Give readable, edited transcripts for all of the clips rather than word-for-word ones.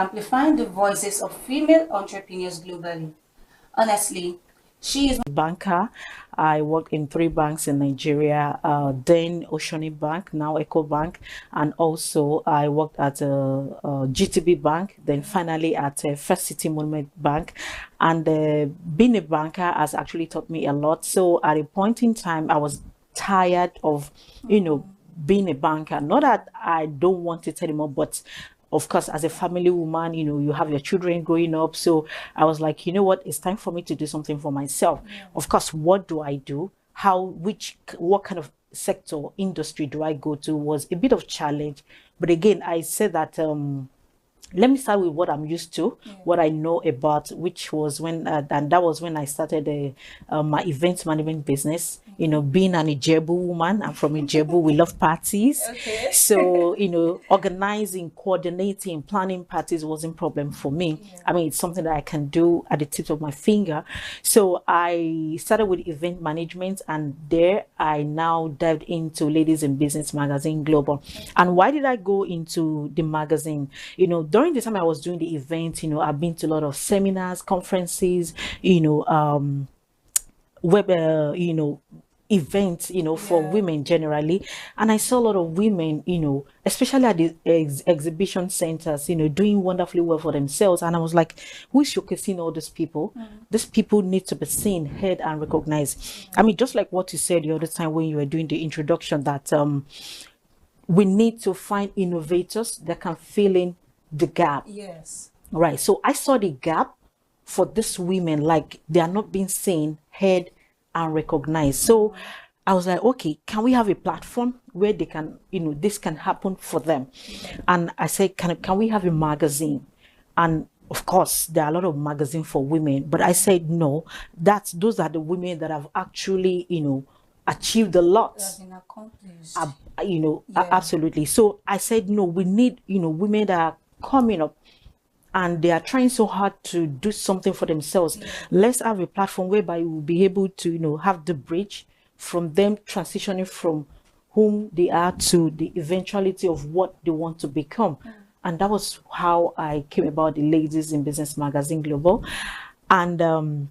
amplifying the voices of female entrepreneurs globally. Honestly, she is banker. I worked in 3 banks in Nigeria, then Oceanic Bank, now Eco Bank, and also I worked at GTB Bank, then finally at First City Monument Bank. And being a banker has actually taught me a lot. So at a point in time, I was tired of, being a banker. Not that I don't want it anymore, but of course, as a family woman, you have your children growing up. So I was like, you know what, it's time for me to do something for myself. Of course, what do I do? What kind of sector, industry do I go to was a bit of challenge. But again, I said that let me start with what I'm used to, what I know about, which was and that was when I started my event management business. Being an Ijebu woman, I'm from Ijebu, we love parties. okay. So, organizing, coordinating, planning parties wasn't a problem for me. I mean, it's something that I can do at the tip of my finger. So I started with event management, and there I now dived into Ladies in Business Magazine Global. And why did I go into the magazine? During the time I was doing the event, I've been to a lot of seminars, conferences, web, events, for women generally. And I saw a lot of women, especially at the exhibition centers, doing wonderfully well for themselves. And I was like, who's showcasing all these people? These people need to be seen, heard, and recognized. I mean, just like what you said the other time when you were doing the introduction, that we need to find innovators that can fill in the gap. Yes. Right. So I saw the gap for these women, like they are not being seen, heard, and recognized. So I was like, okay, can we have a platform where they can, this can happen for them? And I said, can we have a magazine? And of course, there are a lot of magazines for women, but I said, no, those are the women that have actually, achieved a lot. Has been accomplished. Absolutely. So I said, no, we need, women that are coming up and they are trying so hard to do something for themselves. Let's have a platform whereby we'll be able to, have the bridge from them transitioning from whom they are to the eventuality of what they want to become. And that was how I came about the Ladies in Business Magazine Global. And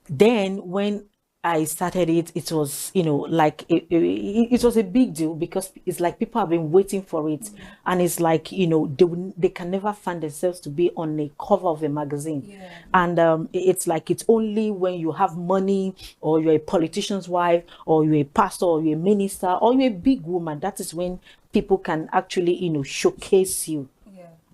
then when I started it, it was, like it was a big deal, because it's like people have been waiting for it. And it's like, they can never find themselves to be on a cover of a magazine. And it's like, it's only when you have money, or you're a politician's wife, or you're a pastor, or you're a minister, or you're a big woman, that is when people can actually, showcase you.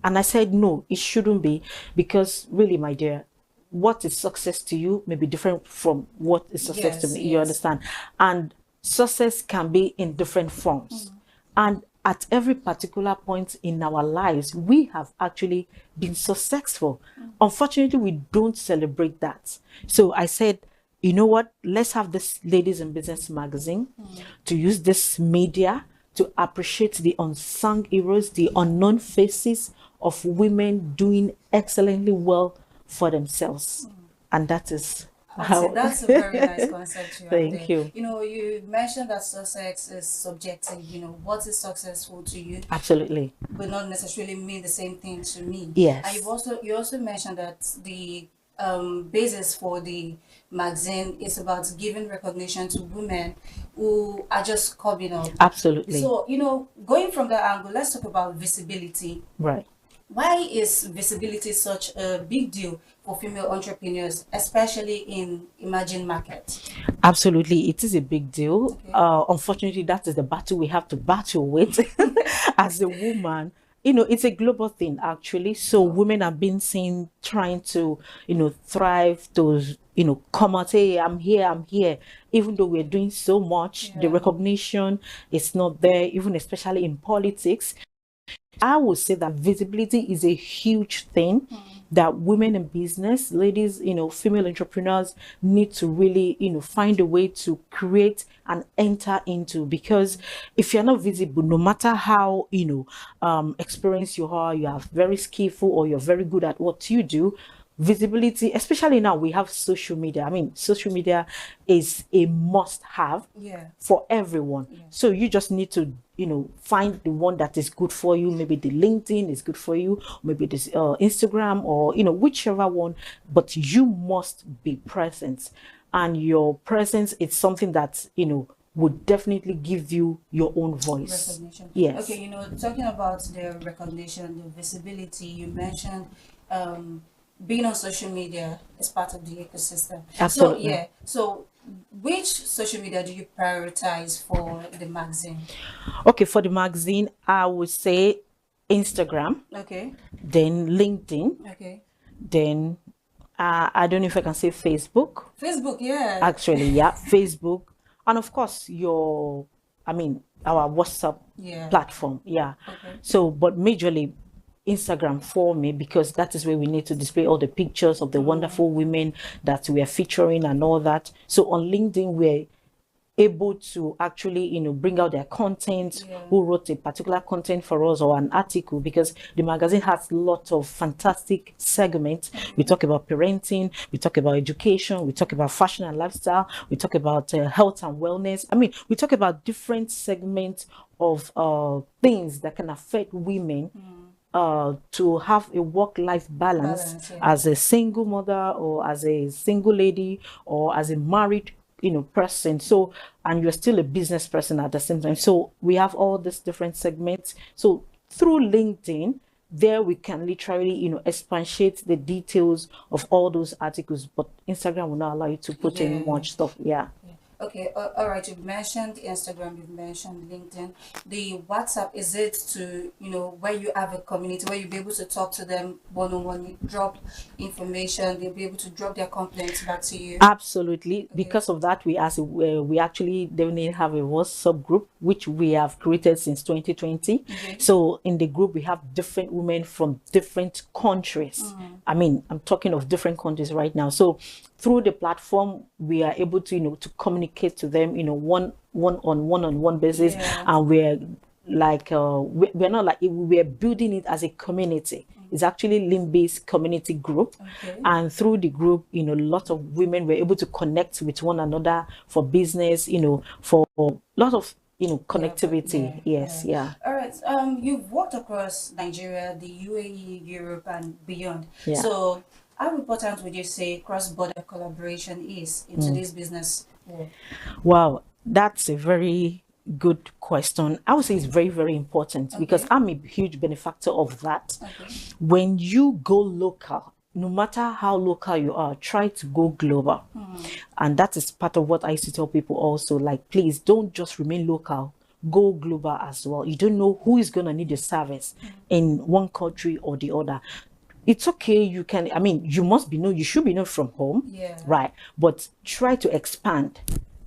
And I said, no, it shouldn't be, because really, my dear, what is success to you may be different from what is success to me. You understand? And success can be in different forms. And at every particular point in our lives, we have actually been successful. Unfortunately, we don't celebrate that. So I said, you know what? Let's have this Ladies in Business magazine to use this media to appreciate the unsung heroes, the unknown faces of women doing excellently well for themselves. And that is how. That's a very nice concept. Thank you. You mentioned that success is subjective. What is successful to you Absolutely will not necessarily mean the same thing to me. Yes. And you also mentioned that the basis for the magazine is about giving recognition to women who are just coming up. Absolutely. So, going from that angle, let's talk about visibility. Right. Why is visibility such a big deal for female entrepreneurs, especially in emerging markets? Absolutely, it is a big deal. Okay. Unfortunately, that is the battle we have to battle with as a woman. It's a global thing, actually. So women have been seen trying to, thrive, to, come out, hey, I'm here. Even though we're doing so much, the recognition is not there, even especially in politics. I would say that visibility is a huge thing that women in business, ladies, female entrepreneurs need to really, find a way to create and enter into. Because if you're not visible, no matter how, experienced you are very skillful, or you're very good at what you do, visibility, especially now we have social media. I mean, social media is a must have for everyone. So you just need to, find the one that is good for you. Maybe the LinkedIn is good for you, maybe this Instagram, or whichever one, but you must be present, and your presence is something that would definitely give you your own voice. Recognition. Yes. Okay, talking about the recognition, the visibility, you mentioned being on social media is part of the ecosystem. Absolutely. So which social media do you prioritize for the magazine? Okay, for the magazine, I would say Instagram. Okay. Then LinkedIn. Okay. Then I don't know if I can say Facebook. Facebook, yeah. Actually, yeah, Facebook, and of course our WhatsApp platform. Yeah. Okay. So, but majorly Instagram for me, because that is where we need to display all the pictures of the wonderful women that we are featuring and all that. So on LinkedIn, we're able to actually bring out their content, who wrote a particular content for us or an article, because the magazine has lots of fantastic segments. We talk about parenting, we talk about education, we talk about fashion and lifestyle, we talk about health and wellness. I mean, we talk about different segments of things that can affect women to have a work-life balance as a single mother, or as a single lady, or as a married person. So, and you're still a business person at the same time. So we have all these different segments. So through LinkedIn, there we can literally expatiate the details of all those articles, but Instagram will not allow you to put in much stuff. Okay, all right. You've mentioned Instagram, you've mentioned LinkedIn. The WhatsApp, is it to, where you have a community where you'll be able to talk to them one-on-one, you drop information, they'll be able to drop their complaints back to you? Absolutely. Okay. Because of that, we actually definitely have a WhatsApp group, which we have created since 2020. Okay. So in the group, we have different women from different countries. I mean, I'm talking of different countries right now. So through the platform, we are able to to communicate to them one-on-one basis, and we're like we're not like, we're building it as a community. It's actually link-based community group, and through the group, a lot of women were able to connect with one another for business, for a lot of connectivity. Yes. All right. You've worked across Nigeria, the UAE, Europe, and beyond. So how important would you say cross-border collaboration is in today's business world? Wow, that's a very good question. I would say it's very, very important, because I'm a huge benefactor of that. When you go local, no matter how local you are, try to go global. And that is part of what I used to tell people also, like, please don't just remain local, go global as well. You don't know who is going to need your service in one country or the other. It's okay, you can, you should be known from home, right? But try to expand,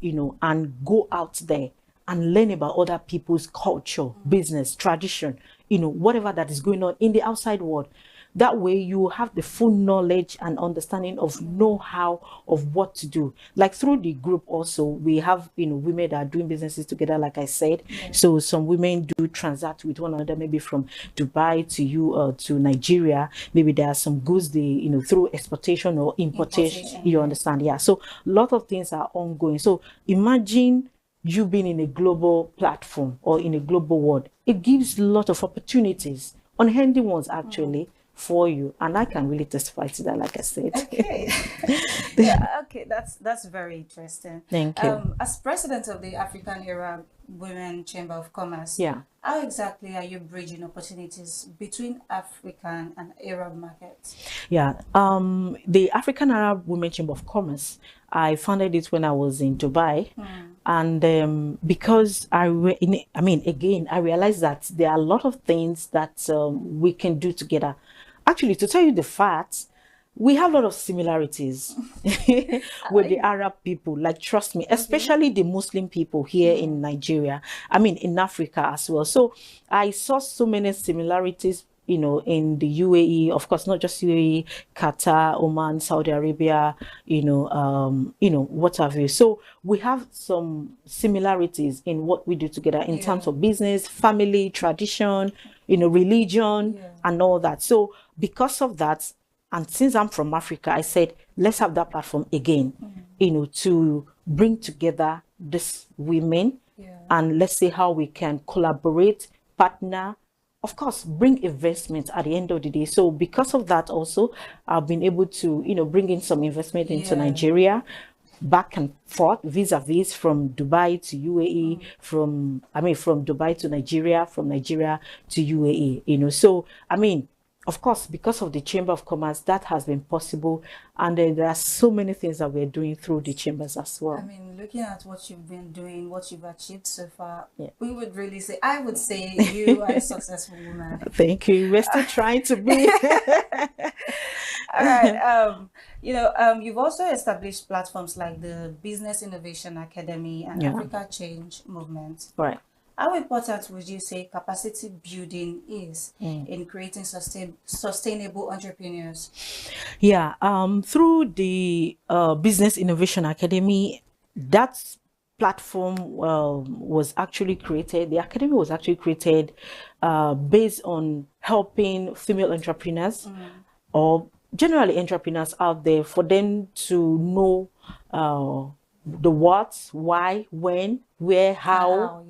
and go out there and learn about other people's culture, business, tradition, whatever that is going on in the outside world. That way you have the full knowledge and understanding of know-how of what to do. Like through the group also, we have, women that are doing businesses together, like I said. So some women do transact with one another, maybe from Dubai to Nigeria. Maybe there are some goods they, through exportation or importation. You understand? Yeah. So a lot of things are ongoing. So imagine you being in a global platform or in a global world. It gives a lot of opportunities, unhandy ones actually, for you, and I can really testify to that, like I said. Okay. Okay, that's very interesting. Thank you. As president of the African Arab Women Chamber of Commerce, how exactly are you bridging opportunities between African and Arab markets? The African Arab Women Chamber of Commerce, I founded it when I was in Dubai. And because I realized that there are a lot of things that we can do together. Actually, to tell you the facts, we have a lot of similarities with the Arab people. Like, trust me, especially the Muslim people here in Nigeria. In Africa as well. So I saw so many similarities, in the UAE, of course, not just UAE, Qatar, Oman, Saudi Arabia, what have you. So we have some similarities in what we do together in terms of business, family, tradition, religion, and all that. So because of that, And since I'm from Africa, I said, let's have that platform again, to bring together these women, and let's see how we can collaborate, partner, of course, bring investment at the end of the day. So because of that also, I've been able to, bring in some investment into Nigeria, back and forth, vis-a-vis, from Dubai to UAE, from Dubai to Nigeria, from Nigeria to UAE, So, of course, because of the Chamber of Commerce, that has been possible. And then there are so many things that we're doing through the chambers as well. Looking at what you've been doing, what you've achieved so far, we would really say, I would say you are a successful woman. Thank you. We're still trying to be. All right. You've also established platforms like the Business Innovation Academy and Africa Change Movement. Right. How important would you say capacity building is in creating sustainable entrepreneurs? Yeah, through the Business Innovation Academy, that platform was actually created. The academy was actually created based on helping female entrepreneurs or generally entrepreneurs out there, for them to know the what, why, when, where, how.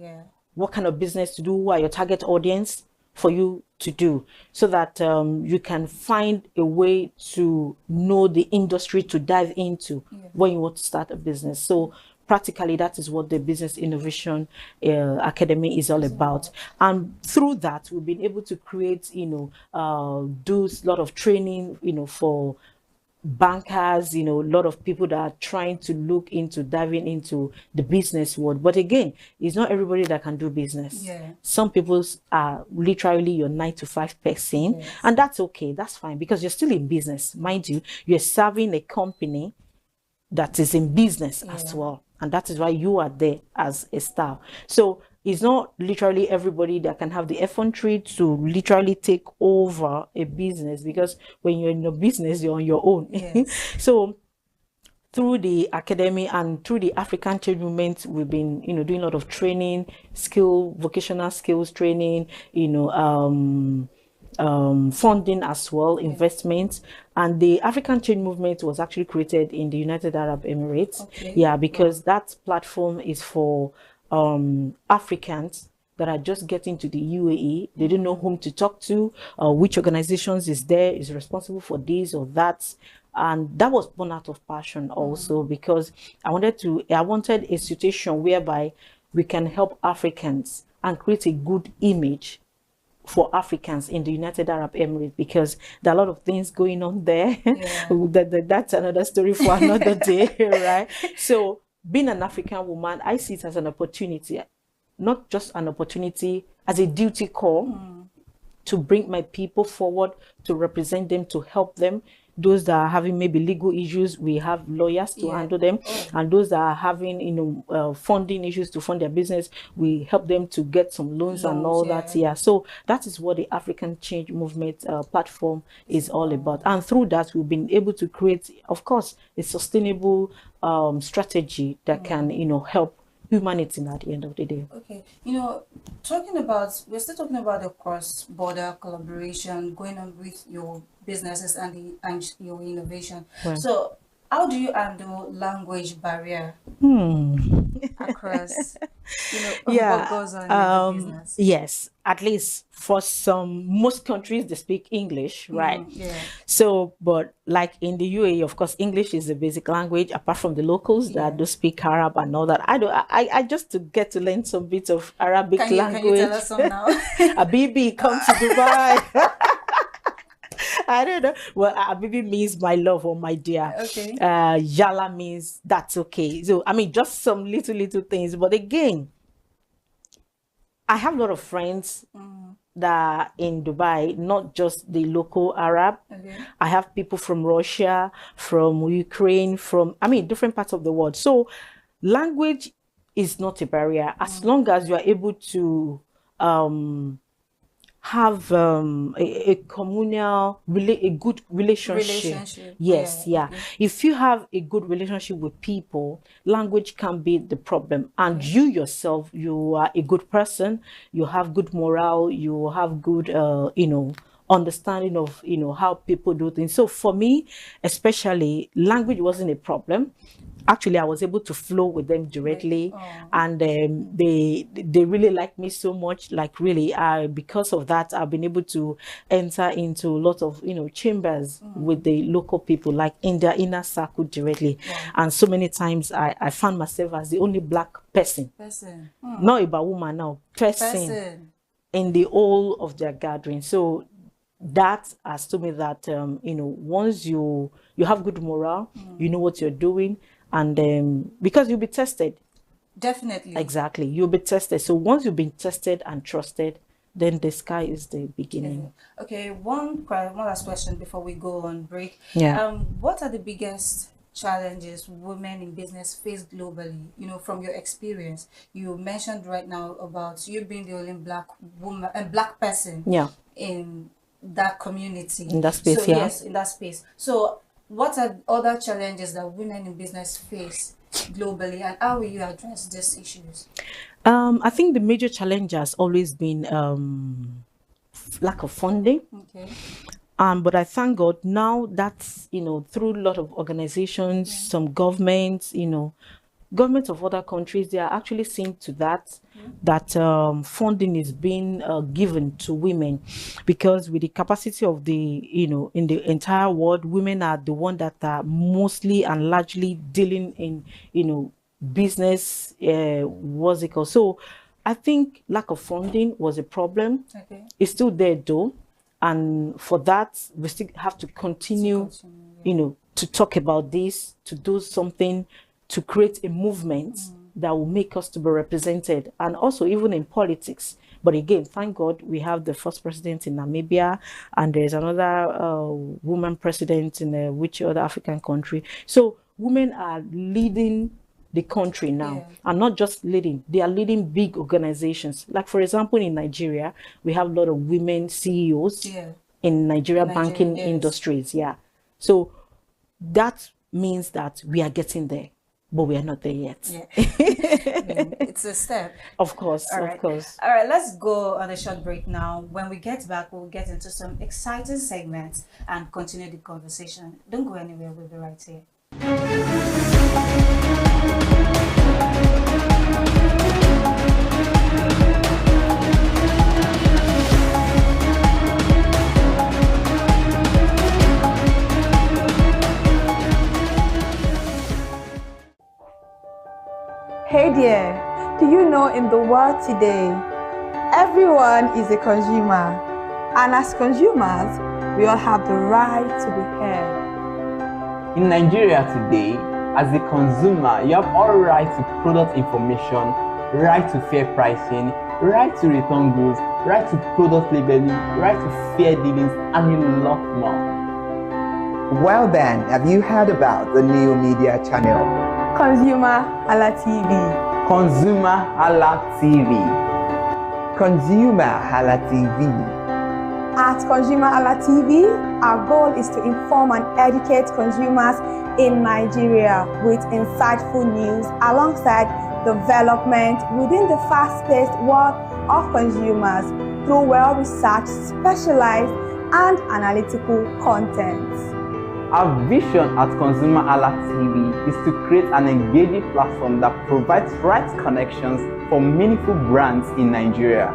What kind of business to do, who are your target audience for you to do, so that you can find a way to know the industry to dive into when you want to start a business. So practically, that is what the Business Innovation Academy is all about. And through that, we've been able to create, do a lot of training, for bankers, a lot of people that are trying to look into diving into the business world. But again, it's not everybody that can do business. Some people are literally your 9-to-5 person, and that's okay, that's fine, because you're still in business. Mind you, you're serving a company that is in business as well, and that is why you are there as a staff. So it's not literally everybody that can have the effrontery to literally take over a business, because when you're in a business, you're on your own. So through the academy and through the African Change Movement, we've been, doing a lot of training, vocational skills training, funding as well, investments. And the African Change Movement was actually created in the United Arab Emirates. Because that platform is for Africans that are just getting to the UAE. They don't know whom to talk to, which organizations is responsible for this or that. And that was born out of passion also, because I wanted a situation whereby we can help Africans and create a good image for Africans in the United Arab Emirates, because there are a lot of things going on there. That's another story for another day, right? So being an African woman, I see it as an opportunity, not just an opportunity, as a duty call to bring my people forward, to represent them, to help them. Those that are having maybe legal issues, we have lawyers to handle them. And those that are having, funding issues to fund their business, we help them to get some loans and all that. So that is what the African Change Movement platform is all about. And through that, we've been able to create, of course, a sustainable strategy that can, help humanity at the end of the day. Okay, we're still talking about the cross-border collaboration going on with your businesses and your innovation. So how do you handle language barrier across what goes on in the business? Yes, at least for most countries they speak English, right? So, but like in the UAE, of course, English is the basic language, apart from the locals that do speak Arab and all that. I just to get to learn some bits of Arabic language. Can you tell us some now? Abibi, come to Dubai. I don't know. Well, Abibi means my love or my dear. Yala means that's okay. So, just some little things. But again, I have a lot of friends that are in Dubai, not just the local Arab. I have people from Russia, from Ukraine, from, different parts of the world. So language is not a barrier, as long as you are able to have a communal, a good relationship. If you have a good relationship with people, language can be the problem. And you yourself, you are a good person, you have good morale, you have good understanding of, how people do things. So for me, especially, language wasn't a problem. Actually, I was able to flow with them directly, and they really like me so much. Like really, because of that, I've been able to enter into a lot of chambers with the local people, like in their inner circle directly. And so many times, I found myself as the only Black person. Not about woman now, person in the whole of their gathering. So that has told me that once you have good morale, you know what you're doing. And because you'll be tested. Definitely. Exactly. You'll be tested. So once you've been tested and trusted, then the sky is the beginning. Okay, one last question before we go on break. Yeah. What are the biggest challenges women in business face globally, from your experience? You mentioned right now about you being the only Black woman and Black person in that community. In that space, so, yes, in that space. So what are other challenges that women in business face globally, and how will you address these issues? I think the major challenge has always been lack of funding. Okay. But I thank God now that, through a lot of organizations, some governments, governments of other countries, they are actually seeing to that, that funding is being given to women, because with the capacity of the, in the entire world, women are the one that are mostly and largely dealing in, business, what's it called? So I think lack of funding was a problem. Okay. It's still there though. And for that, we still have to continue, to talk about this, to do something, to create a movement that will make us to be represented, and also even in politics. But again, thank God we have the first president in Namibia, and there's another woman president in which other African country. So women are leading the country now, and not just leading, they are leading big organizations. Like for example, in Nigeria, we have a lot of women CEOs in Nigeria banking industries. So that means that we are getting there, but we are not there yet. It's a step. Of course, All right, let's go on a short break now. When we get back, we'll get into some exciting segments and continue the conversation. Don't go anywhere, we'll be right here. Hey there, do you know in the world today, everyone is a consumer, and as consumers, we all have the right to be heard. In Nigeria today, as a consumer, you have all right to product information, right to fair pricing, right to return goods, right to product labeling, right to fair dealings, and a lot more. Well then, have you heard about the new media channel? ConsumerHallaTV. ConsumerHallaTV. ConsumerHallaTV. At ConsumerHallaTV, our goal is to inform and educate consumers in Nigeria with insightful news alongside development within the fast-paced world of consumers through well-researched, specialized, and analytical content. Our vision at ConsumerHallaTV is to create an engaging platform that provides right connections for meaningful brands in Nigeria,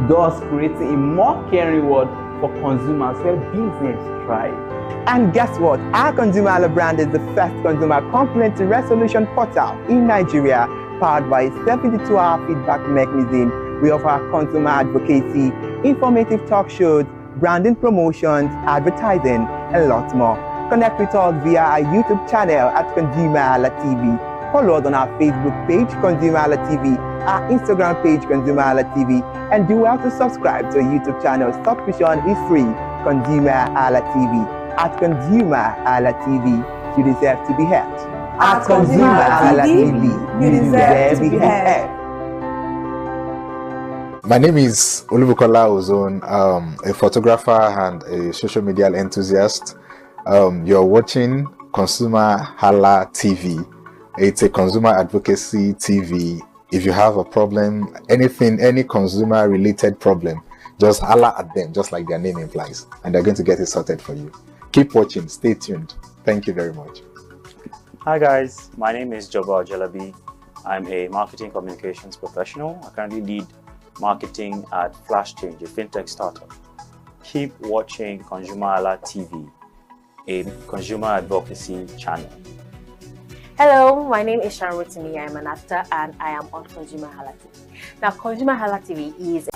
thus creating a more caring world for consumers where business thrives. And guess what? Our ConsumerHalla brand is the first consumer complaint resolution portal in Nigeria, powered by a 72-hour feedback mechanism. We offer consumer advocacy, informative talk shows, branding promotions, advertising, and lots more. Connect with us via our YouTube channel at ConsumerHallaTV. Follow us on our Facebook page, ConsumerHallaTV, our Instagram page, ConsumerHallaTV, and do well to subscribe to our YouTube channel. Subscription is free. ConsumerHallaTV. At ConsumerHallaTV, you deserve to be heard. At ConsumerHallaTV, you deserve to be heard. My name is Olubukola Ozone, a photographer and a social media enthusiast. You're watching ConsumerHallaTV. It's a consumer advocacy TV. If you have a problem, anything, any consumer related problem, Just holla at them, just like their name implies, and they're going to get it sorted for you. Keep watching, stay tuned. Thank you very much. Hi guys, my name is Joba Jalabi. I'm a marketing communications professional. I currently lead marketing at Flash Change, a fintech startup. Keep watching ConsumerHallaTV, a consumer advocacy channel. Hello, my name is Sharon Rotimi. I am an actor and I am on ConsumerHallaTV. Now, ConsumerHallaTV is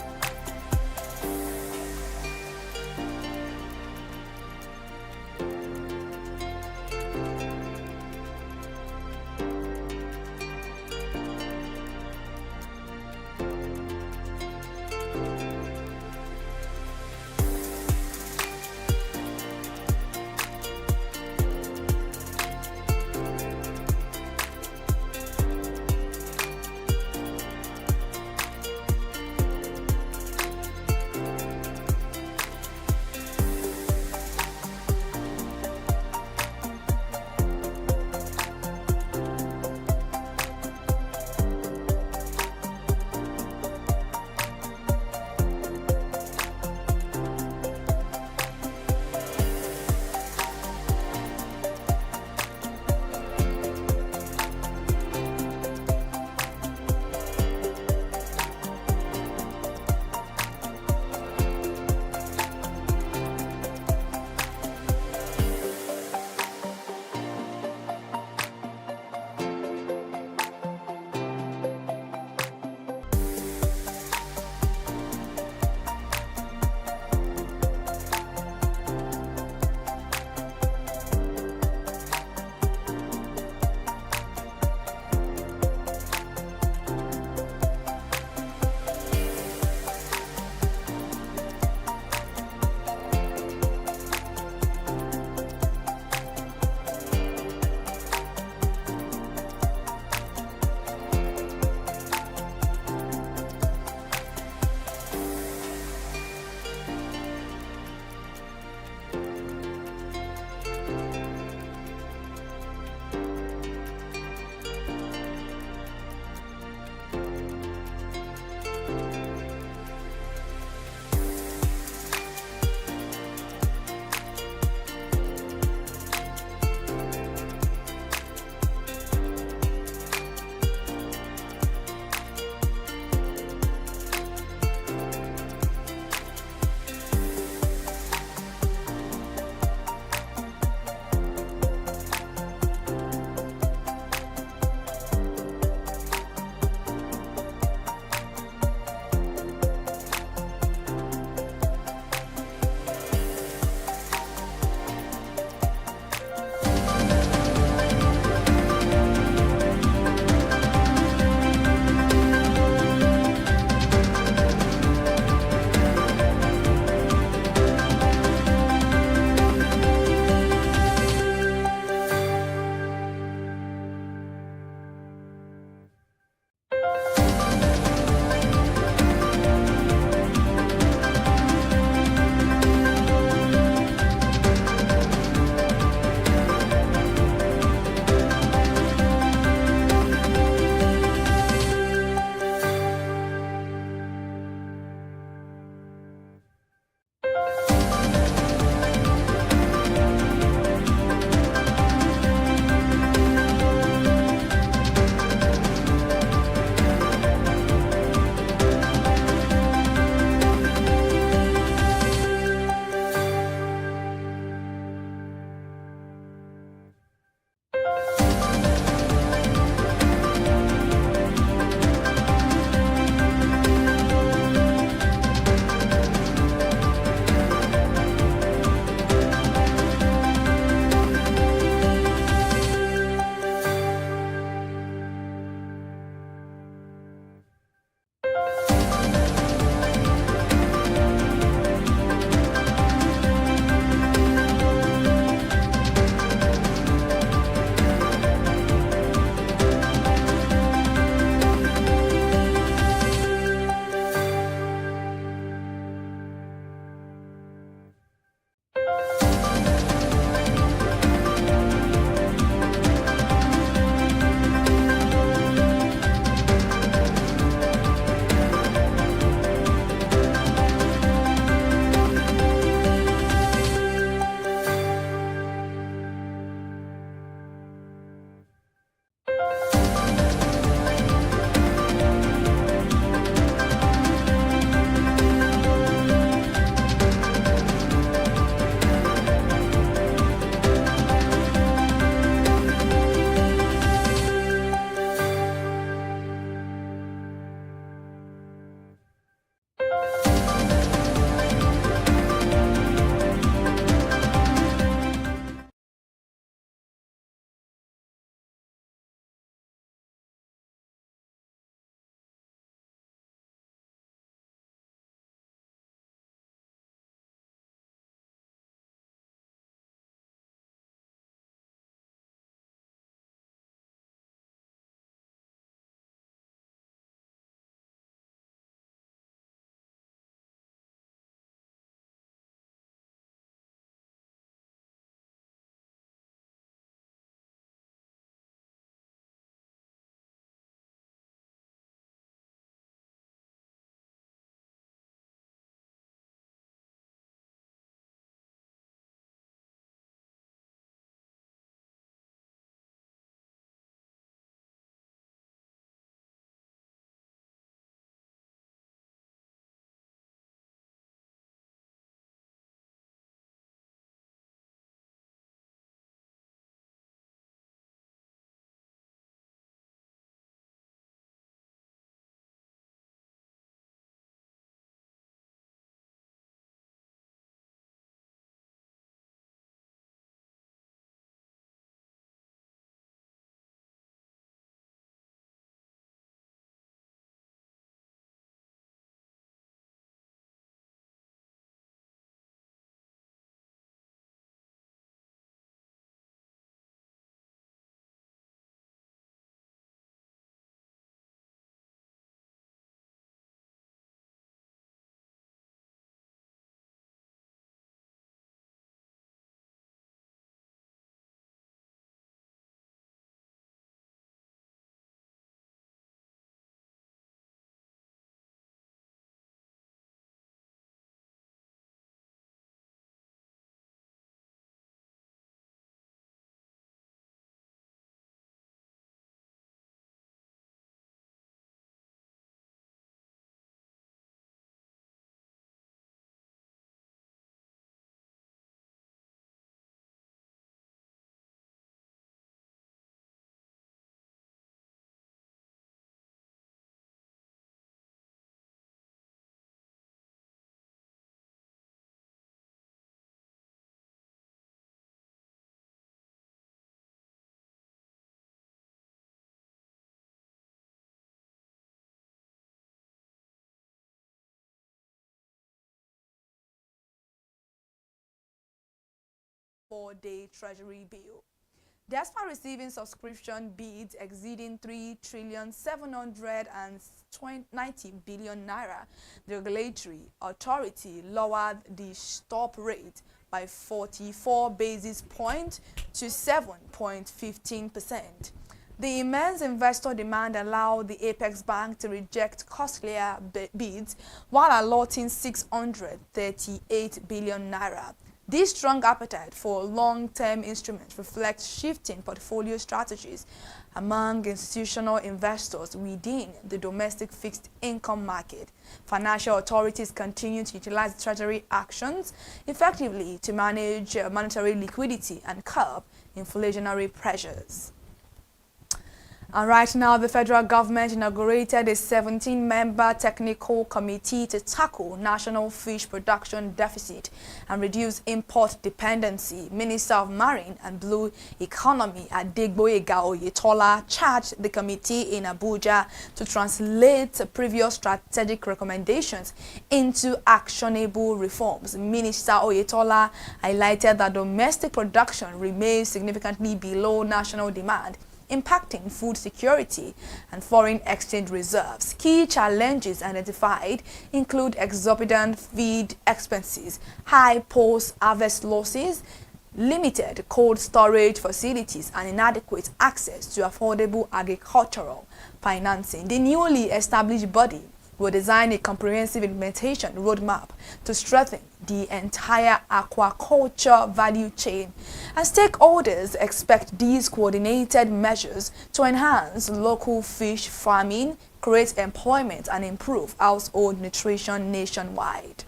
4-day Treasury bill. Despite receiving subscription bids exceeding 3,790 billion naira, the regulatory authority lowered the stop rate by 44 basis points to 7.15%. The immense investor demand allowed the Apex Bank to reject costlier bids while allotting 638 billion naira. This strong appetite for long-term instruments reflects shifting portfolio strategies among institutional investors within the domestic fixed income market. Financial authorities continue to utilize Treasury actions effectively to manage monetary liquidity and curb inflationary pressures. And right now, the federal government inaugurated a 17-member technical committee to tackle national fish production deficit and reduce import dependency. Minister of Marine and Blue Economy Adegboyega Oyetola charged the committee in Abuja to translate previous strategic recommendations into actionable reforms. Minister Oyetola highlighted that domestic production remains significantly below national demand, impacting food security and foreign exchange reserves. Key challenges identified include exorbitant feed expenses, high post-harvest losses, limited cold storage facilities, and inadequate access to affordable agricultural financing. The newly established body will design a comprehensive implementation roadmap to strengthen the entire aquaculture value chain, and stakeholders expect these coordinated measures to enhance local fish farming, create employment, and improve household nutrition nationwide.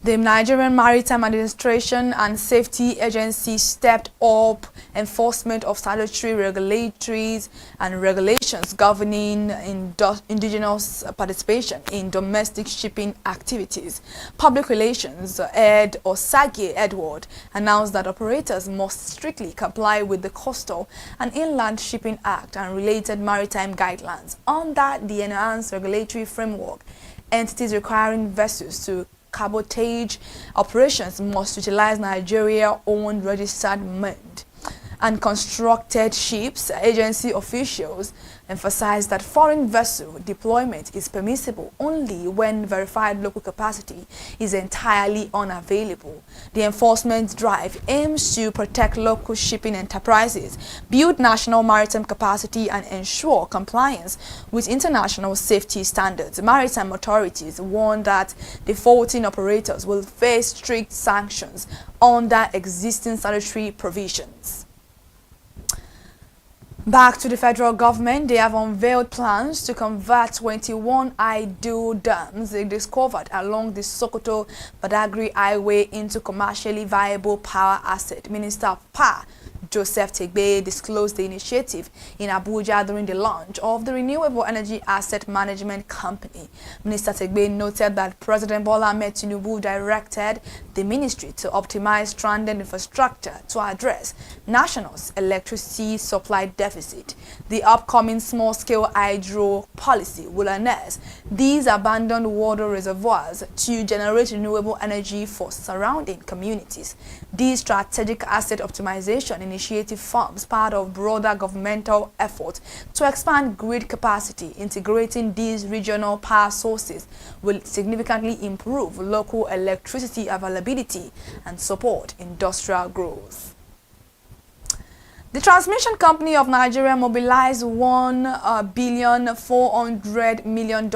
The Nigerian Maritime Administration and Safety Agency stepped up enforcement of statutory regulatories and regulations governing indigenous participation in domestic shipping activities. Public Relations Head Osage Edward announced that operators must strictly comply with the Coastal and Inland Shipping Act and related maritime guidelines. Under the enhanced regulatory framework, entities requiring vessels to cabotage operations must utilize Nigeria-owned registered manned and constructed ships. Agency officials emphasized that foreign vessel deployment is permissible only when verified local capacity is entirely unavailable. The enforcement drive aims to protect local shipping enterprises, build national maritime capacity, and ensure compliance with international safety standards. Maritime authorities warn that defaulting operators will face strict sanctions under existing statutory provisions. Back to the federal government, they have unveiled plans to convert 21 idle dams they discovered along the Sokoto-Badagry Highway into commercially viable power asset. Minister of Power Joseph Tegbe disclosed the initiative in Abuja during the launch of the Renewable Energy Asset Management Company. Minister Tegbe noted that President Bola Ahmed Tinubu directed the ministry to optimize stranded infrastructure to address national's electricity supply deficit. The upcoming small-scale hydro policy will harness these abandoned water reservoirs to generate renewable energy for surrounding communities. This strategic asset optimization initiative forms part of broader governmental effort to expand grid capacity. Integrating these regional power sources will significantly improve local electricity availability and support industrial growth. The transmission company of Nigeria mobilized $1.4 billion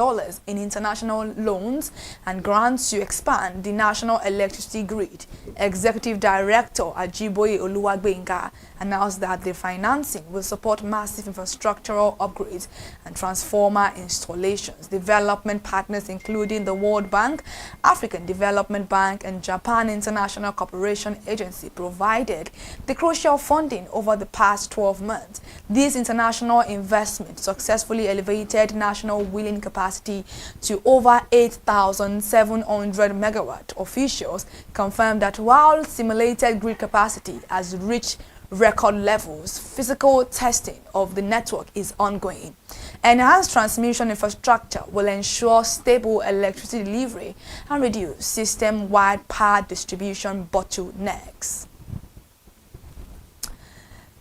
in international loans and grants to expand the national electricity grid. Executive Director Ajiboye Oluwagbenga announced that the financing will support massive infrastructural upgrades and transformer installations. Development partners including the World Bank, African Development Bank, and Japan International Cooperation Agency provided the crucial funding over the past 12 months. This international investment successfully elevated national wheeling capacity to over 8,700 megawatt. Officials confirmed that while simulated grid capacity has reached record levels. Physical testing of the network is ongoing. Enhanced transmission infrastructure will ensure stable electricity delivery and reduce system-wide power distribution bottlenecks.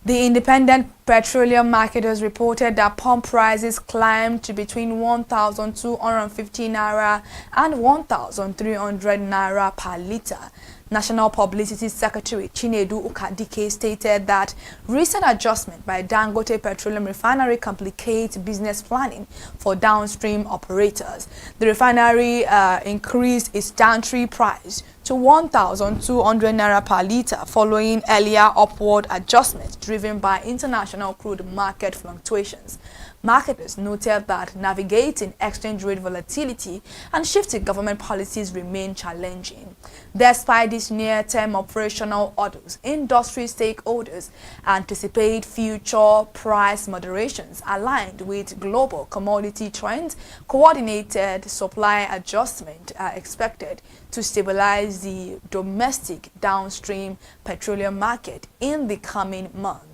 The independent petroleum marketers reported that pump prices climbed to between 1,250 naira and 1,300 naira per litre. National Publicity Secretary Chinedu Ukadike stated that recent adjustment by Dangote Petroleum Refinery complicates business planning for downstream operators. The refinery increased its downstream price to 1,200 naira per litre following earlier upward adjustments driven by international crude market fluctuations. Marketers noted that navigating exchange rate volatility and shifting government policies remain challenging. Despite these near-term operational orders, industry stakeholders anticipate future price moderations aligned with global commodity trends. Coordinated supply adjustment are expected to stabilize the domestic downstream petroleum market in the coming months.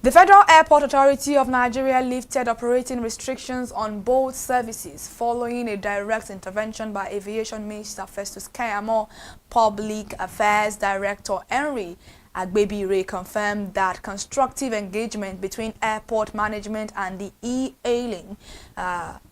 The Federal Airport Authority of Nigeria lifted operating restrictions on both services following a direct intervention by Aviation Minister Festus Keyamo. Public Affairs Director Henry Agbebire confirmed that constructive engagement between airport management and the e-hailing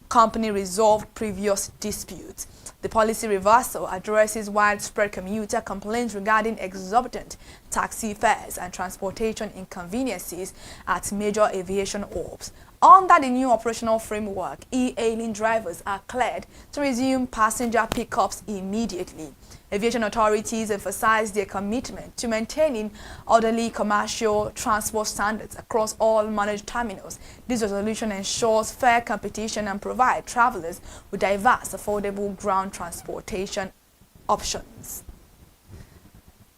company resolved previous disputes. The policy reversal addresses widespread commuter complaints regarding exorbitant taxi fares and transportation inconveniences at major aviation hubs. Under the new operational framework, e-hailing drivers are cleared to resume passenger pickups immediately. Aviation authorities emphasize their commitment to maintaining orderly commercial transport standards across all managed terminals. This resolution ensures fair competition and provides travelers with diverse, affordable ground transportation options.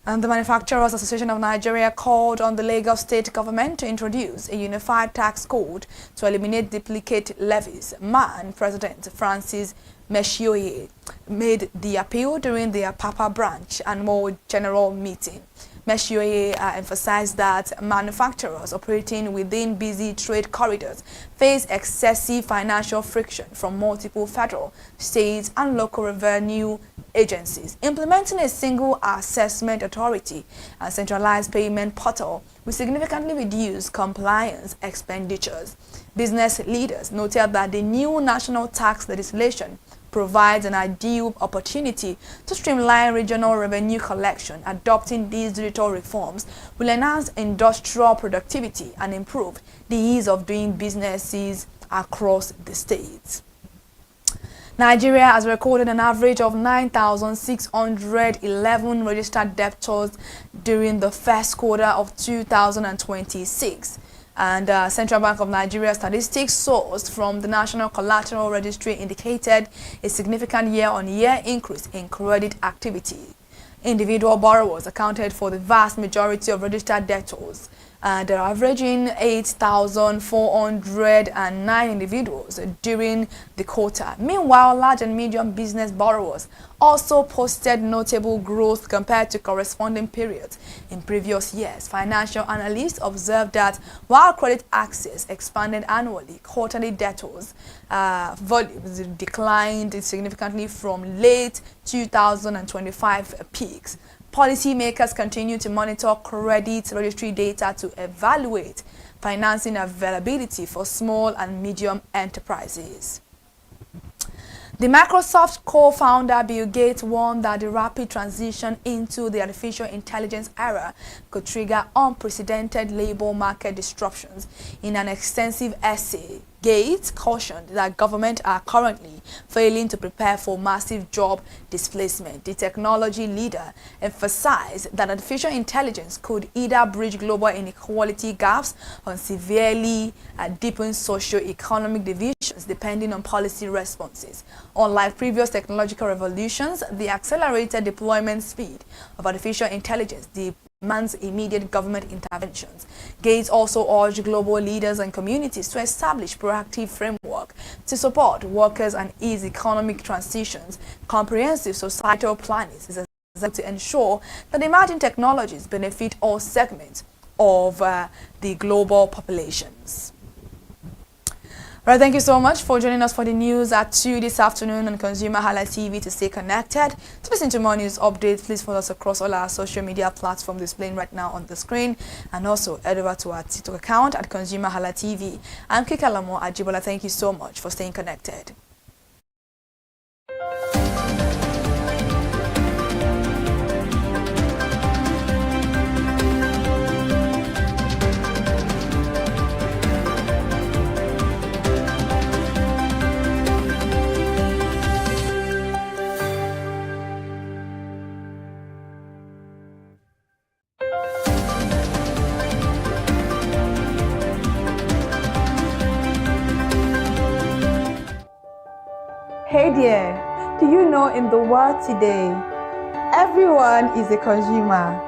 And the Manufacturers Association of Nigeria called on the Lagos state government to introduce a unified tax code to eliminate duplicate levies. MAN President Francis Meshioye made the appeal during the Apapa branch annual general meeting. Meshioye emphasized that manufacturers operating within busy trade corridors face excessive financial friction from multiple federal, state, and local revenue agencies. Implementing a single assessment authority and centralized payment portal will significantly reduce compliance expenditures. Business leaders noted that the new national tax legislation provides an ideal opportunity to streamline regional revenue collection. Adopting these digital reforms will enhance industrial productivity and improve the ease of doing businesses across the states. Nigeria has recorded an average of 9,611 registered debtors during the first quarter of 2026. And Central Bank of Nigeria statistics sourced from the National Collateral Registry indicated a significant year-on-year increase in credit activity. Individual borrowers accounted for the vast majority of registered debtors. They're averaging 8,409 individuals during the quarter. Meanwhile, large and medium business borrowers also posted notable growth compared to corresponding periods in previous years. Financial analysts observed that while credit access expanded annually, quarterly debtors volumes declined significantly from late 2025 peaks. Policymakers continue to monitor credit registry data to evaluate financing availability for small and medium enterprises. The Microsoft co-founder Bill Gates warned that the rapid transition into the artificial intelligence era could trigger unprecedented labor market disruptions. In an extensive essay, Gates cautioned that governments are currently failing to prepare for massive job displacement. The technology leader emphasized that artificial intelligence could either bridge global inequality gaps or severely deepen socio-economic divisions depending on policy responses. Unlike previous technological revolutions, the accelerated deployment speed of artificial intelligence demands immediate government interventions. Gates also urged global leaders and communities to establish proactive framework to support workers and ease economic transitions. Comprehensive societal planning is to ensure that emerging technologies benefit all segments of the global populations. All right, thank you so much for joining us for the news at 2 this afternoon on Consumer Hala TV. To stay connected, to listen to more news updates, please follow us across all our social media platforms displaying right now on the screen, and also head over to our TikTok account at Consumer Hala TV. I'm Kikalamo Ajibola. Thank you so much for staying connected. Hey there, do you know in the world today, everyone is a consumer,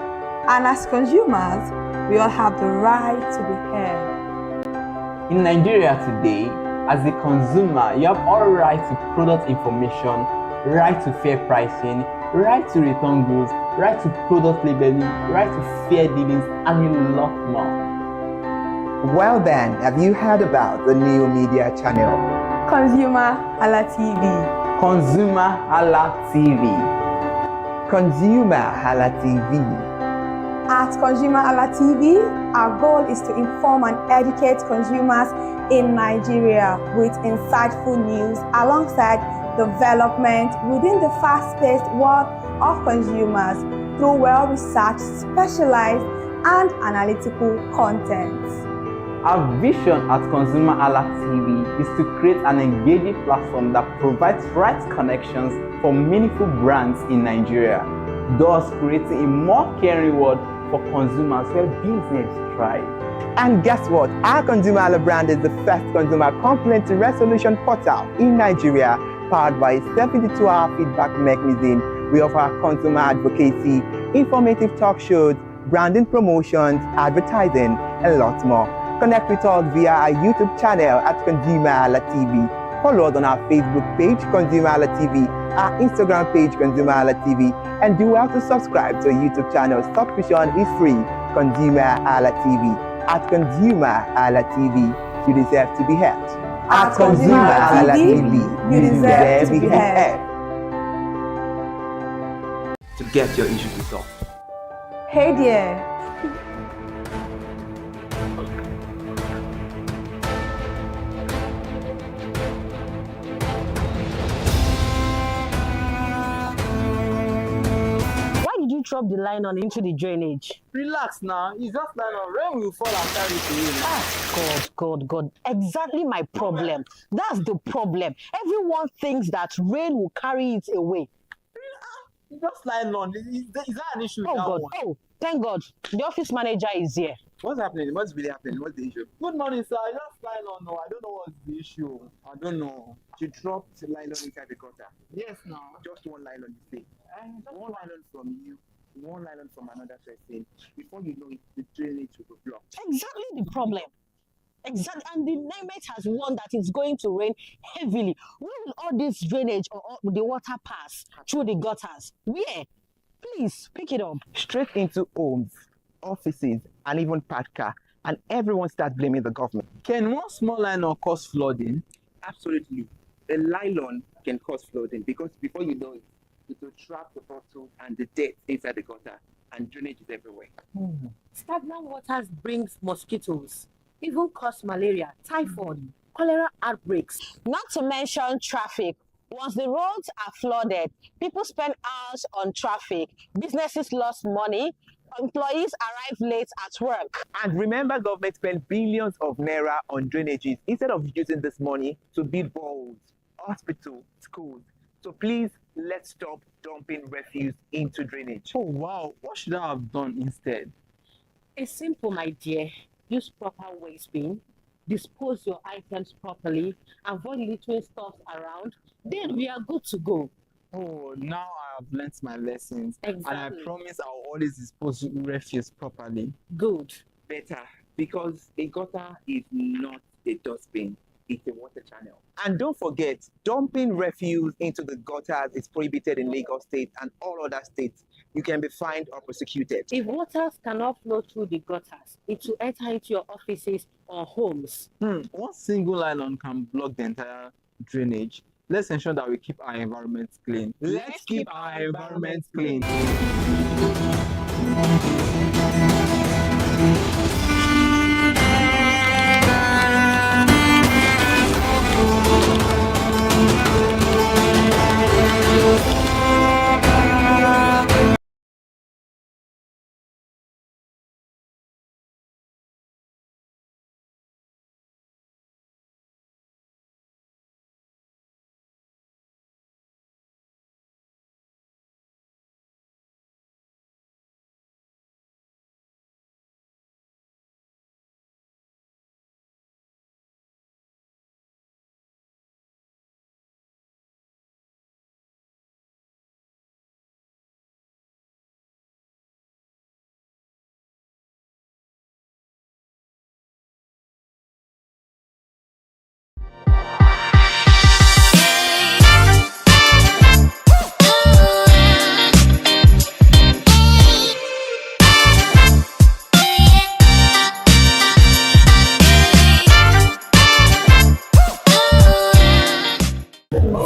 and as consumers, we all have the right to be heard. In Nigeria today, as a consumer, you have all right to product information, right to fair pricing, right to return goods, right to product labeling, right to fair dealings, and a lot more. Well then, have you heard about the new media channel? ConsumerHalla TV. ConsumerHallaTV. ConsumerHalla TV. At ConsumerHalla TV, our goal is to inform and educate consumers in Nigeria with insightful news alongside development within the fast-paced world of consumers through well-researched, specialized, and analytical content. Our vision at ConsumerHallaTV is to create an engaging platform that provides right connections for meaningful brands in Nigeria, thus creating a more caring world for consumers where business thrive. And guess what? Our ConsumerHalla brand is the first consumer complaint resolution portal in Nigeria, powered by a 72-hour feedback mechanism. We offer consumer advocacy, informative talk shows, branding promotions, advertising, and lots more. Connect with us via our YouTube channel at ConsumerHallaTV. Follow us on our Facebook page, ConsumerHallaTV, our Instagram page, ConsumerHallaTV, and do well to subscribe to our YouTube channel. Subscription is free. ConsumerHallaTV. At ConsumerHallaTV, you deserve to be heard. At ConsumerHallaTV, you deserve to be heard. To get your issues resolved. Hey there. You drop the nylon into the drainage. Relax now, it's just nylon. Rain will fall and carry it away. Ah, God. Exactly my problem. That's the problem. Everyone thinks that rain will carry it away. It's just nylon. Is that an issue with that God. one? Oh, thank God. The office manager is here. What's happening? What's really happening? What's the issue? Good morning, sir. I just nylon. No, I don't know what's the issue. I don't know. You dropped nylon inside the gutter. Yes, no. Just one nylon, you say. One nylon from you, one nylon from another person. Before you know it, the drainage will be blocked. Exactly the problem. Exactly, and the NIMET has warned that it's going to rain heavily. Where will all this drainage or all the water pass through the gutters? Where? Please pick it up. Straight into homes, offices, and even parked car, and everyone starts blaming the government. Can one small nylon cause flooding? Absolutely. A nylon can cause flooding because before you know it, it will trap the bottle and the dirt inside the gutter, and drainage is everywhere. Stagnant waters brings mosquitoes, even cause malaria, typhoid, cholera outbreaks. Not to mention traffic. Once the roads are flooded, people spend hours on traffic, businesses lost money, employees arrive late at work. And remember, government spent billions of naira on drainages instead of using this money to build boreholes, hospitals, schools. So please, let's stop dumping refuse into drainage. Oh wow, what should I have done instead? It's simple, my dear. Use proper waste bin, dispose your items properly, avoid littering stuff around, then we are good to go. Oh, now I have learnt my lessons. Exactly. And I promise I'll always dispose refuse properly. Good. Better, because a gutter is not a dustbin, it's a water channel. And don't forget, dumping refuse into the gutters is prohibited in Lagos State and all other states. you can be fined or prosecuted. If waters cannot flow through the gutters, it will enter into your offices or homes. One single nylon can block the entire drainage. Let's ensure that we keep our environment clean. Let's keep our environment clean.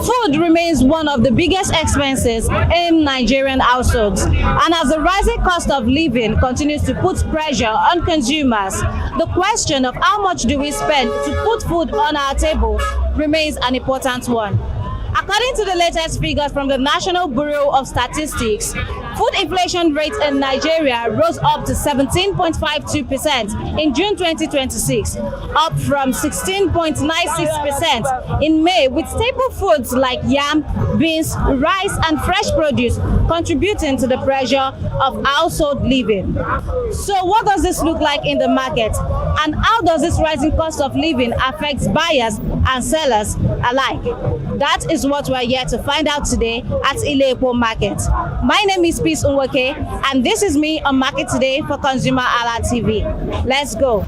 Food remains one of the biggest expenses in Nigerian households, and as the rising cost of living continues to put pressure on consumers, the question of how much do we spend to put food on our tables remains an important one. According to the latest figures from the National Bureau of Statistics, food inflation rate in Nigeria rose up to 17.52% in June 2026, up from 16.96% in May, with staple foods like yam, beans, rice, and fresh produce contributing to the pressure of household living. So what does this look like in the market? And how does this rising cost of living affect buyers and sellers alike? That is what we're here to find out today at Ile-Epo Market. My name is Peace Unwoke, and this is me on Market Today for ConsumerHallaTV. Let's go.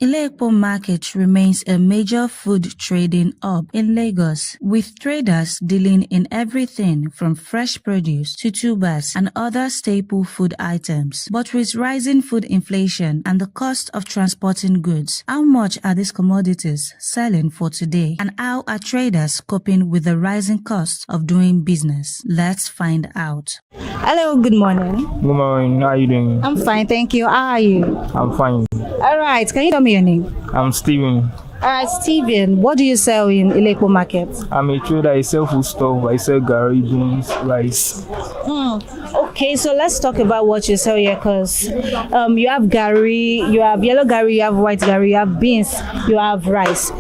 Ile-Epo Market remains a major food trading hub in Lagos, with traders dealing in everything from fresh produce to tubers and other staple food items. But with rising food inflation and the cost of transporting goods, how much are these commodities selling for today? And how are traders coping with the rising cost of doing business? Let's find out. Hello, good morning. Good morning, how are you doing? I'm fine, thank you. How are you? I'm fine. All right, can you tell me your name? I'm Steven. All right, Steven, what do you sell in Ile-Epo Market? I'm a trader, I sell food stuff, I sell gari, beans, rice. Okay, so let's talk about what you sell here, because you have gari, you have yellow gari, you have white gari, you have beans, you have rice.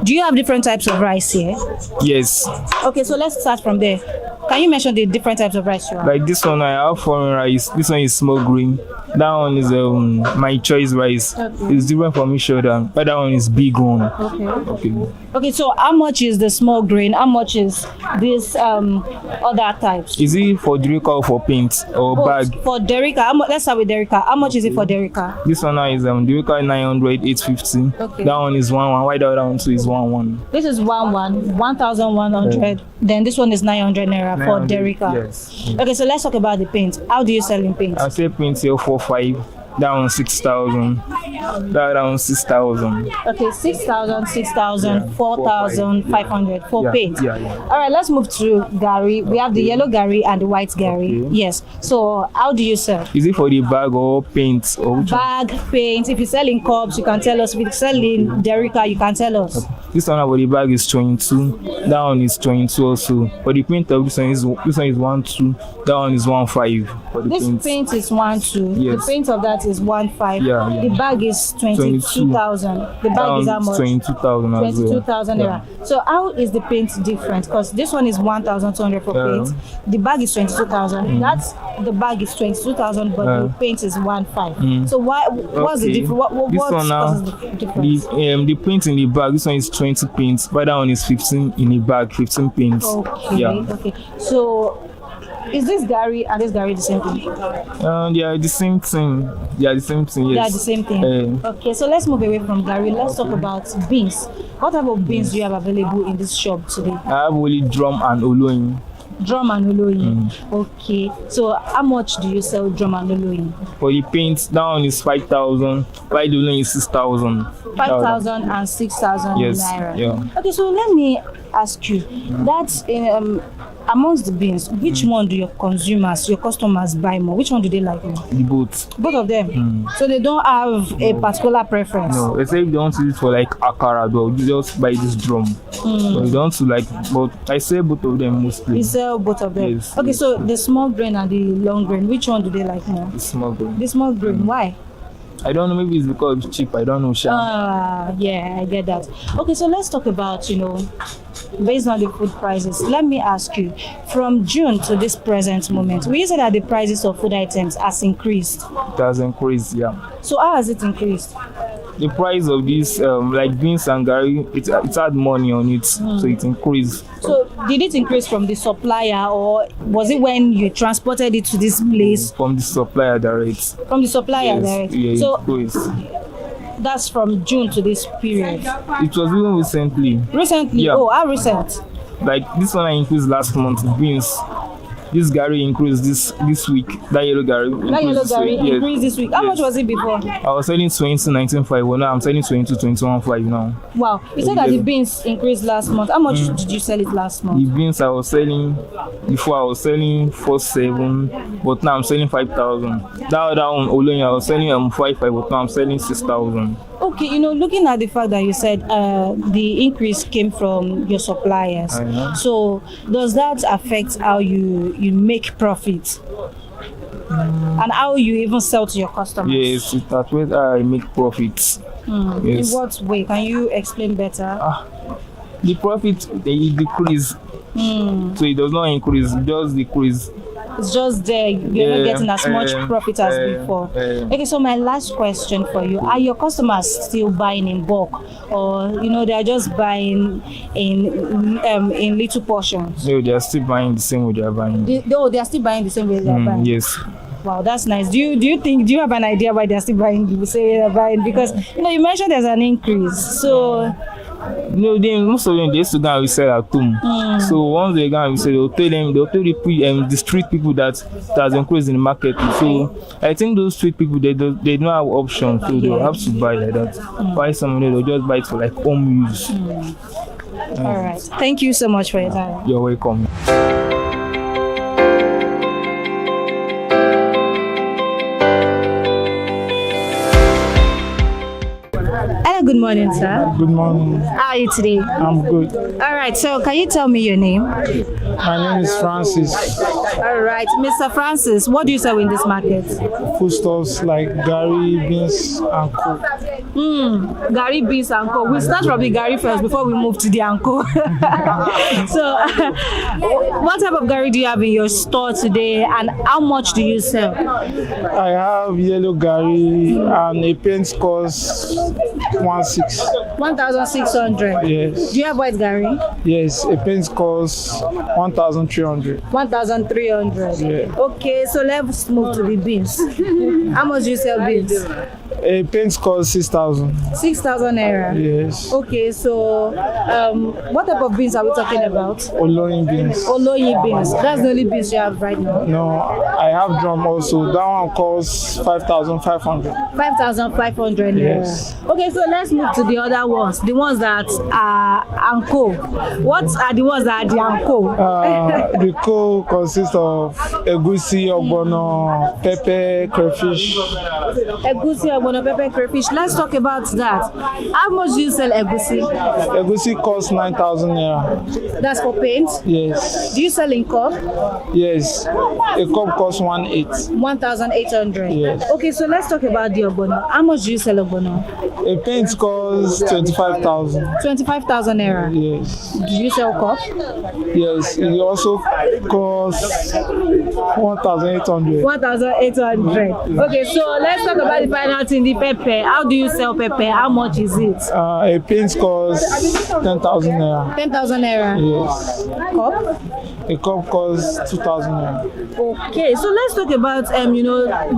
Do you have different types of rice here? Yes. Okay, so let's start from there. Can you mention the different types of rice you have? Like this one, I have foreign rice. This one is small green. That one is my choice rice. Okay. It's different from each other. But that one is big one. Okay. Okay, so how much is the small grain? How much is this other types? Is it for Derica or for paint or bag? For Derica, let's start with Derica. How much is it for Derica? This one now is Derica 900, 850. Okay. That one is 1,100. Why the other one too is 1,100? This is 1,100. Yeah. Then this one is 900 naira for Derica. Yes. Okay, so let's talk about the paint. How do you sell in paint? I sell paint here 4,500. That one 6,000. That one 6,000. Okay, 6,000, 6,000, 4,500 for paint. Yeah. All right, let's move to gari. We have the yellow gari and the white gari. Okay. Yes. So how do you sell? Is it for the bag or paint or which bag, paint? If you sell in cups, you can tell us. If you sell in Derica, you can tell us. This one for the bag is 22. That one is 22 also. For the paint of this one is 1,2. That one is 1,500 for the this paint. Paint is 1,2. Yes. The paint of that is 1,500. Yeah. The bag is 22,000. The bag is how much? 22,000 as well. 22,000 naira. So how is the paint different? Because this one is 1,200 for paint. The bag is 22,000. That's the bag is 22,000, but the paint is 1,500. So what's the difference? What causes the difference? The paint in the bag. This one is 20 paints, but that one is 15 in the bag. 15 paints. Okay. Yeah. Okay. So is this Gary and this Gary the same thing? They are the same thing. They are the same thing, yes. They are the same thing. Okay, so let's move away from Gary. Let's talk about beans. What type of beans do you have available in this shop today? I have only drum and oloyin. Drum and oloyin. Okay, so how much do you sell drum and oloyin? For the paint, that one is 5,000. While the oloyin is 6,000. 5,000 and 6,000 yes. naira. Yeah. Okay, so let me ask you, that's in amongst the beans, which one do your consumers, your customers buy more? Which one do they like more? The both. Both of them. So they don't have a particular preference. No, except if they want to use it for like akara, they'll just buy this drum. So they don't to like, but I sell both of them mostly. You sell both of them. Yes, okay, yes. so the small grain and the long grain, which one do they like more? The small grain. The small grain. Why? I don't know, maybe it's because it's cheap. I don't know, yeah, I get that. Okay, so let's talk about, based on the food prices. Let me ask you, from June to this present moment, we say that the prices of food items has increased. It has increased, yeah. So how has it increased? The price of this, like beans and gari, it had money on it, so it increased. So did it increase from the supplier, or was it when you transported it to this place? From the supplier direct. From the supplier yes, direct. Yeah, so it increased. That's from June to this period. It was even recently. Recently? Yeah. Oh, how recent? Like this one I increased last month, beans. This gari increased this week. That yellow gari increased this week. How much was it before? I was selling 19.5. Well, now I'm selling 21.5 now. Wow. You said that the beans increased last month. How much did you sell it last month? The beans I was selling before, I was selling 4.7, but now I'm selling 5,000. That other one, oloyin, I was selling 5.5, but now I'm selling 6,000. Okay, looking at the fact that you said the increase came from your suppliers, so does that affect how you make profit and how you even sell to your customers? Yes, it affects how I make profits. In Yes. what way? Can you explain better? The profit, they decrease, so it does not increase, it just decrease. It's just there, you're not getting as much profit as before. Okay, so my last question for you, are your customers still buying in bulk, or they are just buying in little portions? No, they are still buying the same way they are buying. They are still buying the same way they are buying? Yes. Wow, that's nice. Do you have an idea why they're still buying the same way they're buying? Because you mentioned there's an increase, so no, most of them they used to go and resell at home. So once they go and resell, they'll tell the street people that has increased in the market. So I think those street people they don't have options, so they'll have to buy like that. Buy some, they'll just buy it for like home use. All right. Thank you so much for your time. You're welcome. Hello, good morning, sir. Good morning. How are you today? I'm good. All right, so can you tell me your name? My name is Francis. All right, Mr. Francis, what do you sell in this market? Foodstuffs like gari, beans, and co. Gari, beans, and co. We'll start from the gari first before we move to the anko. So, what type of gari do you have in your store today, and how much do you sell? I have yellow gari, and a paint costs 1,600. Yes. Do you have white gari? Yes, a paint costs 1,300. 1,300. Yeah. Okay, so let's move to the beans. How much do you sell beans? A paint costs 6,000. 6,000 naira. Yes. Okay, so what type of beans are we talking about? Oloyin beans. Oloyin beans. That's the only beans you have right now? No, I have drum also. That one costs 5,500. 5,500 naira. Yes. Okay, so let's move to the other ones. The ones that are anko. What are the ones that are the anko? The co consists of egusi, ogbono, pepper, crayfish. Egusi, ogbono, pepper, crayfish. Let's talk about that. How much do you sell egusi? Egusi costs 9,000 naira. That's for paint? Yes. Do you sell in cup? Yes. A cup costs 1,800. 1,800. Yes. Okay, so let's talk about the ogbono. How much do you sell ogbono? A paint costs 25,000. 25,000 naira. Yes. Do you sell cup? Yes. It also costs 1,800. 1,800. Okay, so let's talk about the final thing, the pepper. How do you sell pepper? How much is it? A paint costs 10,000 naira. 10,000 naira. Yes. Cup? A cup costs 2,000 naira. Okay, so let's talk about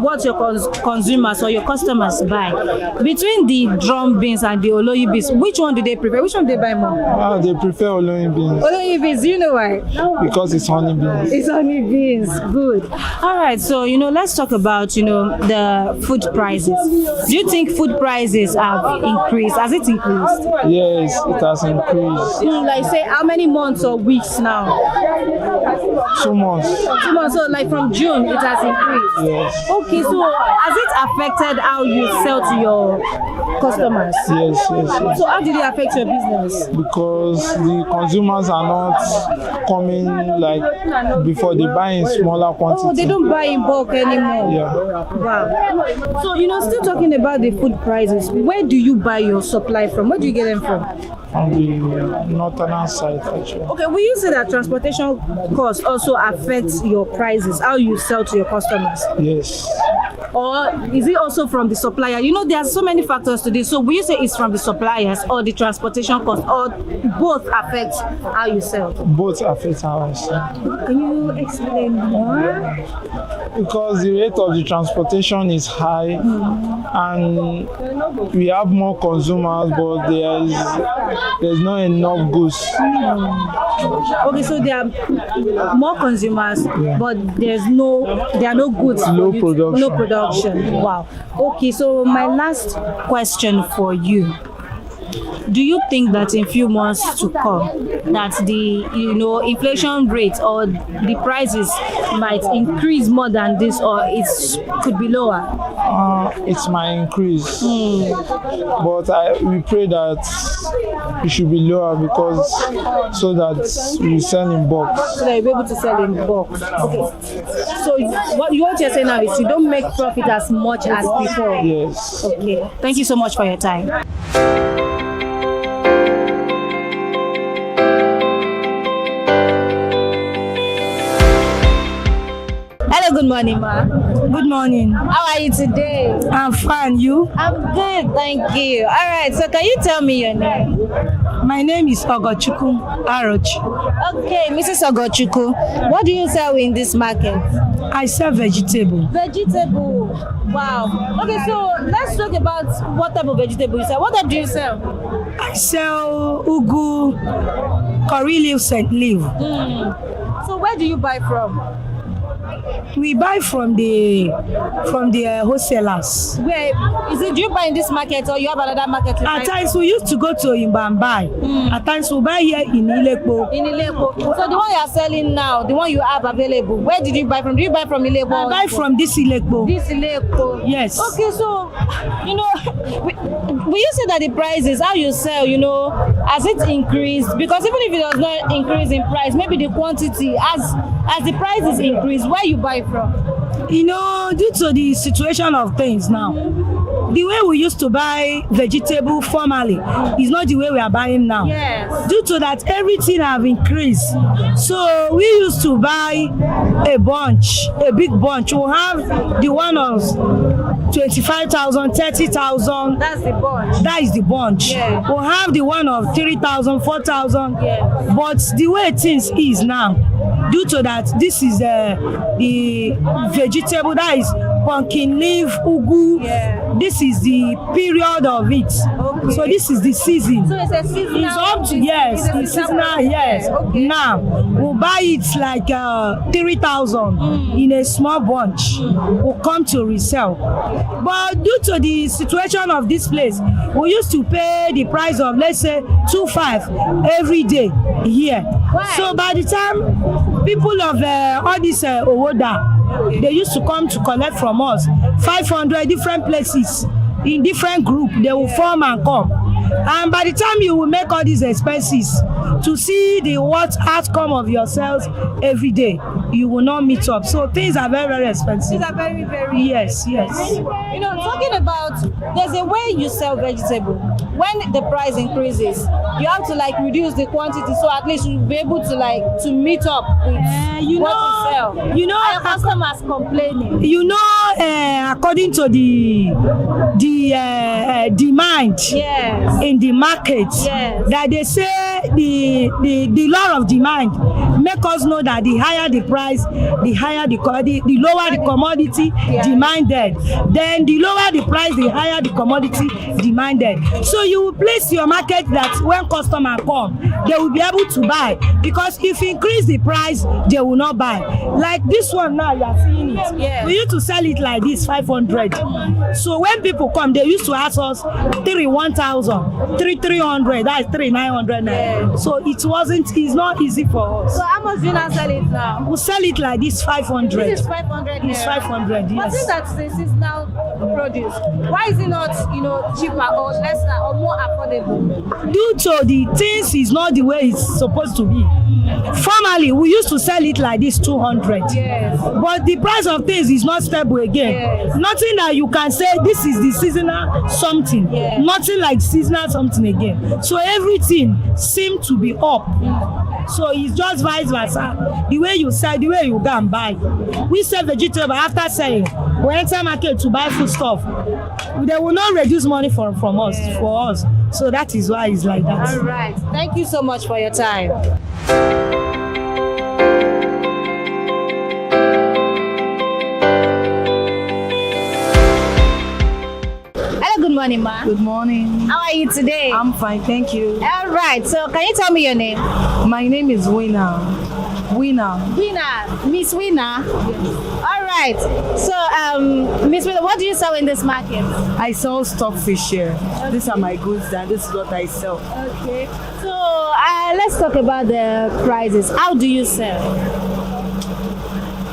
what your consumers or your customers buy. Between the drum beans and the oloyi beans, which one do they prefer? Which one do they buy more? They prefer oloyi beans. Oloyi beans, do you know why? Because it's honey beans. It's honey beans, good. All right, so let's talk about the food prices. Do you think food prices have increased? Has it increased? Yes, it has increased. Like say how many months or weeks now? 2 months. 2 months. So like from June, it has increased. Yes. Okay, so has it affected how you sell to your customers? Yes. So how did it affect your business? Because the consumers are not coming like before. They buy in smaller quantities. Oh, they don't buy in bulk anymore. Yeah. Wow. So still talking about the food prices. Where do you buy your supply from? Where do you get them from? On the northern side, actually. Okay, will you say that transportation costs also affects your prices, how you sell to your customers? Yes. Or is it also from the supplier? There are so many factors to this. So will you say it's from the suppliers or the transportation cost, or both affect how you sell? Both affect how I sell. Can you explain more? Because the rate of the transportation is high, and we have more consumers, but there's not enough goods. Okay, so there are more consumers, but there are no goods. No production. No production. Wow. Okay, so my last question for you. Do you think that in few months to come that the inflation rate or the prices might increase more than this, or it could be lower? It might increase, but we pray that it should be lower, because so that we sell in bulk. So that you'll be able to sell in bulk. Okay. So what you're saying now is you don't make profit as much as before. Yes. Okay. Thank you so much for your time. Hello, good morning, ma. Good morning. How are you today? I'm fine. You? I'm good, thank you. All right, so can you tell me your name? My name is Ogochukwu Arochi. Okay, Mrs. Ogochukwu, what do you sell in this market? I sell vegetable. Vegetable. Wow. Okay, so let's talk about what type of vegetable you sell. What type do you sell? I sell ugu, curry leaf, scent leaf. So where do you buy from? We buy from the wholesalers. Where is it? Do you buy in this market or you have another market? At times we used to go to Imba and buy. At times we buy here in Ilekpo. In Ilekpo. So the one you are selling now, the one you have available, where did you buy from? Do you buy from Ilekpo? I buy from this Ilekpo. This Ilekpo. Yes. Okay, so will you say that the prices, how you sell, has it increased? Because even if it does not increase in price, maybe the quantity as the prices increase, where you buy from? Due to the situation of things now, the way we used to buy vegetable formerly is not the way we are buying now. Yes. Due to that, everything have increased. So we used to buy a big bunch. We'll have the one of 25,000, 30,000. That's the bunch. That is the bunch. Yeah. We'll have the one of 3,000, 4,000. Yeah. But the way things is now, due to that, this is the vegetable, that is pumpkin leaf, ugu. Yeah. This is the period of it. Okay. So this is the season. So it's a seasonal. It's up to it's seasonal. Yes. Okay. Now we'll buy it like 3,000 in a small bunch. We'll come to resell. But due to the situation of this place, we used to pay the price of, let's say, 2,500 every day here. Why? So by the time people of all this Owoda, they used to come to collect from us 500 different places in different group. They will form and come. And by the time you will make all these expenses to see the what outcome of your sales every day, you will not meet up. So things are very, very expensive. Things are very, very yes. You know, talking about, there's a way you sell vegetable. When the price increases, you have to like reduce the quantity, so at least you'll be able to like to meet up with what you sell. You know, and your customers complaining. You know, according to the demand in the market, that they say the law of demand make us know that the higher the price, the lower the commodity demanded. Then the lower the price, the higher the commodity demanded. So you will place your market that when customer come, they will be able to buy, because if you increase the price, they will not buy. Like this one now, you are seeing it. We used to sell it like this 500. So when people come, they used to ask us 1,000, 300, that's 900 now. So it's not easy for us. So how much do you now sell it now? We sell it like this 500. This is 500. It's 500. But since that's the seasonal produce, why is it not, you know, cheaper or lesser or more affordable? Due to the things is not the way it's supposed to be. Formerly, we used to sell it like this 200. But the price of things is not stable again. Nothing that you can say this is the seasonal something. Nothing like seasonal something again. So everything seems to be up. So it's just vice versa. The way you sell, the way you go and buy. We sell vegetable after selling. We enter market to buy food stuff. They will not reduce money from us for us. So that is why it's like that. All right. Thank you so much for your time. Hello, good morning, ma. Good morning. How are you today? I'm fine, thank you. All right. So can you tell me your name? My name is Winner. Miss Winner. All right. So, Miss Winner, what do you sell in this market? I sell stockfish here. These are my goods and this is what I sell. Okay. So, let's talk about the prices. How do you sell?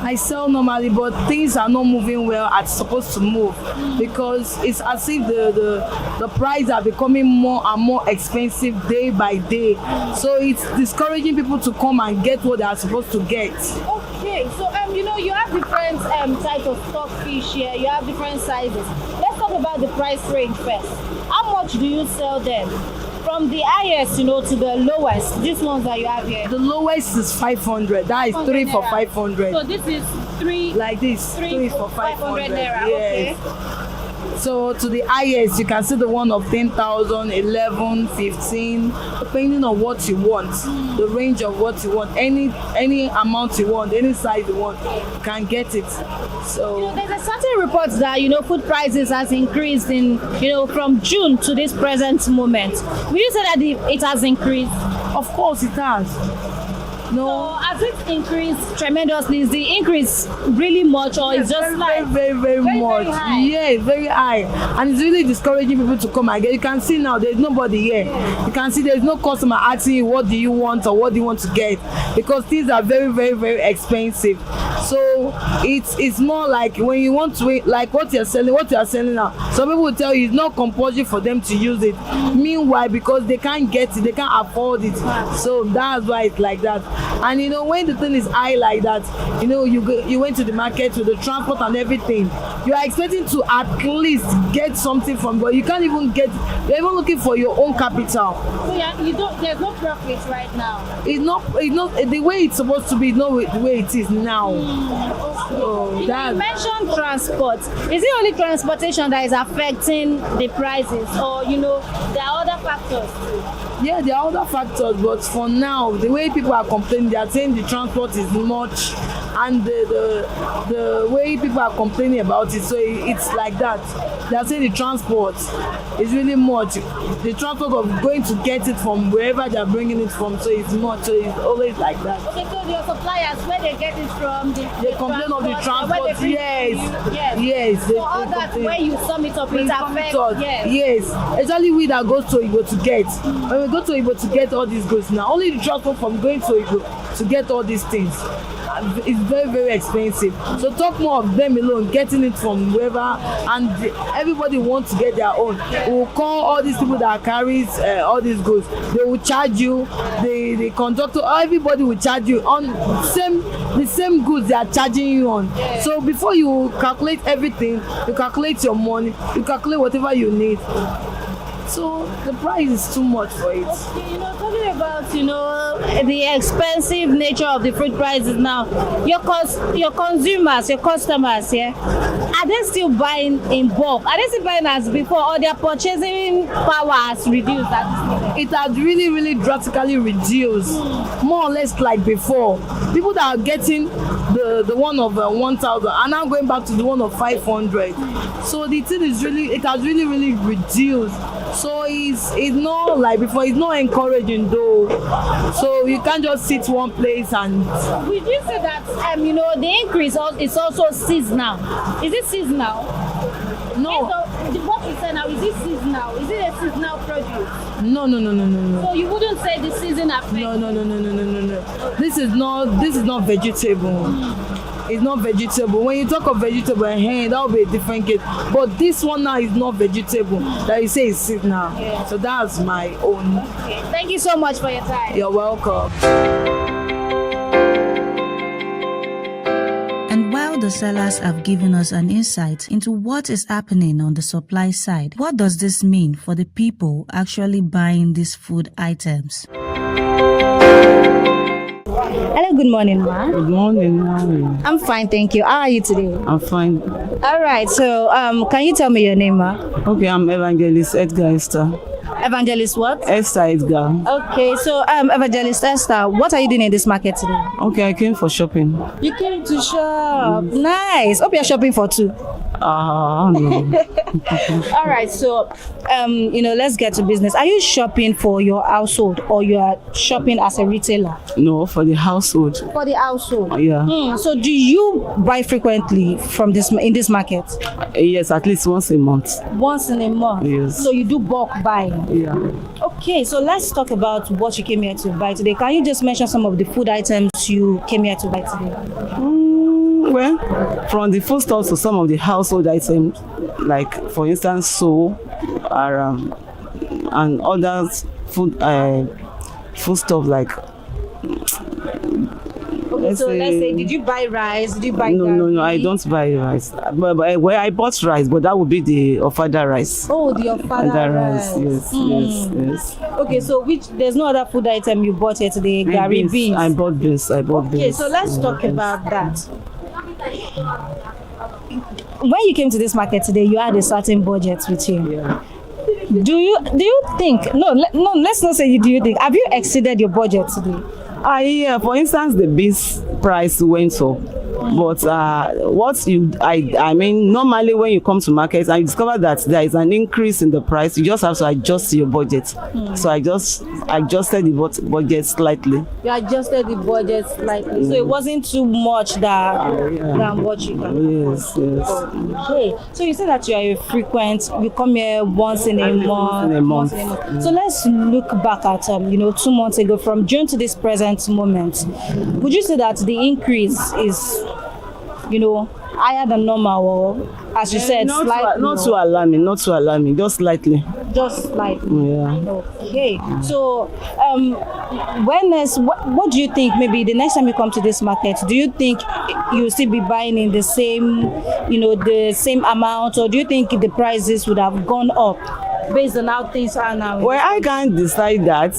I sell normally, but things are not moving well as supposed to move, because it's as if the prices are becoming more and more expensive day by day. So it's discouraging people to come and get what they are supposed to get. Okay, so you know, you have different types of stockfish here. You have different sizes. Let's talk about the price range first. How much do you sell them? From the highest, you know, to the lowest, these ones that you have here. The lowest is 500. That is 3 for 500. So this is 3 like this, 3 for 500 naira. Yes. Okay. So to the highest, you can see the one of 10,000, 11, 15, depending on what you want, the range of what you want, any amount you want, any size you want, you can get it. So you know, there's a certain report that, you know, food prices has increased in, you know, from June to this present moment. Will you say that it has increased? Of course it has. No. So has it increased tremendously? Is the increase really much, or yes, it's just very much? Very high. Yeah, very high, and it's really discouraging people to come again. You can see now there's nobody here. You can see there's no customer asking you what do you want or what do you want to get, because things are very expensive. So it's more like when you want to, like what you are selling now. Some people will tell you it's not compulsory for them to use it. Meanwhile, because they can't get it, they can't afford it. So that's why it's like that. And you know, when the thing is high like that, you know, you went to the market with the transport and everything, you are expecting to at least get something from, but you can't even get. You're even looking for your own capital. So yeah, there's no profit right now. It's not the way it's supposed to be. It's not the way it is now. So you mentioned transport. Is it only transportation that is affecting the prices, or you know, there are other factors too? Yeah, there are other factors, but for now, the way people are complaining, they are saying the transport is much, and the way people are complaining about it, so it's like that. They are saying the transport is really much. The transport of going to get it from wherever they are bringing it from, so it's much. So it's always like that. Okay, so your suppliers, where they get it from, they complain of the transport. Yes. So all that where you sum it up, it affects. Yes, especially we that goes to Igbo to get. When we go to Igbo to get all these goods now, only the transport from going to Igbo to get all these things. it's very, very expensive. So talk more of them alone, getting it from wherever, and everybody wants to get their own. We will call all these people that carries all these goods. They will charge you, the conductor, everybody will charge you on the same goods they are charging you on. So before you calculate everything, you calculate your money, you calculate whatever you need. So the price is too much for it. Okay, talking about the expensive nature of the fruit prices now, your consumers, your customers, are they still buying in bulk? Are they still buying as before, or their purchasing power has reduced at this moment? It has really, really drastically reduced, more or less like before. People that are getting the one of 1,000 are now going back to the one of 500. So the thing is it has really, really reduced. So it's not like before. It's not encouraging though. So you can't just sit one place and. Would you say that the increase is also seasonal? Is it seasonal? No. What you say now, is it seasonal? Is it a seasonal produce? No. So you wouldn't say the season affects? No. This is not vegetable. It's not vegetable. When you talk of vegetable, that will be a different case. But this one now is not vegetable. That you say is seasonal. Yeah. So that's my own. Okay. Thank you so much for your time. You're welcome. And while the sellers have given us an insight into what is happening on the supply side, what does this mean for the people actually buying these food items? Hello, good morning, ma. Good morning, how are you? I'm fine, thank you. How are you today? I'm fine. All right, so can you tell me your name, ma? Okay, I'm Evangelist Edgar Esther. Evangelist what? Esther Edgar. Okay, so Evangelist Esther, what are you doing in this market today? Okay, I came for shopping. You came to shop. Nice. Hope you're shopping for two. No. All right, so let's get to business. Are you shopping for your household, or you are shopping as a retailer? No, for the household. For the household. Yeah. So do you buy frequently from in this market? Yes, at least once a month. Once in a month. Yes. So you do bulk buying. Yeah. Okay, so let's talk about what you came here to buy today. Can you just mention some of the food items you came here to buy today? Well, from the food stores to some of the household items, like for instance, soap, and other food stuff like. Okay, let's say, did you buy rice? Did you buy No, I don't buy rice. But I bought rice, but that would be the Ofada rice. Oh, the Ofada rice. Yes. Okay, so there's no other food item you bought here today? Gary beans. I bought beans. Okay, so let's talk about that. When you came to this market today, you had a certain budget with you. Yeah. Do you think? No. Let's not say do you think. Have you exceeded your budget today? Yeah. For instance, the beans price went up. But I mean, normally when you come to markets and you discover that there is an increase in the price, you just have to adjust your budget. So I just adjusted the budget slightly. You adjusted the budget slightly, so it wasn't too much than what you can. Yes. Okay, so you said that you are a frequent. You come here once in a month. So let's look back at 2 months ago, from June to this present moment. Would you say that the increase is higher than normal, or as you said, slightly? Not too alarming, just slightly. Yeah. Okay. So, what do you think? Maybe the next time you come to this market, do you think you'll still be buying in the same, the same amount, or do you think the prices would have gone up based on how things are now? Well, I can't decide that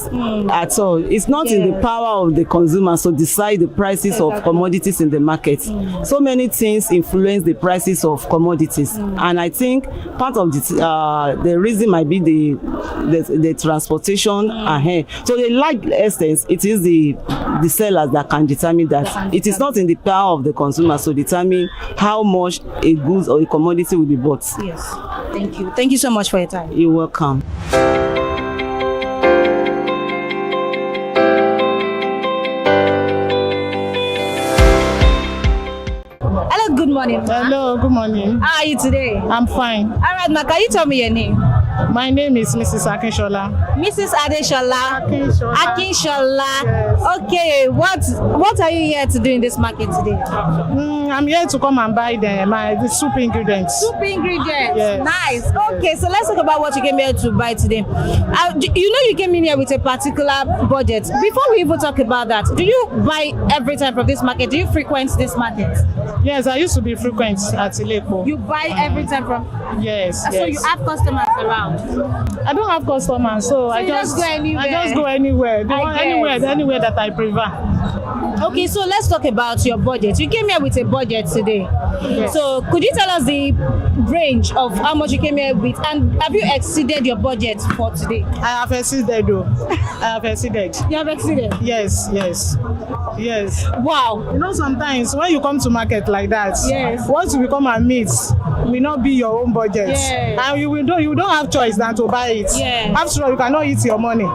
at all. It's not in the power of the consumer to decide the prices of commodities in the market. So many things influence the prices of commodities, and I think part of the reason might be the transportation ahead. So the large extent, it is the sellers that can determine that. It is not in the power of the consumer to determine how much a goods or a commodity will be bought. Yes. Thank you. Thank you so much for your time. You're welcome. Hello, good morning. Hello, good morning. How are you today? I'm fine. All right, ma, can you tell me your name? My name is Mrs. Akinshola. Mrs. Adeshola. Akinshola. Akinshola. Yes. Okay, what are you here to do in this market today? I'm here to come and buy the soup ingredients. Soup ingredients. Yes. Nice. Okay, so let's talk about what you came here to buy today. You came in here with a particular budget. Before we even talk about that, do you buy every time from this market? Do you frequent this market? Yes, I used to be frequent at Ileko. You buy every time from? Yes. So you have customers around? I don't have customers, so I just go anywhere. I just go anywhere. Anywhere that I prefer. Okay, so let's talk about your budget. You came here with a budget today. Yes. So could you tell us the range of how much you came here with, and have you exceeded your budget for today? I have exceeded though. I have exceeded. You have exceeded? Yes. Wow. You know, sometimes when you come to market like that, yes, once you come and meet, will not be your own budget. Yes. And you don't have choice than to buy it. Yes. After all, you cannot eat your money.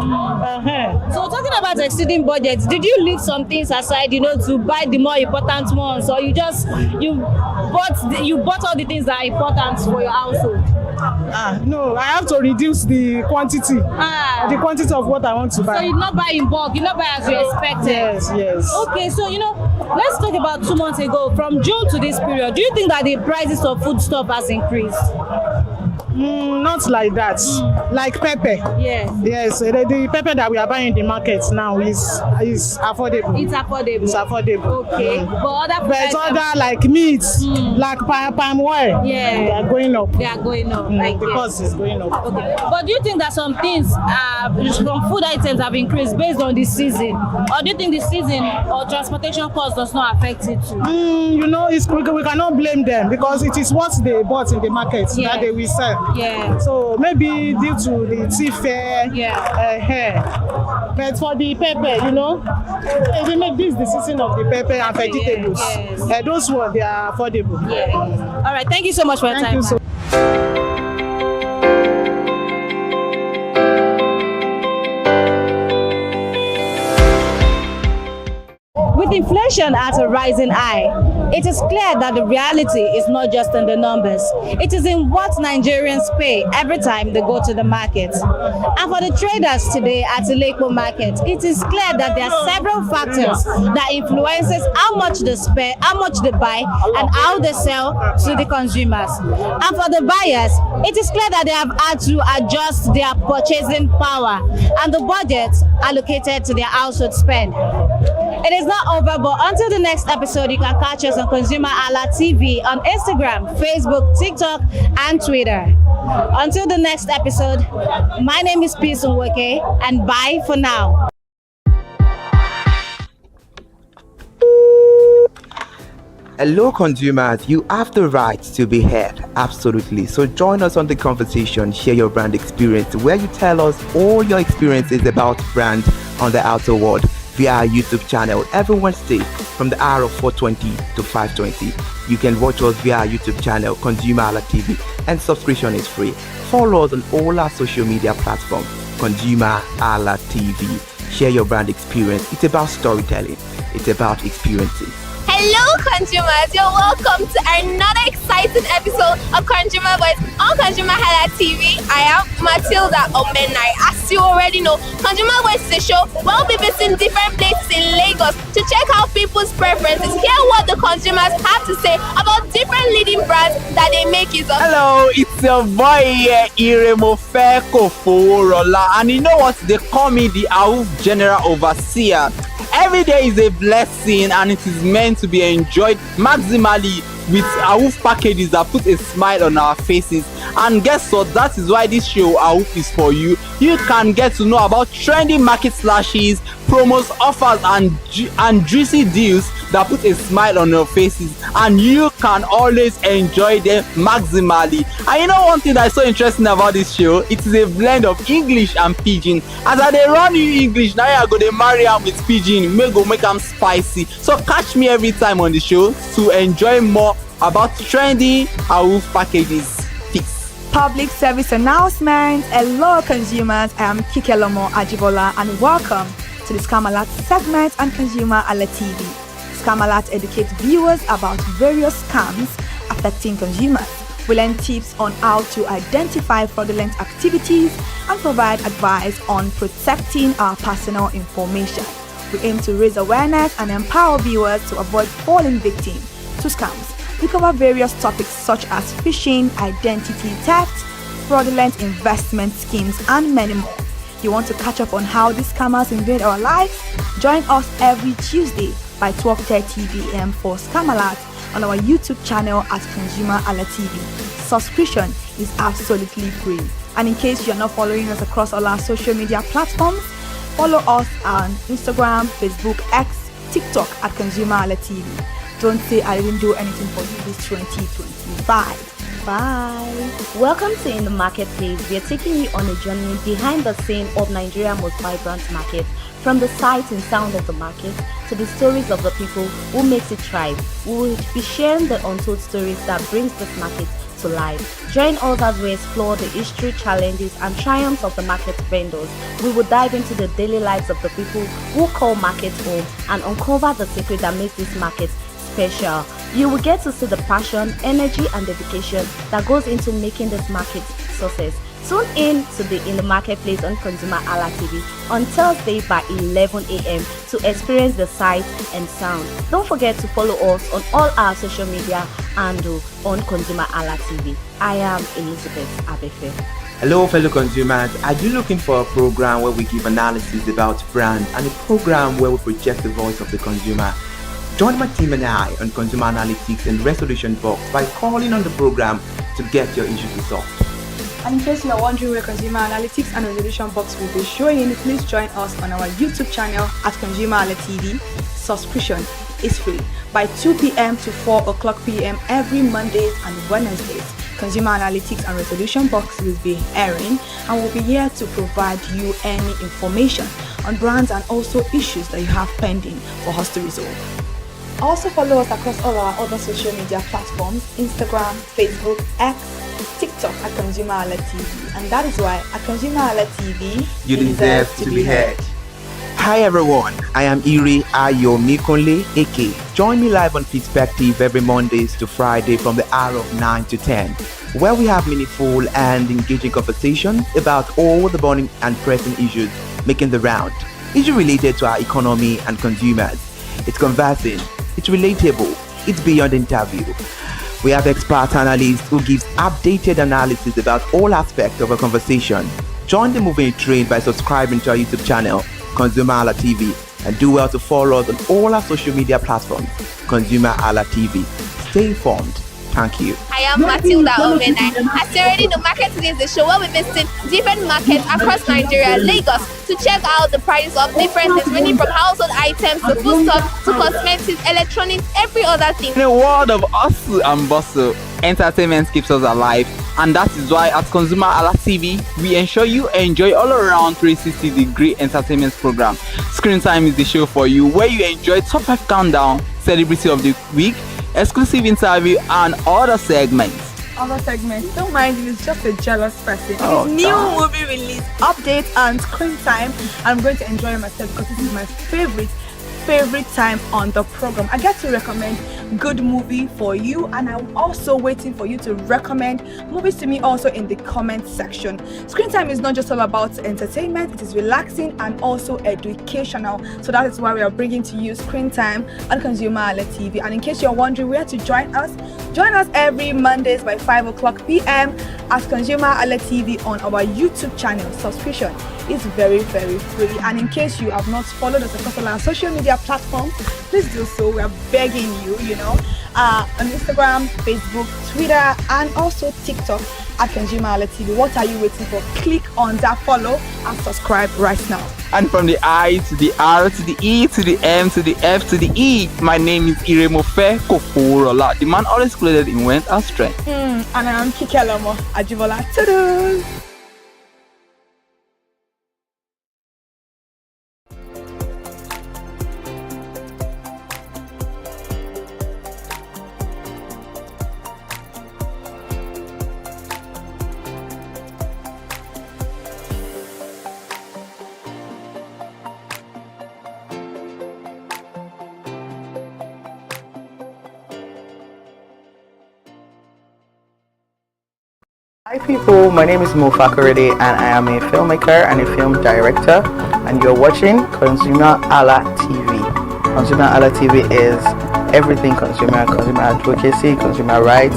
So talking about exceeding budgets, did you leave some things aside, to buy the more important ones, or you bought all the things that are important for your household? No, I have to reduce the quantity. The quantity of what I want to buy. So you not buy in bulk, you not buy as you expected. Yes. Okay, so let's talk about 2 months ago, from June to this period. Do you think that the prices of food stuff has increased? Not like that. Like pepper. Yes, the pepper that we are buying in the market now is affordable. It's affordable. It's affordable. Okay. But other like meat, like palm oil, they are going up. They are going up. Because it's going up. Okay. But do you think that some things from food items have increased based on the season? Or do you think the season or transportation cost does not affect it too? We cannot blame them, because it is what they bought in the market that they will sell. Yeah. So maybe due to the tea fair. But for the pepper, they make this the season of the pepper and vegetables. Yes. Those ones, they are affordable. All right. Thank you so much for your time. Thank you With inflation at a rising high, it is clear that the reality is not just in the numbers. It is in what Nigerians pay every time they go to the market. And for the traders today at the Ileko market, it is clear that there are several factors that influences how much they spend, how much they buy, and how they sell to the consumers. And for the buyers, it is clear that they have had to adjust their purchasing power and the budget allocated to their household spend. It is not over, but until the next episode, you can catch us on ConsumerHallaTV on Instagram, Facebook, TikTok, and Twitter. Until the next episode, my name is Peace Nweke, and bye for now. Hello consumers, you have the right to be heard, absolutely. So join us on the conversation, share your brand experience, where you tell us all your experiences about brand on the outer world via our YouTube channel every Wednesday from the hour of 4:20 to 5:20. You can watch us via our YouTube channel, ConsumerHallaTV, and subscription is free. Follow us on all our social media platforms, ConsumerHallaTV. Share your brand experience. It's about storytelling. It's about experiences. Hello consumers, you're welcome to another exciting episode of Consumer Voice on ConsumerHallaTV. I am Matilda Omenai. As you already know, Consumer Voice is a show where we'll be visiting different places in Lagos to check out people's preferences, hear what the consumers have to say about different leading brands that they make use of. Hello, it's your boy here, Iremofeko Foworola, and you know what? They call me the AUF General Overseer. Every day is a blessing and it is meant to be enjoyed maximally with AUF packages that put a smile on our faces. And guess what? That is why this show AUF is for you. You can get to know about trendy market slashes, promos, offers, and juicy deals that put a smile on your faces, and you can always enjoy them maximally. And you know one thing that's so interesting about this show? It is a blend of English and Pidgin. As I dey run you English, now I go dey marry am with Pidgin, make am spicy. So catch me every time on the show to enjoy more about trendy AUF packages. Public service announcement. Hello consumers, I am Kikelomo Ajibola and welcome to the Scam Alert segment on ConsumerHallaTV. Scam Alert educates viewers about various scams affecting consumers. We learn tips on how to identify fraudulent activities and provide advice on protecting our personal information. We aim to raise awareness and empower viewers to avoid falling victim to scams. We cover various topics such as phishing, identity theft, fraudulent investment schemes, and many more. You want to catch up on how these scammers invade our lives? Join us every Tuesday by 12:30 p.m. for Scam Alert on our YouTube channel at ConsumerHalla TV. Subscription is absolutely free. And in case you're not following us across all our social media platforms, follow us on Instagram, Facebook, X, TikTok at ConsumerHalla TV. Don't say I didn't do anything for you this 2025. Bye. Welcome to In the Marketplace. We are taking you on a journey behind the scene of Nigeria's most vibrant market, from the sight and sound of the market to the stories of the people who makes it thrive. We will be sharing the untold stories that brings this market to life. Join us as we explore the history, challenges, and triumphs of the market vendors. We will dive into the daily lives of the people who call market home and uncover the secret that makes this market special. You will get to see the passion, energy, and dedication that goes into making this market success. Tune in to the In the Marketplace on ConsumerHalla TV on Thursday by 11 a.m. to experience the sight and sound. Don't forget to follow us on all our social media and on ConsumerHalla TV. I am Elizabeth Abefe. Hello fellow consumers, are you looking for a program where we give analysis about brand and a program where we project the voice of the consumer? Join my team and I on Consumer Analytics and Resolution Box by calling on the program to get your issues resolved. And in case you are wondering where Consumer Analytics and Resolution Box will be showing, please join us on our YouTube channel at ConsumerHalla TV. Subscription is free by 2 p.m. to 4 o'clock p.m. every Mondays and Wednesdays. Consumer Analytics and Resolution Box will be airing and will be here to provide you any information on brands and also issues that you have pending for us to resolve. Also follow us across all our other social media platforms, Instagram, Facebook, X, TikTok at ConsumerHalla TV. And that is why at ConsumerHalla TV, you deserve to be heard. Hi everyone, I am Iri Ayomikonle Eke. Join me live on Perspective every Mondays to Friday from the hour of 9 to 10, where we have meaningful and engaging conversations about all the burning and pressing issues making the round. Issues related to our economy and consumers. It's conversing, it's relatable, it's beyond interview. We have expert analysts who gives updated analysis about all aspects of a conversation. Join the moving train by subscribing to our YouTube channel, ConsumerHalla TV, and do well to follow us on all our social media platforms, ConsumerHalla TV. Stay informed. Thank you. I am Matilda Omenai. As you already know, Market Today is the show where we visit different markets across Nigeria, Lagos, to check out the prices of different things, ranging from household items to foodstuffs to cosmetics, electronics, every other thing. In a world of hustle and bustle, entertainment keeps us alive, and that is why at ConsumerHalla TV, we ensure you enjoy all around 360-degree entertainment program. Screen Time is the show for you, where you enjoy top 5 countdown, celebrity of the week, exclusive interview, and other segments. Don't mind if it's just a jealous person. Oh, It's new movie release, update, and Screen Time. I'm going to enjoy myself because this is my favorite time on the program. I get to recommend good movie for you, and I'm also waiting for you to recommend movies to me also in the comment section. Screen Time is not just all about entertainment, it is relaxing and also educational. So that is why we are bringing to you Screen Time on ConsumerHalla TV. And in case you're wondering where to join us every Mondays by 5 o'clock p.m. at ConsumerHalla TV on our YouTube channel. Subscription is very, very free. And in case you have not followed us across all our social media platforms, please do so. We are begging you, on Instagram, Facebook, Twitter, and also TikTok at ConsumerHalla TV. What are you waiting for? Click on that follow and subscribe right now. And from the I to the R to the E to the M to the F to the E, my name is Iremofe Koforola, the man always clothed in wealth and strength. And I am Kikelomo Ajibola. Toodles! Hi people, my name is Mo Fakorede and I am a filmmaker and a film director, and you're watching ConsumerHalla TV. ConsumerHalla TV is everything consumer advocacy, consumer rights,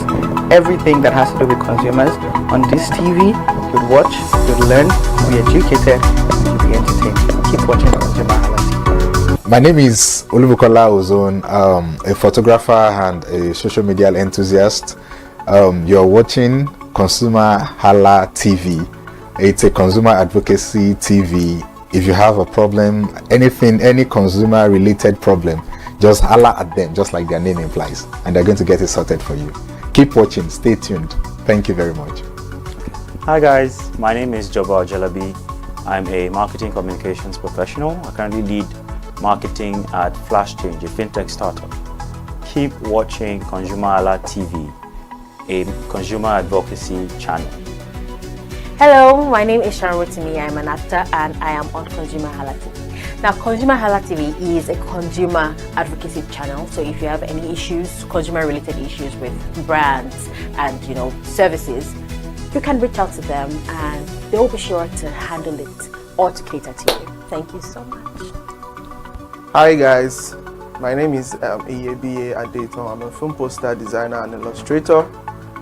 everything that has to do with consumers. On this TV, you'd watch, you'd learn, you'd be educated, you'd be entertained. Keep watching ConsumerHalla TV. My name is Olubukola Ozone, a photographer and a social media enthusiast. You're watching ConsumerHalla TV. It's a consumer advocacy TV. If you have a problem, any consumer related problem, just holla at them, just like their name implies, and they're going to get it sorted for you. Keep watching, stay tuned. Thank you very much. Hi guys, my name is Joba Jalabi. I'm a marketing communications professional. I currently lead marketing at Flash Change, a fintech startup. Keep watching ConsumerHalla TV, a consumer advocacy channel. Hello, my name is Sharon Rotimi. I'm an actor and I am on ConsumerHalla TV. Now, ConsumerHalla TV is a consumer advocacy channel. So if you have any issues, consumer-related issues with brands and services, you can reach out to them and they'll be sure to handle it or to cater to you. Thank you so much. Hi guys, my name is Iyebiye Adeton. I'm a film poster designer and illustrator.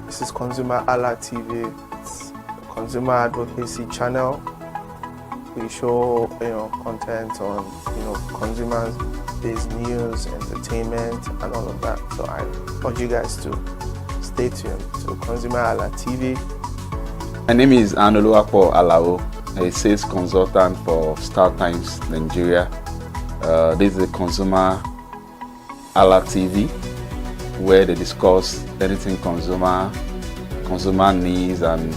This is ConsumerHalla TV. It's a consumer advocacy channel. We show content on consumers-based news, entertainment, and all of that. So I urge you guys to stay tuned to ConsumerHalla TV. My name is Anoluwapo Alao, a sales consultant for Star Times Nigeria. This is a ConsumerHalla TV, where they discuss anything consumer needs, and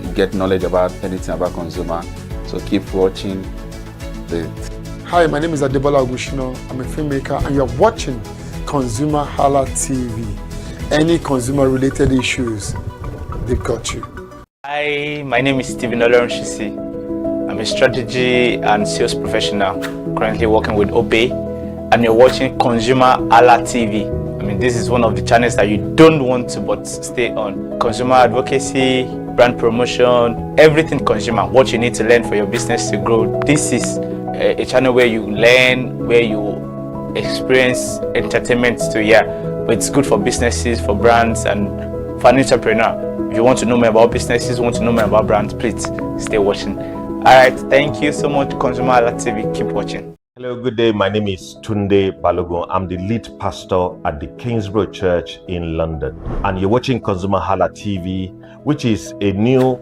you get knowledge about anything about consumer. So keep watching Hi, my name is Adebola Ogushino. I'm a filmmaker and you're watching ConsumerHalla TV. Any consumer related issues, they've got you. Hi, my name is Stephen Olorunshisi. I'm a strategy and sales professional currently working with Obey, and you're watching ConsumerHalla TV. I mean, this is one of the channels that you don't want to but stay on. Consumer advocacy, brand promotion, everything consumer, what you need to learn for your business to grow. This is a channel where you learn, where you experience entertainment too, but it's good for businesses, for brands, and for an entrepreneur. If you want to know more about businesses, want to know more about brands, please stay watching. Alright, thank you so much, ConsumerHalla TV. Keep watching. Hello, good day. My name is Tunde Balogun. I'm the lead pastor at the Kingsborough Church in London. And you're watching ConsumerHalla TV, which is a new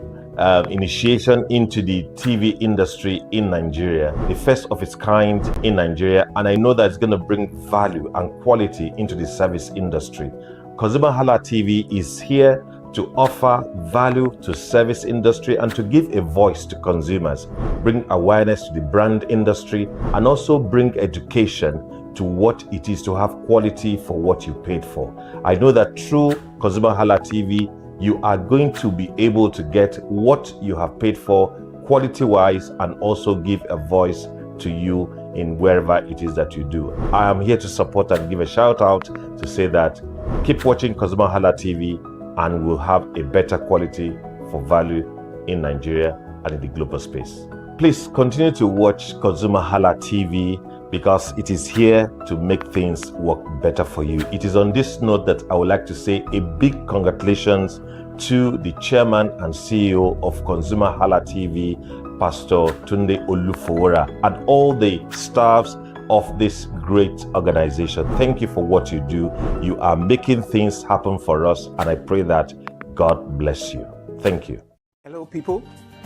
initiation into the TV industry in Nigeria, the first of its kind in Nigeria. And I know that it's going to bring value and quality into the service industry. ConsumerHalla TV is here to offer value to service industry and to give a voice to consumers, bring awareness to the brand industry, and also bring education to what it is to have quality for what you paid for. I know that through ConsumerHalla TV, you are going to be able to get what you have paid for quality-wise, and also give a voice to you in wherever it is that you do. I am here to support and give a shout out to say that keep watching ConsumerHalla TV, and we'll have a better quality for value in Nigeria and in the global space. Please continue to watch ConsumerHalla TV, because it is here to make things work better for you. It is on this note that I would like to say a big congratulations to the chairman and CEO of ConsumerHalla TV, Pastor Tunde Olufowora, and all the staffs of this great organization. Thank you for what you do. You are making things happen for us, and I pray that God bless you. Thank you. Hello people.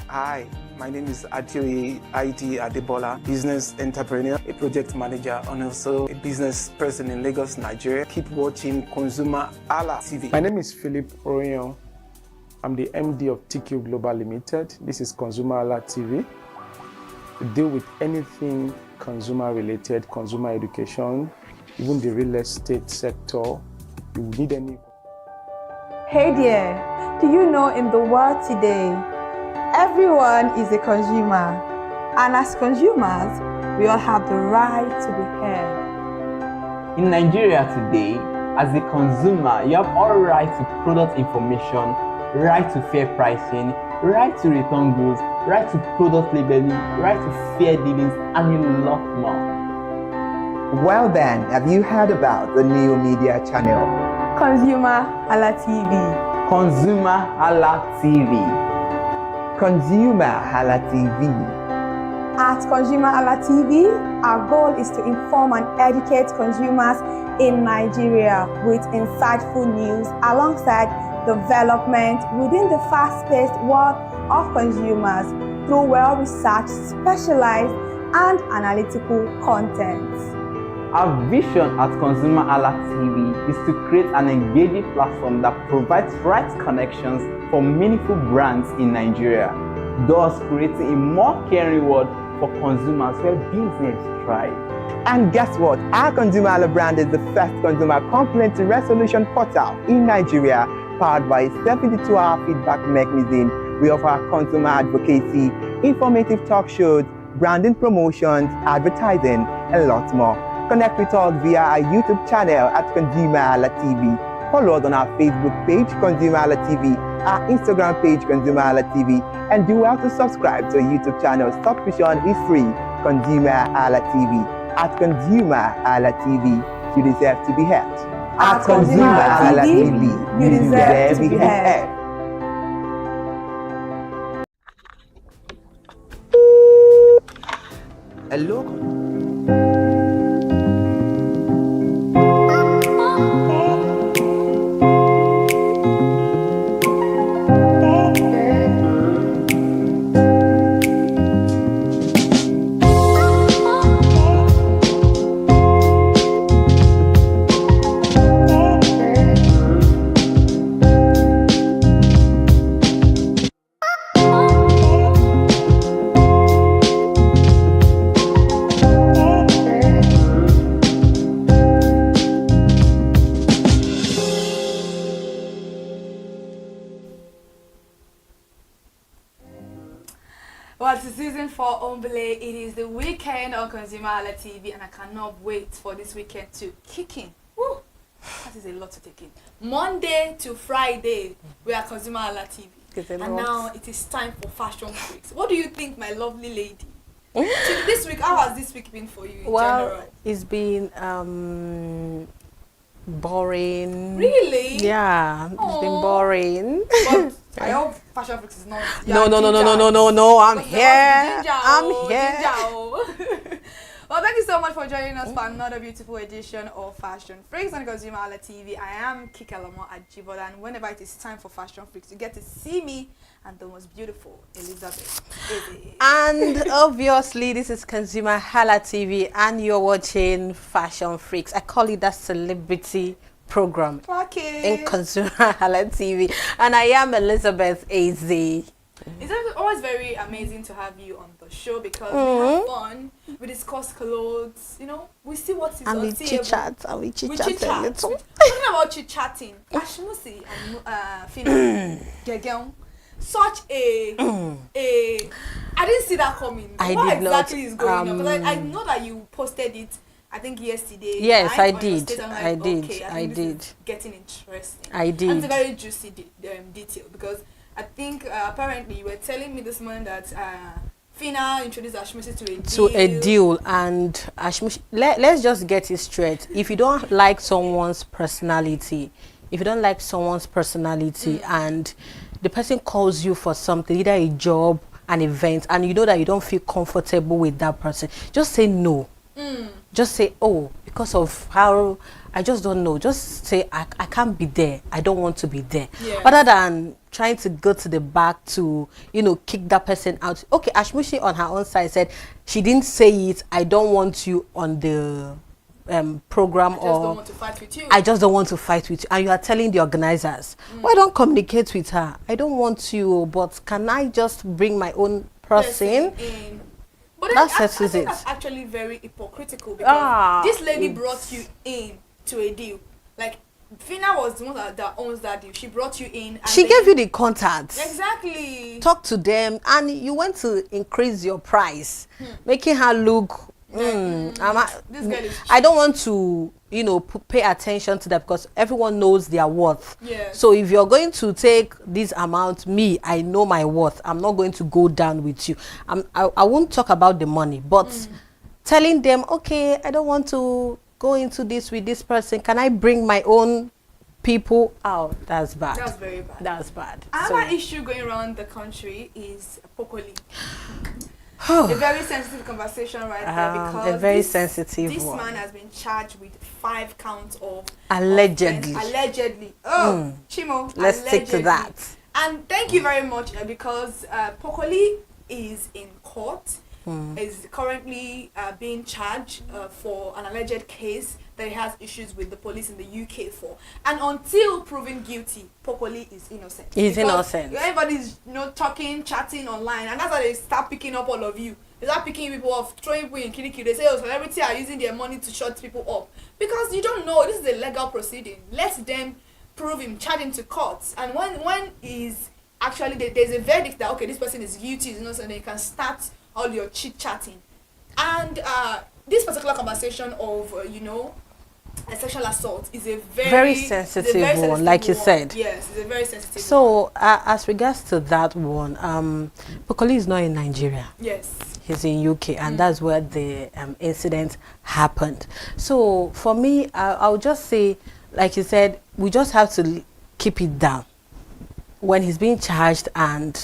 Hi, my name is Adioye ID Adebola, business entrepreneur, a project manager, and also a business person in Lagos, Nigeria. Keep watching ConsumerHalla TV. My name is Philip Orion. I'm the MD of TQ Global Limited. This is ConsumerHalla TV. We deal with anything consumer related, consumer education, even the real estate sector. You need any. Hey there, do you know in the world today, everyone is a consumer, and as consumers, we all have the right to be heard. In Nigeria today, as a consumer, you have all right to product information right to fair pricing, right to return goods, right to product labeling, right to fair dealings, and a lot more. Well then, have you heard about the new media channel? ConsumerHalla TV. ConsumerHalla TV. ConsumerHalla TV. At ConsumerHalla TV, our goal is to inform and educate consumers in Nigeria with insightful news alongside development within the fast-paced world of consumers through well-researched, specialized, and analytical content. Our vision at ConsumerHalla TV is to create an engaging platform that provides right connections for meaningful brands in Nigeria, thus creating a more caring world for consumers where business thrive. And guess what? Our ConsumerHalla brand is the first consumer complaint resolution portal in Nigeria, powered by a 72-hour feedback mechanism. We offer consumer advocacy, informative talk shows, branding promotions, advertising, and lots more. Connect with us via our YouTube channel at ConsumerHalla TV. Follow us on our Facebook page, ConsumerHalla TV, our Instagram page, ConsumerHalla TV, and do well to subscribe to our YouTube channel. Subscription is free. ConsumerHalla TV. At ConsumerHalla TV, you deserve to be heard. At ConsumerHalla TV, you deserve to be heard. Hello. Well, it's season 4 Omble. It is the weekend on ConsumerHalla TV, and I cannot wait for this weekend to kick in. Woo! That is a lot to take in. Monday to Friday, we are ConsumerHalla TV. And now it is time for Fashion Freaks. What do you think, my lovely lady? So this week, how has this week been for you in general? It's been boring. Really? Yeah, it's been boring. But I hope Fashion Freaks is not. No, I'm here. I'm here. Well, thank you so much for joining us for another beautiful edition of Fashion Freaks on ConsumerHalla TV. I am Kikalamo Ajibola, and whenever it is time for Fashion Freaks, you get to see me and the most beautiful Elizabeth. And obviously, this is ConsumerHalla TV, and you're watching Fashion Freaks. I call it that celebrity program in ConsumerHalla TV, and I am Elizabeth Az. It's always very amazing to have you on the show because we have fun, we discuss clothes, you know, we see what is and on we chit-chat, and we chit-chat a little. Talking about chit-chatting, Ashmusi and Fina Gegel, such a I didn't see that coming. What exactly is going on? Because I know that you posted it, I think yesterday. Yes, right? I did. Like, I did. okay, I did. Getting interesting. I did. And it's a very juicy detail because I think apparently you were telling me this morning that Fina introduced Ashmusi to a deal. And Ashmusi, let's just get it straight. If you don't like someone's personality, and the person calls you for something, either a job, an event, and you know that you don't feel comfortable with that person, just say no. Just say, oh, because of how I just don't know. Just say I can't be there. I don't want to be there. Yes. Rather than trying to go to the back to, you know, kick that person out. Okay, Ashmushi on her own side said she didn't say it. I don't want you on the program, I just don't want to fight with you. And you are telling the organizers, why don't communicate with her? I don't want you, but can I just bring my own person in? But I think that's actually very hypocritical because this lady brought you in to a deal. Like, Fina was the one that owns that deal. She brought you in. And she gave you the contacts. Exactly. Talk to them, and you went to increase your price, making her look. This girl is I don't want to you know, pay attention to that, because everyone knows their worth. Yes. So if you're going to take this amount, me, I know my worth. I'm not going to go down with you. I won't talk about the money, but telling them, okay, I don't want to go into this with this person. Can I bring my own people out? That's bad. That's very bad. That's bad. Another issue going around the country is Pokoli. A very sensitive conversation right there, because a very sensitive this one. man has been charged with 5 counts of Allegedly. Allegedly. Oh, Chimo. Let's stick to allegedly. that. And thank you very much, because Pokoli is in court, is currently being charged for an alleged case that he has issues with the police in the UK for. And until proven guilty, Pokoli is innocent. He's Because innocent. Everybody's, you know, talking, chatting online, and that's how they start picking up all of you. They start picking people off, throwing people in Kiriki. They say, oh, celebrity are using their money to shut people up. Because you don't know, this is a legal proceeding. Let them prove him, charge him to court. And when is actually, there's a verdict that, okay, this person is guilty, is innocent, then you can start all your chit-chatting. And this particular conversation of, you know, a sexual assault is a very sensitive one, like you said. Yes, it's a very sensitive one. So, as regards to that one, Pokoli is not in Nigeria. Yes. He's in UK, and that's where the incident happened. So, for me, I'll just say, like you said, we just have to keep it down. When he's being charged, and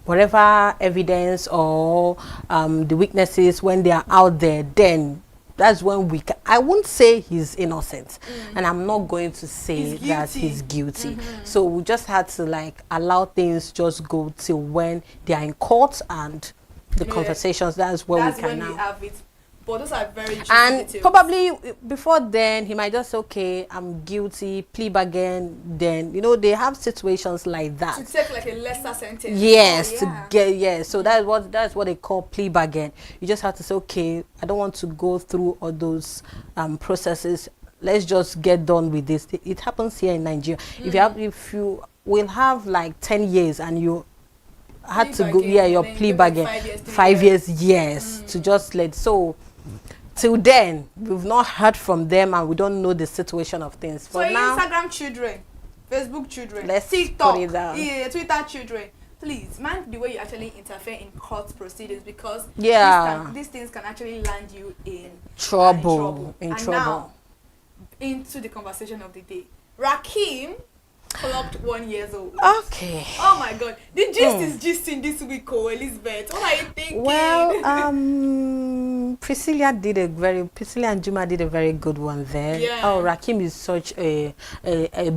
whatever evidence or the witnesses, when they are out there, then that's when we can, I won't say he's innocent, and I'm not going to say that he's guilty. So we just had to like allow things just go till when they are in court, and the conversations, that's where we can now. We have it. But those are very juicy And details. probably before then, he might just say, okay, I'm guilty, plea bargain. Then, you know, they have situations like that. To take like a lesser sentence. Yes, Oh, yeah. to get, yes. So that's what they call plea bargain. You just have to say, okay, I don't want to go through all those processes. Let's just get done with this. It happens here in Nigeria. If you will have like 10 years and you had to go, your plea bargain, 5 years, yes, to just let, so till then we've not heard from them, and we don't know the situation of things. So But now, Instagram children, Facebook children, let's TikTok, put it down. Yeah, Twitter children, please mind the way you actually interfere in court proceedings, because these things can actually land you in trouble. And now, into the conversation of the day. Rakim clocked 1 year old. Okay. Oh my God, the gist is gisting this week, Elizabeth. What are you thinking? Well, Priscilla and Juma did a very good one there. Yeah. Oh, Rakim is such a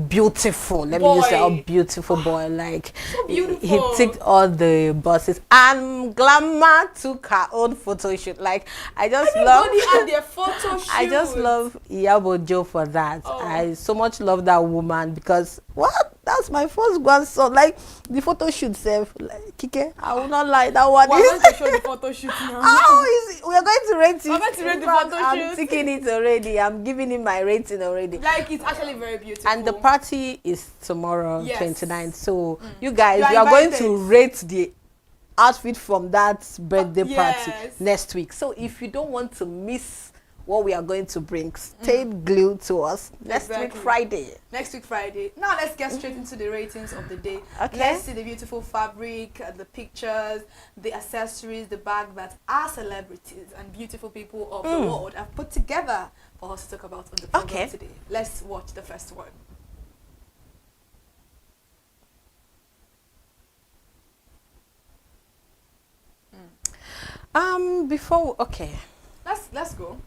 beautiful, let me use that, a beautiful boy. Like, so beautiful. He ticked all the boxes, and Glamour took her own photo shoot. Like, I just Everybody had their photo shoot. I just love Iyabo Jo for that. I so much love that woman, because that's my first grandson. Like, the photo shoot self, like, Kike, I will not lie, that one We're going to show the photo shoot now. We are going to rate it. We're going to rate the fact, photo I'm shoot. taking it already. I'm giving it my rating already. Like, it's actually very beautiful. And the party is tomorrow, Yes. 29th. So you guys, You are we are going invited. to rate the outfit from that birthday party Yes. next week. So if you don't want to miss what we are going to bring, stay glued to us next week Friday. Next week Friday. Now let's get straight into the ratings of the day. Okay. Let's see the beautiful fabric, the pictures, the accessories, the bag that our celebrities and beautiful people of the world have put together for us to talk about on the program today. Let's watch the first one. Let's go.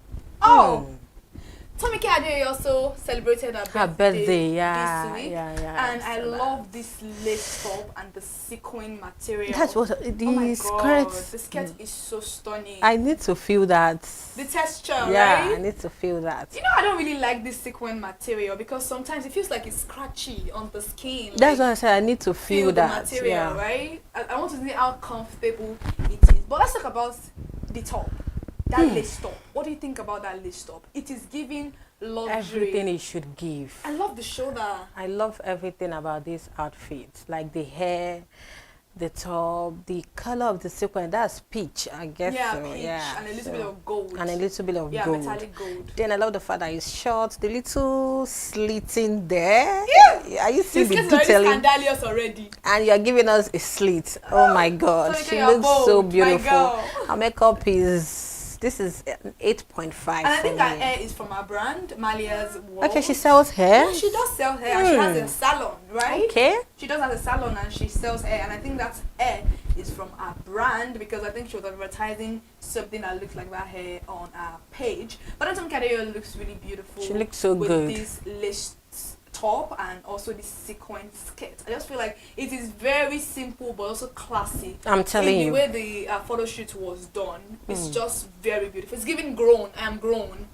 Oh, Tomike Adeyeye also celebrated her birthday this week. And I love this lace top and the sequin material. That's what the skirt. The skirt is so stunning. I need to feel that. The texture, yeah, right? I need to feel that. You know, I don't really like this sequin material because sometimes it feels like it's scratchy on the skin. That's what I said. I need to feel that. The material, right? I want to see how comfortable it is. But let's talk about the top. That lace top. What do you think about that lace top? It is giving luxury. Everything it should give. I love the shoulder. I love everything about this outfit. Like the hair, the top, the color of the sequin, that's peach, I guess. Yeah, so. peach, Yeah, and a little so- bit of gold. And a little bit of yeah, gold. metallic gold. Then I love the fact that it's short, the little slitting there. Yeah. Are you seeing This the is already detailing? scandalous already. And you're giving us a slit. Oh my God, So she you're looks so bold, my beautiful. girl. Her makeup this is an 8.5. And I think for her me. hair is from our brand, Malia's World. Okay, she sells hair? Yeah, she does sell hair. And she has a salon, right? Okay. She does have a salon and she sells hair. And I think that hair is from our brand because I think she was advertising something that looks like that hair on our page. But Anton Kadeo looks really beautiful. She looks so with good. this lace top and also this sequin skirt. I just feel like it is very simple but also classy. I'm telling in you. the way the photo shoot was done, it's just very beautiful. It's giving grown. I am grown.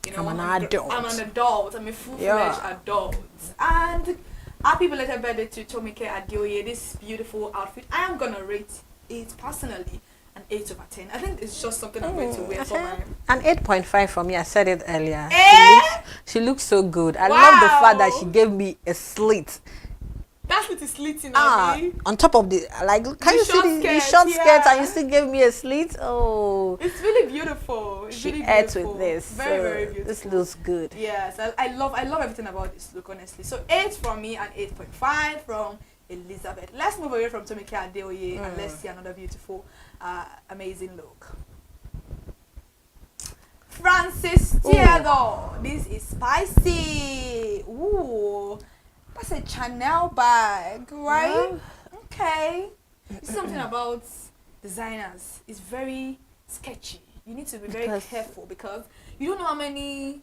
You know, I'm an adult. I'm an adult. I'm a full-fledged Yeah. adult. And happy belated birthday to Tomike Adeoye. This beautiful outfit. I am gonna rate it personally an 8/10. I think it's just something I'm going to wear for my. An 8.5 from me. I said it earlier. Eh? She looks so good. I love the fact that she gave me a slit. That's what is slitting, Abby. On top of the like, can you see the short skirt and you still gave me a slit? Oh, It's really beautiful. It's she really ate beautiful. with this. Very, so very beautiful. This looks good. Yes, I love everything about this look, honestly. So 8 from me and 8.5 from Elizabeth. Let's move away from Tomike Adeoye and let's see another beautiful, amazing look. Francis Theodore. This is spicy. Ooh, that's a Chanel bag, right? Okay. It's something about designers. It's very sketchy. You need to be very careful because you don't know how many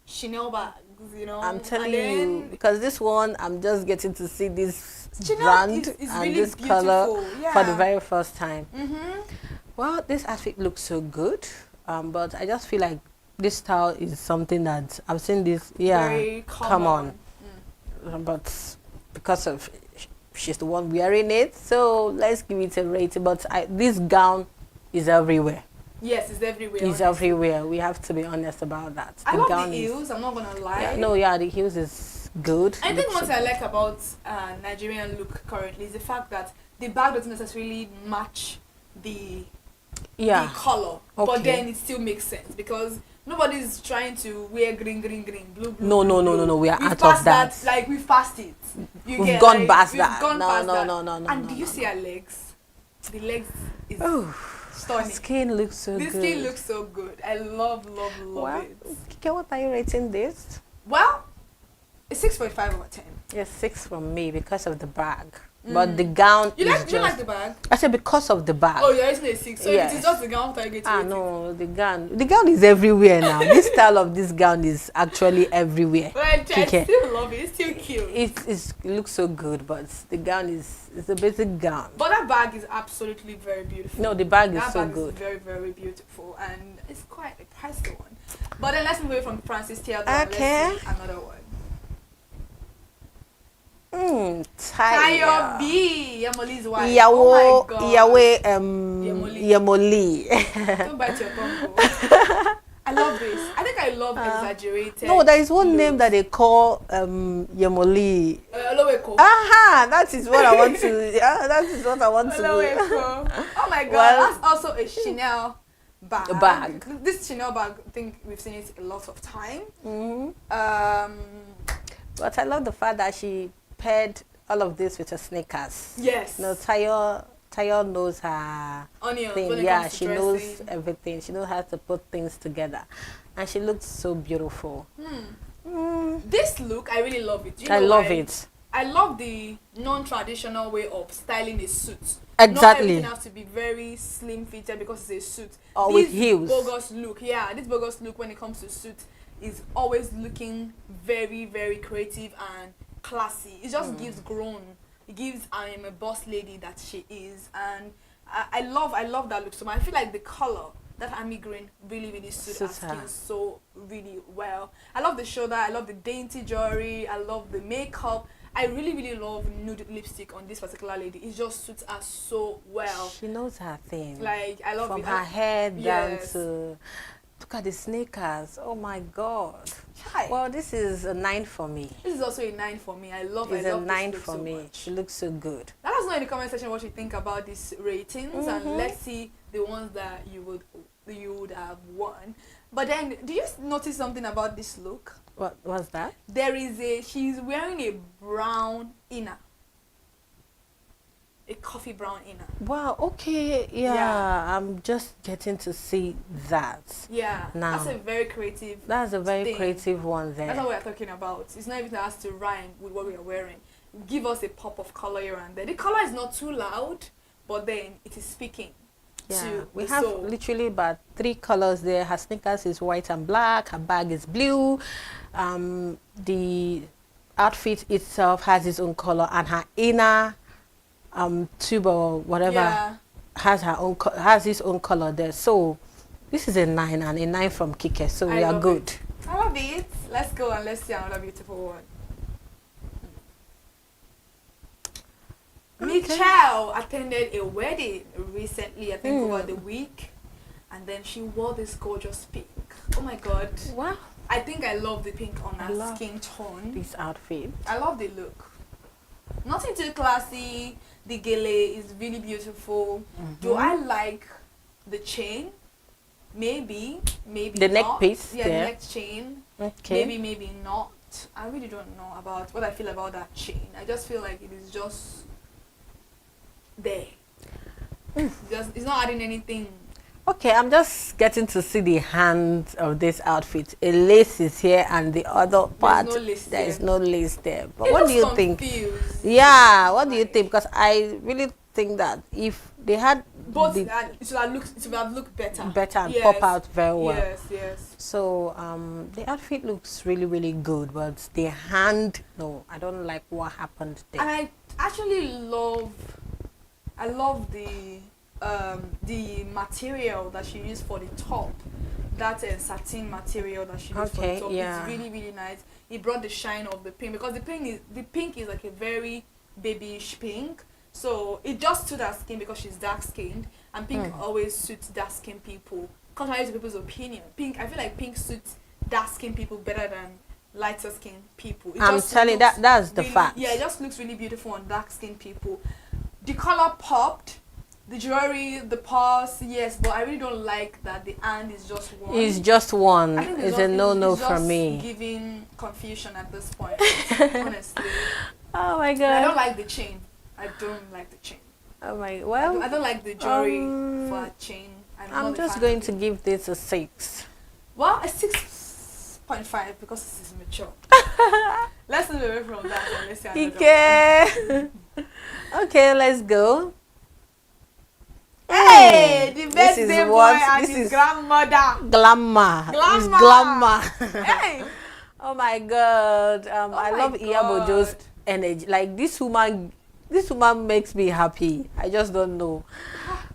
Chanel bags, you know. I'm telling and then you, because this one, I'm just getting to see this Chanel brand is and really this color beautiful, for the yeah. very first time. Mm-hmm. Well, this outfit looks so good, but I just feel like this style is something that I've seen this, Very come on. But because of she's the one wearing it, so let's give it a rating. But this gown is everywhere. Yes, it's everywhere. It's honestly. everywhere. We have to be honest about that. I The love gown the is- heels. I'm not gonna lie. the heels is good. I think Looks what I like about Nigerian look currently is the fact that the bag doesn't necessarily match the color, but Okay. then it still makes sense because nobody's trying to wear green, blue, No, blue, blue. no. We are We've out passed of that. Like we've passed it. We've gone past we've that. Gone No, past no, that. no. And do you see her legs? The legs is stunning. Skin looks so The good. skin looks so good. I love Well, it. Kike, what are you rating this? Well, it's 6.5/10. Yes, 6 from me because of the bag. But the gown You is like? just... Do you like the bag? I said because of the bag. Oh, you're rating a 6. So Yes. if it is just the gown, what are you going to rate it? No, the gown. The gown is everywhere now. This style of this gown is actually everywhere. But I Kike. still love it. It's still cute. It looks so good, but the gown is a basic gown. But that bag is absolutely very beautiful. No, the bag is that so bag good. Is very, very beautiful, and it's quite a pricey one. But then let's move away from Francis Theodore. Okay. Let's see another one. Tayo B. Yamoli's wife. Ìyàwó Oh my God. Yemoli. Don't bite your tongue. Oh. I love this. I think I love exaggerated. No, there is one name that they call Yemoli. Oloweko. Aha, that is what I want to. Yeah, that is what I want to. Oloweko. Oh my God, Well, that's also a Chanel bag. A bag. This Chanel bag, I think we've seen it a lot of time. But I love the fact that she paired all of this with her sneakers. Yes. No, Tayo knows her Onions, thing. when it Yeah, comes to she knows dressing. everything. She knows how to put things together, and she looks so beautiful. This look, I really love it. Do you I know love why? it. I love the non-traditional way of styling a suit. Exactly. Not everything has to be very slim fitted because it's a suit. Or with heels. Bogus look, yeah, this bogus look when it comes to suit is always looking very, very creative and classy. It just gives grown. It gives I am a boss lady that she is, and I love that look so much. I feel like the color, that army green, really suits her skin so really well. I love the shoulder. I love the dainty jewelry. I love the makeup. I really love nude lipstick on this particular lady. It just suits her so well. She knows her thing. Like I love From it. her hair down Yes. to look at the sneakers. Oh my God. Well, this is a 9 for me. This is also a 9 for me. I love It's a this 9 look for so me. much. She looks so good. That has know in the comment section what you think about these ratings, and let's see the ones that you would have won. But then, do you notice something about this look? What was that? She's wearing a brown inner. A coffee brown inner. Wow, okay, yeah, I'm just getting to see that. Yeah, now. That's a very creative That's a very thing. creative one there. That's what we're talking about. It's not even that has to rhyme with what we are wearing. Give us a pop of color here and there. The color is not too loud, but then it is speaking. Yeah, we have literally about 3 colors there. Her sneakers is white and black. Her bag is blue. The outfit itself has its own color, and her inner tube or whatever has its own color there. So this is a 9 and a 9 from Kike. So we are good. I love it. Let's go and let's see another beautiful one. Michelle attended a wedding recently, I think over the week, and then she wore this gorgeous pink. Oh my god. Wow. I think I love the pink on her skin tone. This outfit. I love the look. Nothing too classy. The gele is really beautiful. Do I like the chain? Maybe the not. neck piece. Yeah, there. the neck chain. Okay. Maybe not. I really don't know about what I feel about that chain. I just feel like it is just there. It's not adding anything. Okay, I'm just getting to see the hand of this outfit. A lace is here, and the other part there is no lace there. But what do you think? Yeah, what do you think? Because I really think that if they had both, it would have looked better. And pop out very well. Yes. So the outfit looks really, really good, but the hand, no, I don't like what happened there. And I actually love the material that she used for the top. That satin material that she used for the top. It's really, really nice. It brought the shine of the pink, because the pink is like a very babyish pink. So it just suits her skin because she's dark skinned, and pink always suits dark skinned people. Contrary to people's opinion, I feel like pink suits dark skinned people better than lighter skinned people. I'm telling you, that's the fact. Yeah, it just looks really beautiful on dark skinned people. The color popped. The jewelry, the purse, yes, but I really don't like that the hand is just one. It's just one. I think it's a no-no for me. Giving confusion at this point, honestly. Oh my god. I don't like the chain. I don't like the chain. Oh my, well. I don't like the jewelry for a chain. I'm just going to give this a 6. Well, a 6.5 because this is mature. Let's move away from that and let's see another one. Okay, let's go. Hey, the birthday boy and his grandmother. Glamour. It's glamour. Hey. Oh my god. I love Iyabojo's energy. Like this woman makes me happy. I just don't know.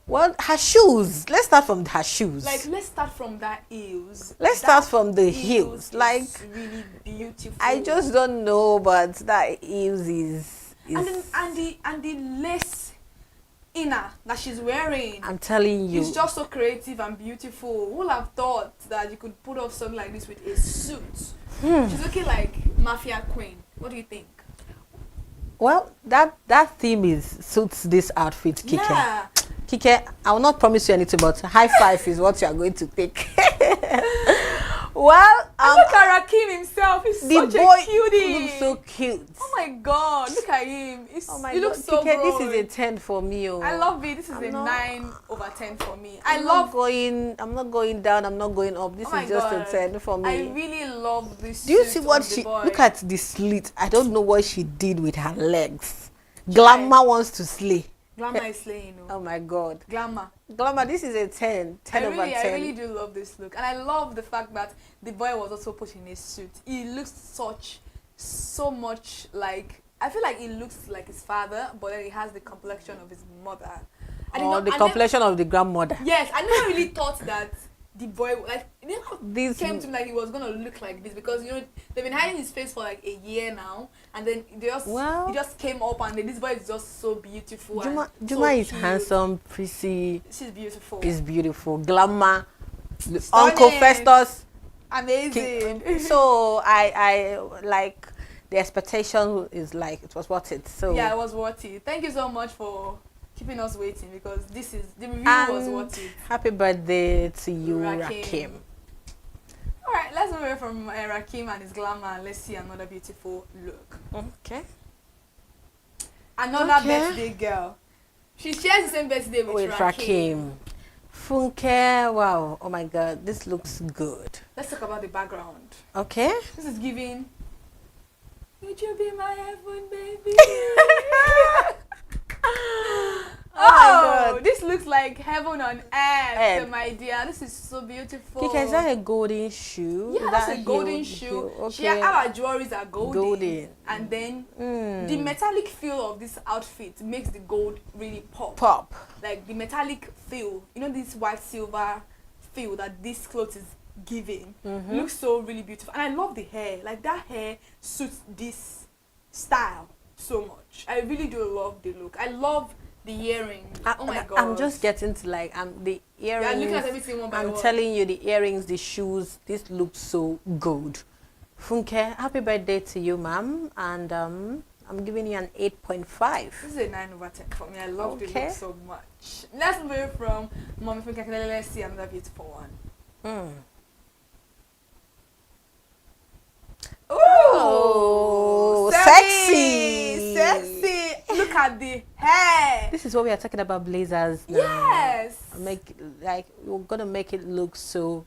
Well, her shoes. Let's start from her shoes. Like, let's start from that heels. Let's start from the heels. Like, really beautiful. I just don't know, but that heels is and the lace inner that she's wearing. I'm telling you, it's just so creative and beautiful. Who would have thought that you could put off something like this with a suit? She's looking like mafia queen. What do you think? Well, that theme suits this outfit, Kike. Yeah. Kike, I will not promise you anything, but high five is what you are going to take. Well, look at Rakim himself. He's such a cutie. He looks so cute. Oh my god, look at him. He looks so Kike, grown. this is a 10 for me. Oh. I love it. This is a 9/10 for me. I'm not going down. I'm not going up. This is just a 10 for me. I really love this. Do you see what she? Look at the slit. I don't know what she did with her legs. Glamour wants to slay. Glamour is slaying. Oh my god. Glamour. This is a 10 over 10. I really do love this look, and I love the fact that the boy was also put in a suit. He looks so much like, I feel like he looks like his father, but then he has the complexion of his mother. The complexion of the grandmother. Yes, I never really thought that the boy, like, it never came to me like he was gonna look like this, because they've been hiding his face for like a year now, and then he just came up, and then this boy is just so beautiful. Juma is handsome, pretty. She's beautiful. Is beautiful. Glamour. Uncle Festus. Amazing. So I like the expectation is like it was worth it. So yeah, it was worth it. Thank you so much for keeping us waiting, because the review was worth it. Happy birthday to you, Rakim. All right, let's move away from Rakim and his glamour and let's see another beautiful look. Okay. Another birthday girl. She shares the same birthday with Rakim. Funke, wow, oh my God, this looks good. Let's talk about the background. Okay. This is giving, would you be my heaven, baby? Oh, this looks like heaven on earth, my dear. This is so beautiful. Kike, is that a golden shoe? Yeah, that's a golden shoe. Okay. Our jewelries are golden. And then the metallic feel of this outfit makes the gold really pop. Like the metallic feel, you know, this white silver feel that this cloth is giving. Looks so really beautiful. And I love the hair. Like that hair suits this style so much. I really do love the look. I love the earrings. Oh my God. I'm just getting to like the earrings. Yeah, looking at everything one by one. I'm telling you, the earrings, the shoes, this looks so good. Funke, happy birthday to you, ma'am. And I'm giving you an 8.5. This is a 9/10 for me. I love the look so much. Let's move from Mommy Funke. Let's see another beautiful one. Oh, sexy. Look at the hair. This is what we are talking about, blazers now. Yes. We're gonna make it look so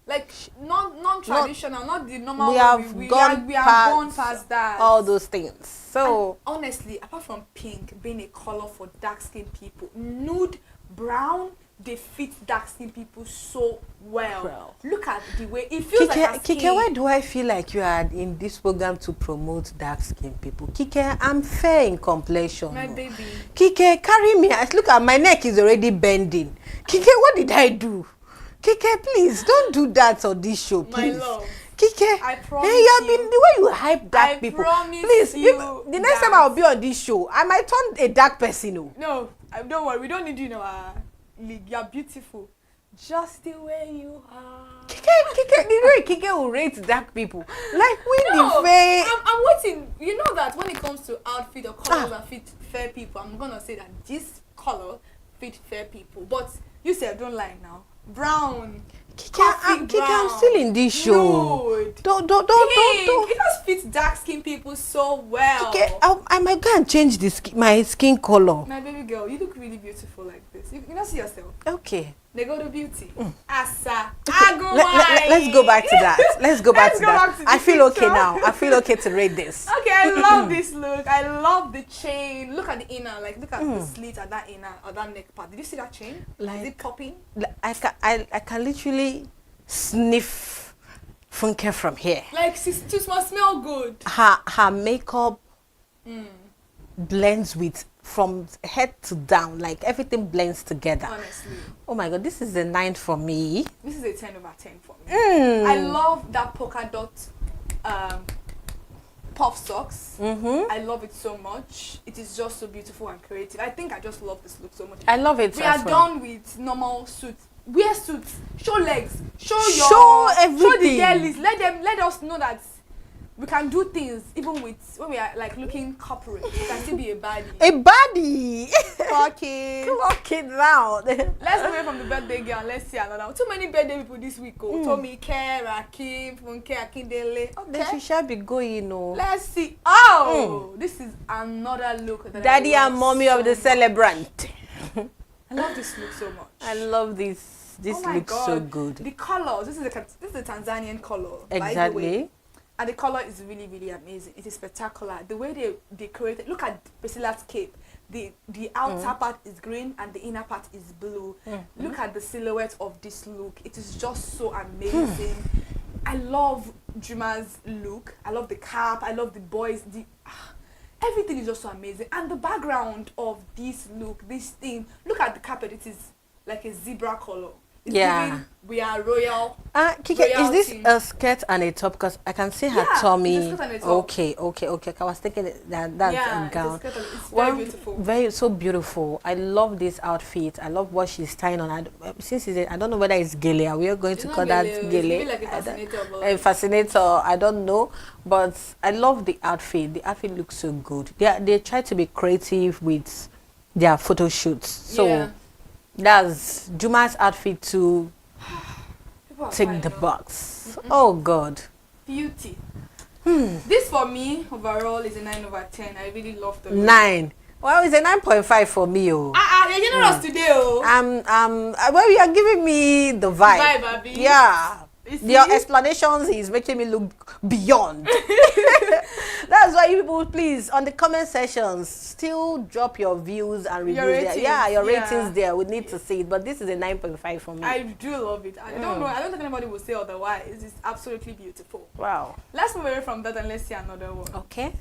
like non-traditional, not the normal. We have gone past that. All those things. So and honestly, apart from pink being a color for dark-skinned people, nude brown, they fit dark-skinned people so well. Look at the way it feels like Kike, why do I feel like you are in this program to promote dark-skinned people? Kike, I'm fair in complexion. My baby. Kike, carry me. Look at my neck is already bending. Kike, what did I do? Kike, please don't do that on this show, please. My love. Kike, I promise you have been the way you hype dark people. Please, you the next time I'll be on this show, I might turn a dark person. No, don't worry. We don't need you in our league. You're beautiful, just the way you are. Kike, the way Kike will rate dark people, like the face. I'm waiting. You know that when it comes to outfit or colors that fit fair people, I'm gonna say that this color fit fair people. But you said don't lie now. Brown. Kike, I'm still in this show. Nude. Don't. It just fits dark-skinned people so well. Kike, I might go and change my skin color. My baby girl, you look really beautiful like this. You don't see yourself. Okay. They go to beauty. Asa. Let's go back to that. Let's go back to that. I feel okay now. I feel okay to rate this. Okay, I love this look. I love the chain. Look at the inner. Like, look at the slit at that inner or that neck part. Did you see that chain? Is it popping? I can literally sniff Funke from here. Like, she smell good. Her makeup blends with from head to down, like everything blends together. Honestly. Oh my God, this is a 9 for me. This is a 10/10 for me. I love that polka dot puff socks. I love it so much. It is just so beautiful and creative. I think I just love this look so much. I love it. We are done with normal suits. Wear suits. Show legs. Show everything. Show the girlies. Let us know that we can do things even with when we are like looking corporate. We can still be a baddie. A baddie. Clock it round. Let's move away from the birthday girl. Let's see another one. Too many birthday people this week. Tommy, Rakim, Funke, Akindele. Okay. Then she shall be going. Let's see. Oh, this is another look. That Daddy and mommy of the celebrant. I love this look so much. I love this. This looks so good. The colors. This is the Tanzanian color. Exactly. By the way. And the color is really, really amazing. It is spectacular. The way they decorated. Look at Priscilla's cape. The outer part is green and the inner part is blue. Look at the silhouette of this look. It is just so amazing. I love Juma's look. I love the cap. I love the boys. Everything is just so amazing. And the background of this look, this theme. Look at the carpet. It is like a zebra color. It's Yeah. giving we are royal. Kike, is this royalty. a skirt and a top? Because I can see her Yeah, tummy. it's a skirt and a top. Okay. I was thinking that's Yeah, a it's a gown. skirt and- it's very beautiful. Very so beautiful. I love this outfit. I love what she's tying on. Since I don't know whether it's gele. We are going to It's call not that gele, it's gele. maybe like a fascinator, but- A fascinator. I don't know, but I love the outfit. The outfit looks so good. They try to be creative with their photo shoots. So. Yeah. That's Juma's outfit to take the box. Oh God. Beauty. This for me overall is a 9/10. I really love the look. 9. Well, it's a 9.5 for me. Oh. You're generous today, oh. Well, you are giving me the vibe. Vibe, Abby. Yeah. You see? Your explanations is making me look beyond. That's why you people, please, on the comment sections, still drop your views and reviews there. ratings, Yeah, your yeah. ratings there. We need to see it. But this is a 9.5 for me. I do love it. I don't know. I don't think anybody will say otherwise. It's absolutely beautiful. Wow. Let's move away from that and let's see another one. Okay.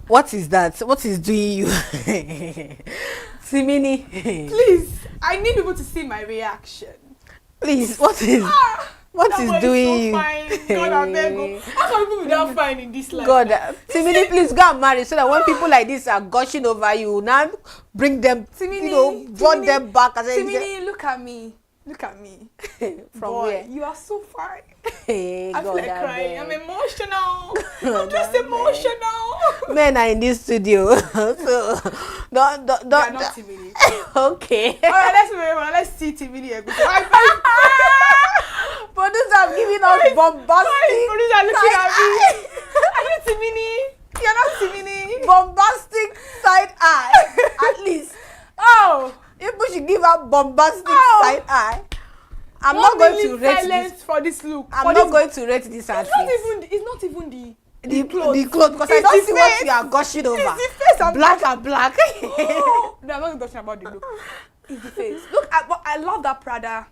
What is that? What is doing you? Simini. Please, I need people to see my reaction. Please, what is That is boy doing so you? fine. God, I beg you. How can people be that fine in this life? God, Simini, please go and marry so that when people like this are gushing over you, now bring them, brought them back and say, Simini, look at me. Look at me. From Boy, where? you are so fine. Hey, I feel God, like I crying. beg. I'm emotional. I'm just emotional. Men are in this studio, so don't. They are not Timini. Okay. All right, let's move on. Let's see Timini. Producer have given us bombastic. Producer looking at me. Are you Timini? You're not Timini. Bombastic side eye. At least. Oh. People should give her bombastic side eye. I'm not going to rate this for this look. I'm not going to rate this outfit. It's not even the clothes because I don't see what you are gushing over. It's the face I'm black and black. No, I'm not talking about the look. It's the face. Look, I love that Prada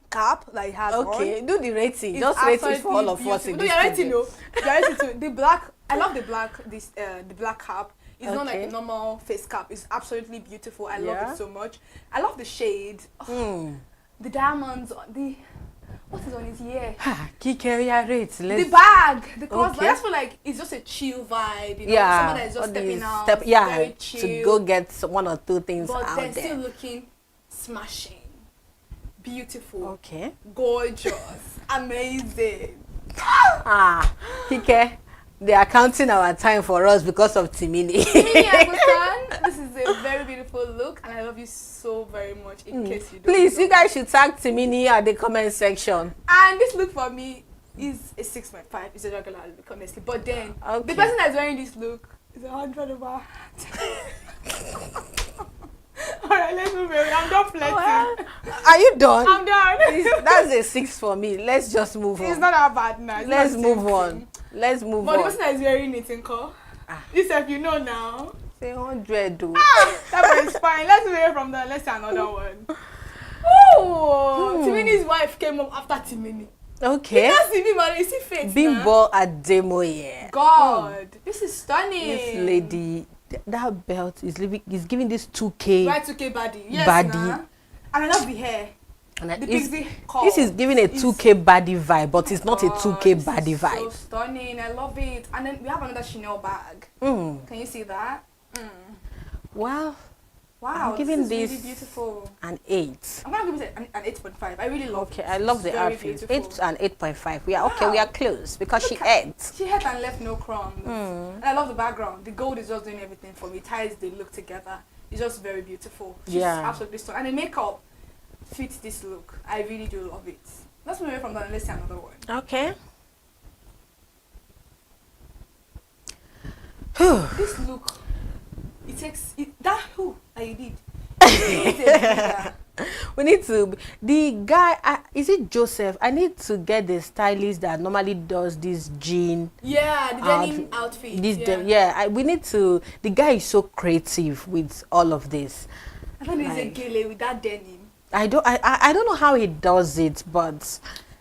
cap that he has on. Okay, do the rating. It's Just rate it for all of us in no, this you're rating, studio. no. You're rating too. The black, I love the black, the black cap. It's not like Okay. a normal face cap. It's absolutely beautiful. I love Yeah. it so much. I love the shade. Oh, the diamonds on the... What is on his ear? Kikeri rate. The bag. The clothes. Okay. I just feel like it's just a chill vibe. You know? Yeah. Someone that is just all stepping these out. to very chill. go get one or two things But out they're there. still looking smashing. Beautiful. Okay. Gorgeous. Amazing. Kike, they are counting our time for us because of Timini. Timini, I understand. This is a very beautiful look, and I love you so very much. In case you don't Please, know. you guys should tag Timini at the comment section. And this look for me is a 6.5. It's a regular look, honestly. But then the person that's wearing this look is 100 over. All right, let's move on. I'm done flirting. Are you done? I'm done. That's a 6 for me. Let's just move on. It's not that bad now. Let's move on. Let's move But the on. person that is wearing it in call. This if you know now. Say 100 do. That one is fine. Let's move away from that. Let's see another one. Oh, Timini's wife came up after Timini. Okay. You don't see me, man. You see face. Bimbo Ademoye. God, this is stunning. This lady, that belt is giving this 2K Right 2K body. Yes, body. nah. And I love the hair. And The it's- pixie curl. this is giving a 2K body vibe, but it's not a 2K body So vibe. stunning. I love it. And then we have another Chanel bag. Mm. Can you see that? Wow. Wow, I'm giving this is this really beautiful. an 8. I'm gonna give it an 8.5. I really love it. Okay, I love the Very outfit. beautiful. 8 and 8.5. We are okay. We are close because she ate. She had and left no crumbs. And I love the background. The gold is just doing everything for me. It ties the look together. It's just very beautiful. She's Yeah. absolutely stunning. And the makeup fits this look. I really do love it. Let's move away from that and let's see another one. Okay. This look, it takes it, that who that you did. It's a We need to. The guy, is it Joseph? I need to get the stylist that normally does this jean. yeah, the denim outfit. This yeah. we need to. The guy is so creative with all of this. I thought it's a Like, gele with that denim. I don't know how he does it, but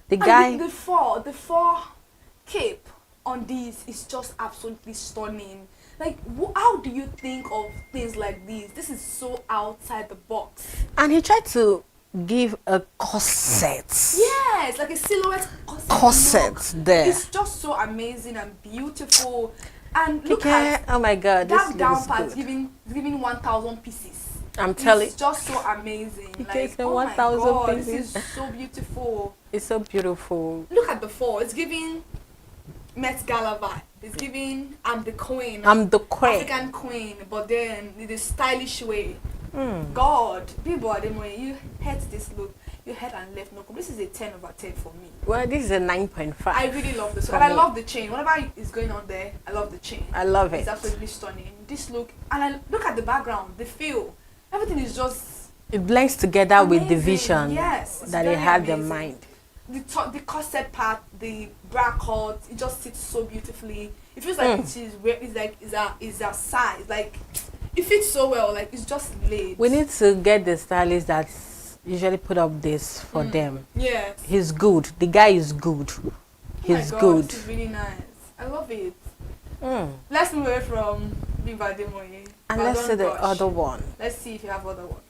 the guy. And the four cape on this is just absolutely stunning. Like, how do you think of things like these? This is so outside the box. And he tried to give a corset. Yes, like a silhouette Corset look. there. It's just so amazing and beautiful. And look Okay, at oh my God, that this gown looks part good. giving 1,000 pieces. I'm telling. It's just so amazing. Like, It's a oh my 1,000 God, pieces. this is so beautiful. It's so beautiful. Look at the fall. It's giving Met Gala vibe. It's giving I'm the queen. I'm the queen. African queen, but then in the stylish way. Mm. God, people are the way you hate this look. You head and left no. This is a 10/10 for me. Well, this is a 9.5. I really love this, for and I me. love the chain. Whatever is going on there, I love the chain. I love it. It's absolutely stunning. This look, and I look at the background, the feel. Everything is just It blends together with the amazing. vision Yes, it's that he very had in amazing. mind. The top, the corset part, the bra cut, it just sits so beautifully. It feels like it is where it's like is a size. Like it fits so well. Like it's just laid. We need to get the stylist that's usually put up this for them. Yes. He's good. The guy is good. Oh He's my God, good. This is really nice. I love it. Mm. Let's move away from Viva Demoye. And let's see the other one. Let's see if you have other ones.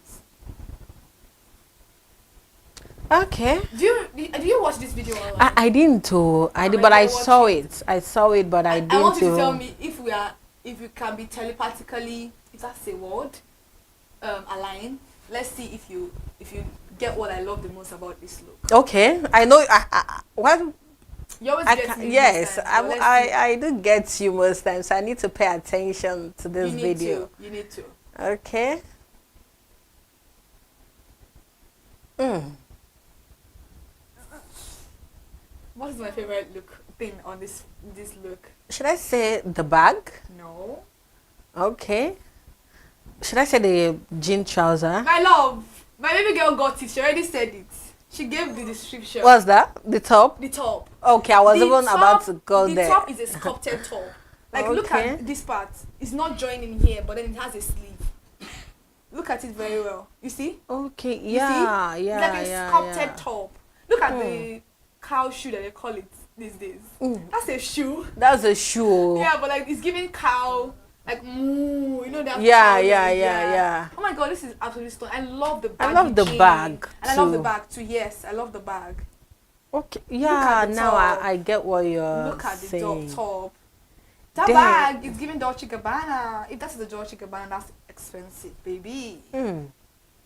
Okay. Do you watch this video online? I didn't too. I did, but I saw it. I saw it, but I didn't. I want you to tell me if you can be telepathically, if that's a word, aligned. Let's see if you get what I love the most about this look. Okay, I know. Well, You always get me. yes, most times, so let's see. I do get you most times. So I need to pay attention to this video. You need to. Okay. Mm. What's my favorite thing on this look? Should I say the bag? No. Okay. Should I say the jean trouser? My love, my baby girl got it. She already said it. She gave the description. What's that? The top? The top. Okay, I was The even about to go the there. The top is a sculpted top. Like, look Okay. at this part. It's not joining here, but then it has a sleeve. Look at it very well. You see? Okay, You yeah, see? yeah, It's like a yeah, sculpted yeah. top. Look at the cow shoe that they call it these days. That's a shoe. That's a shoe. Yeah, but like it's giving cow like moo. You know that. Yeah, cow yeah, leg, yeah. Oh my God, this is absolutely stunning. I love the bag. I love the bag And I love the too. bag too. Yes, I love the bag. Okay, Look yeah, at the now top. I get what you're Look at the saying. top. That Damn. bag is giving Dolce Gabbana. If that's the Dolce Gabbana, that's expensive, baby.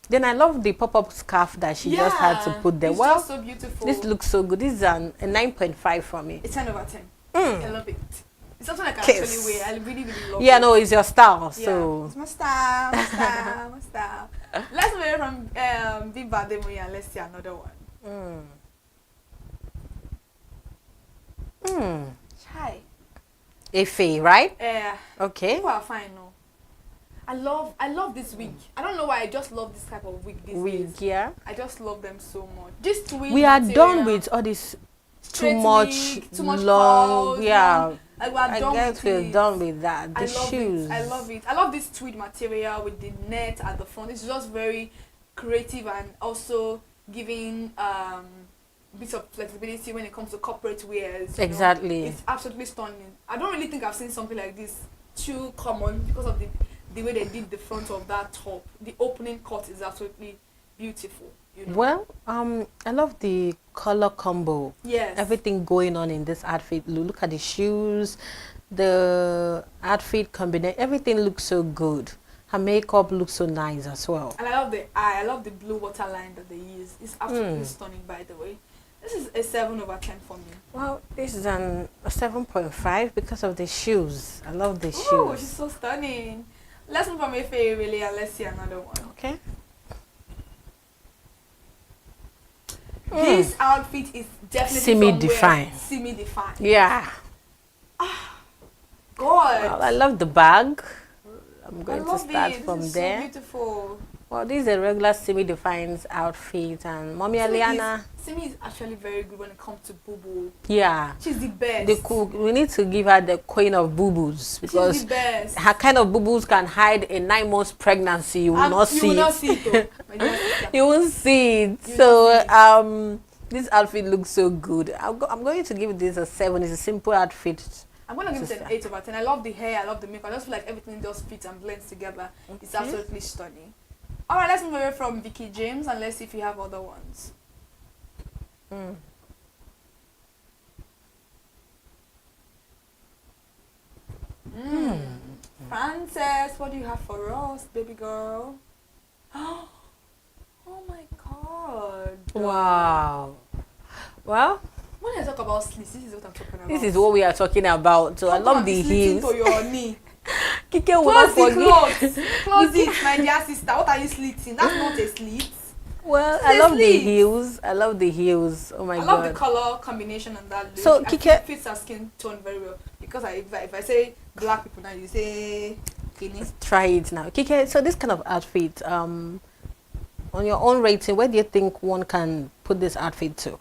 Then I love the pop-up scarf that she just had to put there. It's Well, just so beautiful. this looks so good. This is a 9.5 for me. It's 10/10. I love it. It's something I can Kiss. actually wear. I really, really love it. Yeah, no, it's your style. Yeah, So it's my style, my style, my style. Let's move away from Viva Demoye and let's see another one. Chai. Efe, right? Yeah. Okay. People are fine now. I love this wig. I don't know why I just love this type of wig these days. Yeah. I just love them so much. This tweed We are material, done with all this straight too much wig, too much long. curls, Yeah. long. Like, I guess we're done with that. The I love shoes. it. I love it. I love this tweed material with the net at the front. It's just very creative and also giving bits of flexibility when it comes to corporate wears. You Exactly. know? It's absolutely stunning. I don't really think I've seen something like this too common because of the way they did the front of that top. The opening cut is absolutely beautiful. You know? Well, I love the color combo. Yes. Everything going on in this outfit. Look at the shoes, the outfit combination. Everything looks so good. Her makeup looks so nice as well. And I love the eye. I love the blue waterline that they use. It's absolutely stunning, by the way. This is a 7/10 for me. Well, this is a 7.5 because of the shoes. I love the Oh, shoes. she's so stunning. Let's move from Efe really and let's see another one. Okay. This outfit is definitely Semi-defined. Semi-defined. Yeah. God. Well, I love the bag. I'm going I to love start it. from This is there. So beautiful. Well, this is a regular semi-defined outfit, and Mommy Aliana. Simi is actually very good when it comes to boo-boo. Yeah. She's the best. The cook. We need to give her the queen of boo-boos because She's the best. her kind of boo-boos can hide a 9 months pregnancy. You will not see You will not it. see it. Though. You won't see it. So this outfit looks so good. I'm going to give this a 7. It's a simple outfit, I'm gonna give it an 8 over 10. I love the hair, I love the makeup. I just feel like everything just fits and blends together. It's absolutely stunning. Alright, let's move away from Vicky James and let's see if you have other ones. Frances, what do you have for us, baby girl? Oh my god. Wow. Well, when I talk about slits, this is what I'm talking about. This is what we are talking about. So I love the heels. To your knee. Kike will Close not the clothes. Close it, my dear sister. What are you slitting? That's not a slit. Well, I love the heels. I love the heels. Oh my god. I love the color combination on that look. So Kike, it fits her skin tone very well. Because if I say black people now, you say try it now. Kike, so this kind of outfit, on your own rating, where do you think one can put this outfit to?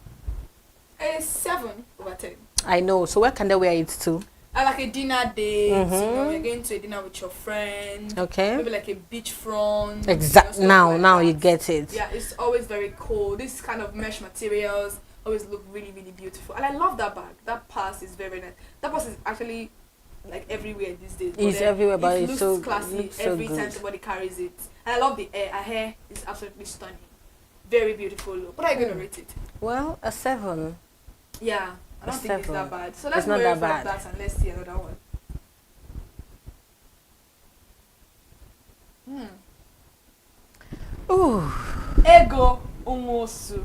A 7 over 10. I know. So where can they wear it to? Like a dinner date, you know, you're going to a dinner with your friend. Okay. Maybe like a beach front. Exactly. Now you get it. Yeah, it's always very cool. This kind of mesh materials always look really, really beautiful. And I love that bag. That purse is very, very nice. That purse is actually like everywhere these days. It's everywhere, but it it's looks so classy looks so every good. time somebody carries it. And I love the hair. Her hair is absolutely stunning. Very beautiful look. What are you going to rate it? Well, a 7. Yeah, I don't think it's 7. that bad. So let's It's not move that away from bad. that and let's see another one. Ooh. Ego Umosu.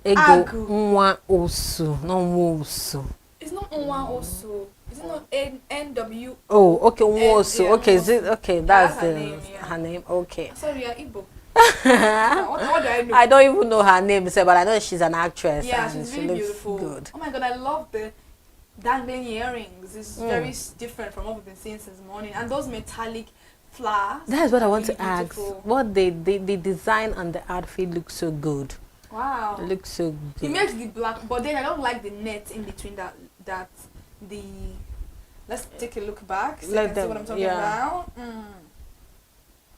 Ego nwa osu, no nwosu. It's not Nwa Osu. Is it not NW? Oh, okay, nwosu. yeah, Okay, is it Nwosu. okay? Yeah, That's her the name, yeah. her name. Okay. Sorry, you're Igbo. what do I know? I don't even know her name, but I know she's an actress. Yeah, and she's she really looks beautiful. good. Oh my god, I love the dangling earrings. It's very different from what we've been seeing since morning. And those metallic flowers. That's what I want really to ask. beautiful. What the design and the outfit looks so good. Wow. It looks so It good. makes the black, but then I don't like the net in between that the. Let's take a look back. So you can see what I'm talking about.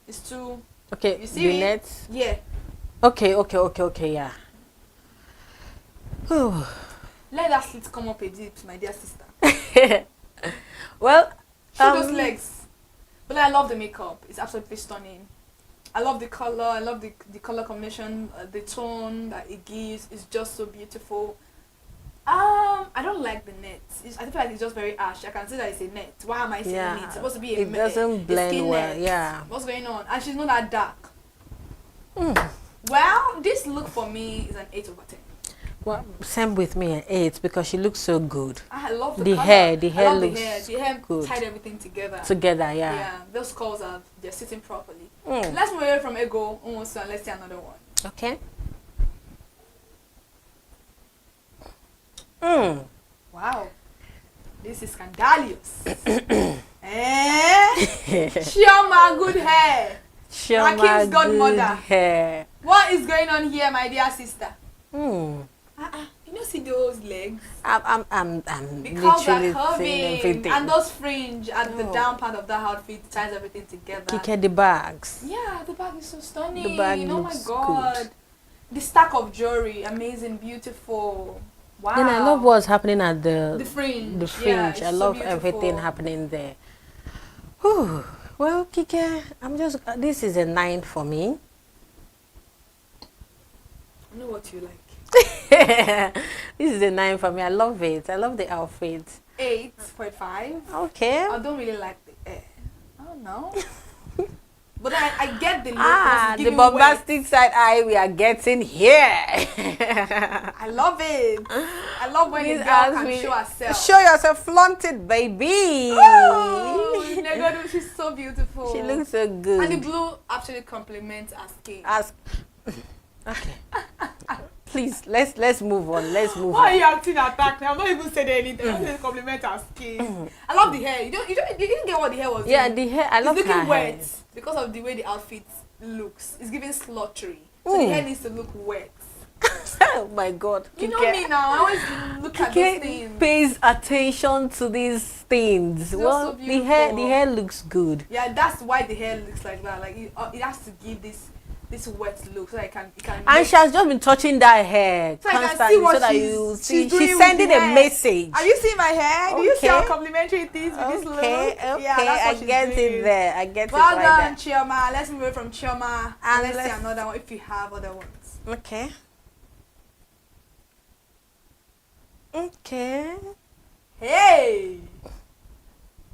It's too. Okay, You see the it? net. Yeah. Okay, yeah. Whew. Let that slit come up a bit, my dear sister. Well, Show those legs. But I love the makeup. It's absolutely stunning. I love the color. I love the color combination. The tone that it gives is just so beautiful. I don't like the net. I feel like it's just very ash. I can see that it's a net. Why am I saying it? It's supposed to be a it doesn't a blend skin well. net. Yeah. What's going on? And she's not that dark. Well, this look for me is an 8 over 10. Well, same with me, an 8, because she looks so good. I love the color. hair. The I hair love looks the hair good. tied everything together. Together, yeah. Yeah, those curls they're sitting properly. Let's move away from Ego almost and let's see another one. Okay. Wow, this is scandalous. Chioma, good hair. Chioma, Rakim's godmother. good hair. What is going on here, my dear sister? Hmm. You don't see those legs? I'm The curls are literally curving, seeing everything. and those fringe at the down part of that outfit ties everything together. Kike, the bags. Yeah, the bag is so stunning. The bag oh my looks god. good. The stack of jewelry, amazing, beautiful. Wow. Then I love what's happening at the fringe. The fringe. Yeah, I it's love so everything beautiful. happening there. Whew. Well, Kike, this is a 9 for me. I know what you like. This is a 9 for me. I love it. I love the outfit. 8.5. Okay. I don't really like the hair. I don't know. But I get the look. 'cause it's The giving bombastic side eye we are getting here. I love it. I love when Please a girl ask can me- show herself. Show yourself, flaunt it, baby. Oh, Negodu, she's so beautiful. She looks so good. And the blue actually complements her skin. Okay. Please, let's move on. Let's move Why are on. you acting attacked? I'm not even saying anything. I'm just compliment her skin. I love the hair. You didn't get what the hair was Yeah, doing. the hair. I love It's her looking wet hair. because of the way the outfit looks. It's giving slaughtery. So the hair needs to look wet. Oh my God. You know Kike- me now. I always look at those Kike things. pays attention to these things. It's Well, so the hair beautiful. looks good. Yeah, that's why the hair looks like that. Like it has to give this this wet look, so I can. And she has just been touching that hair so I can constantly, see what so that she's, you see. doing She's with sending the a hair. message. Are you seeing my hair? Do you see how Okay. complimentary it is with this look? Okay, Yeah, that's I what she's get doing. it there. I get Well it right done, there. Chioma. Let's move away from Chioma and let's see let's- another one if you have other ones. Okay. Okay. Hey,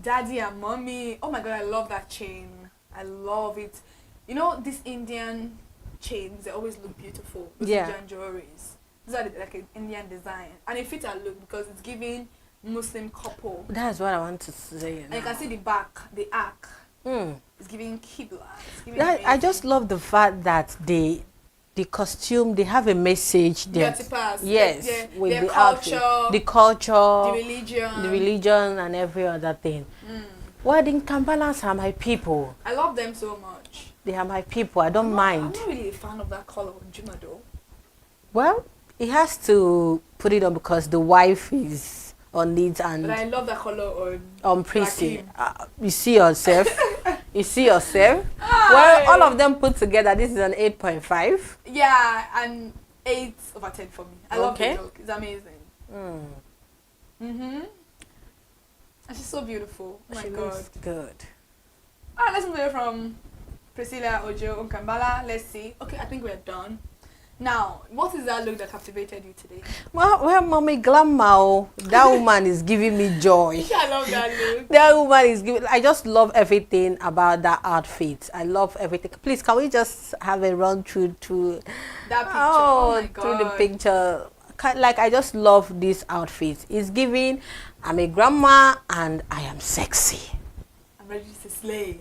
Daddy and Mommy. Oh my God, I love that chain. I love it. You know, these Indian chains, they always look beautiful. Those Yeah. Indian jewelries. These are like an Indian design. And it fits our look because it's giving Muslim couple. That's what I want to say. And you can see the back, the arc. Mm. It's giving Qibla. It's giving I amazing. just love the fact that the costume, they have a message there. Yes, with their the culture, outfit, the culture, the religion, and every other thing. Well, the Kambalas are my people. I love them so much. They are my people. I don't mind. I'm not really a fan of that color on Juma though. Well, he has to put it on because the wife is on it, and But I love that color on Prissy. Rakim. You see yourself. You see yourself. Well, all of them put together, this is an 8.5. Yeah, and 8/10 for me. I love the Okay. look. It's amazing. And she's so beautiful. Oh my She God. looks good. Alright, let's move away from Priscilla, Ojo, Nkambala. Let's see. Okay, I think we're done. Now, what is that look that captivated you today? Well, mommy, grandma, that woman is giving me joy. I love that look. That woman is giving. I just love everything about that outfit. I love everything. Please, can we just have a run through that picture? Oh my through the God. picture? Like, I just love this outfit. It's giving. I'm a grandma and I am sexy. I'm ready to slay.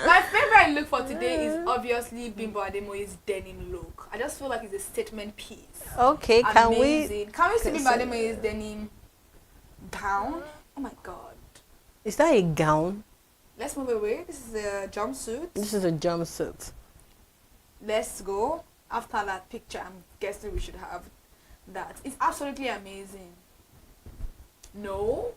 My favorite look for today is obviously Bimbo Ademoye's denim look. I just feel like it's a statement piece. Okay, can we see Bimbo Ademoye's denim gown? Oh my God. Is that a gown? Let's move away. This is a jumpsuit. This is a jumpsuit. Let's go. After that picture, I'm guessing we should have that. It's absolutely amazing. No.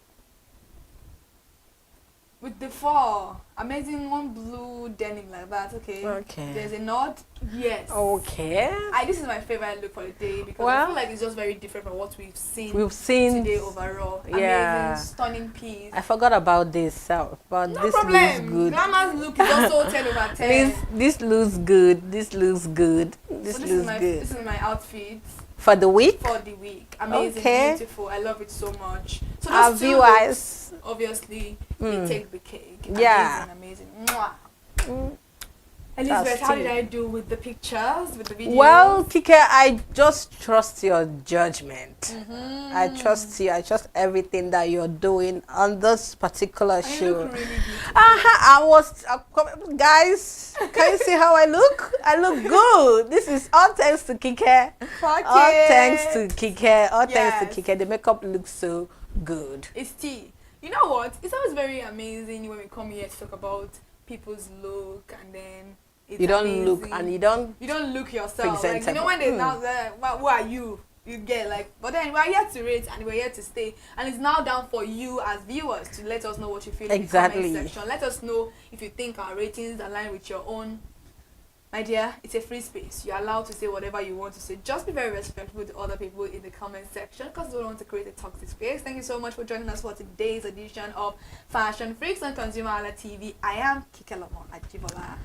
With the four. Amazing one blue denim like that, okay? Okay. There's a nod. Yes. Okay. This is my favorite look for the day because I Well, feel like it's just very different from what we've seen today overall. Yeah. Amazing, stunning piece. I forgot about this. But No this problem. looks good. Grandma's look is also 10/10. This looks good. This looks good. This So looks good. This is my outfit. For the week? For the week. Amazing, Okay. beautiful. I love it so much. So Our those two viewers. looks, obviously, they take the cake. Yeah. Amazing. Mwah. Elizabeth, how did I do with the pictures, with the videos? Well, Kike, I just trust your judgment. I trust you. I trust everything that you're doing on this particular show. I was, guys, can you see how I look? I look good. This is all thanks to Kike. All thanks to Kike. All thanks to Kike. The makeup looks so good. It's tea. You know what? It's always very amazing when we come here to talk about people's look and then it's You don't amazing. look and you don't look yourself. Like, you know when there's now who are you? You get like, but then we're here to rate and we're here to stay, and it's now down for you as viewers to let us know what you feel in the comment section. Let us know if you think our ratings align with your own. My dear, it's a free space. You're allowed to say whatever you want to say. Just be very respectful to other people in the comment section because we don't want to create a toxic space. Thank you so much for joining us for today's edition of Fashion Freaks on ConsumerHalla TV. I am Kike Ajibola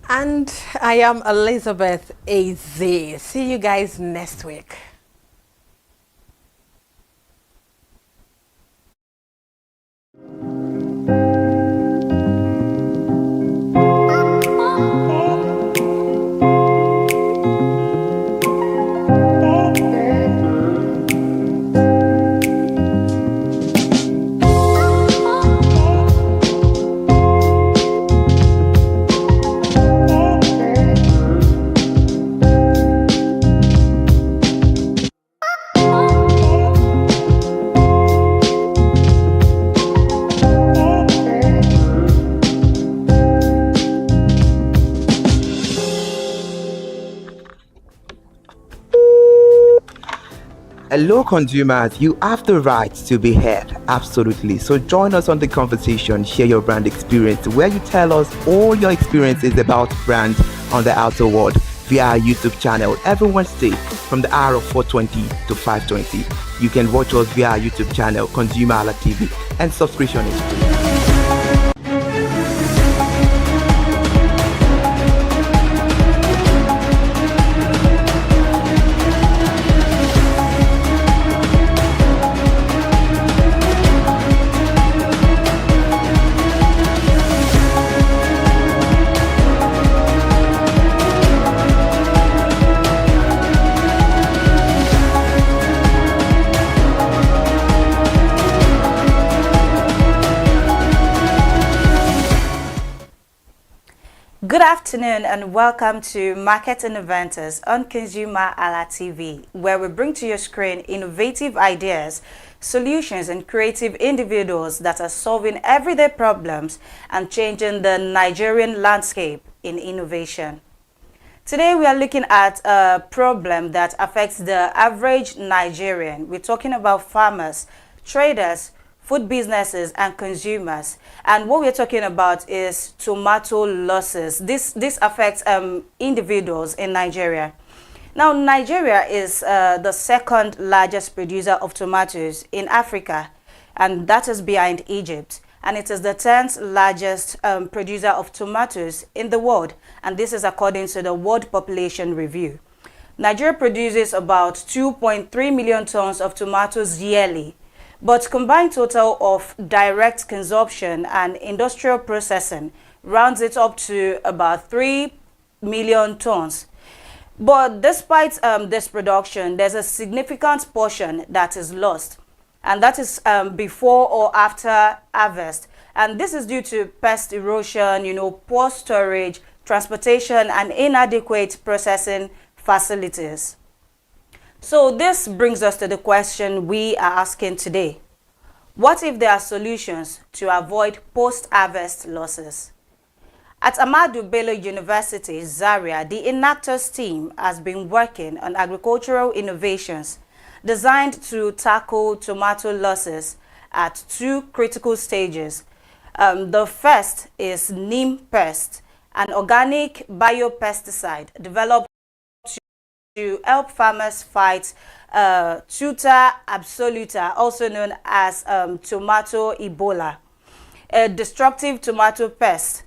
and I am Elizabeth AZ. See you guys next week. Hello, consumers. You have the right to be heard. Absolutely. So join us on the conversation, share your brand experience, where you tell us all your experiences about brands on the outer world via our YouTube channel every Wednesday from the hour of 4:20 to 5:20. You can watch us via our YouTube channel, ConsumerHalla TV, and subscription is free. Good afternoon and welcome to Market Innovators on ConsumerHalla TV, where we bring to your screen innovative ideas, solutions and creative individuals that are solving everyday problems and changing the Nigerian landscape in innovation. Today we are looking at a problem that affects the average Nigerian. We're talking about farmers, traders, food businesses and consumers, and what we're talking about is tomato losses. This affects individuals in Nigeria. Now, Nigeria is the second largest producer of tomatoes in Africa, and that is behind Egypt, and it is the 10th largest producer of tomatoes in the world, and this is according to the World Population Review. Nigeria produces about 2.3 million tons of tomatoes yearly, but combined total of direct consumption and industrial processing rounds it up to about 3 million tons. But despite this production, there's a significant portion that is lost, and that is before or after harvest. And this is due to pest erosion, poor storage, transportation, and inadequate processing facilities. So this brings us to the question we are asking today. What if there are solutions to avoid post-harvest losses? At Ahmadu Bello University, Zaria, the Enactors team has been working on agricultural innovations designed to tackle tomato losses at two critical stages. The first is neem pest, an organic biopesticide developed to help farmers fight Tuta absoluta, also known as tomato Ebola, a destructive tomato pest.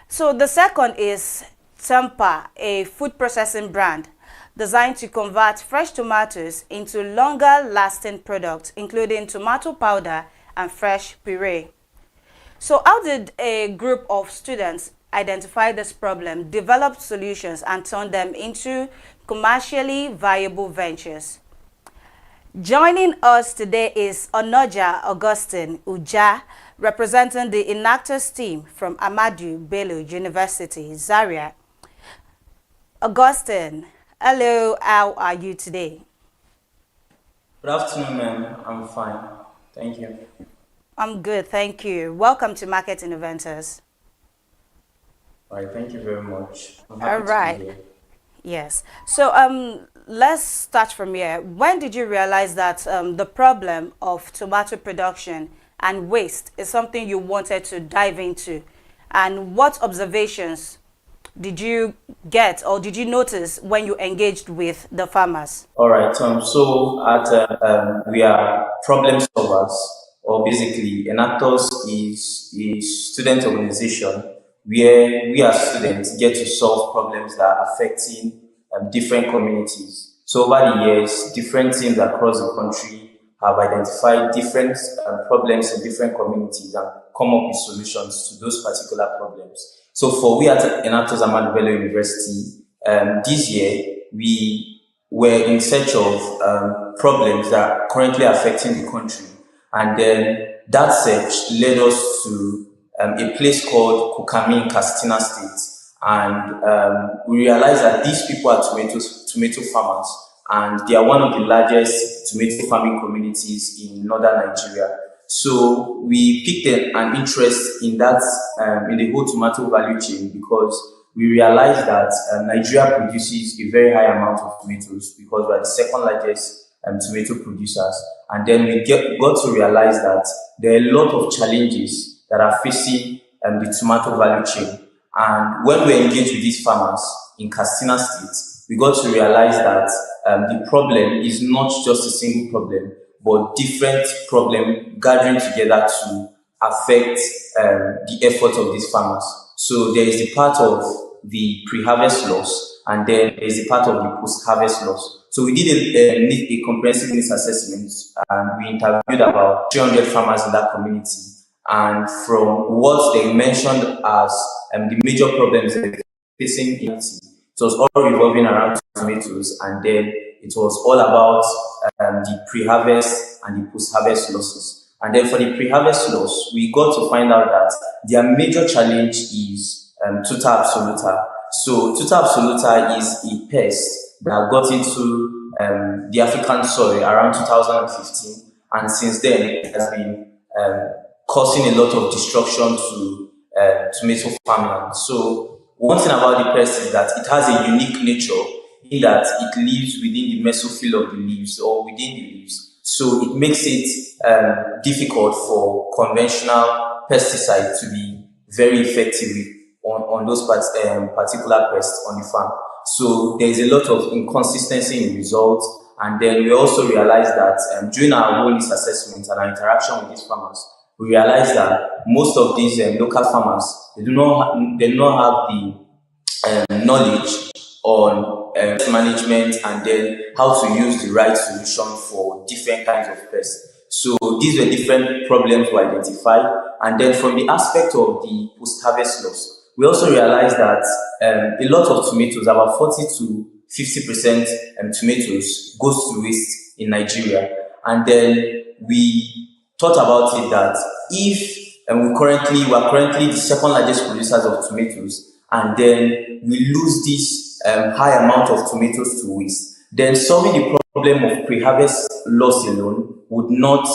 So the second is Tempa, a food processing brand designed to convert fresh tomatoes into longer lasting products, including tomato powder and fresh puree. So how did a group of students identify this problem, develop solutions, and turn them into commercially viable ventures? Joining us today is Onoja Augustine Uja, representing the Enactors team from Ahmadu Bello University, Zaria. Augustine, hello, how are you today? Good afternoon, ma'am. I'm fine. Thank you. I'm good, thank you. Welcome to Market Innovators. All right, thank you very much. I'm All happy right. to be here. Yes. So let's start from here. When did you realize that the problem of tomato production and waste is something you wanted to dive into? And what observations did you get or did you notice when you engaged with the farmers? All right. So at we are problem solvers, or basically, Enactors is a student organization where we as students get to solve problems that are affecting different communities. So over the years, different teams across the country have identified different problems in different communities and come up with solutions to those particular problems. So for we at Enactors Ahmadu Bello University, this year we were in search of problems that are currently affecting the country, and then that search led us to a place called Kukami in Katsina State, and we realized that these people are tomato farmers, and they are one of the largest tomato farming communities in northern Nigeria. So we picked an interest in that, in the whole tomato value chain, because we realized that Nigeria produces a very high amount of tomatoes because we are the second largest tomato producers. And then we got to realize that there are a lot of challenges that are facing the tomato value chain. And when we engage with these farmers in Katsina State, we got to realize that the problem is not just a single problem, but different problems gathering together to affect the effort of these farmers. So there is the part of the pre-harvest loss, and then there is the part of the post-harvest loss. So we did a comprehensive needs assessment, and we interviewed about 300 farmers in that community. And from what they mentioned as the major problems they're facing in it was all revolving around tomatoes, and then it was all about the pre-harvest and the post-harvest losses. And then for the pre-harvest loss, we got to find out that their major challenge is Tuta absoluta. So Tuta absoluta is a pest that got into the African soil around 2015, and since then it has been causing a lot of destruction to tomato farmland. So one thing about the pest is that it has a unique nature in that it lives within the mesophyll of the leaves or within the leaves. So it makes it difficult for conventional pesticides to be very effective on those particular pests on the farm. So there is a lot of inconsistency in results. And then we also realized that during our whole list assessment and our interaction with these farmers, we realized that most of these local farmers, they do not have the knowledge on pest management and then how to use the right solution for different kinds of pests. So these were different problems we identified. And then from the aspect of the post-harvest loss, we also realized that a lot of tomatoes, about 40 to 50% tomatoes, goes to waste in Nigeria. And then we thought about it that if we are currently the second largest producers of tomatoes, and then we lose this high amount of tomatoes to waste, then solving the problem of pre-harvest loss alone would not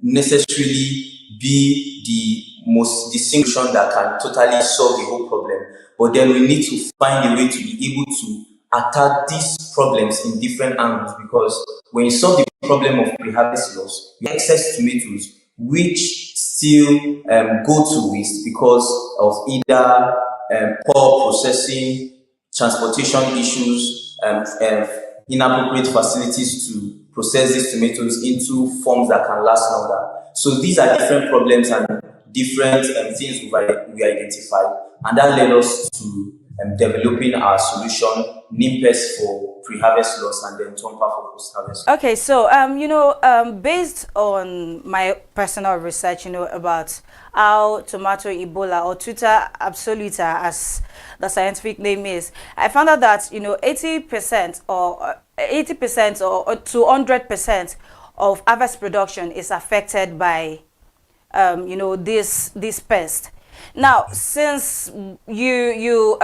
necessarily be the solution that can totally solve the whole problem. But then we need to find a way to be able to attack these problems in different angles, because when you solve the problem of pre-harvest loss, you have excess tomatoes which still go to waste because of either poor processing, transportation issues, inappropriate facilities to process these tomatoes into forms that can last longer. So these are different problems and different things we identified, and that led us to developing our solution, NIMPES for pre-harvest loss and then TOMPA for post-harvest. Okay, so based on my personal research, about how tomato Ebola or Tuta absoluta, as the scientific name is, I found out that 80% or to 100% of harvest production is affected by this pest. Now, since you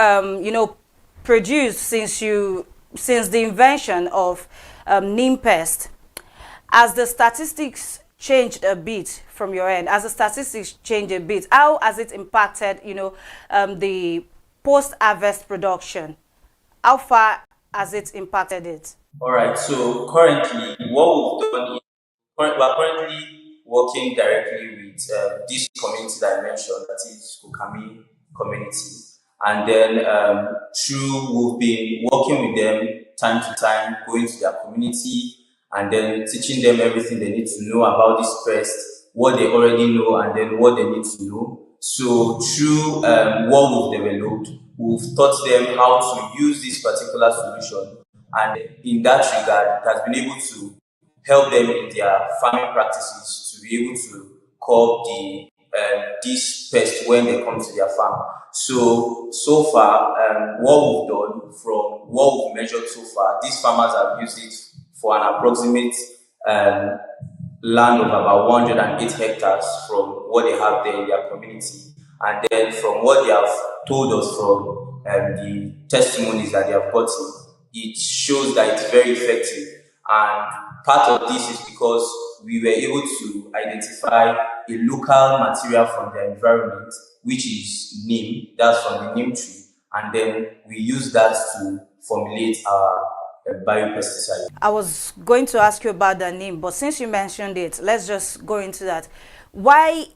produce since the invention of neem pest, as the statistics changed a bit from your end, how has it impacted the post-harvest production? How far has it impacted it? All right. So currently, what we've done is we are currently working directly with this community that I mentioned, that is Kokami community. And then we've been working with them time to time, going to their community and then teaching them everything they need to know about this pest, what they already know and then what they need to know. So through what we've developed, we've taught them how to use this particular solution. And in that regard, it has been able to help them in their farming practices to be able to curb this pest when they come to their farm. So far, what we've done from what we've measured so far, these farmers have used it for an approximate land of about 108 hectares from what they have there in their community. And then from what they have told us from the testimonies that they have gotten, it shows that it's very effective. And part of this is because we were able to identify a local material from the environment, which is neem, that's from the neem tree, and then we use that to formulate our biopesticide. I was going to ask you about the name, but since you mentioned it, let's just go into that. What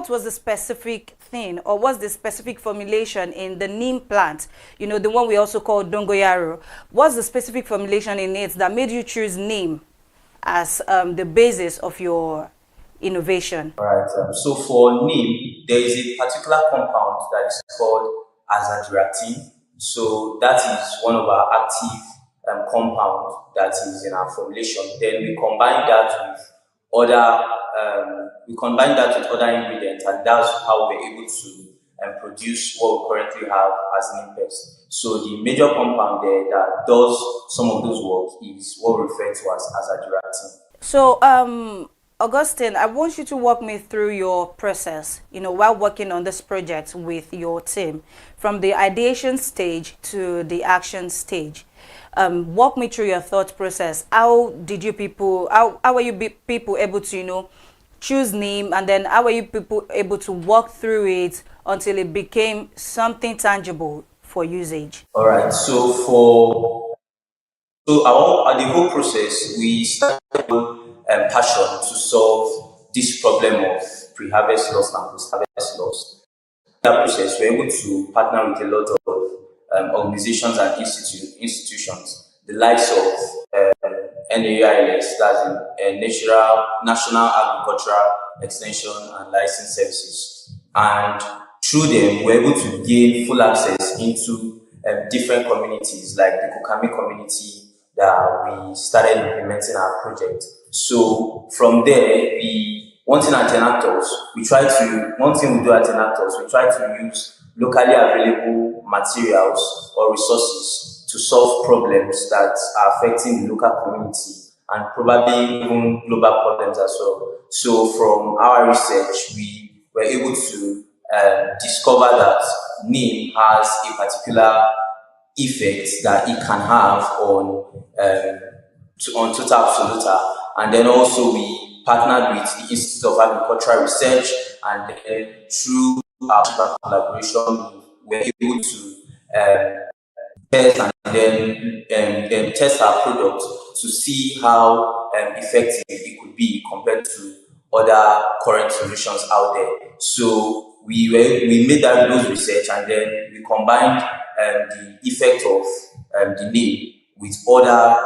was the specific thing, or what's the specific formulation in the neem plant? You know, the one we also call dongoyaro. What's the specific formulation in it that made you choose neem as the basis of your innovation? All right. So for neem, there is a particular compound that is called azadirachtin. So that is one of our active compound that is in our formulation. Then we combine that with other ingredients, and that's how we're able to produce what we currently have as neem pest. So the major compound there that does some of those work is what we refer to as azadirachtin. So, Augustine, I want you to walk me through your process, you know, while working on this project with your team, from the ideation stage to the action stage. Walk me through your thought process. How did you people, how were you people able to, you know, choose neem, and then how were you people able to walk through it until it became something tangible for usage? All right. So the whole process, we started passion to solve this problem of pre-harvest loss and post-harvest loss. In that process, we're able to partner with a lot of organizations and institutions, the likes of NAILS, that's National Agricultural Extension and License Services. And through them, we're able to gain full access into different communities, like the Kokami community that we started implementing our project. So from there, one thing we do at Enactors, we try to use locally available materials or resources to solve problems that are affecting the local community and probably even global problems as well. So from our research, we were able to discover that neem has a particular effect that it can have on total absoluta, and then also we partnered with the Institute of Agricultural Research, and then through our collaboration we were able to test and then test our product to see how effective it could be compared to other current solutions out there. So we made those research, and then we combined the effect of the neem with other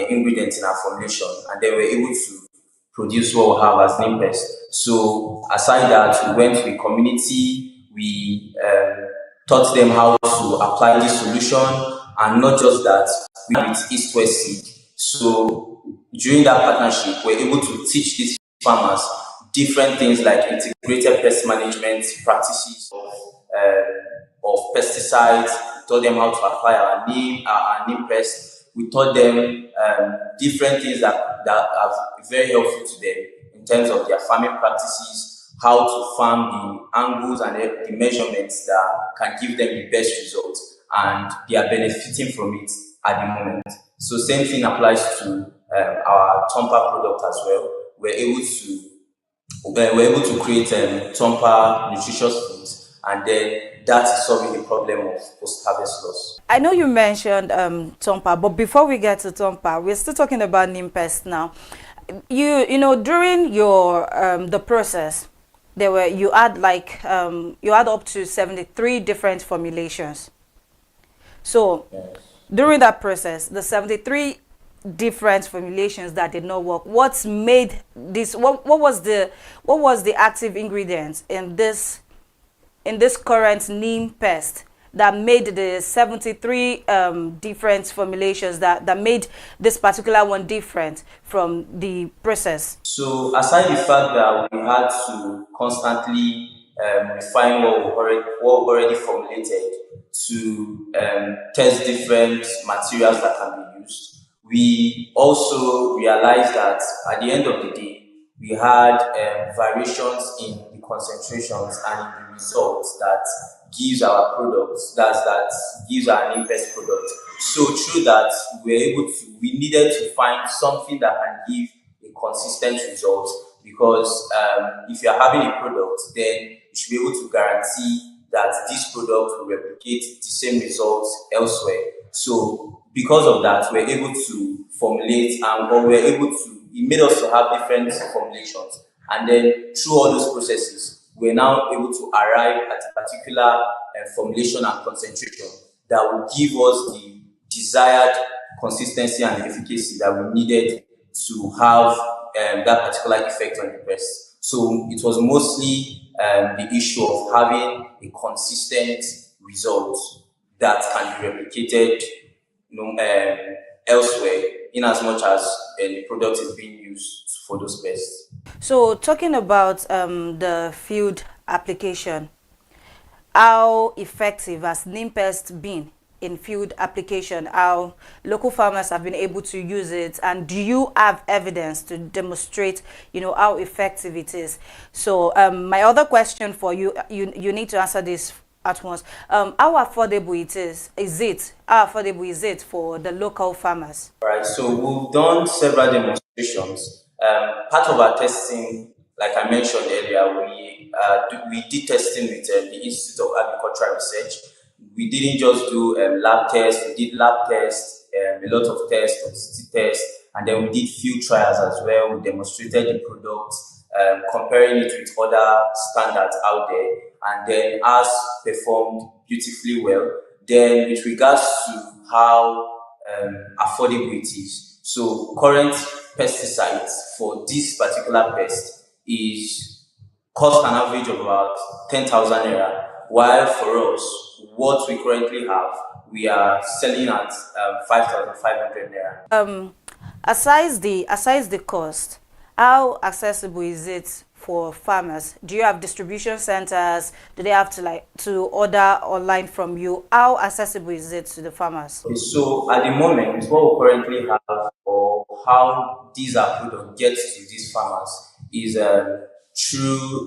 ingredients in our formulation, and then we're able to produce what we have as neem pest. So aside that, we went to the community, we taught them how to apply this solution, and not just that, we with East-West Seed. So during that partnership, we're able to teach these farmers different things like integrated pest management practices of pesticides. We taught them how to apply our neem pest. We taught them different things that are very helpful to them in terms of their farming practices, how to farm, the angles and the measurements that can give them the best results, and they are benefiting from it at the moment. So same thing applies to our Tompa product as well. We're able to create Tompa nutritious foods, and then that is solving the problem of post-harvest loss. I know you mentioned Tompa, but before we get to Tompa, we're still talking about neem pest now. You know, during your the process, you had up to 73 different formulations. So during that process, the 73 different formulations that did not work, what's made this, what was the active ingredients in this current neem pest that made the 73 different formulations that made this particular one different from the process? So aside the fact that we had to constantly refine what we already formulated to test different materials that can be used, we also realized that at the end of the day, we had variations in the concentrations and in the results that gives our products, that gives our neem pest product. So through that, we needed to find something that can give a consistent result, because if you're having a product, then you should be able to guarantee that this product will replicate the same results elsewhere. So because of that, we're able to formulate or we're able to, it made us to have different formulations. And then through all those processes, we're now able to arrive at a particular formulation and concentration that will give us the desired consistency and efficacy that we needed to have that particular effect on the pest. So it was mostly the issue of having a consistent result that can be replicated elsewhere, in as much as the product is being used for those pests. So talking about the field application, how effective has neem pest been in field application? How local farmers have been able to use it, and do you have evidence to demonstrate, how effective it is? So my other question for you, you need to answer this at once. How affordable it is? How affordable is it for the local farmers? All right. So we've done several demonstrations. Part of our testing, like I mentioned earlier, we did testing with the Institute of Agricultural Research. We didn't just do lab tests, we did lab tests, a lot of tests, toxicity tests, and then we did field trials as well. We demonstrated the product, comparing it with other standards out there, and then ours performed beautifully well. Then with regards to how affordable it is, so current pesticides for this particular pest cost an average of about 10,000 naira, while for us, what we currently have, we are selling at 5,500 naira. Aside the cost, how accessible is it for farmers? Do you have distribution centers? Do they have to order online from you? How accessible is it to the farmers? Okay, so at the moment, what we currently have, or how these are products get to these farmers, is through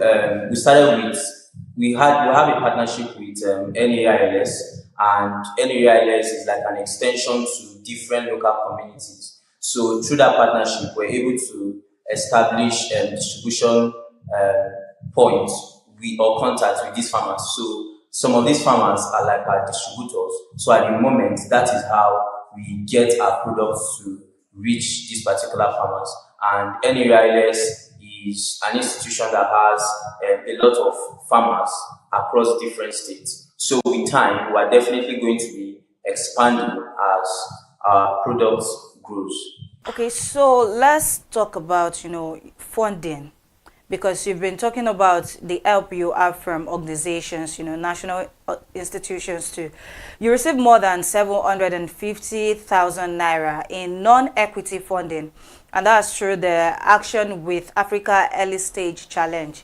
we have a partnership with NAILS, and NAILS is like an extension to different local communities. So through that partnership, we're able to establish distribution points or contacts with these farmers. So some of these farmers are like our distributors. So at the moment, that is how we get our products to reach these particular farmers. And NAILS is an institution that has a lot of farmers across different states. So with time, we are definitely going to be expanding as our products grows. Okay, so let's talk about, funding, because you've been talking about the help you have from organizations, national institutions too. You receive more than 750,000 naira in non-equity funding, and that's through the Action with Africa Early Stage Challenge.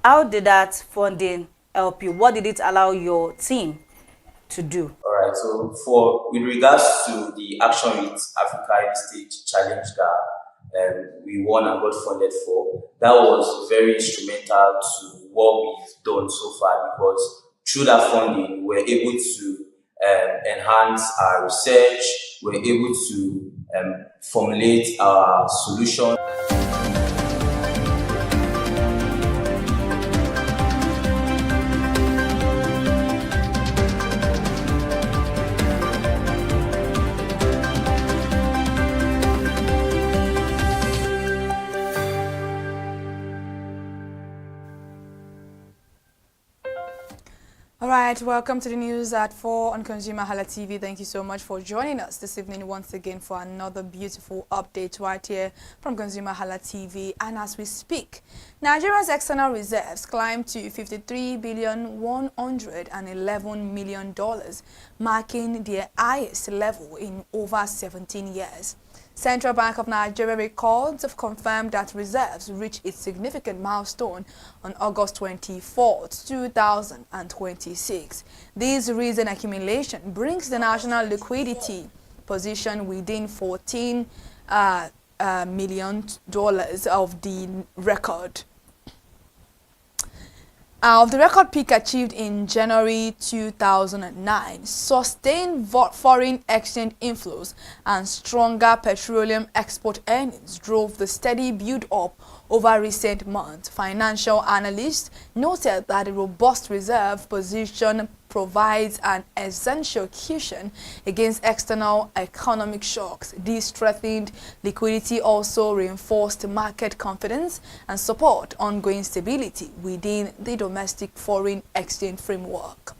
How did that funding help you? What did it allow your team to do? All right, so with regards to the Action with Africa Early Stage Challenge that we won and got funded for, that was very instrumental to what we've done so far, because through that funding, we're able to enhance our research, we're able to formulate our solution. Alright, welcome to the news at 4 on ConsumerHalla TV. Thank you so much for joining us this evening once again for another beautiful update right here from ConsumerHalla TV. And as we speak, Nigeria's external reserves climbed to $53,111 million, marking their highest level in over 17 years. Central Bank of Nigeria records have confirmed that reserves reached its significant milestone on August 24, 2026. This recent accumulation brings the national liquidity position within $14 million of the record. The record peak achieved in January 2009, sustained foreign exchange inflows and stronger petroleum export earnings drove the steady build-up over recent months. Financial analysts noted that a robust reserve position provides an essential cushion against external economic shocks. This strengthened liquidity also reinforced market confidence and support ongoing stability within the domestic foreign exchange framework.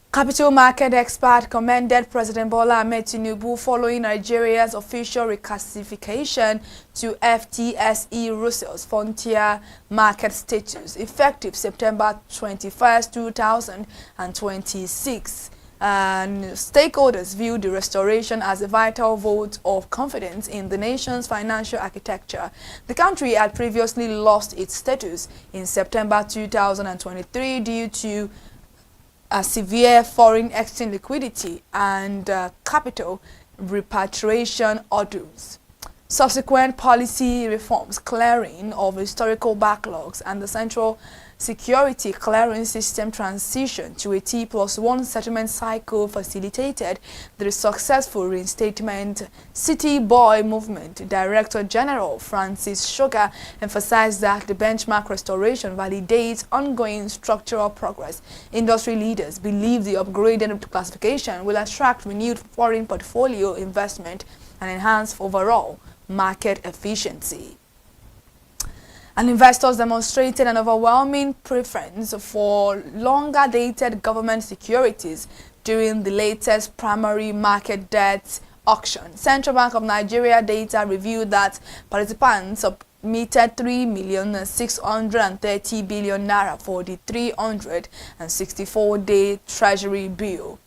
Capital market expert commended President Bola Ahmed Tinubu following Nigeria's official reclassification to FTSE Russell's frontier market status effective September 21, 2026. And stakeholders viewed the restoration as a vital vote of confidence in the nation's financial architecture. The country had previously lost its status in September 2023 due to severe foreign exchange liquidity and capital repatriation orders. Subsequent policy reforms, clearing of historical backlogs, and the central security clearance system transition to a T+1 settlement cycle facilitated the successful reinstatement. City Boy Movement Director General Francis Sugar emphasized that the benchmark restoration validates ongoing structural progress. Industry leaders believe the upgraded classification will attract renewed foreign portfolio investment and enhance overall market efficiency. And investors demonstrated an overwhelming preference for longer-dated government securities during the latest primary market debt auction. Central Bank of Nigeria data revealed that participants submitted 3,630 billion naira for the 364-day Treasury bill.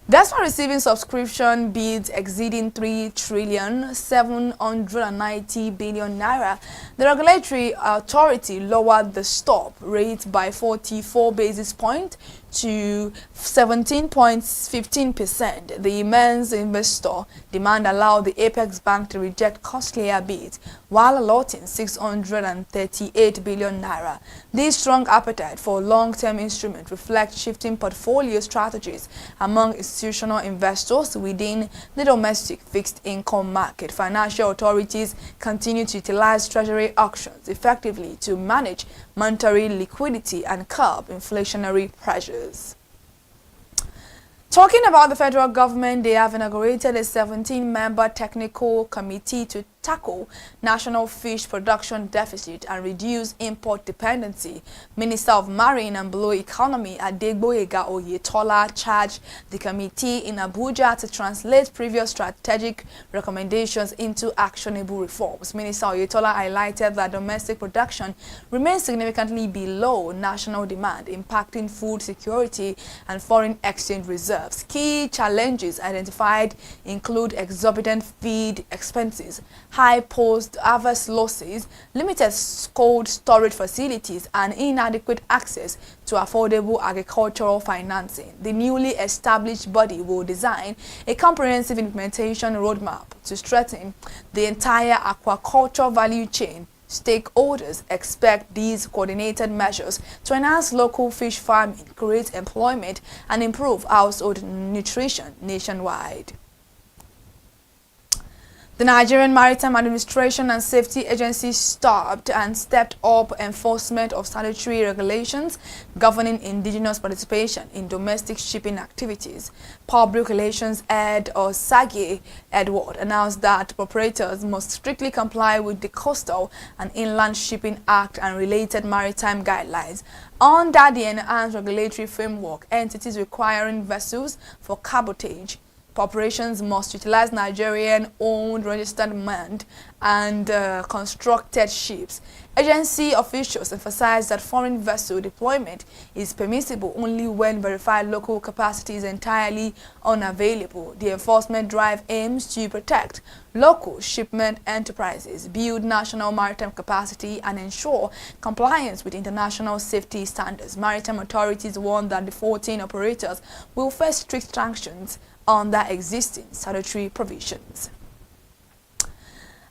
Despite receiving subscription bids exceeding 3,790 billion naira, the regulatory authority lowered the stop rate by 44 basis points to 17.15%. The immense investor demand allowed the Apex Bank to reject costlier bids while allotting 638 billion naira. This strong appetite for long-term instruments reflects shifting portfolio strategies among institutional investors within the domestic fixed income market. Financial authorities continue to utilize treasury auctions effectively to manage monetary liquidity and curb inflationary pressures. Talking about the federal government, they have inaugurated a 17-member technical committee to tackle national fish production deficit and reduce import dependency. Minister of Marine and Blue Economy Adegboyega Oyetola charged the committee in Abuja to translate previous strategic recommendations into actionable reforms. Minister Oyetola highlighted that domestic production remains significantly below national demand, impacting food security and foreign exchange reserves. Key challenges identified include exorbitant feed expenses, high post-harvest losses, limited cold storage facilities, and inadequate access to affordable agricultural financing. The newly established body will design a comprehensive implementation roadmap to strengthen the entire aquaculture value chain. Stakeholders expect these coordinated measures to enhance local fish farming, create employment, and improve household nutrition nationwide. The Nigerian Maritime Administration and Safety Agency stopped and stepped up enforcement of statutory regulations governing indigenous participation in domestic shipping activities. Public Relations Head Osage Edward announced that operators must strictly comply with the Coastal and Inland Shipping Act and related maritime guidelines. Under the enhanced regulatory framework, entities requiring vessels for cabotage corporations must utilize Nigerian-owned, registered, manned, and constructed ships. Agency officials emphasize that foreign vessel deployment is permissible only when verified local capacity is entirely unavailable. The enforcement drive aims to protect local shipment enterprises, build national maritime capacity, and ensure compliance with international safety standards. Maritime authorities warn that the 14 operators will face strict sanctions under existing statutory provisions.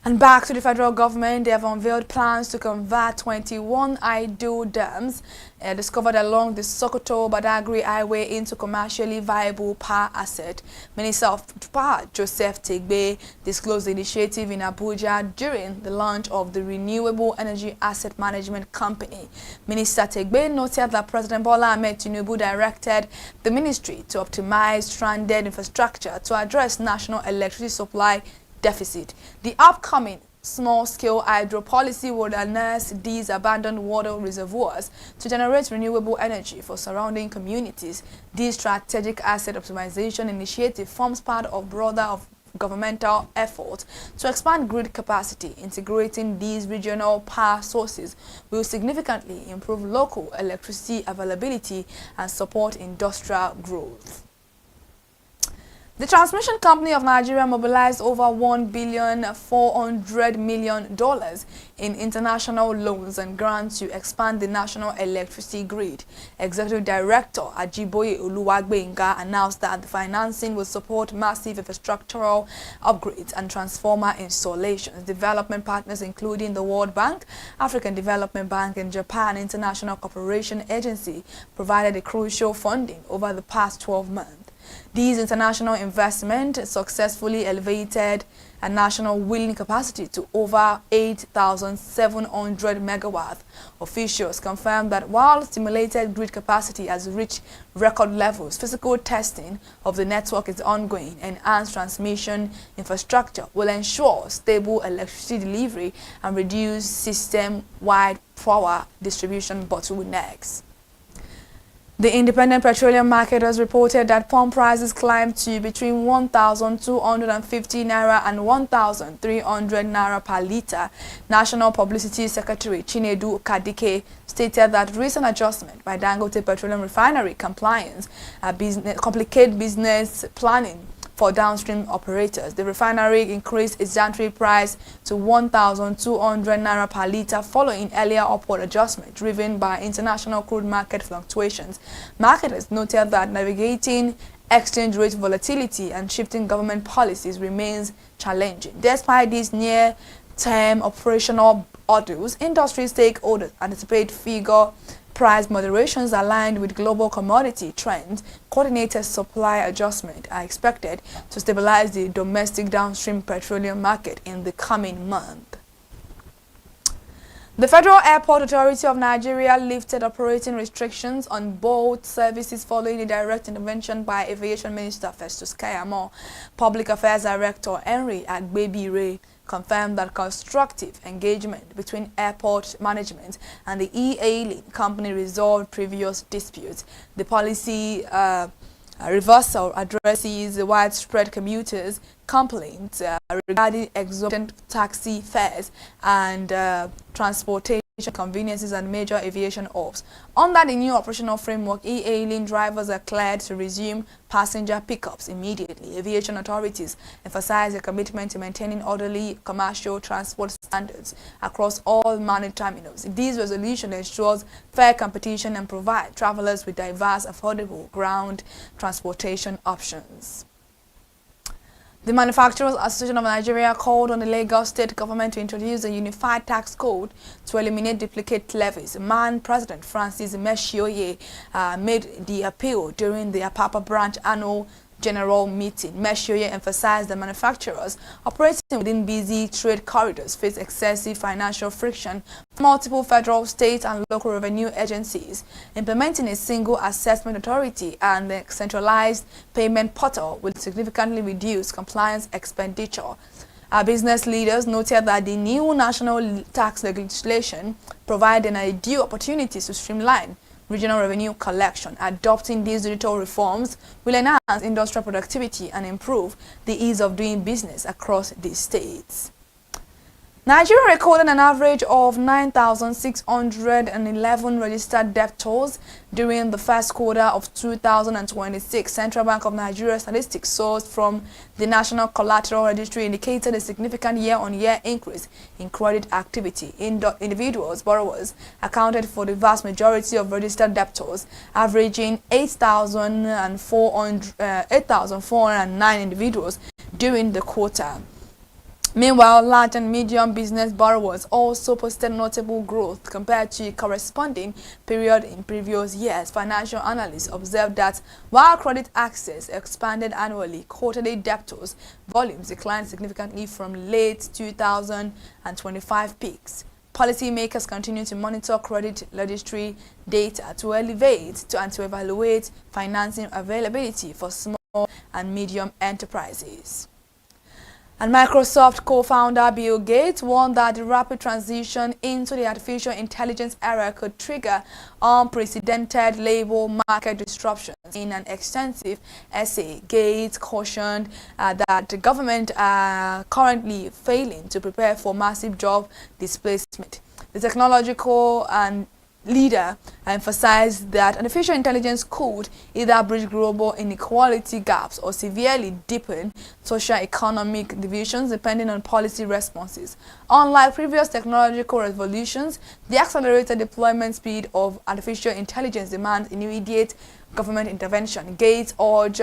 And back to the federal government, they have unveiled plans to convert 21 idle dams discovered along the Sokoto-Badagry Highway into commercially viable power asset. Minister of Power Joseph Tegbe disclosed the initiative in Abuja during the launch of the Renewable Energy Asset Management Company. Minister Tegbe noted that President Bola Ahmed Tinubu directed the ministry to optimize stranded infrastructure to address national electricity supply deficit. The upcoming small-scale hydro policy would harness these abandoned water reservoirs to generate renewable energy for surrounding communities. This strategic asset optimization initiative forms part of broader governmental effort to expand grid capacity. Integrating these regional power sources will significantly improve local electricity availability and support industrial growth. The Transmission Company of Nigeria mobilized over $1.4 billion in international loans and grants to expand the national electricity grid. Executive Director Ajiboye Oluwagbenga announced that the financing will support massive infrastructural upgrades and transformer installations. Development partners including the World Bank, African Development Bank, and Japan International Cooperation Agency provided a crucial funding over the past 12 months. These international investments successfully elevated a national wheeling capacity to over 8,700 megawatts. Officials confirmed that while stimulated grid capacity has reached record levels, physical testing of the network is ongoing. Enhanced transmission infrastructure will ensure stable electricity delivery and reduce system-wide power distribution bottlenecks. The independent petroleum market has reported that pump prices climbed to between 1,250 naira and 1,300 naira per litre. National Publicity Secretary Chinedu Kadike stated that recent adjustment by Dangote Petroleum Refinery compliance complicate business planning for downstream operators. The refinery increased its entry price to 1,200 naira per litre following earlier upward adjustment driven by international crude market fluctuations. Marketers noted that navigating exchange rate volatility and shifting government policies remains challenging. Despite these near-term operational hurdles, industry stakeholders anticipate figure price moderations aligned with global commodity trends. Coordinated supply adjustment are expected to stabilize the domestic downstream petroleum market in the coming month. The Federal Airport Authority of Nigeria lifted operating restrictions on boat services following a direct intervention by Aviation Minister Festus Kayamo. Public Affairs Director Henry Agbebire confirmed that constructive engagement between airport management and the e-hailing company resolved previous disputes. The policy reversal addresses the widespread commuters' complaints regarding exorbitant taxi fares and transportation conveniences and major aviation hubs. Under the new operational framework, e-hailing drivers are cleared to resume passenger pickups immediately. Aviation authorities emphasize their commitment to maintaining orderly commercial transport standards across all managed terminals. This resolution ensures fair competition and provides travelers with diverse, affordable ground transportation options. The Manufacturers Association of Nigeria called on the Lagos State government to introduce a unified tax code to eliminate duplicate levies. MAN President Francis Meshioye made the appeal during the Apapa branch annual general meeting. Meshioye emphasized that manufacturers operating within busy trade corridors face excessive financial friction from multiple federal, state, and local revenue agencies. Implementing a single assessment authority and the centralized payment portal will significantly reduce compliance expenditure. Our business leaders noted that the new national tax legislation provides an ideal opportunity to streamline regional revenue collection. Adopting these digital reforms will enhance industrial productivity and improve the ease of doing business across the states. Nigeria recorded an average of 9,611 registered debtors during the first quarter of 2026. Central Bank of Nigeria statistics sourced from the National Collateral Registry indicated a significant year-on-year increase in credit activity. Individuals, borrowers, accounted for the vast majority of registered debtors, averaging 8,409 individuals during the quarter. Meanwhile, large and medium business borrowers also posted notable growth compared to a corresponding period in previous years. Financial analysts observed that while credit access expanded annually, quarterly debtors volumes declined significantly from late 2025 peaks. Policymakers continue to monitor credit registry data to evaluate financing availability for small and medium enterprises. And Microsoft co-founder Bill Gates warned that the rapid transition into the artificial intelligence era could trigger unprecedented labor market disruptions. In an extensive essay, Gates cautioned that the government are currently failing to prepare for massive job displacement. The technological and leader emphasized that artificial intelligence could either bridge global inequality gaps or severely deepen socio-economic divisions depending on policy responses. Unlike previous technological revolutions, the accelerated deployment speed of artificial intelligence demands immediate government intervention. Gates urged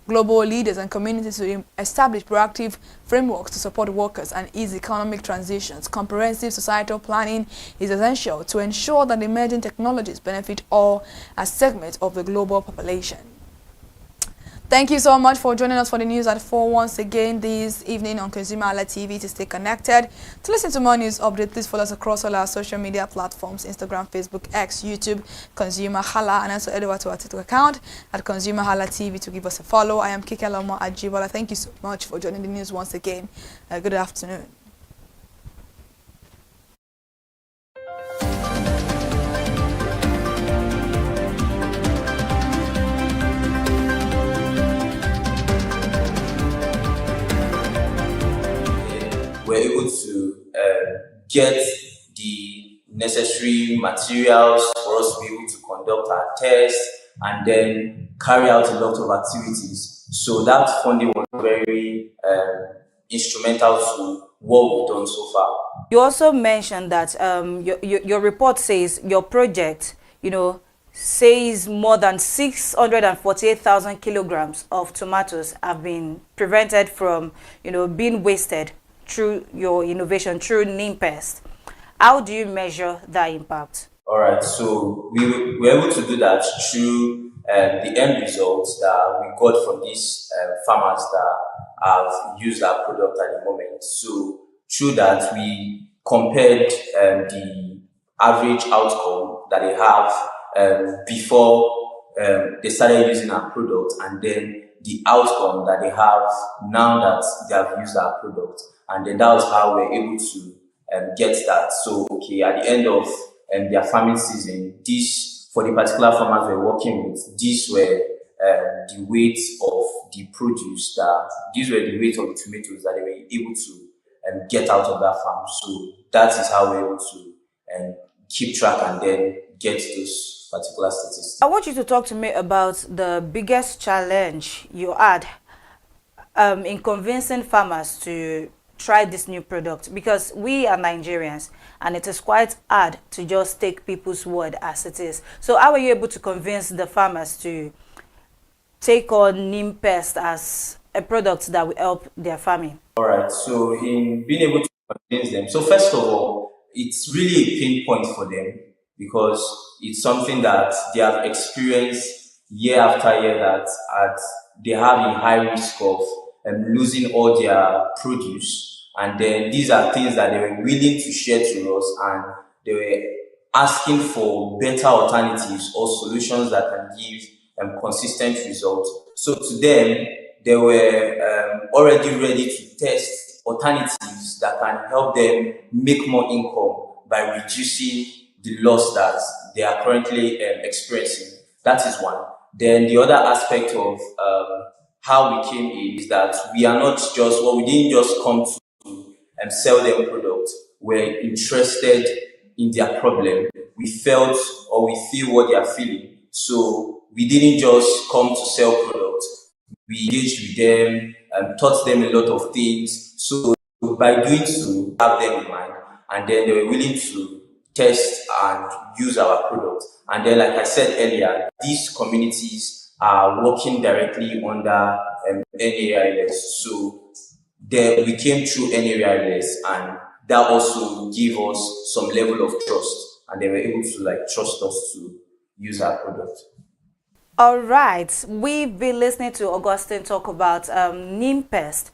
global leaders and communities to establish proactive frameworks to support workers and ease economic transitions. Comprehensive societal planning is essential to ensure that emerging technologies benefit all segments of the global population. Thank you so much for joining us for the news at 4 once again this evening on ConsumerHallaTV. To stay connected, to listen to more news updates, please follow us across all our social media platforms: Instagram, Facebook, X, YouTube, ConsumerHalla, and also head over to our TikTok account at ConsumerHallaTV to give us a follow. I am Kike Lomo Ajibola. Thank you so much for joining the news once again. Good afternoon. We're able to get the necessary materials for us to be able to conduct our tests and then carry out a lot of activities. So that funding was very instrumental to what we've done so far. You also mentioned that your report says your project, says more than 648,000 kilograms of tomatoes have been prevented from, being wasted through your innovation, through neem pest. How do you measure that impact? All right, so we were able to do that through the end results that we got from these farmers that have used our product at the moment. So through that, we compared the average outcome that they have before they started using our product, and then the outcome that they have now that they have used our product. And then that was how we were able to get that. So, okay, at the end of their farming season, this, for the particular farmers we're working with, these were the weight of the produce, these were the weight of the tomatoes that they were able to get out of that farm. So that is how we're able to keep track and then get those particular statistics. I want you to talk to me about the biggest challenge you had in convincing farmers to try this new product, because we are Nigerians and it is quite hard to just take people's word as it is. So how were you able to convince the farmers to take on neem pest as a product that will help their farming? All right, so in being able to convince them, so first of all, it's really a pain point for them because it's something that they have experienced year after year, that they have a high risk of losing all their produce. And then these are things that they were willing to share to us, and they were asking for better alternatives or solutions that can give consistent results. So to them, they were already ready to test alternatives that can help them make more income by reducing the loss that they are currently experiencing. That is one. Then the other aspect of how we came in is that we are not just, we didn't just come to sell them products. We're interested in their problem. We felt or we feel what they are feeling. So we didn't just come to sell products. We engaged with them and taught them a lot of things. So by doing so, we have them in mind, and then they were willing to test and use our product. And then, like I said earlier, these communities are working directly under NAIS. So then we came through any wireless, and that also gave us some level of trust, and they were able to like trust us to use our product. All right, we've been listening to Augustine talk about neem pest,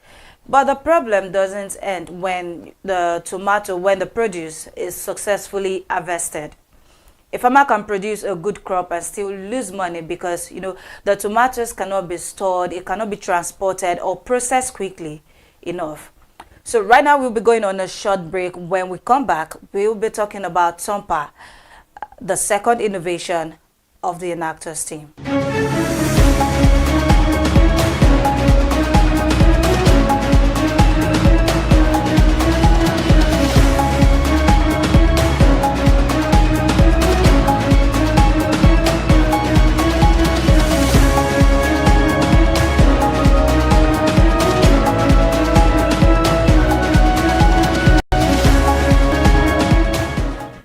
but the problem doesn't end when the produce is successfully harvested. A farmer can produce a good crop and still lose money because, the tomatoes cannot be stored, it cannot be transported or processed quickly enough. So right now we'll be going on a short break. When we come back, we'll be talking about Tompa, the second innovation of the Enactors team.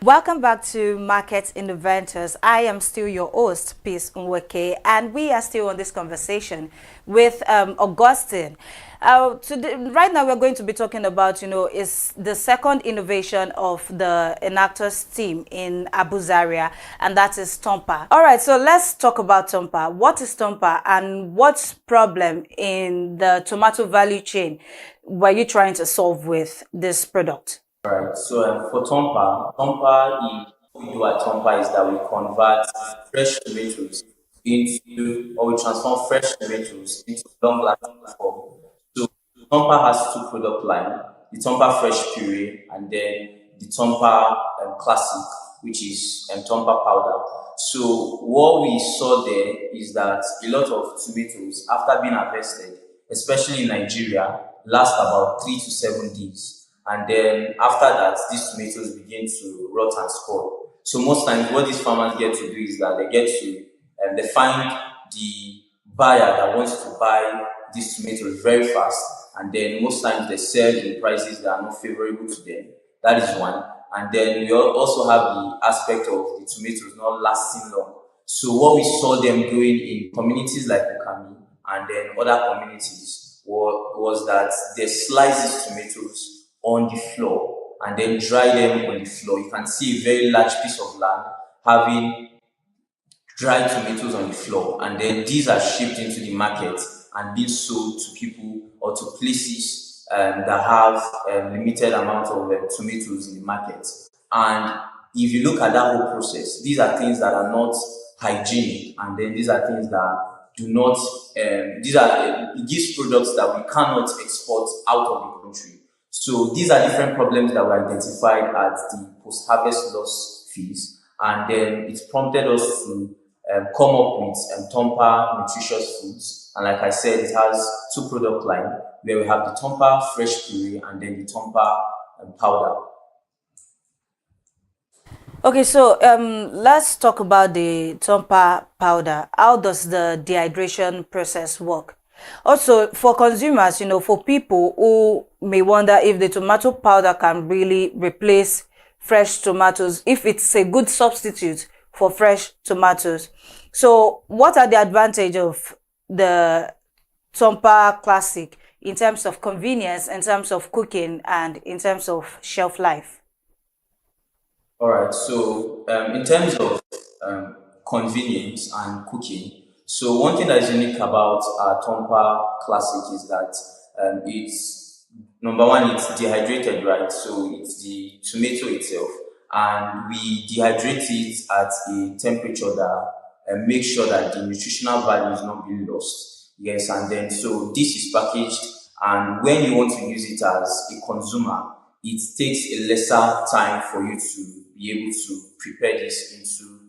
Welcome back to Market Innovators. I am still your host, Peace Nweke, and we are still on this conversation with Augustine. Right now, we're going to be talking about, is the second innovation of the Enactors team in Abu Zaria, and that is Tompa. All right, so let's talk about Tompa. What is Tompa, and what problem in the tomato value chain were you trying to solve with this product? Right. So for Tompa, what we do at Tompa is that we convert fresh tomatoes or we transform fresh tomatoes into long-lasting form. So Tompa has two product lines: the Tompa Fresh Puree and then the Tompa Classic, which is Tompa powder. So what we saw there is that a lot of tomatoes, after being harvested, especially in Nigeria, last about 3 to 7 days. And then after that, these tomatoes begin to rot and spoil. So most times what these farmers get to do is that they find the buyer that wants to buy these tomatoes very fast. And then most times they sell in prices that are not favorable to them. That is one. And then we also have the aspect of the tomatoes not lasting long. So what we saw them doing in communities like Okami and then other communities was that they slice these tomatoes on the floor and then dry them on the floor. You can see a very large piece of land having dried tomatoes on the floor, and then these are shipped into the market and being sold to people or to places that have a limited amount of tomatoes in the market. And if you look at that whole process, these are things that are not hygienic, and then these are things that do not, it gives products that we cannot export out of the country. So these are different problems that were identified at the post-harvest loss fees, and then it prompted us to come up with Tompa Nutritious Foods. And like I said, it has two product lines where we have the Tompa Fresh Puree and then the Tompa powder. Okay, so let's talk about the Tompa powder. How does the dehydration process work? Also, for consumers, for people who may wonder if the tomato powder can really replace fresh tomatoes, if it's a good substitute for fresh tomatoes. So what are the advantages of the Tompa Classic in terms of convenience, in terms of cooking, and in terms of shelf life? All right, so in terms of convenience and cooking, so one thing that is unique about Tompa Classic is that it's, number one, it's dehydrated, right? So it's the tomato itself, and we dehydrate it at a temperature that makes sure that the nutritional value is not being lost. Yes, and then so this is packaged, and when you want to use it as a consumer, it takes a lesser time for you to be able to prepare this into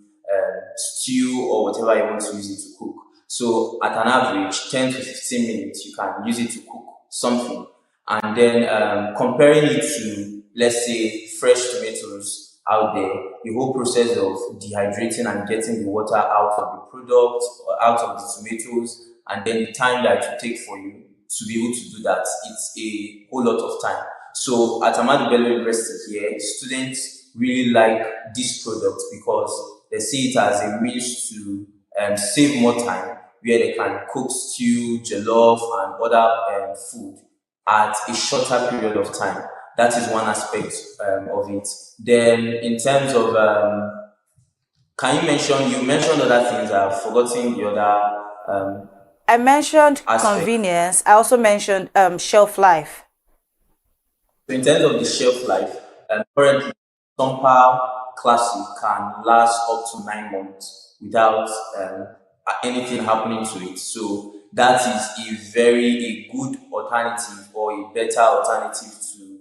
stew or whatever you want to use it to cook. So at an average, 10 to 15 minutes, you can use it to cook something. And then comparing it to, let's say, fresh tomatoes out there, the whole process of dehydrating and getting the water out of the product or out of the tomatoes, and then the time that it will take for you to be able to do that, it's a whole lot of time. So at Ahmadu Bello University here, students really like this product because they see it as a means to save more time, where they can cook stew, jollof, and other food at a shorter period of time. That is one aspect of it. Then in terms of, you mentioned other things, I've forgotten the other I mentioned aspect. convenience. I also mentioned shelf life. So in terms of the shelf life, currently, Tompa Classic can last up to 9 months without anything happening to it. So that is a good alternative, or a better alternative to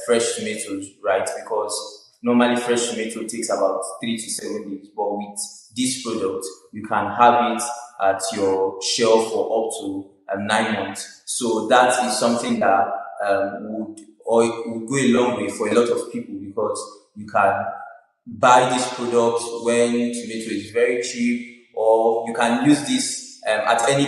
fresh tomatoes, right? Because normally fresh tomato takes about 3 to 7 days, but with this product, you can have it at your shelf for up to 9 months. So that is something that it would go a long way for a lot of people, because you can buy this product when tomato is very cheap, or you can use this at any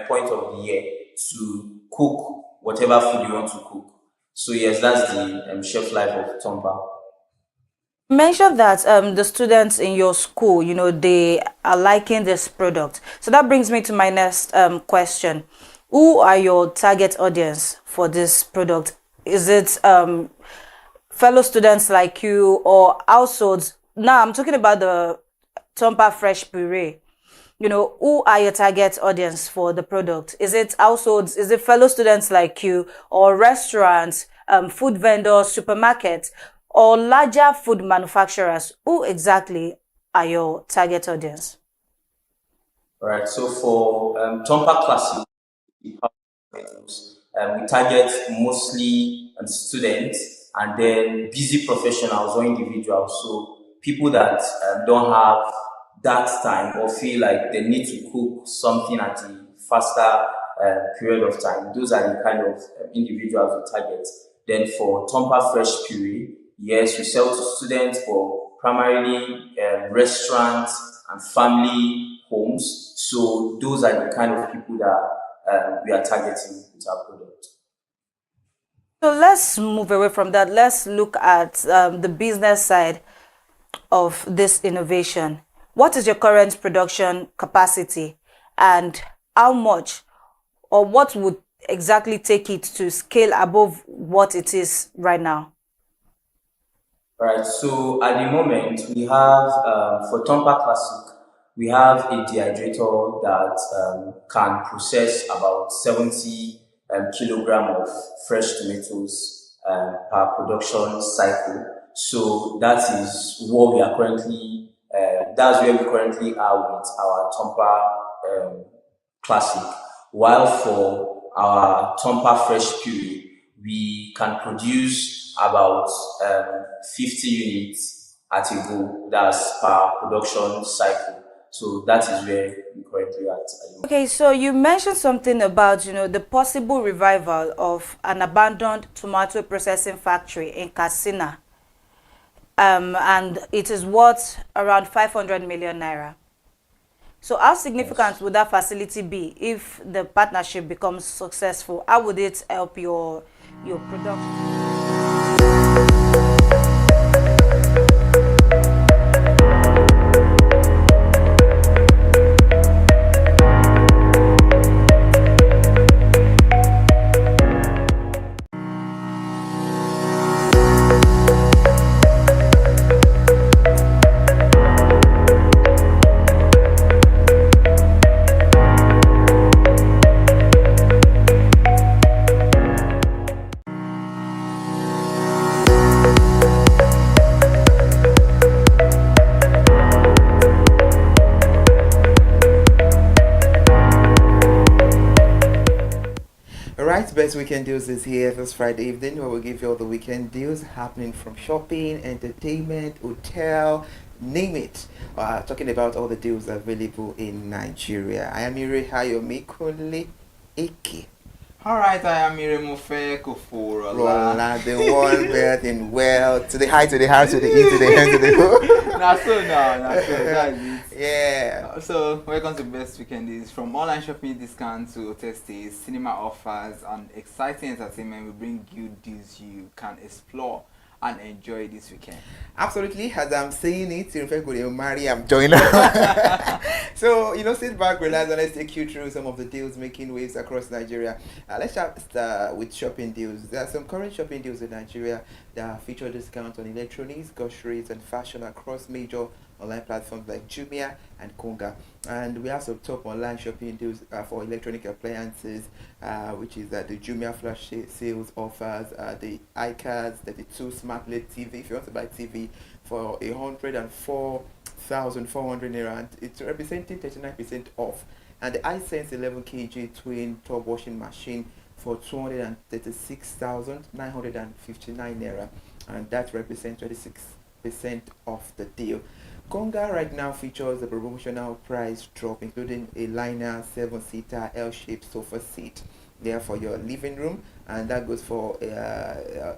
point of the year to cook whatever food you want to cook. So yes, that's the shelf life of Tompa. You mentioned that the students in your school, they are liking this product. So that brings me to my next question. Who are your target audience for this product? Is it fellow students like you, or households? Now I'm talking about the Tompa Fresh Puree. Who are your target audience for the product? Is it households? Is it fellow students like you, or restaurants, food vendors, supermarkets, or larger food manufacturers? Who exactly are your target audience? All right. So for Tompa Classic, we target mostly students, and then busy professionals or individuals. So people that don't have that time, or feel like they need to cook something at a faster period of time. Those are the kind of individuals we target. Then for Tompa Fresh Puree, yes, we sell to students, but primarily restaurants and family homes. So those are the kind of people that we are targeting with our product. So let's move away from that. Let's look at the business side of this innovation. What is your current production capacity, and how much, or what would exactly take it to scale above what it is right now? Right. So at the moment, we have for Tompa Classic, we have a dehydrator that can process about 70 kilogram of fresh tomatoes per production cycle. So that is what we are currently. That's where we currently are with our Tompa Classic. While for our Tompa Fresh Puree, we can produce about 50 units at a go. That's per production cycle. So that is where we currently at. Okay, so you mentioned something about the possible revival of an abandoned tomato processing factory in Katsina, and it is worth around 500 million naira. So how significant would that facility be if the partnership becomes successful? How would it help your production? Best weekend deals is here this Friday evening, where we'll give you all the weekend deals happening from shopping, entertainment, hotel, name it. Talking about all the deals available in Nigeria. I am Ire Hayomi Kunle Eke. Alright, I am Ire Mofe Koforola, the one birth in well, to the high, to the high, to the E, to the N, to the O. That's so that's it. Yeah. So, welcome to Best Weekend Days. From online shopping discounts to hotel stays, cinema offers, and exciting entertainment, we bring you deals you can explore and enjoy this weekend. Absolutely, as I'm saying it, in fact, Mary, I'm joining. So, sit back, relax, and let's take you through some of the deals making waves across Nigeria. Let's start with shopping deals. There are some current shopping deals in Nigeria that feature discounts on electronics, groceries, and fashion across major online platforms like Jumia and Konga. And we have some top online shopping deals for electronic appliances, which is the Jumia flash sales offers, the iCards, 32 smart LED TV. If you want to buy TV for 104,400 naira, and it's representing 39% off. And the iSense 11 kg twin top washing machine for 236,959 naira, and that represents 26% of the deal. Konga right now features a promotional price drop, including a liner 7-seater L-shaped sofa seat there for your living room, and that goes for a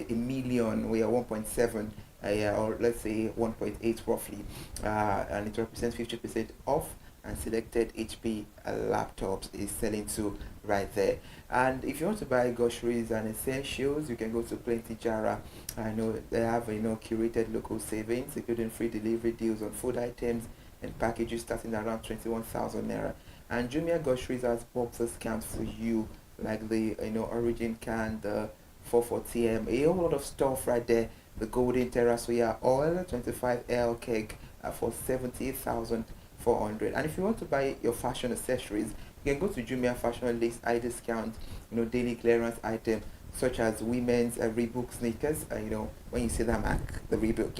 million, we are 1.7, or let's say 1.8 roughly, and it represents 50% off. And selected HP laptops is selling to right there. And if you want to buy groceries and essentials, you can go to Plenty Jara. I know they have curated local savings, including free delivery deals on food items and packages starting around 21,000 naira. And Jumia groceries has box discounts for you, like the Origin can, the 440M, a whole lot of stuff right there. The Golden Terra soya oil 25L keg for 70,400. And if you want to buy your fashion accessories, you can go to Jumia Fashion Lace eye discount, daily clearance item such as women's Reebok sneakers. When you see that mark, the Reebok,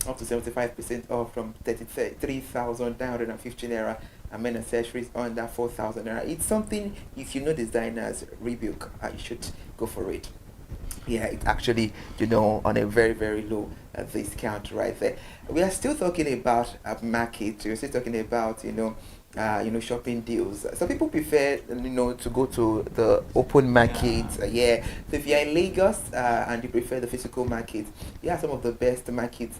up to 75% off from 33,950 naira, and men accessories under 4,000 naira. It's something, if you know designers Reebok, you should go for it. It's actually, on a very, very low discount right there. We are still talking about market. We're still talking about, shopping deals. Some people prefer, to go to the open market. So if you're in Lagos and you prefer the physical market, some of the best markets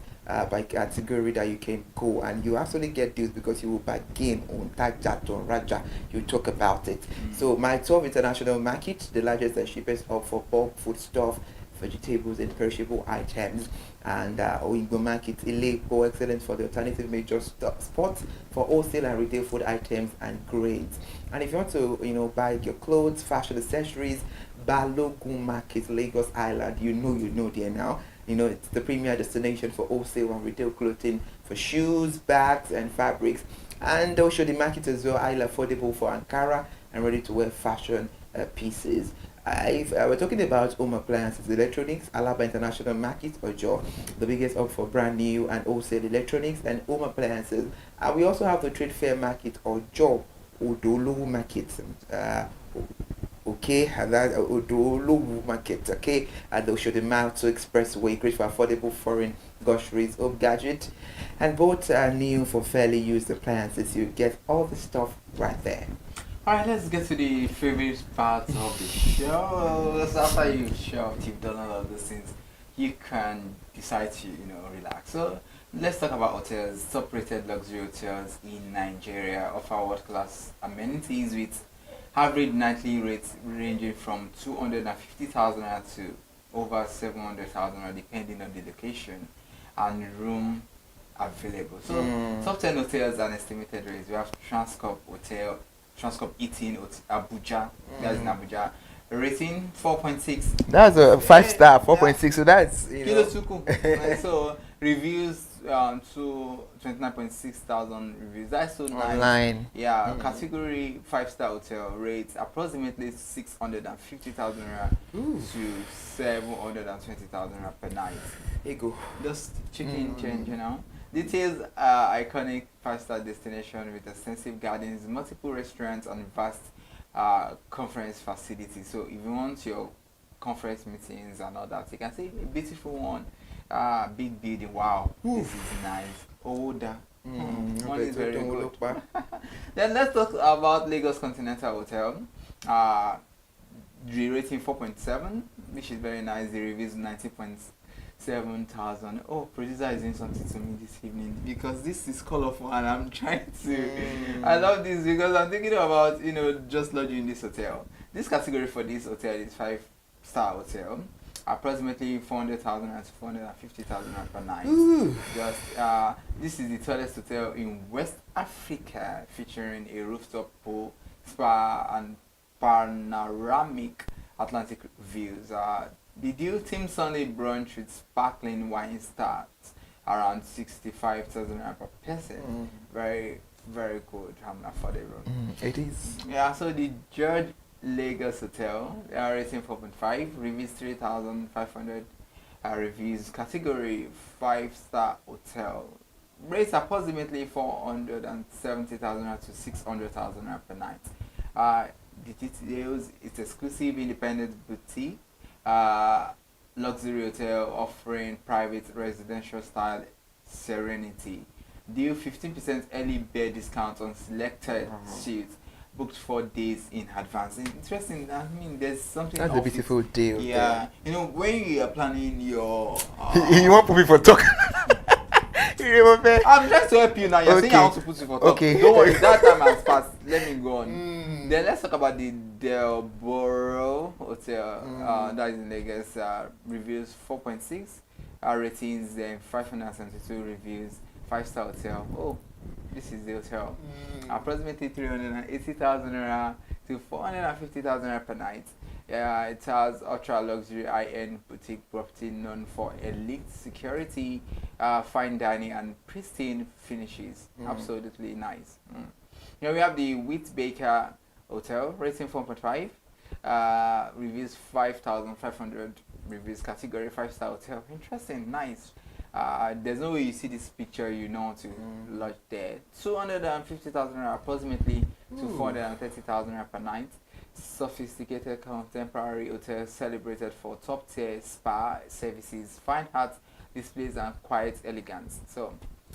by category that you can go, and you actually get deals because you will bargain on Tagjato, on Raja. You talk about it. So my 12 international market, the largest and cheapest hub for bulk foodstuff, vegetables and perishable items, and Oigbo Market, Ilepo, excellent for the alternative major spots for wholesale and retail food items and grains. And if you want to, buy your clothes, fashion accessories, Balogun Market, Lagos Island, you know there now. It's the premier destination for wholesale and retail clothing, for shoes, bags, and fabrics. And also the market as well, highly affordable for Ankara and ready-to-wear fashion pieces. We're talking about home appliances, electronics, Alaba International Market, Ojo, the biggest hub for brand new and wholesale electronics and home appliances. We also have the trade fair market, Ojo, Odolo Market. That Odolo Market, at the Oshodimato Expressway, great for affordable foreign groceries, home gadget, and both are new for fairly used appliances. You get all the stuff right there. Alright, let's get to the favorite part of the show. So after you've shopped, you've done all of those things, you can decide to, relax. So let's talk about hotels. Top-rated luxury hotels in Nigeria offer world-class amenities with average nightly rates ranging from 250,000 to over 700,000, depending on the location and room available. So top 10 hotels and estimated rates. We have Transcorp Hotel, Transcorp Eating, Abuja, that's in Abuja. Rating 4.6. That's a 5-star, 4.6. So that's so reviews to 29,600 reviews. That's so nice. Online. Category 5-star hotel rates approximately 650,000 naira to 720,000 naira per night. Here you go. Just chicken change, Details are iconic 5-star destination with extensive gardens, multiple restaurants, and vast conference facilities. So if you want your conference meetings and all that, you can see a beautiful one, big building. Wow, this is nice. Older. One is very good. Then let's talk about Lagos Continental Hotel. The rating 4.7, which is very nice. The reviews 90,700. Oh, producer is doing something to me this evening because this is colorful and I'm trying to. I love this because I'm thinking about just lodging in this hotel. This category for this hotel is 5-star hotel. approximately 400,000 and 450,000 per night. Ooh. Just this is the tallest hotel in West Africa, featuring a rooftop pool, spa, and panoramic Atlantic views. The deal team Sunday brunch with sparkling wine starts around 65,000 per person. Very, very good and affordable. It is. Yeah, so the George Lagos Hotel, rating 4.5, reviews 3,500 reviews, category 5-star hotel. Rates approximately 470,000 to 600,000 per night. The details, it's exclusive independent boutique, luxury hotel offering private residential style serenity. Deal 15% early bird discount on selected suites booked 4 days in advance. Interesting. I mean, there's something. That's a beautiful deal. Yeah, you know, when you are planning your. You want to put me for talk? I'm just to help you now. You're saying I want to put you for talk. Okay. Don't worry, that time has passed. Let me go on. Then let's talk about the Delboro Hotel. That is in Lagos. Reviews 4.6. Ratings then 572 reviews. 5-star hotel. Oh, this is the hotel. Approximately 380,000 naira to 450,000 naira per night. It has ultra luxury high-end boutique property known for elite security, fine dining, and pristine finishes. Absolutely nice. Here we have the Whitbaker Hotel, rating 4.5, reviews 5,500 reviews, category 5-star hotel. Interesting, nice. There's no way you see this picture you know to lodge there. 250,000 naira approximately to 430,000 naira per night. Sophisticated contemporary hotel celebrated for top tier spa services, fine art displays, and quiet elegance. So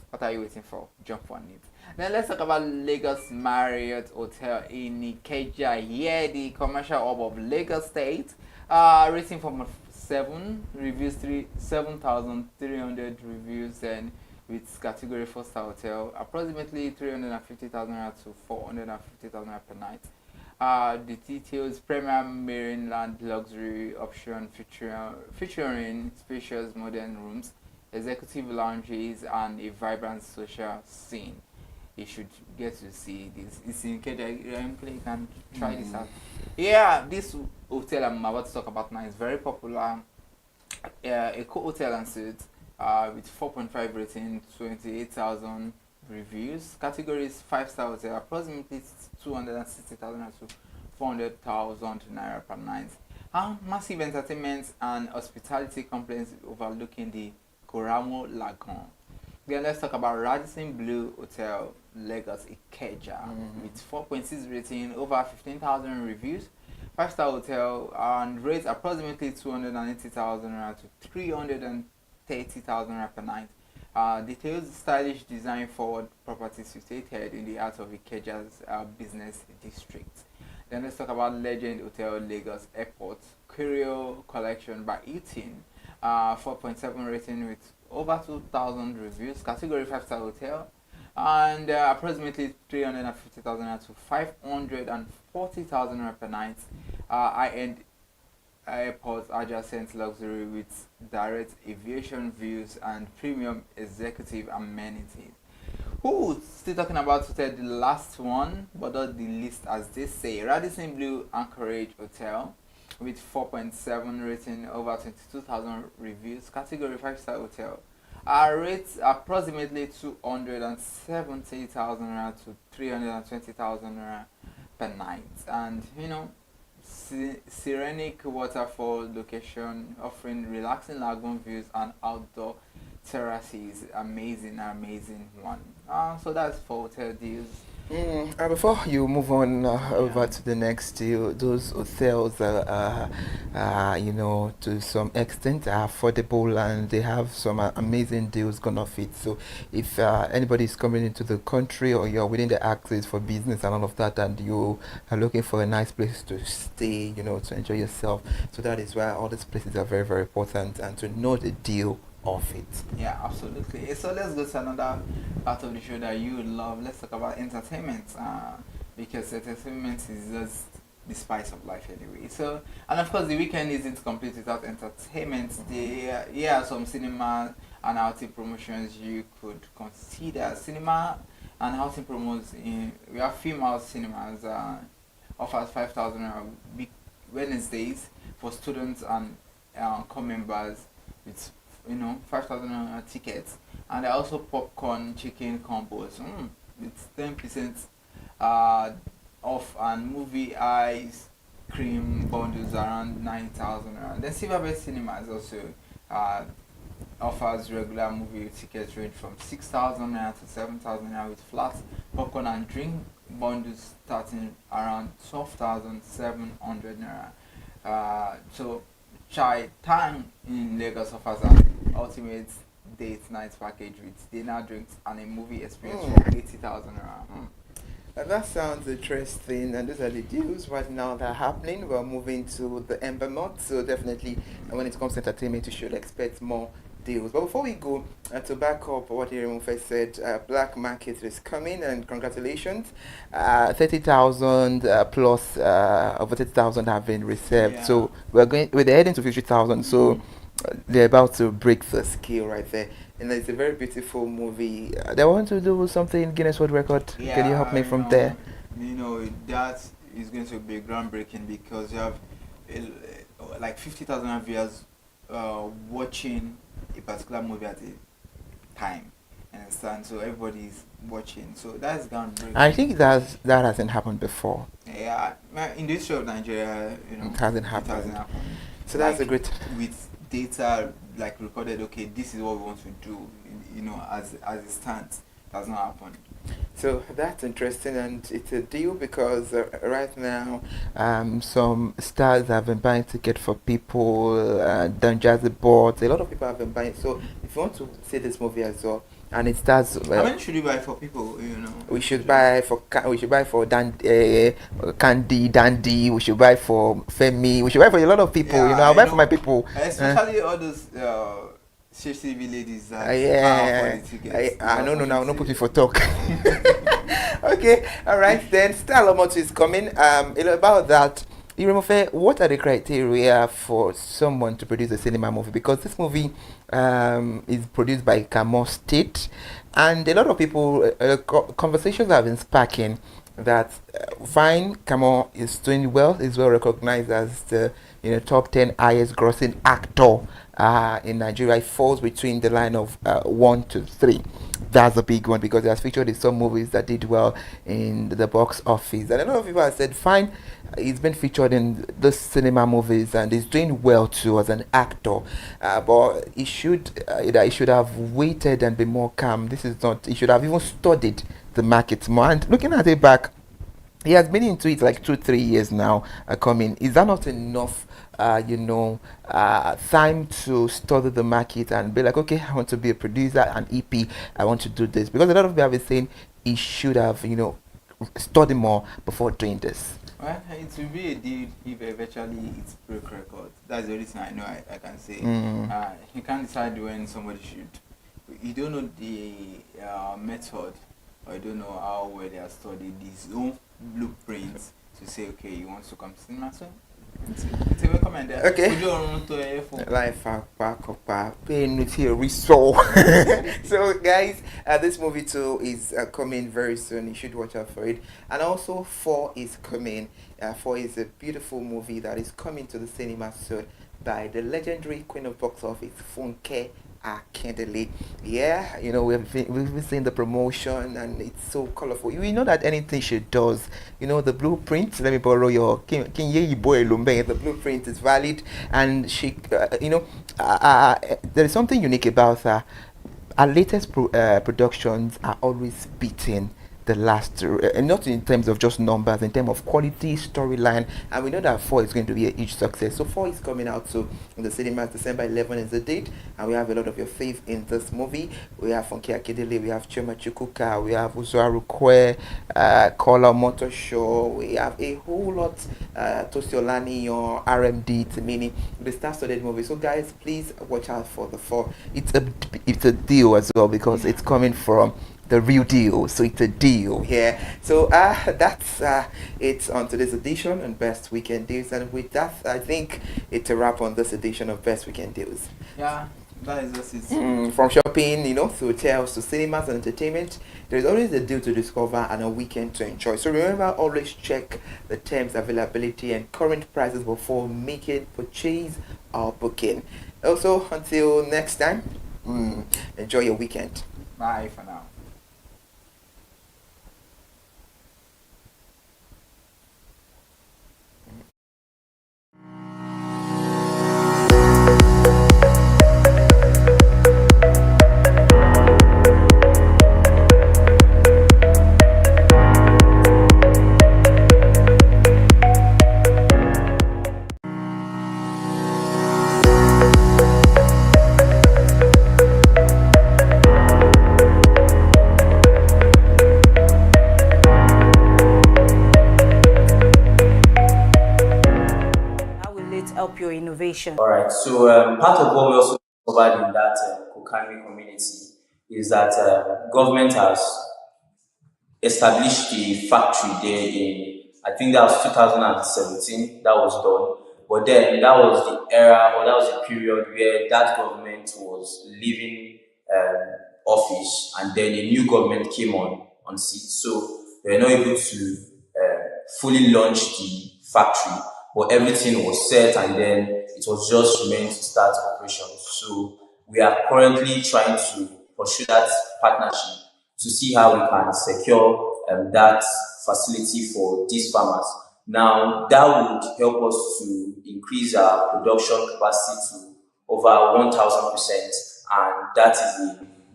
what are you waiting for? Jump on it. Then let's talk about Lagos Marriott Hotel in Ikeja. Here, the commercial hub of Lagos State. Rating from 7, reviews 7,300 reviews, and with category 4-star hotel, approximately 350,000 to 450,000 per night. The details: premier Maryland luxury option featuring spacious modern rooms, executive lounges, and a vibrant social scene. You should get to see this. It's in Ikeja. You can try this out. Yeah, this hotel I'm about to talk about now is very popular. Eco hotel and suite with 4.5 rating, 28,000 reviews. Categories 5-star hotel, approximately 260,000 to 400,000 naira per night. Massive entertainment and hospitality complex overlooking the Koramo Lagoon. Then let's talk about Radisson Blu Hotel, Lagos Ikeja, with 4.6 rating, over 15,000 reviews. 5-star hotel, and rates approximately 280,000 to 330,000 per night. Details: stylish design forward property situated in the heart of Ikeja's business district. Then let's talk about Legend Hotel, Lagos Airport, Curio Collection by Eaton. 4.7 rating with over 2,000 reviews. Category 5-star hotel, and approximately 350,000 to 540,000 per night. High-end airport adjacent luxury with direct aviation views and premium executive amenities. Still talking about hotel, the last one but not the least, as they say, Radisson Blu Anchorage Hotel with 4.7 rating, over 22,000 reviews. Category 5-star hotel. Rates approximately 270,000 to 320,000 per night, and you know, serenic waterfall location offering relaxing lagoon views and outdoor terraces. Amazing one. So that's for hotel deals. Before you move on over to the next deal, those hotels you know, to some extent are affordable and they have some amazing deals going off it. So if anybody is coming into the country or you're within the axis for business and all of that, and you are looking for a nice place to stay, you know, to enjoy yourself, so that is why all these places are very, very important, and to know the deal of it. Yeah, absolutely. So let's go to another part of the show that you love. Let's talk about entertainment, because entertainment is just the spice of life anyway. So, and of course, the weekend isn't complete without entertainment. Here are some cinema and outing promotions you could consider. Cinema and outing promos we have Film House Cinemas offers 5,000 week Wednesdays for students and co-members with 5,000 tickets, and also popcorn chicken combos with 10% off, and movie ice cream bundles around 9,000. Then Silverbird Cinemas also offers regular movie tickets range from 6,000 naira to 7,000 naira with flat popcorn and drink bundles starting around 12,700 naira. So Chai Tang in Lagos offers an ultimate date night package with dinner, drinks, and a movie experience for 80,000 naira. That sounds interesting, and those are the deals right now that are happening. We're moving to the Ember Month, so definitely when it comes to entertainment, you should expect more deals. But before we go, to back up what Irene first said, Black Market is coming, and congratulations. 30,000 plus over 30,000 have been reserved. Yeah. So we're heading to 50,000. So they're about to break the scale right there. And it's a very beautiful movie. They want to do something Guinness World Record. Yeah, can you help me from there? That is going to be groundbreaking because you have like 50,000 viewers watching a particular movie at a time. Understand? So everybody's watching. So that's groundbreaking. I think that hasn't happened before. Yeah, in the history of Nigeria, it hasn't happened. So that's a great. With data like recorded, okay, this is what we want to do, as it stands. Does not happen. So that's interesting, and it's a deal because right now some stars have been buying tickets for people, Don Jazzy boards, a lot of people have been buying. So if you want to see this movie as well, and it starts. How many should you buy for people? We should buy for Candy, Dandy. We should buy for Femi. We should buy for a lot of people. I'll buy for my people. Especially all those CCTV ladies. No put me for talk. Okay, all right. Then Star Lomoto is coming. About that. What are the criteria for someone to produce a cinema movie? Because this movie is produced by Kamo State, and a lot of people, conversations have been sparking that fine, Kamo is doing well, is well recognized as the top 10 highest grossing actor in Nigeria. It falls between the line of 1 to 3. That's a big one because it has featured in some movies that did well in the box office. And a lot of people have said, fine, he's been featured in the cinema movies and he's doing well too as an actor. But he should have waited and been more calm. He should have even studied the market more. And looking at it back, he has been into it like 2-3 years now coming. Is that not enough time to study the market and be like, okay, I want to be a producer, an EP, I want to do this? Because a lot of people have been saying he should have, studied more before doing this. Well, it will be a deal if eventually it's break record. That's the only thing I know I can say. You can't decide when somebody should. You don't know the method, or you don't know how well they have studied his own blueprints to say, okay, you want to come to cinema soon? It's a recommender. Okay. So guys, this movie too is coming very soon. You should watch out for it. And also 4 is coming. 4 is a beautiful movie that is coming to the cinema soon by the legendary queen of box office, Funke Akindele. Yeah, we've been seeing the promotion and it's so colorful. We know that anything she does, the blueprint, let me borrow your the blueprint is valid, and she there is something unique about her. Our latest productions are always beating the last, not in terms of just numbers, in terms of quality, storyline, and we know that 4 is going to be a huge success. So 4 is coming out in the cinemas. December 11 is the date, and we have a lot of your faith in this movie. We have Funke Akindele, we have Chema Chukwuka, we have Uzoaru Kwe, Kola Motor Show, we have a whole lot, Tosiolani or RMD Timini, the star-studded movie. So guys, please watch out for the 4. It's a deal as well because it's coming from the real deal. So it's a deal. Yeah. So that's it on today's edition on Best Weekend Deals. And with that, I think it's a wrap on this edition of Best Weekend Deals. Yeah, that is just it. From shopping, to hotels, to cinemas and entertainment, there's always a deal to discover and a weekend to enjoy. So remember, always check the terms, availability, and current prices before making purchase or booking. Also, until next time, enjoy your weekend. Bye for now. Help your innovation. All right. So part of what we also covered in that Kokami community is that government has established a factory there in, I think that was 2017 that was done. But then that was the era, or that was the period where that government was leaving office, and then a new government came on seat. So they were not able to fully launch the factory, but everything was set, and then it was just meant to start operations. So we are currently trying to pursue that partnership to see how we can secure that facility for these farmers. Now, that would help us to increase our production capacity to over 1,000%, and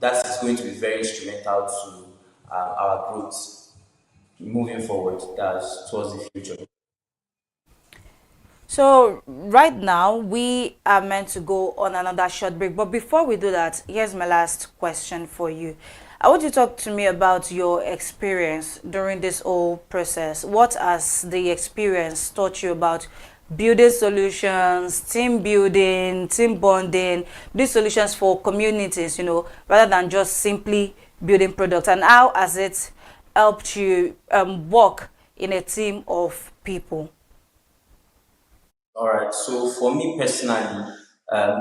that is going to be very instrumental to our growth moving forward, towards the future. So right now we are meant to go on another short break, but before we do that, here's my last question for you. I want you to talk to me about your experience during this whole process. What has the experience taught you about building solutions, team building, team bonding, these solutions for communities, rather than just simply building products? And how has it helped you work in a team of people? All right. So for me personally,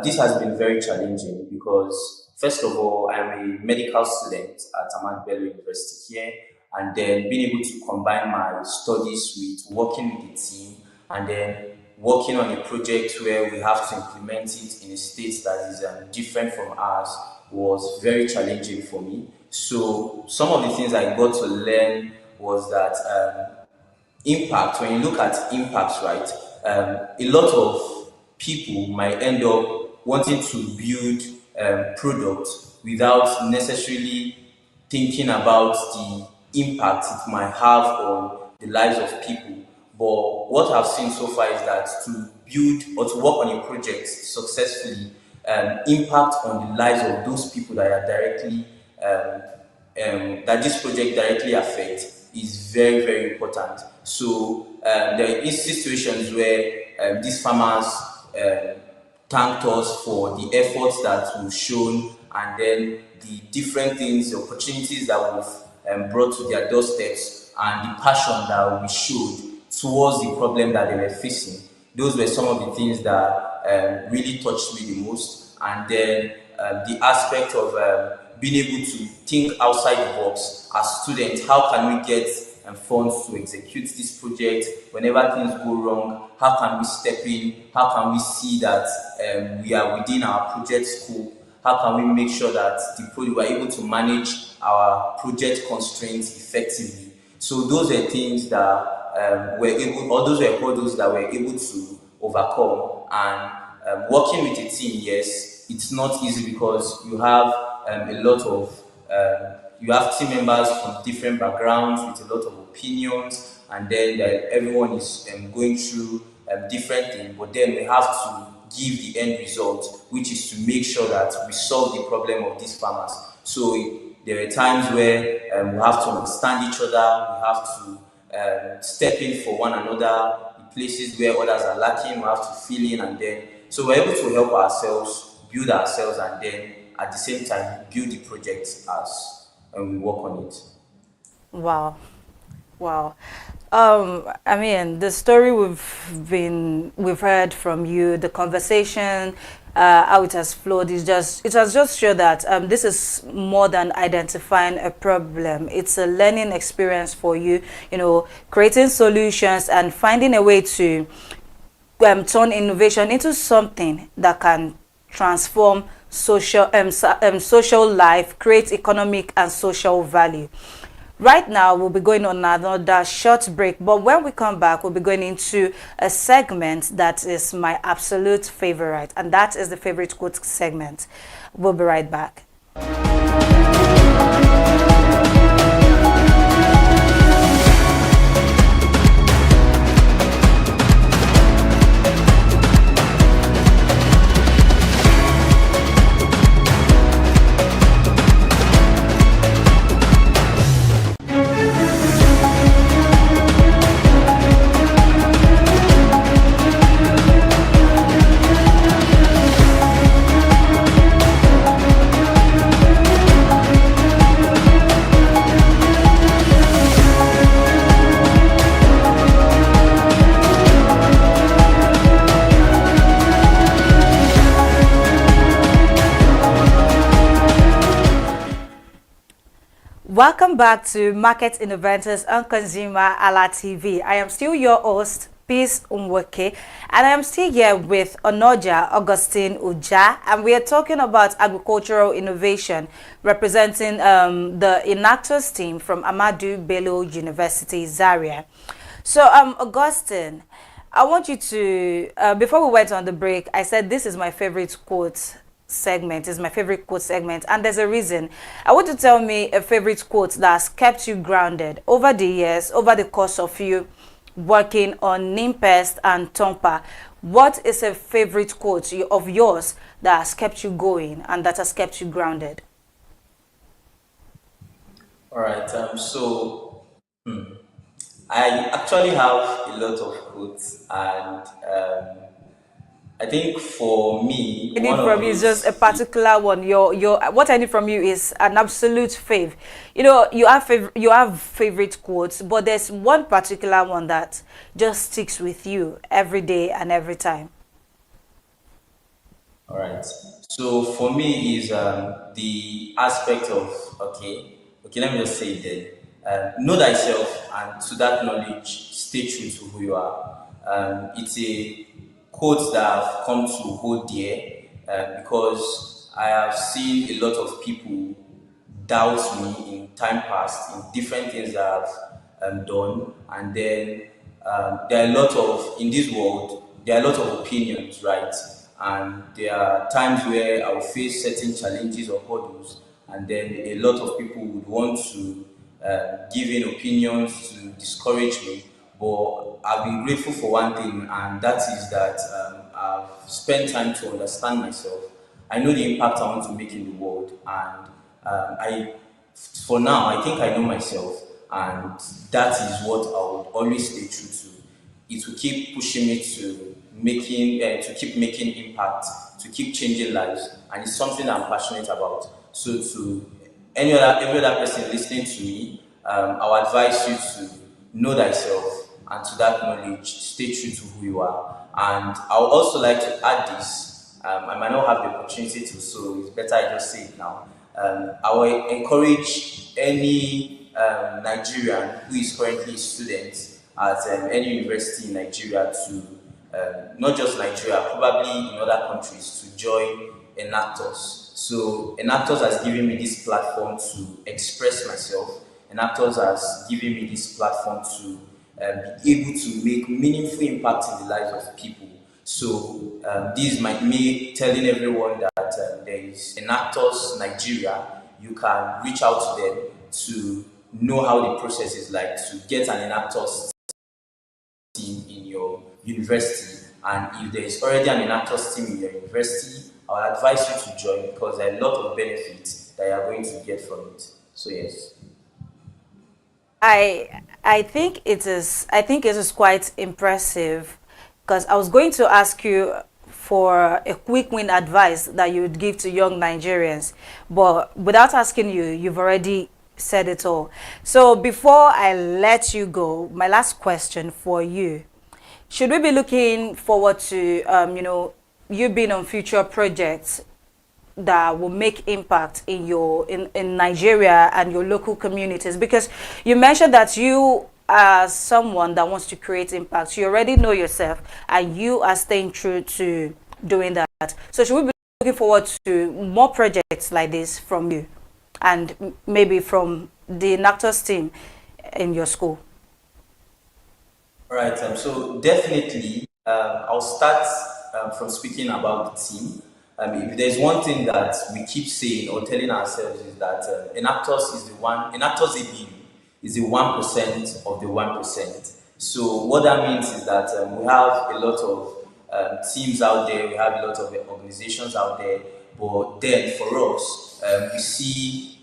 this has been very challenging because, first of all, I'm a medical student at Ahmad Bello University here, and then being able to combine my studies with working with the team, and then working on a project where we have to implement it in a state that is different from ours was very challenging for me. So some of the things I got to learn was that impact, when you look at impacts, right, a lot of people might end up wanting to build products without necessarily thinking about the impact it might have on the lives of people. But what I've seen so far is that to build or to work on a project successfully, impact on the lives of those people that are directly that this project directly affects is very, very important. So there is situations where these farmers thanked us for the efforts that we've shown, and then the different things, the opportunities that we've brought to their doorsteps, and the passion that we showed towards the problem that they were facing. Those were some of the things that really touched me the most. And then the aspect of being able to think outside the box as students. How can we get funds to execute this project? Whenever things go wrong, how can we step in? How can we see that we are within our project scope? How can we make sure that we are able to manage our project constraints effectively? So those are things that those were hurdles that we're able to overcome. And working with a team, yes, it's not easy because you have you have team members from different backgrounds with a lot of opinions, and then everyone is going through different things. But then we have to give the end result, which is to make sure that we solve the problem of these farmers. So there are times where we have to understand each other, we have to step in for one another, the places where others are lacking, we have to fill in, and then so we're able to help ourselves, build ourselves, and then at the same time build the project as and we work on it. Wow. Wow. I mean, the story we've heard from you, the conversation, how it has flowed it has just showed that this is more than identifying a problem. It's a learning experience for you, you know, creating solutions and finding a way to turn innovation into something that can transform social life, create economic and social value. Right now, we'll be going on another short break, but when we come back, we'll be going into a segment that is my absolute favorite, and that is the favorite quote segment. We'll be right back. Welcome back to Market Innovators on ConsumerHalla TV. I am still your host, Peace Umweke, and I am still here with Onoja Augustine Uja, and we are talking about agricultural innovation, representing the Enactors team from Ahmadu Bello University, Zaria. So, Augustine, I want you to, before we went on the break, I said this is my favorite quote segment, is my favorite quote segment, and there's a reason. I want to tell me a favorite quote that has kept you grounded over the years, over the course of you working on Nimpest and Tompa. What is a favorite quote of yours that has kept you going and that has kept you grounded? All right. I actually have a lot of quotes, and I think for me, I need from you is just a particular one. Your what I need from you is an absolute fave. You know, you have favorite quotes, but there's one particular one that just sticks with you every day and every time. All right. So for me is the aspect of okay. Let me just say it then. Know thyself, and to that knowledge, stay true to who you are. It's a quote that I've come to hold dear because I have seen a lot of people doubt me in time past in different things that I've done, and then there are a lot of in this world there are a lot of opinions, right? And there are times where I will face certain challenges or hurdles, and then a lot of people would want to give in opinions to discourage me. But I've been grateful for one thing, and that is that I've spent time to understand myself. I know the impact I want to make in the world, and for now, I think I know myself, and that is what I would always stay true to. It will keep pushing me to keep making impact, to keep changing lives, and it's something I'm passionate about. So, to every other person listening to me, I'll advise you to know thyself, and to that knowledge, stay true to who you are. And I would also like to add this. I might not have the opportunity to, so it's better I just say it now. I will encourage any Nigerian who is currently a student at any university in Nigeria to, not just Nigeria, probably in other countries, to join Enactors. So Enactors has given me this platform to express myself. Enactors has given me this platform to be able to make meaningful impact in the lives of people. So this is me telling everyone that there is Enactors Nigeria. You can reach out to them to know how the process is like to get an Enactors team in your university. And if there is already an Enactors team in your university, I would advise you to join because there are a lot of benefits that you are going to get from it. So yes. I think it is quite impressive because I was going to ask you for a quick win advice that you would give to young Nigerians, but without asking you, you've already said it all. So before I let you go, my last question for you: should we be looking forward to, you know, you being on future projects that will make impact in your in Nigeria and your local communities? Because you mentioned that you are someone that wants to create impact. You already know yourself and you are staying true to doing that. So should we be looking forward to more projects like this from you and maybe from the Nactus team in your school? All right, so definitely, I'll start from speaking about the team. If there's one thing that we keep saying or telling ourselves is that Enactus is the one, Enactus ABU is the 1% of the 1%. So what that means is that we have a lot of teams out there, we have a lot of organizations out there, but then for us, we see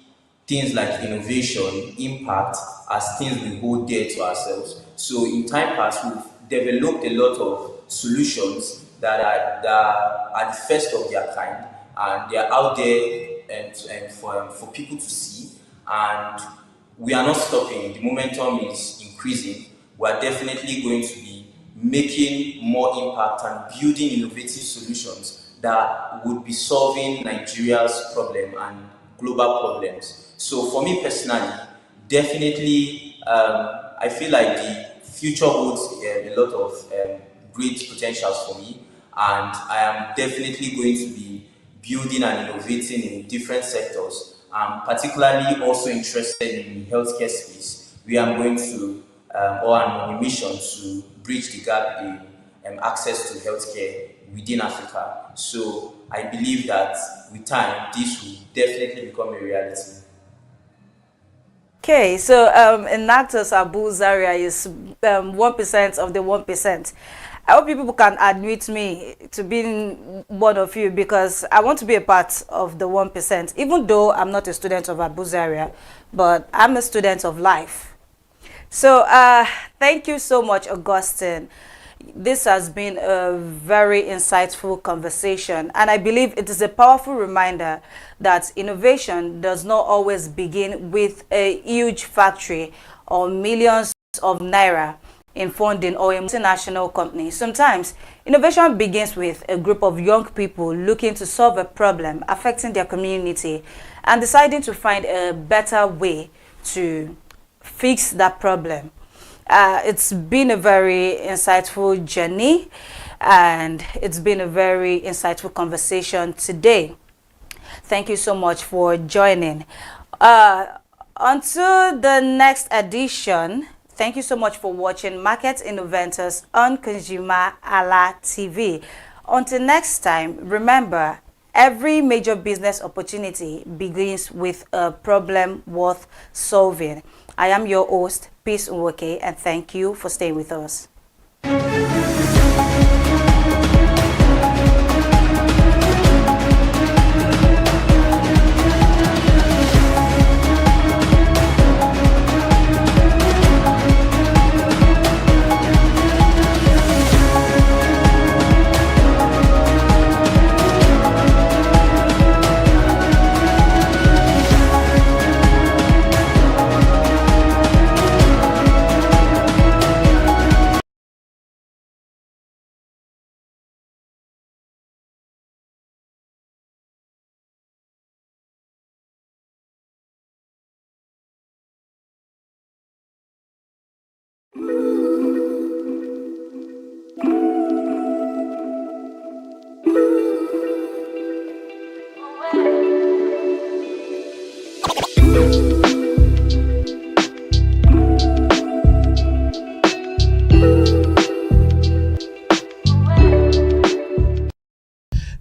things like innovation, impact as things we hold dear to ourselves. So in time past, we've developed a lot of solutions that are the first of their kind, and they are out there and for people to see. And we are not stopping. The momentum is increasing. We are definitely going to be making more impact and building innovative solutions that would be solving Nigeria's problem and global problems. So for me personally, definitely, I feel like the future holds a lot of great potentials for me, and I am definitely going to be building and innovating in different sectors. I'm particularly also interested in the healthcare space, where I'm going to, or I'm on a mission to bridge the gap in access to healthcare within Africa. So I believe that with time, this will definitely become a reality. Okay, so Enactus Abu Zaria is 1% of the 1%. I hope you people can admit me to being one of you, because I want to be a part of the 1%, even though I'm not a student of Abu Zaria, but I'm a student of life. So thank you so much, Augustine. This has been a very insightful conversation, and I believe it is a powerful reminder that innovation does not always begin with a huge factory or millions of naira in funding or a multinational company. Sometimes innovation begins with a group of young people looking to solve a problem affecting their community and deciding to find a better way to fix that problem. It's been a very insightful journey, and it's been a very insightful conversation today. Thank you so much for joining. Until the next edition, thank you so much for watching Market Innovators on ConsumerHalla TV. Until next time, remember, every major business opportunity begins with a problem worth solving. I am your host, Peace Nwoke, and thank you for staying with us.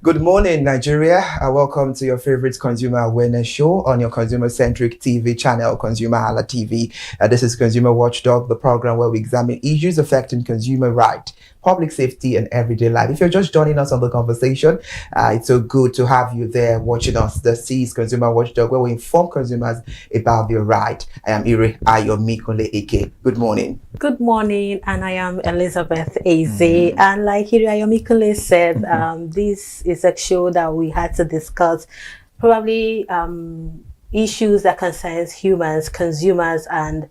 Good morning, Nigeria. Welcome to your favorite consumer awareness show on your consumer-centric TV channel, ConsumerHalla TV. This is Consumer Watchdog, the program where we examine issues affecting consumer rights, public safety, and everyday life. If you're just joining us on the conversation, it's so good to have you there watching us. This is Consumer Watchdog, where we inform consumers about their right. I am Ire Ayomikole Eke. Good morning. Good morning, and I am Elizabeth Eze. And like Ire Ayomikole said, this is a show that we had to discuss probably issues that concerns humans, consumers, and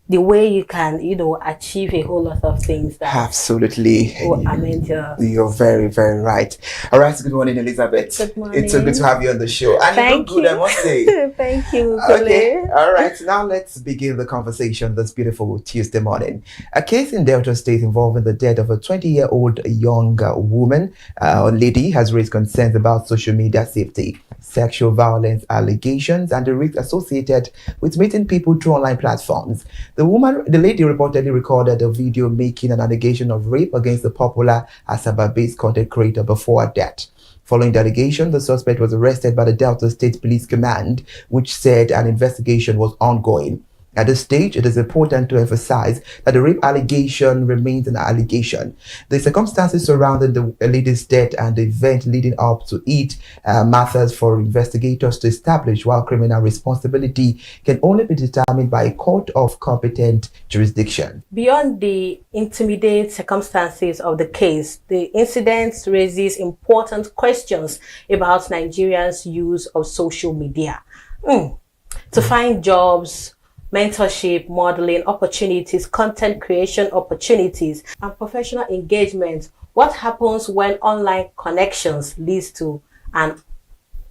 the way you can, achieve a whole lot of things. Absolutely. You're very, very right. All right. Good morning, Elizabeth. Good morning. It's so good to have you on the show. And Thank you look good, I must say. Thank you. Okay. All right. Now let's begin the conversation this beautiful Tuesday morning. A case in Delta State involving the death of a 20-year-old young woman or lady has raised concerns about social media safety, sexual violence allegations, and the risk associated with meeting people through online platforms. The lady reportedly recorded a video making an allegation of rape against the popular Asaba-based content creator before her death. Following the allegation, the suspect was arrested by the Delta State Police Command, which said an investigation was ongoing. At this stage, it is important to emphasize that the rape allegation remains an allegation. The circumstances surrounding the lady's death and the event leading up to it matters for investigators to establish, while criminal responsibility can only be determined by a court of competent jurisdiction. Beyond the intermediate circumstances of the case, the incident raises important questions about Nigerians' use of social media. To find jobs, mentorship, modeling opportunities, content creation opportunities, and professional engagement. What happens when online connections leads to an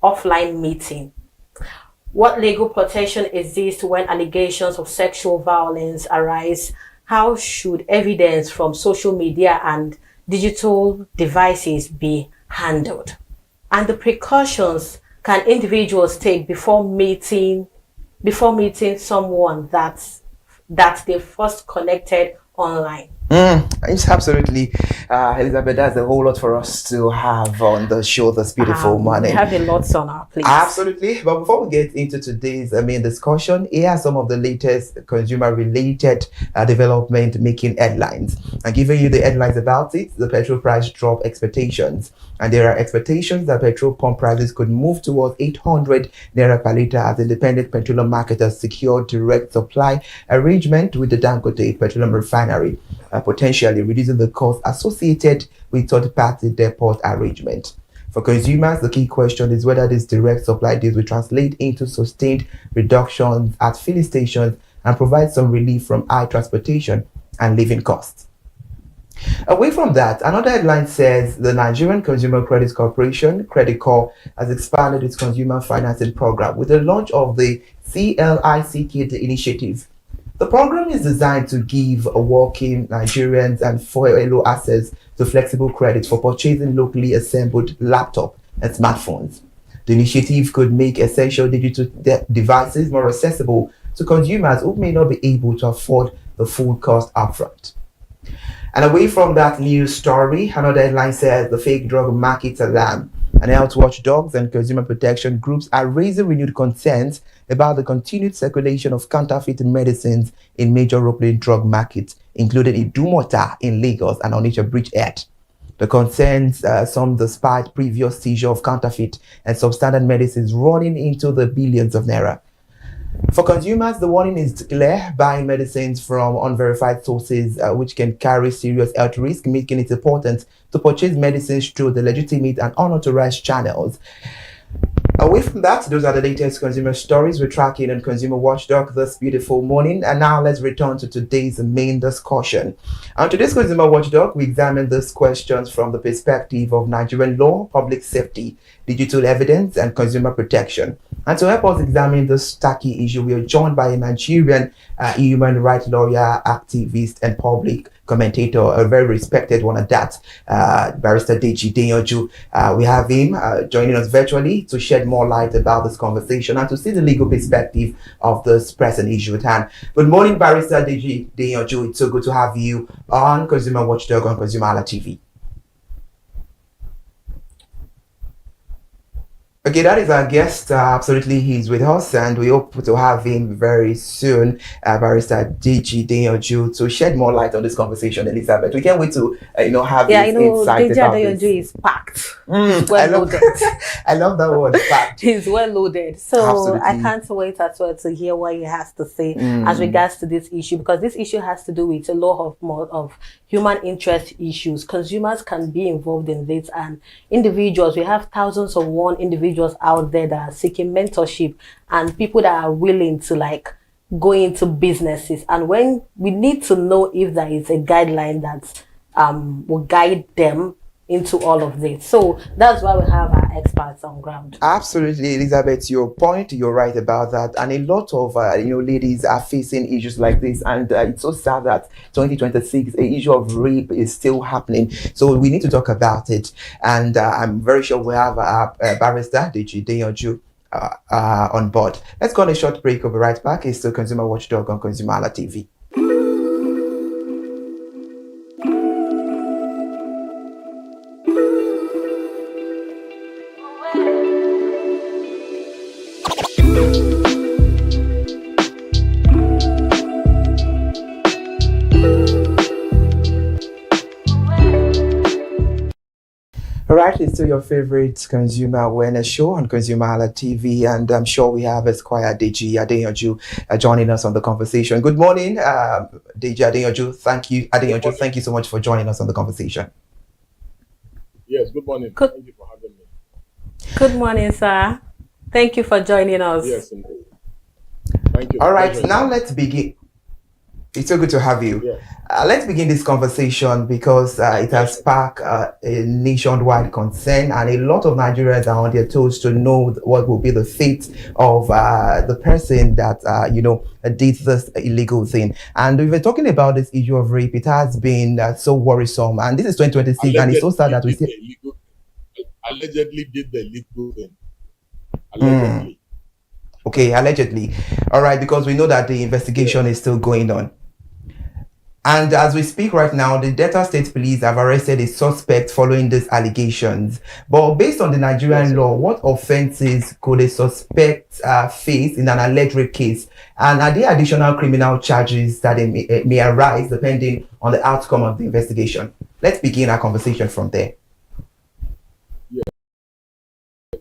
offline meeting? What legal protection exists when allegations of sexual violence arise? How should evidence from social media and digital devices be handled? And the precautions can individuals take before meeting someone that they first connected online? It's absolutely, Elizabeth, that's a whole lot for us to have on the show this beautiful morning. We have a lot on our plate. Absolutely. But before we get into today's discussion, here are some of the latest consumer-related development making headlines. I'm giving you the headlines about it. The petrol price drop expectations. And there are expectations that petrol pump prices could move towards 800 naira per litre as independent petroleum marketers secure direct supply arrangement with the Dangote Petroleum Refinery, potentially reducing the cost associated with third-party depot arrangement. For consumers, the key question is whether these direct supply deals will translate into sustained reductions at filling stations and provide some relief from high transportation and living costs. Away from that, another headline says the Nigerian Consumer Credit Corporation, Credit Corp, has expanded its consumer financing program with the launch of the CLICK initiative. The program is designed to give working Nigerians and fellow access to flexible credit for purchasing locally assembled laptop and smartphones. The initiative could make essential digital devices more accessible to consumers who may not be able to afford the full cost upfront. And away from that news story, another headline says the fake drug market alarm. And health watchdogs and consumer protection groups are raising renewed concerns about the continued circulation of counterfeit medicines in major European drug markets, including Idumota in Lagos and Onitsha Bridgehead. The concerns some despite previous seizure of counterfeit and substandard medicines running into the billions of naira. For consumers, the warning is clear: buying medicines from unverified sources which can carry serious health risk, making it important to purchase medicines through the legitimate and unauthorized channels. Away from that, those are the latest consumer stories we're tracking on Consumer Watchdog this beautiful morning. And now let's return to today's main discussion. On today's Consumer Watchdog, we examine these questions from the perspective of Nigerian law, public safety, digital evidence, and consumer protection. And to help us examine this tacky issue, we are joined by a Nigerian human rights lawyer, activist, and public commentator, a very respected one at that, Barrister Deji Deyanju. We have him joining us virtually to shed more light about this conversation and to see the legal perspective of this present issue at hand. Good morning, Barrister Deji Deyanju. It's so good to have you on Consumer Watchdog on ConsumerHallaTV. Okay, that is our guest. Absolutely, he's with us, and we hope to have him very soon, Barrister Deji Deyanju, to shed more light on this conversation. Elizabeth, we can't wait to have his insight about this. Deji is packed. Well loaded. I love that word, packed. He's well loaded, so Absolutely. I can't wait as well to hear what he has to say as regards to this issue, because this issue has to do with a lot of human interest issues. Consumers can be involved in this, and individuals. We have thousands of individuals individuals out there that are seeking mentorship and people that are willing to like go into businesses. And when we need to know if there is a guideline that will guide them into all of this. So that's why we have our experts on ground. Absolutely, Elizabeth, your point, you're right about that. And a lot of, ladies are facing issues like this. And it's so sad that 2026, the issue of rape is still happening. So we need to talk about it. And I'm very sure we have Barrister Deji Deyoju on board. Let's go on a short break. We'll be right back. It's still Consumer Watchdog on ConsumerHallaTV. Right, it's still your favorite consumer awareness show on ConsumerHallaTV, and I'm sure we have Esquire Deji Adeyanju joining us on the conversation. Good morning, Deji Adeyanju. Thank you so much for joining us on the conversation. Yes, good morning. Thank you for having me. Good morning, sir. Thank you for joining us. Yes, indeed. Thank you. All right, now let's begin. It's so good to have you. Yes. Let's begin this conversation because it has sparked a nationwide concern, and a lot of Nigerians are on their toes to know what will be the fate of the person that did this illegal thing. And we've been talking about this issue of rape. It has been so worrisome, and this is 2026, and it's so sad that we see. Allegedly did the illegal thing. Allegedly. Okay, allegedly. All right, because we know that the investigation is still going on. And as we speak right now, the Delta State Police have arrested a suspect following these allegations. But based on the Nigerian law, what offenses could a suspect face in an alleged rape case? And are there additional criminal charges that may arise depending on the outcome of the investigation? Let's begin our conversation from there. Yeah.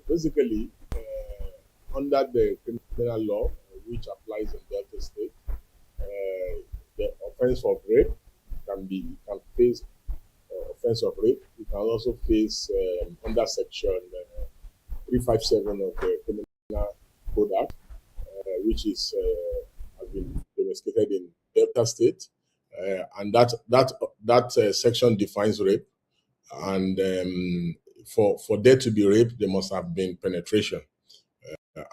Basically, under the criminal law, which applies in Delta State, the offense of rape can face offense of rape. You can also face under section 357 of the Criminal Code Act, which has been domesticated in Delta State, and that section defines rape. And for there to be rape, there must have been penetration,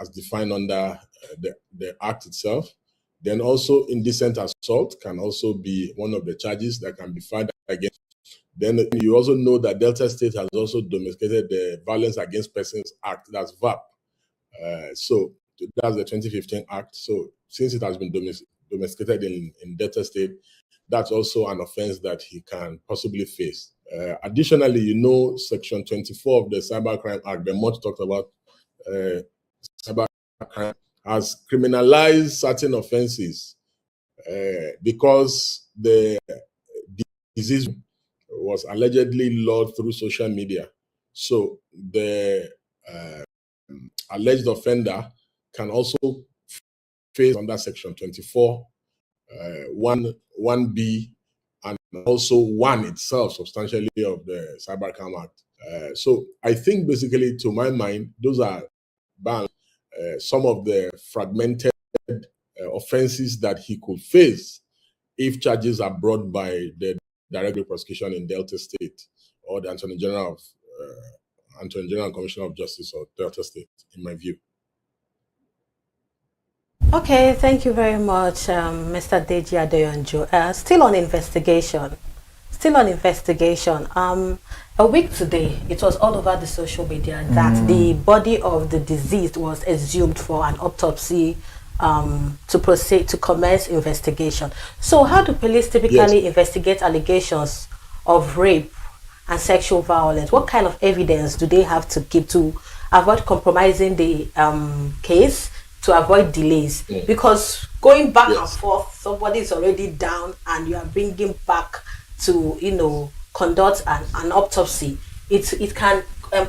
as defined under the Act itself. Then also indecent assault can also be one of the charges that can be filed against. Then you also know that Delta State has also domesticated the Violence Against Persons Act, that's VAP. So that's the 2015 Act. So since it has been domesticated in Delta State, that's also an offense that he can possibly face. Additionally, Section 24 of the Cybercrime Act, the much talked about cybercrime, has criminalized certain offenses because the disease was allegedly lured through social media. So the alleged offender can also face under Section 24, 1B, and also 1 itself, substantially, of the Cybercrime Act. So I think basically, to my mind, those are banned. Some of the fragmented offenses that he could face if charges are brought by the direct prosecution in Delta State or the Attorney General and Commissioner of Justice of Delta State, in my view. Okay, thank you very much, Mr. Deji Adeyanju. Still on investigation. A week today, it was all over the social media that the body of the deceased was exhumed for an autopsy to proceed to commence investigation. So how do police typically investigate allegations of rape and sexual violence? What kind of evidence do they have to keep to avoid compromising the case, to avoid delays? Because going back and forth, somebody is already down and you are bringing back to conduct an autopsy, it can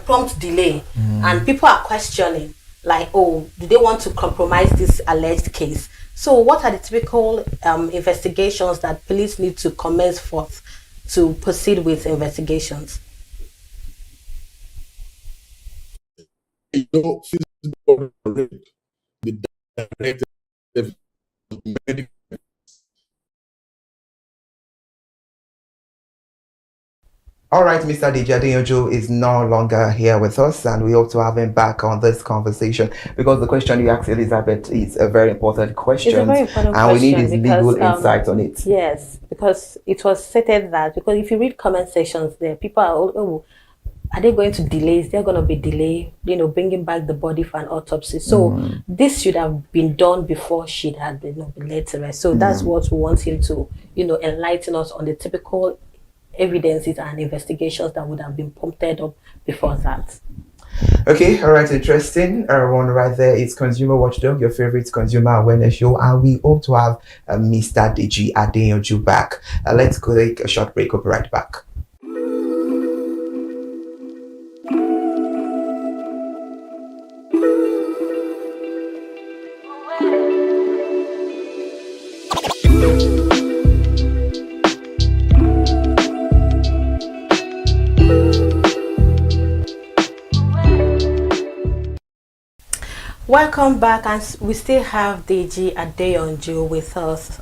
prompt delay, and people are questioning, like, oh, do they want to compromise this alleged case? So what are the typical investigations that police need to commence forth to proceed with investigations? physical rape, the direct medical. All right, Mr. Deji is no longer here with us, and we hope to have him back on this conversation because the question you asked Elizabeth is a very important question. It's a very important and question. We need his legal insight on it. Yes, because it was stated that, because if you read comment sections there, people are, oh, are they going to delay? Is there going to be delay, bringing back the body for an autopsy? So this should have been done before she had been laid to rest. So that's what we want him to, enlighten us on the typical evidences and investigations that would have been prompted up before that. Okay, all right, interesting. One right there is Consumer Watchdog, your favorite consumer awareness show, and we hope to have Mr. Deji Adeyanju back. Let's go take a short break. We'll be right back. Welcome back, and we still have Deji Adeyanju with us.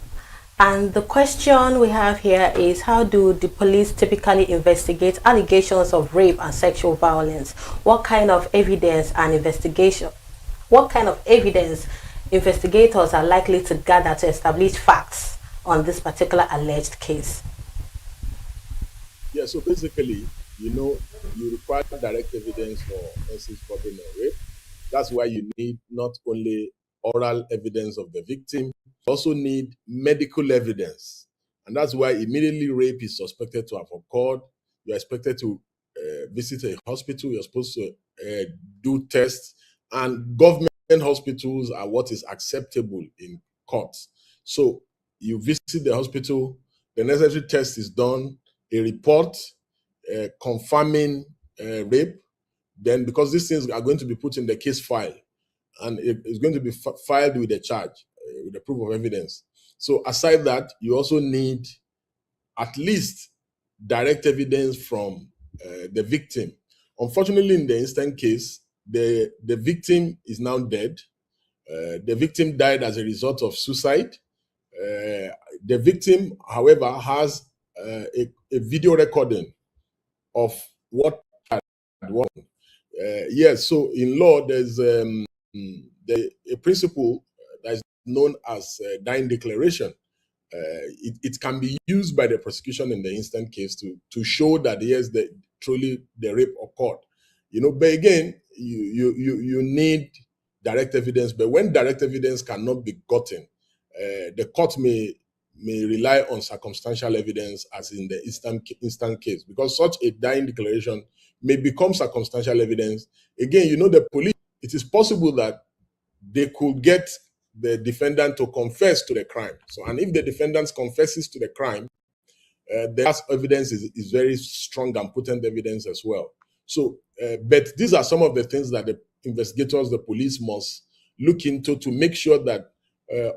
And the question we have here is, how do the police typically investigate allegations of rape and sexual violence? What kind of evidence investigators are likely to gather to establish facts on this particular alleged case? Yeah, so basically, you require direct evidence for offenses bordering on rape. That's why you need not only oral evidence of the victim, you also need medical evidence. And that's why immediately rape is suspected to have occurred. You're expected to visit a hospital. You're supposed to do tests. And government hospitals are what is acceptable in courts. So you visit the hospital, the necessary test is done, a report confirming rape. Then, because these things are going to be put in the case file, and it's going to be filed with a charge, with the proof of evidence. So aside that, you also need at least direct evidence from the victim. Unfortunately, in the instant case, the victim is now dead. The victim died as a result of suicide. The victim, however, has a video recording of what had happened. Yes, so in law, there's a principle that is known as dying declaration. It can be used by the prosecution in the instant case to show that yes, truly the rape occurred. But again, you need direct evidence. But when direct evidence cannot be gotten, the court may rely on circumstantial evidence, as in the instant case, because such a dying declaration may become circumstantial evidence. Again, the police, it is possible that they could get the defendant to confess to the crime. So, and if the defendant confesses to the crime, the evidence is very strong and potent evidence as well. So, but these are some of the things that the investigators, the police must look into to make sure that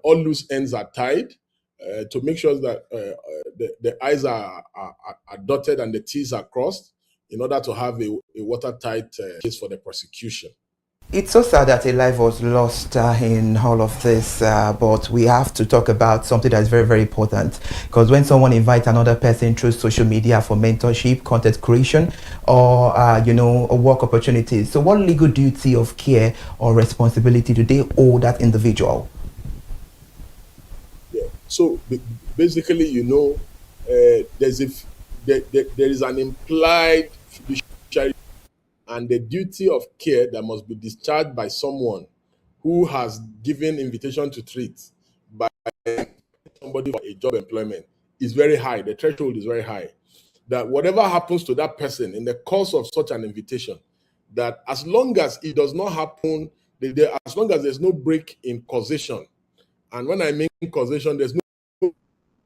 all loose ends are tied, to make sure that the I's are dotted and the T's are crossed, in order to have a watertight case for the prosecution. It's so sad that a life was lost in all of this, but we have to talk about something that's very, very important. Because when someone invites another person through social media for mentorship, content creation, or work opportunities, so what legal duty of care or responsibility do they owe that individual? Yeah. So basically, there is an implied fiduciary and the duty of care that must be discharged by someone who has given invitation to treat by somebody for a job employment is very high. The threshold is very high. That whatever happens to that person in the course of such an invitation, that as long as it does not happen, as long as there's no break in causation, and when I mean causation, there's no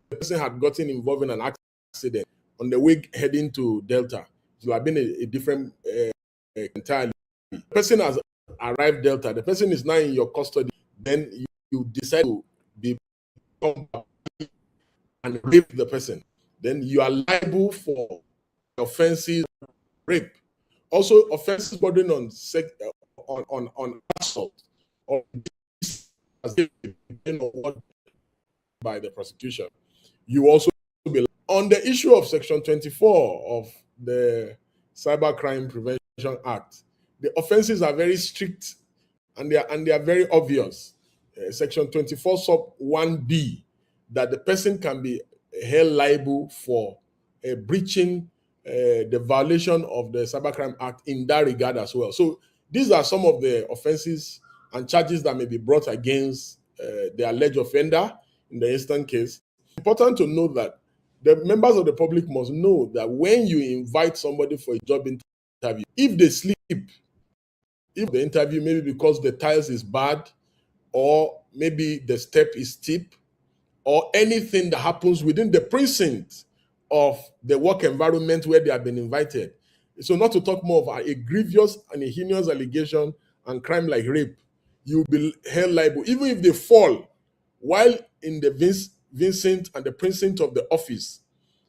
the person had gotten involved in an accident on the way heading to Delta. It would have been a different entirely. The person has arrived Delta. The person is now in your custody. Then you decide to be and rape the person. Then you are liable for offenses rape. Also, offenses bordering on on assault or by the prosecution, you also be on the issue of Section 24 of the Cybercrime Prevention Act. The offenses are very strict and they are very obvious. Section 24 sub 1b, that the person can be held liable for breaching the violation of the Cybercrime Act in that regard as well. So these are some of the offenses and charges that may be brought against the alleged offender in the instant case. It's important to note that the members of the public must know that when you invite somebody for a job interview, if they sleep, if the interview, maybe because the tiles is bad, or maybe the step is steep, or anything that happens within the precinct of the work environment where they have been invited. So not to talk more of a grievous and a heinous allegation and crime like rape, you'll be held liable, even if they fall while in the Vincent and the precinct of the office,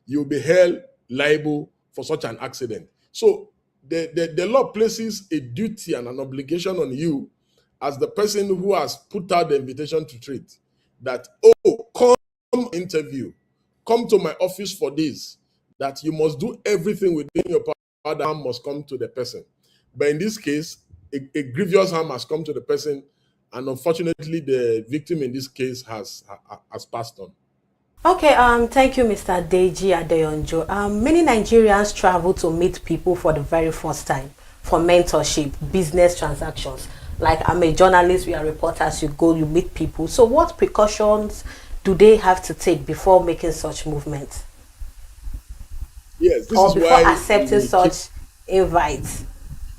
you'll be held liable for such an accident. So the law places a duty and an obligation on you as the person who has put out the invitation to treat, that, oh, come interview, come to my office for this, that you must do everything within your power, that harm must come to the person. But in this case, a grievous harm has come to the person, and unfortunately, the victim in this case has passed on. Okay, thank you, Mr. Deji Adeyonjo. Many Nigerians travel to meet people for the very first time for mentorship, business transactions. Like, I'm a journalist, we are reporters, you go, you meet people. So what precautions do they have to take before making such movements? Yes, this or is before why accepting such invites?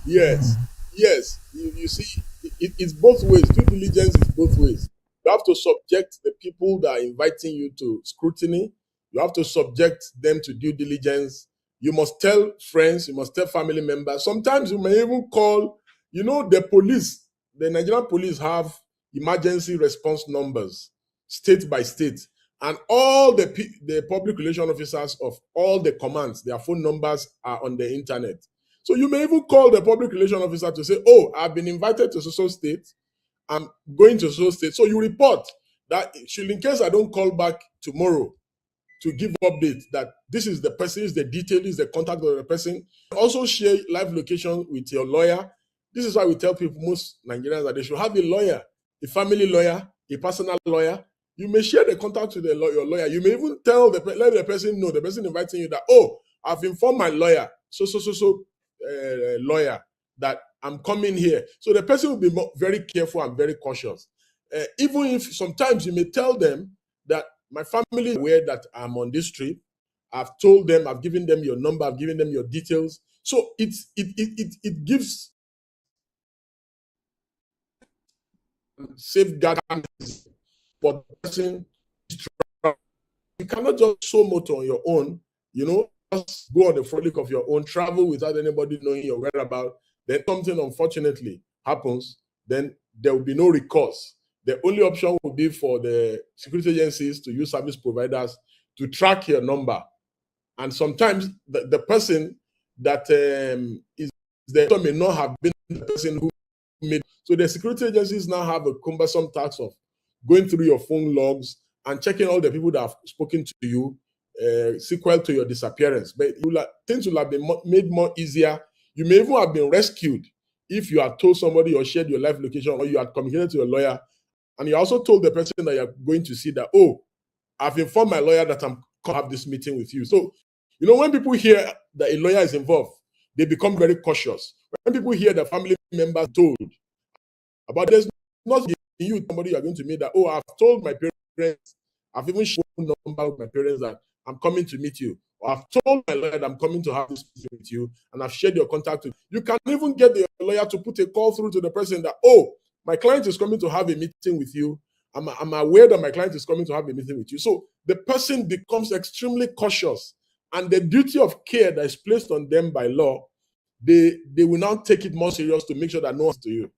Yes, yes. You see, it's both ways. Due diligence is both ways. You have to subject the people that are inviting you to scrutiny. You have to subject them to due diligence. You must tell friends, you must tell family members. Sometimes you may even call, the police. The Nigerian police have emergency response numbers, state by state. And all the public relation officers of all the commands, their phone numbers are on the internet. So you may even call the public relation officer to say, oh, I've been invited to so state. I'm going to so state. So you report that, in case I don't call back tomorrow to give update that this is the person, is the detail, is the contact of the person. Also share live location with your lawyer. This is why we tell people, most Nigerians, that they should have a lawyer, a family lawyer, a personal lawyer. You may share the contact with your lawyer. You may even let the person know, the person inviting you, that, oh, I've informed my lawyer, lawyer, that I'm coming here. So the person will be very careful and very cautious. Even if sometimes you may tell them that my family is aware that I'm on this trip. I've told them, I've given them your number, I've given them your details. So it gives safeguard for the person. You cannot just show motor on your own, just go on the frolic of your own, travel without anybody knowing your whereabouts. Then something unfortunately happens, then there will be no recourse. The only option will be for the security agencies to use service providers to track your number. And sometimes the person that is there may not have been the person who made. So the security agencies now have a cumbersome task of going through your phone logs and checking all the people that have spoken to you sequel to your disappearance. But things will have been made more easier. You may even have been rescued if you had told somebody or shared your live location, or you had communicated to your lawyer, and you also told the person that you're going to see that, oh, I've informed my lawyer that I'm going to have this meeting with you. So, when people hear that a lawyer is involved, they become very cautious. When people hear that family members told about, there's not you, somebody you are going to meet, that, oh, I've told my parents, I've even shown number of my parents that I'm coming to meet you. Or I've told my lawyer that I'm coming to have this meeting with you, and I've shared your contact with you. You can even get the lawyer to put a call through to the person that, oh, my client is coming to have a meeting with you. I'm aware that my client is coming to have a meeting with you. So the person becomes extremely cautious, and the duty of care that is placed on them by law, they will now take it more serious to make sure that no one's to you.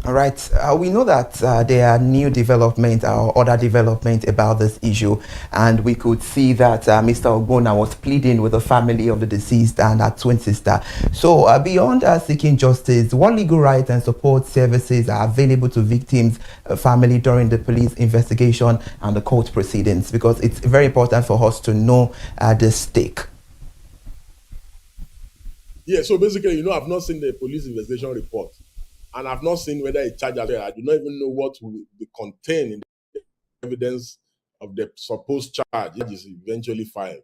All right. We know that there are new development or other development about this issue, and we could see that Mr. Ogbonna was pleading with the family of the deceased and her twin sister. So, beyond seeking justice, what legal rights and support services are available to victims' family during the police investigation and the court proceedings? Because it's very important for us to know the stake. Yeah. So basically, I've not seen the police investigation report. And I've not seen whether a charge has. I do not even know what will be contained in the evidence of the supposed charge that is eventually filed.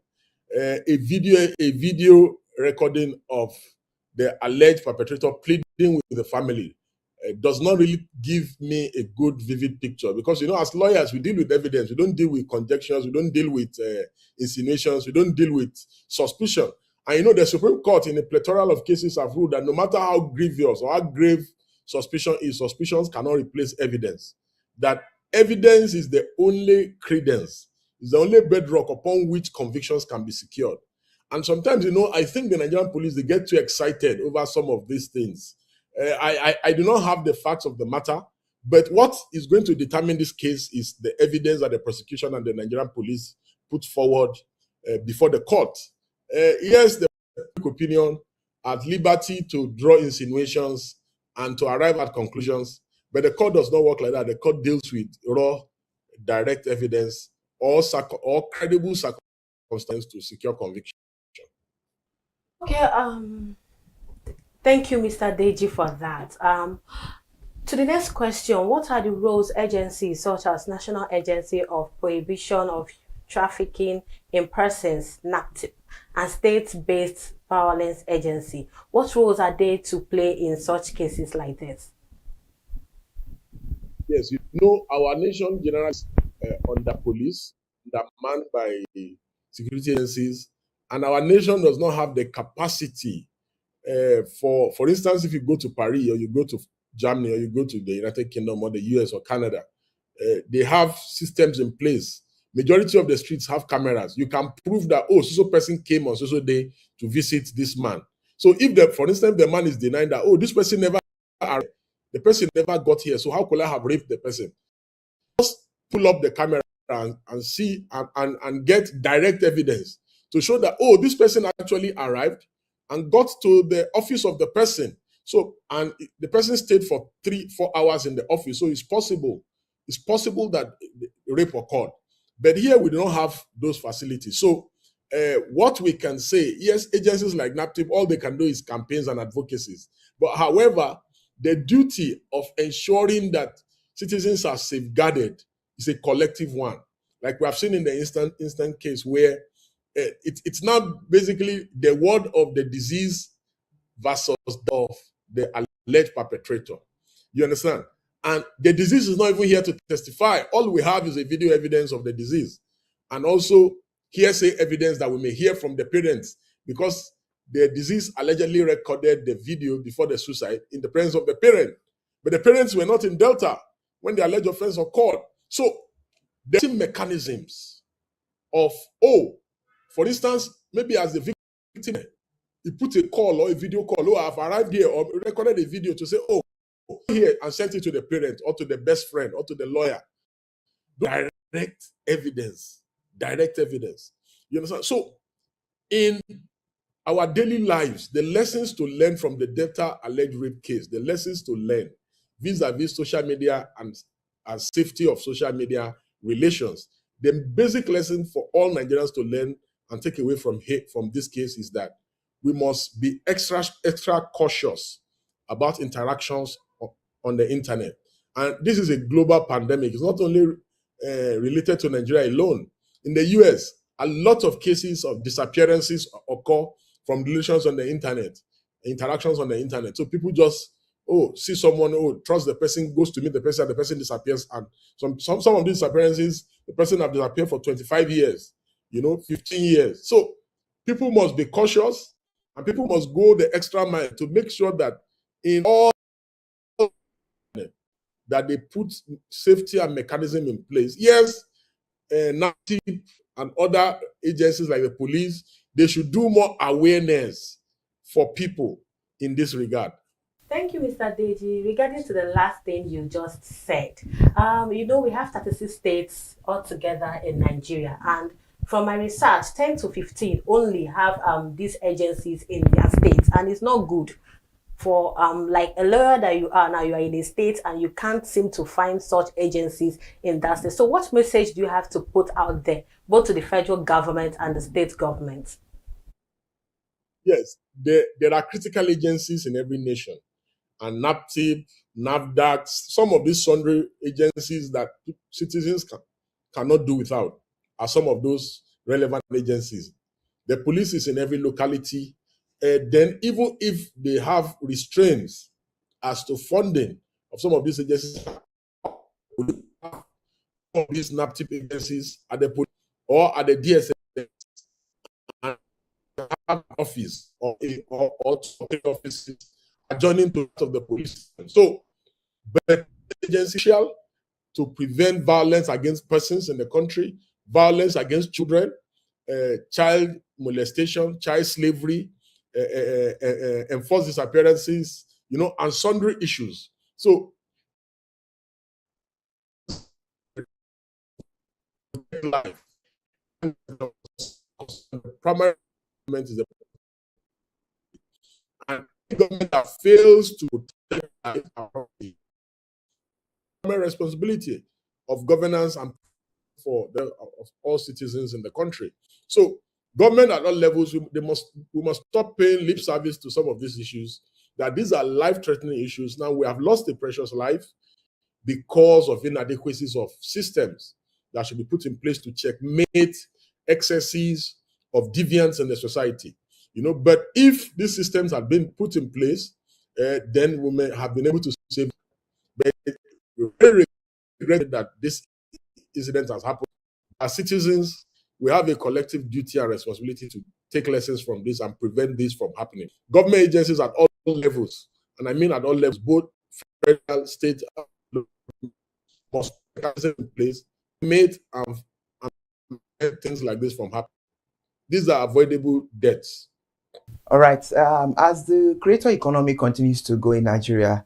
A video recording of the alleged perpetrator pleading with the family does not really give me a good, vivid picture, because as lawyers, we deal with evidence. We don't deal with conjectures. We don't deal with insinuations. We don't deal with suspicion. And the Supreme Court, in a plethora of cases, have ruled that no matter how grievous or how grave suspicion is, suspicions cannot replace evidence. That evidence is the only credence, is the only bedrock upon which convictions can be secured. And sometimes, I think the Nigerian police, they get too excited over some of these things. I do not have the facts of the matter, but what is going to determine this case is the evidence that the prosecution and the Nigerian police put forward before the court. Yes, the public opinion at liberty to draw insinuations and to arrive at conclusions, but the court does not work like that. The court deals with raw, direct evidence or credible circumstances to secure conviction. Okay, thank you, Mr. Deji, for that. To the next question, what are the roles agencies such as National Agency of Prohibition of Trafficking in Persons, NAPTIP, and State-Based Violence Agency, what roles are they to play in such cases like this? Yes, our nation generally is under police, manned by security agencies, and our nation does not have the capacity. For instance, if you go to Paris or you go to Germany or you go to the United Kingdom or the US or Canada, they have systems in place. Majority of the streets have cameras. You can prove that, so person came on so day to visit this man. So if for instance, the man is denying that, this person never arrived, the person never got here, so how could I have raped the person? Just pull up the camera and see and get direct evidence to show that, this person actually arrived and got to the office of the person. So, and the person stayed for 3-4 hours in the office. So it's possible that rape occurred. But here we don't have those facilities. So what we can say, yes, agencies like NAPTIP, all they can do is campaigns and advocacies. But however, the duty of ensuring that citizens are safeguarded is a collective one. Like we have seen in the instant case where it's now basically the word of the disease versus of the alleged perpetrator. You understand? And the disease is not even here to testify. All we have is a video evidence of the disease, and also hearsay evidence that we may hear from the parents, because the disease allegedly recorded the video before the suicide in the presence of the parent. But the parents were not in Delta when the alleged offense occurred. So there are mechanisms of, for instance, maybe as the victim, he put a call or a video call, I've arrived here, or recorded a video to say, here, and sent it to the parent or to the best friend or to the lawyer. Direct evidence. You understand? So in our daily lives, the lessons to learn from the Delta alleged rape case, the lessons to learn vis-a-vis social media and safety of social media relations, the basic lesson for all Nigerians to learn and take away from this case is that we must be extra cautious about interactions on the internet. And this is a global pandemic. It's not only related to Nigeria alone. In the US, a lot of cases of disappearances occur from relations on the internet, interactions on the internet. So people just, see someone, trust the person, goes to meet the person disappears. And some of these disappearances, the person have disappeared for 25 years, 15 years. So people must be cautious, and people must go the extra mile to make sure that in all that they put safety and mechanism in place. Yes, NAPTIP and other agencies like the police, they should do more awareness for people in this regard. Thank you, Mr. Deji. Regarding to the last thing you just said, we have 36 states altogether in Nigeria, and from my research, 10 to 15 only have these agencies in their states, and it's not good for like a lawyer that you are now. You are in a state and you can't seem to find such agencies in that state. So, what message do you have to put out there, both to the federal government and the state government? Yes, there are critical agencies in every nation, and NAPTIP, NAFDAC, some of these sundry agencies that citizens cannot do without are some of those relevant agencies. The police is in every locality. Then even if they have restraints as to funding of some of these agencies, of these NAPTIP agencies at the police or at the DSS office or offices adjoining to that of the police. So, but agency shall to prevent violence against persons in the country, violence against children, child molestation, child slavery, enforced disappearances, and sundry issues. So, life. The primary government is the and government that fails to protect the primary responsibility of governance and for of all citizens in the country. So government at all levels, we must stop paying lip service to some of these issues, that these are life-threatening issues. Now we have lost a precious life because of inadequacies of systems that should be put in place to checkmate excesses of deviance in the society. But if these systems had been put in place, then we may have been able to save. But we very regret that this incident has happened. As citizens, we have a collective duty and responsibility to take lessons from this and prevent this from happening. Government agencies at all levels, and I mean at all levels, both federal, state, must in place, made and things like this from happening. These are avoidable deaths. All right. As the creator economy continues to go in Nigeria,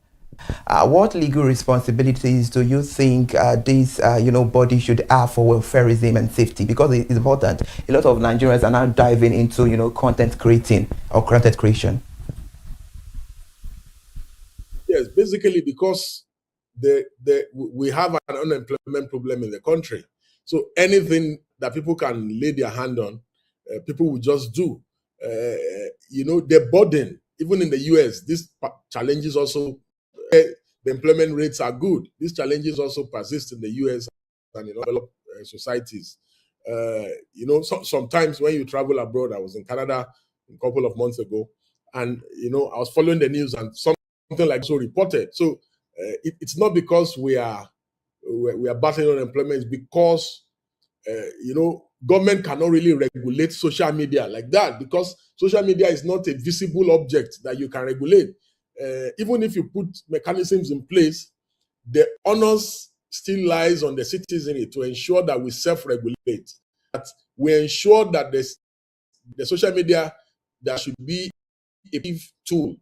what legal responsibilities do you think these bodies should have for welfareism and safety? Because it's important. A lot of Nigerians are now diving into content creating or content creation. Yes, basically because we have an unemployment problem in the country. So anything that people can lay their hand on, people will just do. The burden, even in the US, these challenges also, the employment rates are good. These challenges also persist in the US and in developed societies. Sometimes when you travel abroad, I was in Canada a couple of months ago, and I was following the news, and something like so reported. So it's not because we are battling unemployment, it's because government cannot really regulate social media like that, because social media is not a visible object that you can regulate. Even if you put mechanisms in place, the onus still lies on the citizenry to ensure that we self-regulate, that we ensure that the social media, that should be a positive tool,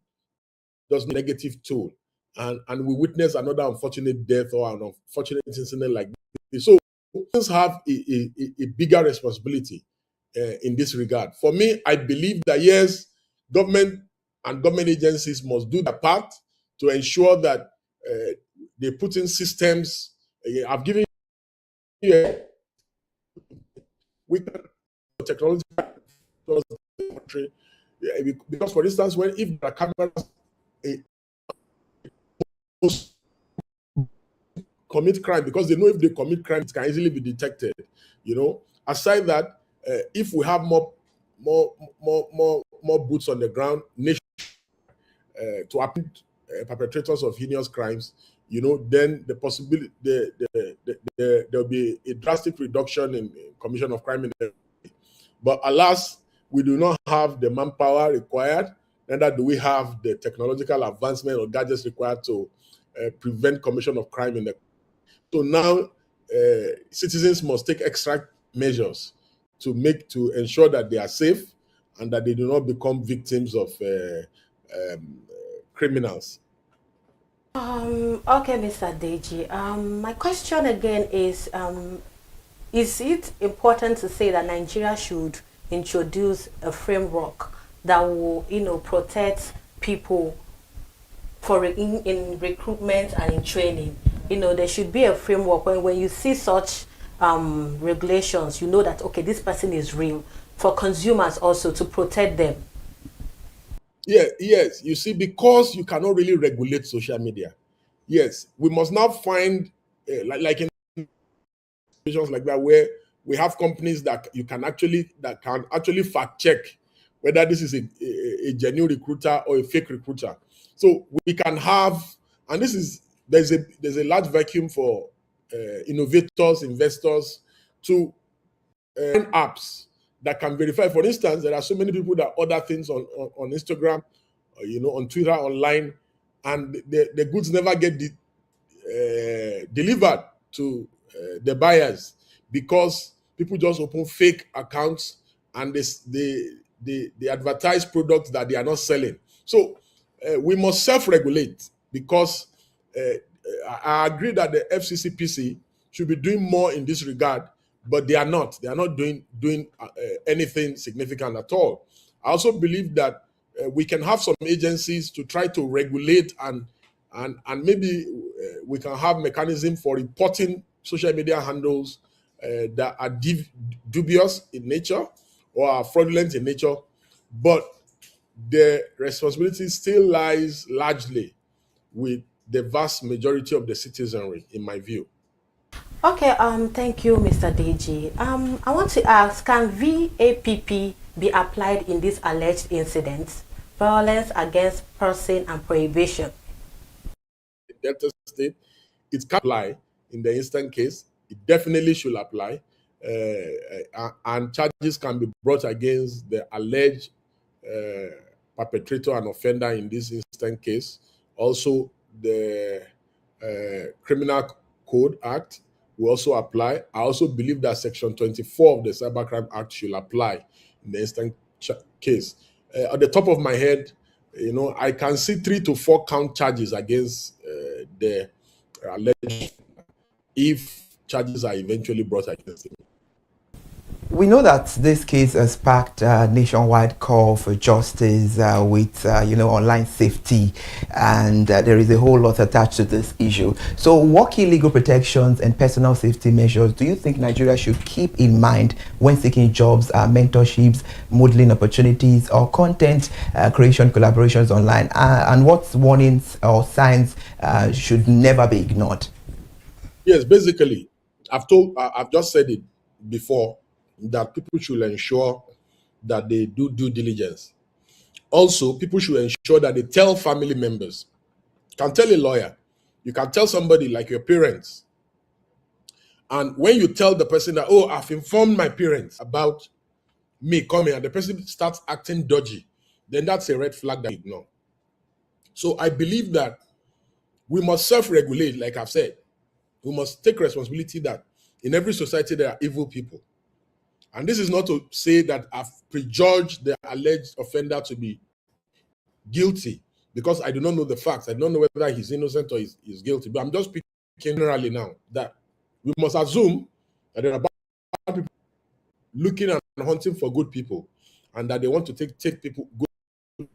does not be a negative tool. And we witness another unfortunate death or an unfortunate incident like this. So citizens have a bigger responsibility in this regard. For me, I believe that yes, government and government agencies must do their part to ensure that they put in systems. I've given you we can technology country, because for instance, if the cameras commit crime, because they know if they commit crime, it can easily be detected. Aside that, if we have more boots on the ground, to apprehend perpetrators of heinous crimes, then the possibility there'll be a drastic reduction in commission of crime in the. But alas, we do not have the manpower required, neither do we have the technological advancement or gadgets required to prevent commission of crime in the. So now, citizens must take extra measures to ensure that they are safe and that they do not become victims of criminals Okay, Mr. Deji. My question again is it important to say that Nigeria should introduce a framework that will, protect people in recruitment and in training? There should be a framework when you see such regulations, you know that, okay, this person is real, for consumers also to protect them. Yeah, yes. You see, because you cannot really regulate social media, yes, we must now find, like in situations like that, where we have companies that can actually fact check whether this is a genuine recruiter or a fake recruiter. So we can have, and there's a large vacuum for innovators, investors to apps that can verify. For instance, there are so many people that order things on Instagram, on Twitter, online, and the goods never get delivered to the buyers because people just open fake accounts and they advertise products that they are not selling. So we must self-regulate because I agree that the FCCPC should be doing more in this regard, but they are not. They are not doing anything significant at all. I also believe that we can have some agencies to try to regulate and maybe we can have mechanism for reporting social media handles that are dubious in nature or are fraudulent in nature, but the responsibility still lies largely with the vast majority of the citizenry, in my view. Okay, thank you, Mr. Deji. I want to ask, can VAPP be applied in these alleged incidents? Violence against person and prohibition. Delta State, it can apply in the instant case. It definitely should apply. And charges can be brought against the alleged perpetrator and offender in this instant case. Also, the Criminal Code Act will also apply. I also believe that Section 24 of the Cybercrime Act should apply in the instant case. At the top of my head, I can see 3 to 4 count charges against the alleged if charges are eventually brought against him. We know that this case has sparked a nationwide call for justice with, online safety, and there is a whole lot attached to this issue. So what key legal protections and personal safety measures do you think Nigeria should keep in mind when seeking jobs, mentorships, modeling opportunities, or content creation collaborations online? And what warnings or signs should never be ignored? Yes, basically, I've just said it before, that people should ensure that they do due diligence. Also, people should ensure that they tell family members. You can tell a lawyer, you can tell somebody like your parents. And when you tell the person that, oh, I've informed my parents about me coming, and the person starts acting dodgy, then that's a red flag that you ignore. So I believe that we must self-regulate, like I've said. We must take responsibility that in every society there are evil people. And this is not to say that I've prejudged the alleged offender to be guilty, because I do not know the facts. I don't know whether he's innocent or he's guilty. But I'm just speaking generally now that we must assume that there are bad people looking and hunting for good people, and that they want to take people good.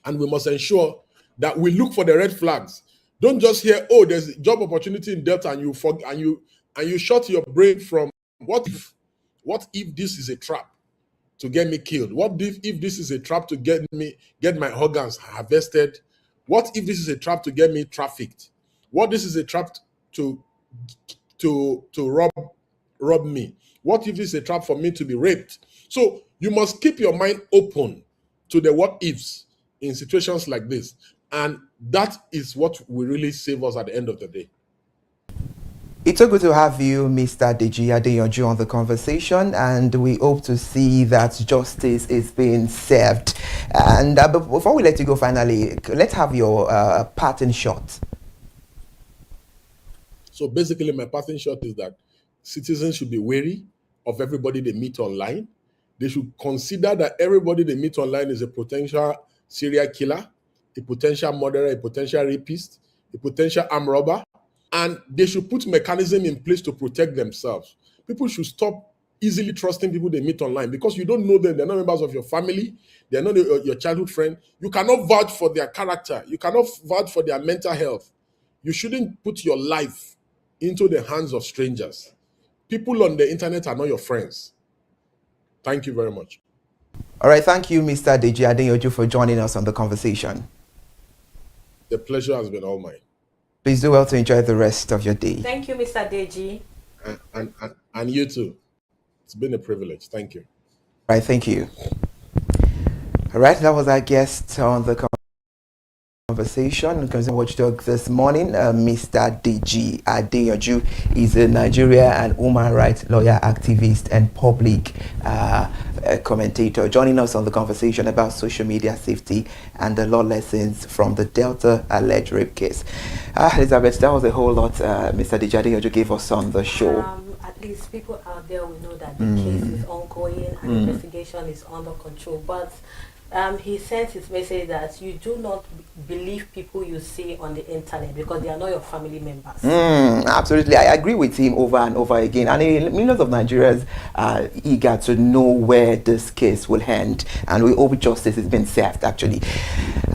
And we must ensure that we look for the red flags. Don't just hear, oh, there's a job opportunity in Delta, and you shut your brain from what if this is a trap to get me killed? What if this is a trap to get my organs harvested? What if this is a trap to get me trafficked? What this is a trap to rob me? What if this is a trap for me to be raped? So you must keep your mind open to the what ifs in situations like this. And that is what will really save us at the end of the day. It's so good to have you, Mr. Deji Adeyonju, on the conversation, and we hope to see that justice is being served. And before we let you go, finally, let's have your parting shot. So basically, my parting shot is that citizens should be wary of everybody they meet online. They should consider that everybody they meet online is a potential serial killer, a potential murderer, a potential rapist, a potential armed robber, and they should put mechanism in place to protect themselves. People should stop easily trusting people they meet online because you don't know them. They're not members of your family. They're not your childhood friend. You cannot vouch for their character. You cannot vouch for their mental health. You shouldn't put your life into the hands of strangers. People on the internet are not your friends. Thank you very much. All right, thank you, Mr. Deji Adeyoju, for joining us on the conversation. The pleasure has been all mine. Please do well to enjoy the rest of your day. Thank you, Mr. Deji. And you too. It's been a privilege. Thank you. All right, thank you. All right, that was our guest on the conversation. Consumer Watchdog this morning, Mr. Deji Adeyoju is a Nigeria and human rights lawyer, activist, and public commentator, joining us on the conversation about social media safety and the law lessons from the Delta alleged rape case. Elizabeth, that was a whole lot Mr. Deji Adeyoju gave us on the show. At least people out there will know that the case is ongoing and investigation is under control. But he sent his message that you do not believe people you see on the internet because they are not your family members. Absolutely, I agree with him over and over again. And millions of Nigerians are eager to know where this case will end, and we hope justice has been served. Actually,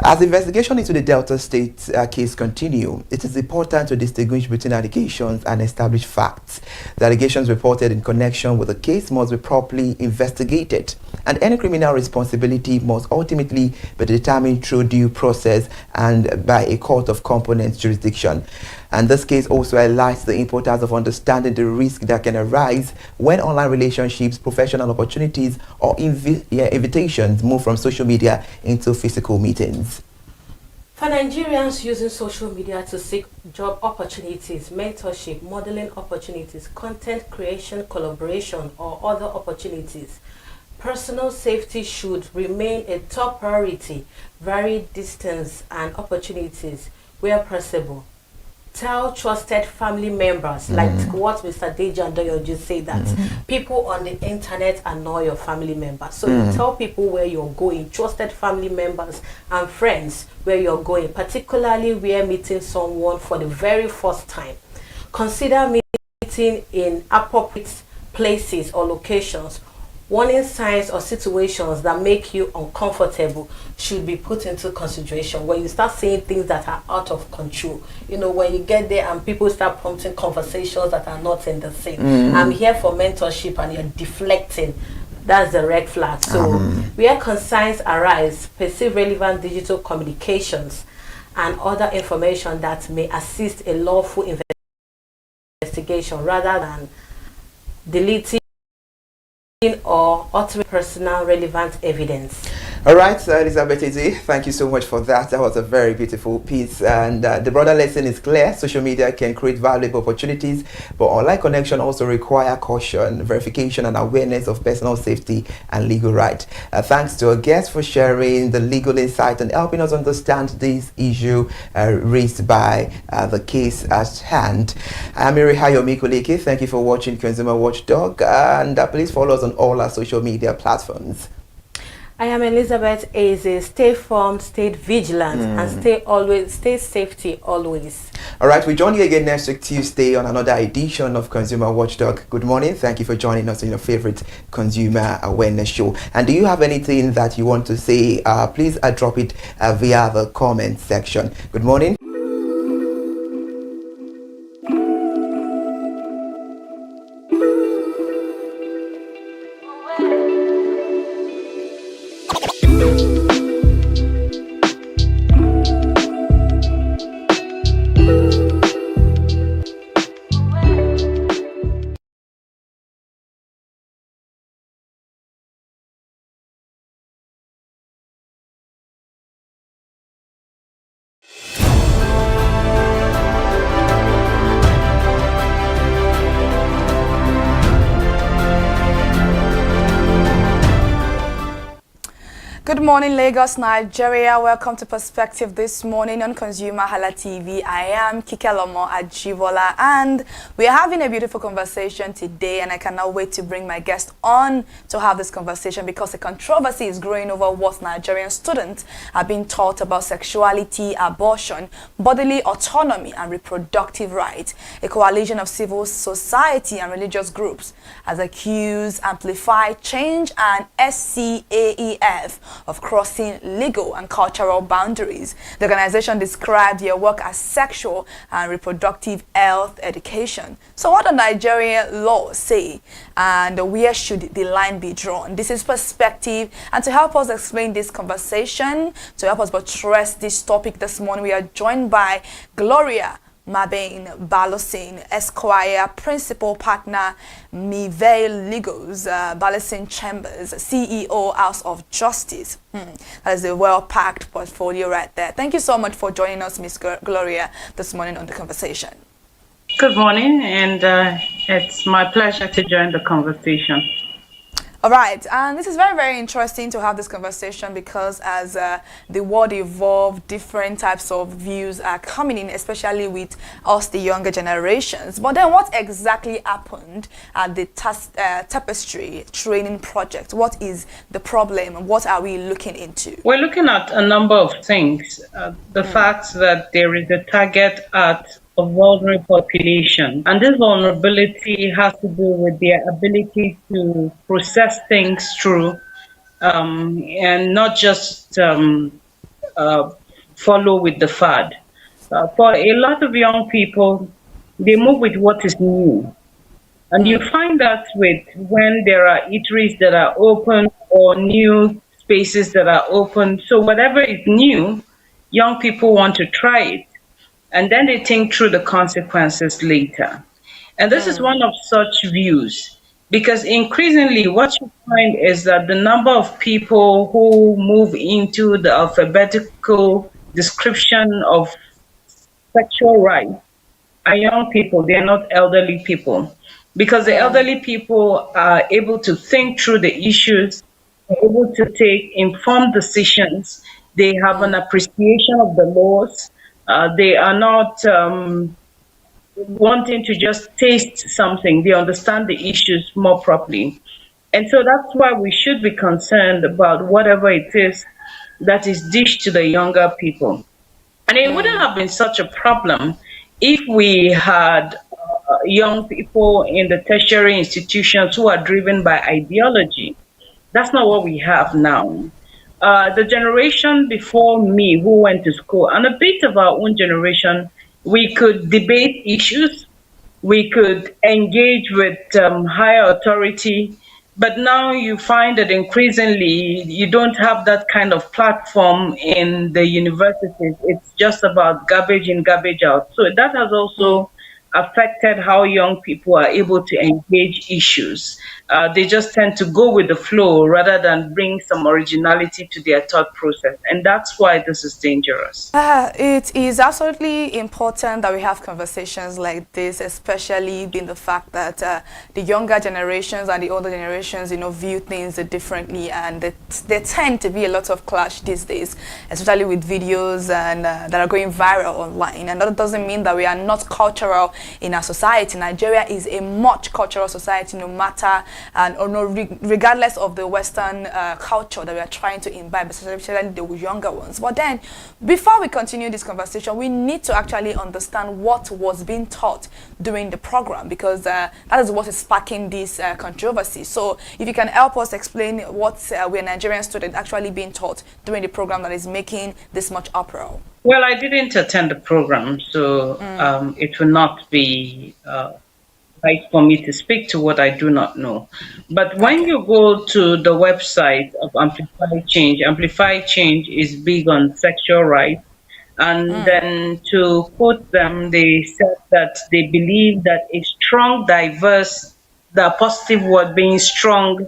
as the investigation into the Delta State case continue, it is important to distinguish between allegations and established facts. The allegations reported in connection with the case must be properly investigated, and any criminal responsibility must ultimately be determined through due process and by a court of competent jurisdiction. And this case also highlights the importance of understanding the risk that can arise when online relationships, professional opportunities, or invitations move from social media into physical meetings. For Nigerians using social media to seek job opportunities, mentorship, modeling opportunities, content creation, collaboration, or other opportunities, personal safety should remain a top priority. Vary distance and opportunities where possible. Tell trusted family members, like what Mr. Deji Adeyoju said, that people on the internet are not your family members. So you tell people where you're going, trusted family members and friends where you're going, particularly where meeting someone for the very first time. Consider meeting in appropriate places or locations. Warning signs or situations that make you uncomfortable should be put into consideration. When you start saying things that are out of control, you know, when you get there and people start prompting conversations that are not in the same. I'm here for mentorship and you're deflecting. That's the red flag. So where concerns arise, perceive relevant digital communications and other information that may assist a lawful investigation rather than deleting or altering personal relevant evidence. All right, Elizabeth Eze, thank you so much for that. That was a very beautiful piece. And the broader lesson is clear. Social media can create valuable opportunities, but online connection also require caution, verification, and awareness of personal safety and legal rights. Thanks to our guests for sharing the legal insight and helping us understand this issue raised by the case at hand. I'm Irihayo Mikuleke. Thank you for watching Consumer Watchdog, and please follow us on all our social media platforms. I am Elizabeth Eze. Stay firm, stay vigilant, and stay safety always. All right, we join you again next week Tuesday on another edition of Consumer Watchdog. Good morning. Thank you for joining us in your favorite consumer awareness show. And do you have anything that you want to say? Please drop it via the comment section. Good morning. Good morning, Lagos, Nigeria. Welcome to Perspective this morning on ConsumerHalla TV. I am Kikelomo Ajivola, and we are having a beautiful conversation today, and I cannot wait to bring my guest on to have this conversation because the controversy is growing over what Nigerian students are being taught about sexuality, abortion, bodily autonomy, and reproductive rights. A coalition of civil society and religious groups has accused Amplify Change and SCAEF of crossing legal and cultural boundaries. The organization described their work as sexual and reproductive health education. So what do Nigerian laws say, and where should the line be drawn? This is Perspective, and to help us explain this conversation, to help us buttress this topic this morning, we are joined by Gloria Mabane Balosin, Esquire, Principal Partner, Miveil Legals, Balosin Chambers, CEO, House of Justice. That is a well-packed portfolio right there. Thank you so much for joining us, Miss Gloria, this morning on the conversation. Good morning, and it's my pleasure to join the conversation. All right, and this is very, very interesting to have this conversation because as the world evolves, different types of views are coming in, especially with us, the younger generations. But then what exactly happened at the Tapestry training project? What is the problem? What are we looking into? We're looking at a number of things. The fact that there is a target at a vulnerable population. And this vulnerability has to do with their ability to process things through and not just follow with the fad. For a lot of young people, they move with what is new. And you find that when there are eateries that are open or new spaces that are open. So whatever is new, young people want to try it. And then they think through the consequences later. And this is one of such views, because increasingly what you find is that the number of people who move into the alphabetical description of sexual rights are young people, they are not elderly people. Because the elderly people are able to think through the issues, are able to take informed decisions, they have an appreciation of the laws. They are not wanting to just taste something. They understand the issues more properly. And so that's why we should be concerned about whatever it is that is dished to the younger people. And it wouldn't have been such a problem if we had young people in the tertiary institutions who are driven by ideology. That's not what we have now. The generation before me who went to school, and a bit of our own generation, we could debate issues, we could engage with higher authority, but now you find that increasingly you don't have that kind of platform in the universities. It's just about garbage in, garbage out. So that has also affected how young people are able to engage issues. They just tend to go with the flow rather than bring some originality to their thought process. And that's why this is dangerous. It is absolutely important that we have conversations like this, especially being the fact that the younger generations and the older generations, view things differently, and there tend to be a lot of clash these days, especially with videos and that are going viral online. And that doesn't mean that we are not cultural in our society. Nigeria is a much cultural society, no matter regardless of the Western culture that we are trying to imbibe, especially the younger ones. But then, before we continue this conversation, we need to actually understand what was being taught during the program, because that is what is sparking this controversy. So, if you can help us explain what we're Nigerian students actually being taught during the program that is making this much uproar. Well, I didn't attend the program, so it will not be right for me to speak to what I do not know. But when you go to the website of Amplify Change is big on sexual rights. And then to quote them, they said that they believe that a strong, diverse, the positive word being strong,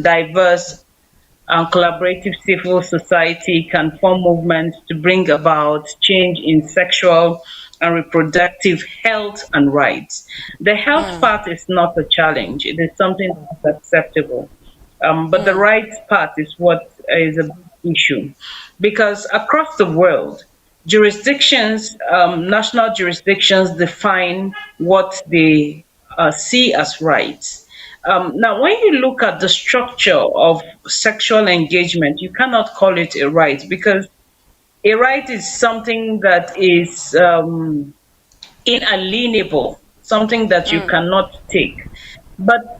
diverse, and collaborative civil society can form movements to bring about change in sexual and reproductive health and rights. The health part is not a challenge. It is something that's acceptable. But the rights part is what is a issue, because across the world, jurisdictions, national jurisdictions define what they see as rights. Now, when you look at the structure of sexual engagement, you cannot call it a right, because a right is something that is inalienable, something that you cannot take. But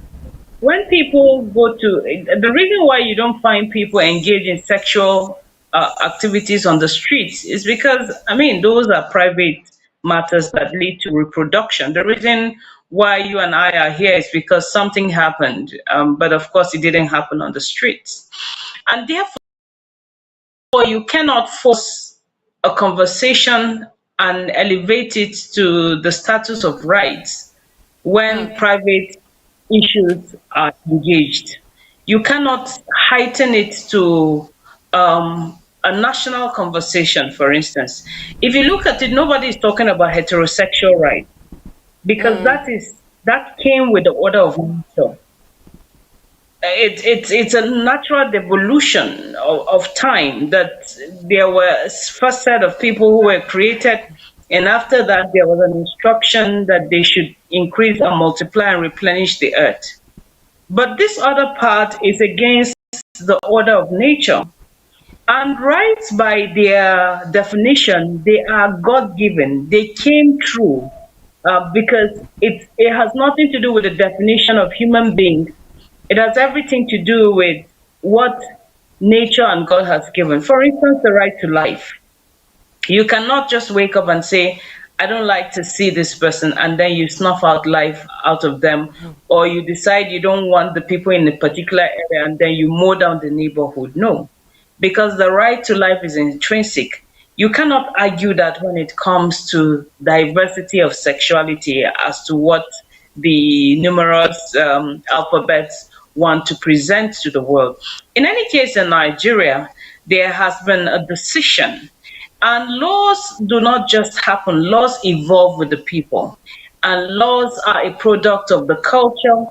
when people go to, the reason why you don't find people engage in sexual activities on the streets is because, I mean, those are private matters that lead to reproduction. The reason why you and I are here is because something happened, but of course it didn't happen on the streets. And therefore, you cannot force a conversation and elevate it to the status of rights when private issues are engaged. You cannot heighten it to a national conversation, for instance. If you look at it, nobody is talking about heterosexual rights, because that came with the order of nature. It's a natural devolution of time, that there were first set of people who were created, and after that there was an instruction that they should increase and multiply and replenish the earth. But this other part is against the order of nature. And rights, by their definition, they are God-given. They came true because it has nothing to do with the definition of human beings. It has everything to do with what nature and God has given. For instance, the right to life. You cannot just wake up and say, I don't like to see this person, and then you snuff out life out of them, or you decide you don't want the people in a particular area and then you mow down the neighborhood. No, because the right to life is intrinsic. You cannot argue that when it comes to diversity of sexuality as to what the numerous alphabets want to present to the world. In any case, in Nigeria, there has been a decision, and laws do not just happen, laws evolve with the people. And laws are a product of the culture,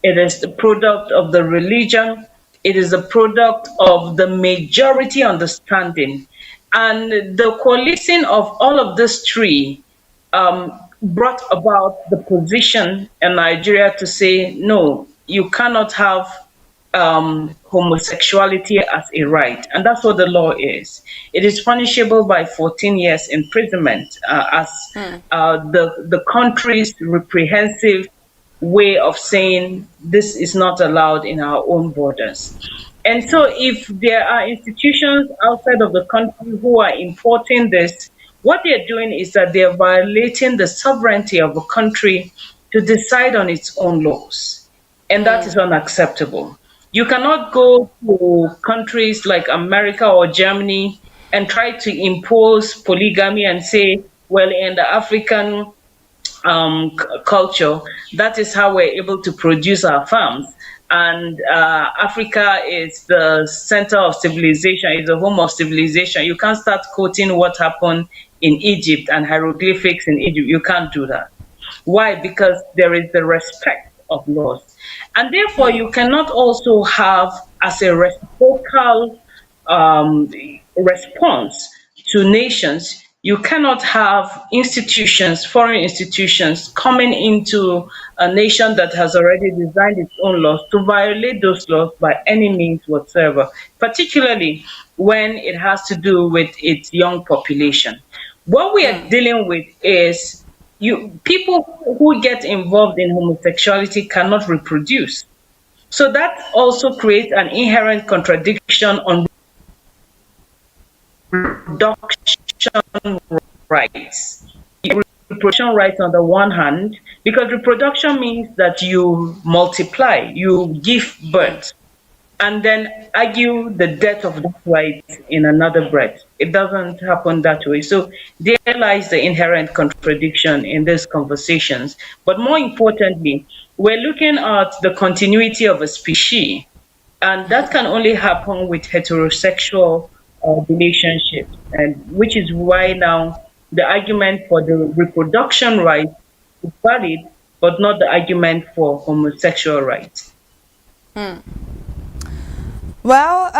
it is the product of the religion, it is a product of the majority understanding. And the coalescing of all of these three brought about the position in Nigeria to say, no, you cannot have homosexuality as a right. And that's what the law is. It is punishable by 14 years imprisonment as the country's reprehensive way of saying this is not allowed in our own borders. And so if there are institutions outside of the country who are importing this, what they're doing is that they're violating the sovereignty of a country to decide on its own laws. And that is unacceptable. You cannot go to countries like America or Germany and try to impose polygamy and say, well, in the African culture, that is how we're able to produce our farms. And Africa is the center of civilization, is the home of civilization. You can't start quoting what happened in Egypt and hieroglyphics in Egypt. You can't do that. Why? Because there is the respect of laws. And therefore, you cannot also have, as a reciprocal response to nations, you cannot have institutions, foreign institutions, coming into a nation that has already designed its own laws to violate those laws by any means whatsoever, particularly when it has to do with its young population. What we are dealing with is people who get involved in homosexuality cannot reproduce. So that also creates an inherent contradiction on reproduction rights. Reproduction rights on the one hand, because reproduction means that you multiply, you give birth, and then argue the death of that right in another breath. It doesn't happen that way. So there lies the inherent contradiction in these conversations. But more importantly, we're looking at the continuity of a species, and that can only happen with heterosexual relationships, and which is why now the argument for the reproduction right is valid, but not the argument for homosexual rights. Well,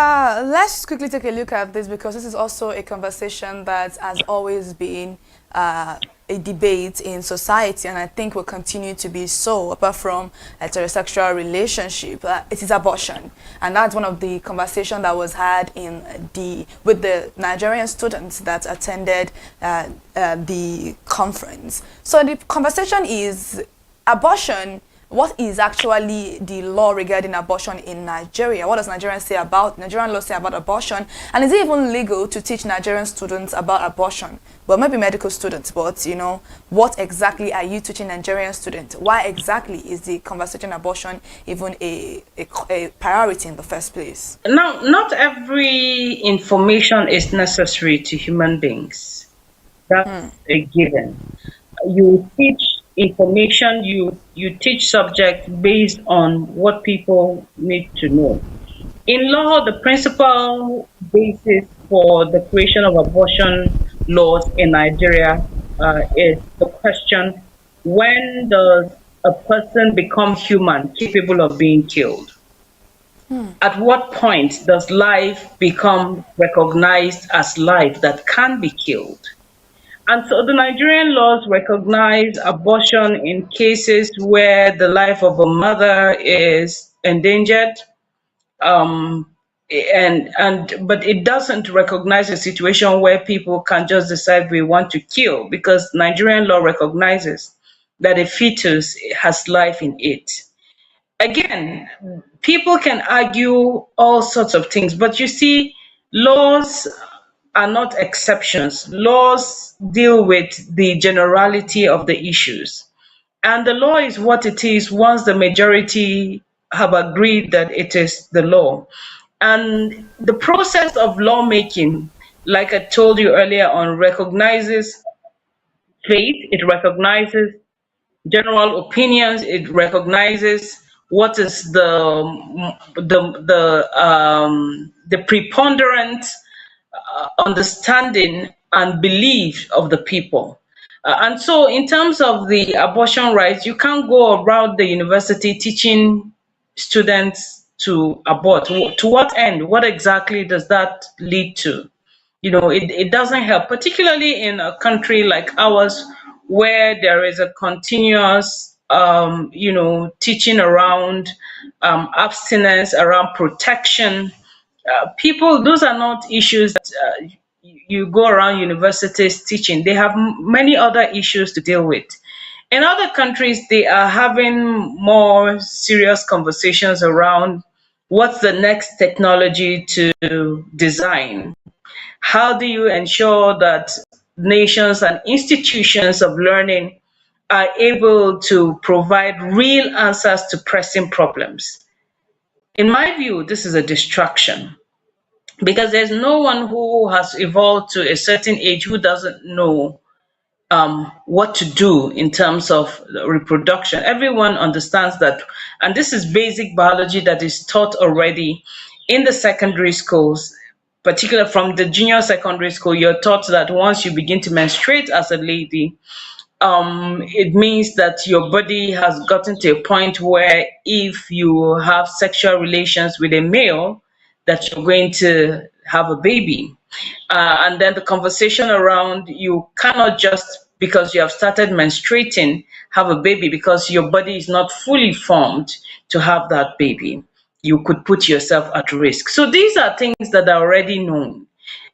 let's quickly take a look at this because this is also a conversation that has always been a debate in society, and I think will continue to be so. Apart from heterosexual relationship, it is abortion, and that's one of the conversation that was had in with the Nigerian students that attended the conference. So the conversation is abortion. What is actually the law regarding abortion in Nigeria? What does Nigerian law say about abortion? And is it even legal to teach Nigerian students about abortion? Well, maybe medical students, but you know, what exactly are you teaching Nigerian students? Why exactly is the conversation abortion even a priority in the first place? Now, not every information is necessary to human beings. That's a given. You teach information, you teach subjects based on what people need to know. In law, the principal basis for the creation of abortion laws in Nigeria is the question, when does a person become human, capable of being killed? At what point does life become recognized as life that can be killed? And so the Nigerian laws recognize abortion in cases where the life of a mother is endangered, but it doesn't recognize a situation where people can just decide we want to kill, because Nigerian law recognizes that a fetus has life in it. Again, people can argue all sorts of things, but you see, laws are not exceptions. Laws deal with the generality of the issues. And the law is what it is once the majority have agreed that it is the law. And the process of lawmaking, like I told you earlier on, recognizes faith, it recognizes general opinions, it recognizes what is the preponderant understanding and belief of the people. And so in terms of the abortion rights, you can't go around the university teaching students to abort. To what end? What exactly does that lead to? You know, it doesn't help, particularly in a country like ours where there is a continuous, teaching around abstinence, around protection. People, those are not issues that you go around universities teaching. They have many other issues to deal with. In other countries, they are having more serious conversations around what's the next technology to design. How do you ensure that nations and institutions of learning are able to provide real answers to pressing problems? In my view, this is a distraction, because there's no one who has evolved to a certain age who doesn't know what to do in terms of reproduction. Everyone understands that, and this is basic biology that is taught already in the secondary schools. Particularly from the junior secondary school, you're taught that once you begin to menstruate as a lady, it means that your body has gotten to a point where if you have sexual relations with a male, that you're going to have a baby. And then the conversation around, you cannot just because you have started menstruating have a baby, because your body is not fully formed to have that baby. You could put yourself at risk. So these are things that are already known.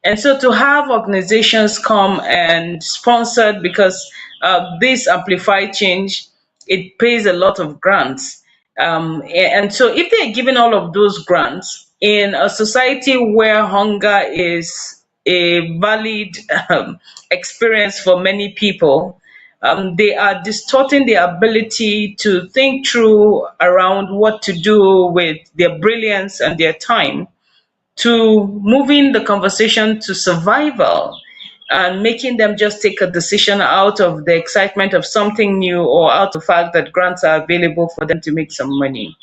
And so to have organizations come and sponsored, because this Amplify Change, it pays a lot of grants. And so if they're giving all of those grants in a society where hunger is a valid experience for many people, they are distorting their ability to think through around what to do with their brilliance and their time, to moving the conversation to survival and making them just take a decision out of the excitement of something new, or out of the fact that grants are available for them to make some money.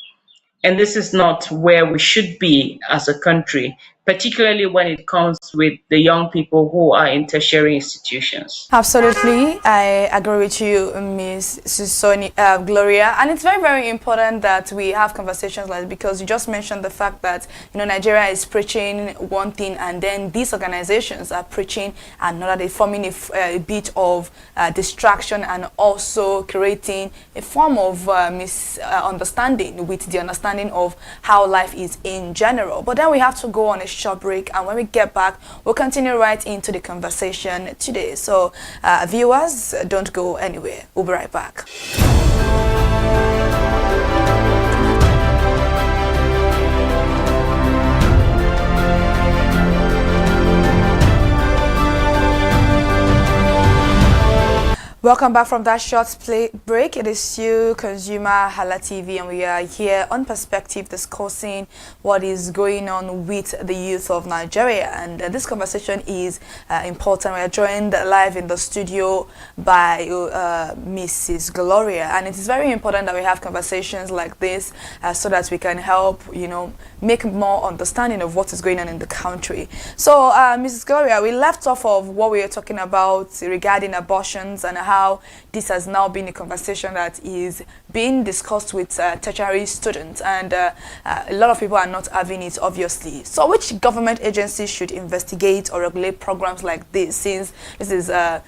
And this is not where we should be as a country. particularly when it comes with the young people who are in tertiary institutions. Absolutely, I agree with you, Miss Susoni, Gloria, and it's very, very important that we have conversations like this, because you just mentioned the fact that Nigeria is preaching one thing, and then these organizations are preaching another. They're forming a bit of distraction and also creating a form of misunderstanding with the understanding of how life is in general. But then we have to go on a short break, and when we get back, we'll continue right into the conversation today. So viewers, don't go anywhere. We'll be right back. Welcome back from that short break. It is you, ConsumerHalla TV, and we are here on Perspective discussing what is going on with the youth of Nigeria. And this conversation is important. We are joined live in the studio by Mrs. Gloria, and it is very important that we have conversations like this so that we can help, make more understanding of what is going on in the country. So, Mrs. Gloria, we left off of what we were talking about regarding abortions and how this has now been a conversation that is being discussed with tertiary students, and a lot of people are not having it, obviously. So which government agency should investigate or regulate programs like this, since this is a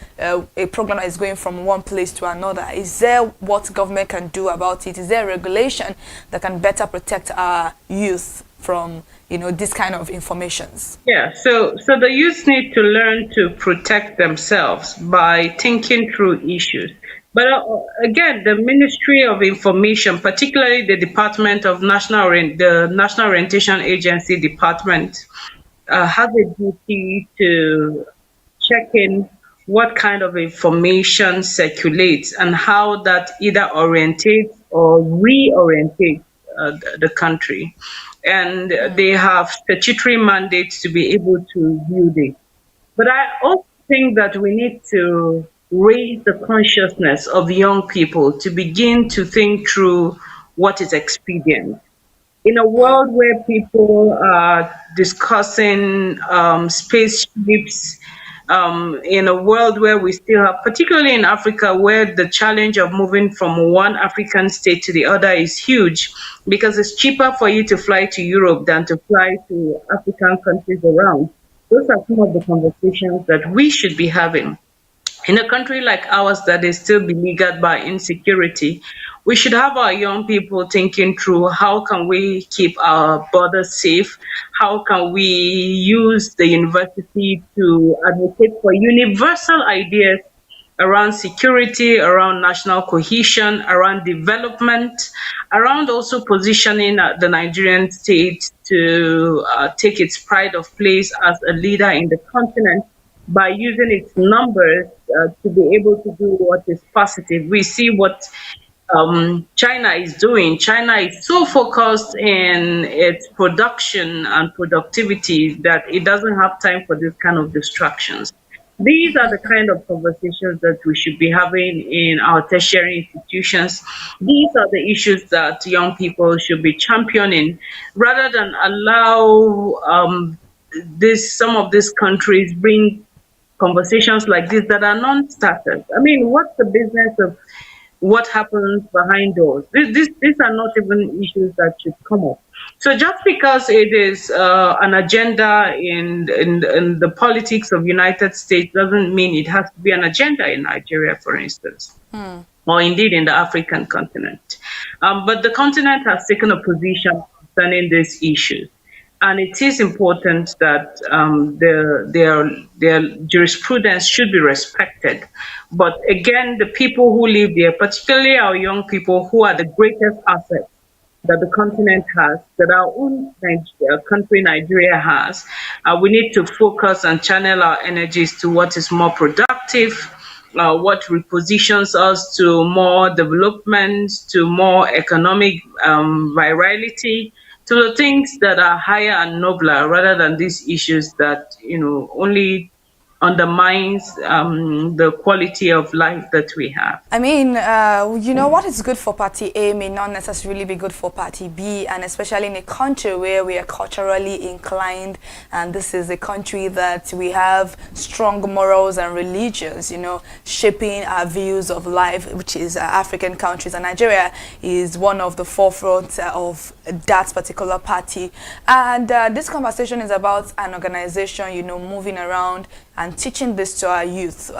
program that is going from one place to another? Is there what government can do about it? Is there a regulation that can better protect our youth from this kind of informations? Yeah, so the youth need to learn to protect themselves by thinking through issues. But again, the Ministry of Information, particularly the Department of the National Orientation Agency Department, has a duty to check in what kind of information circulates and how that either orientates or reorientates the country. And they have statutory mandates to be able to view this. But I also think that we need to raise the consciousness of young people to begin to think through what is expedient. In a world where people are discussing spaceships, in a world where we still have, particularly in Africa, where the challenge of moving from one African state to the other is huge, because it's cheaper for you to fly to Europe than to fly to African countries around. Those are some of the conversations that we should be having. In a country like ours that is still beleaguered by insecurity, we should have our young people thinking through how can we keep our borders safe, how can we use the university to advocate for universal ideas around security, around national cohesion, around development, around also positioning the Nigerian state to take its pride of place as a leader in the continent by using its numbers to be able to do what is positive. We see what China is doing. China is so focused in its production and productivity that it doesn't have time for this kind of distractions. These are the kind of conversations that we should be having in our tertiary institutions. These are the issues that young people should be championing, rather than allow some of these countries bring conversations like this that are non-starters. I mean, what's the business of what happens behind doors? These are not even issues that should come up. So just because it is an agenda in the politics of United States doesn't mean it has to be an agenda in Nigeria, for instance, or indeed in the African continent. But the continent has taken a position concerning these issues. And it is important that their jurisprudence should be respected. But again, the people who live there, particularly our young people, who are the greatest asset that the continent has, that our own country, Nigeria, has, we need to focus and channel our energies to what is more productive, what repositions us to more development, to more economic virality, to the things that are higher and nobler, rather than these issues that only undermines the quality of life that we have. I mean, you know, what is good for party A may not necessarily be good for party B, and especially in a country where we are culturally inclined, and this is a country that we have strong morals and religions, you know, shaping our views of life, which is African countries, and Nigeria is one of the forefront of that particular party. And this conversation is about an organization, you know, moving around and teaching this to our youth,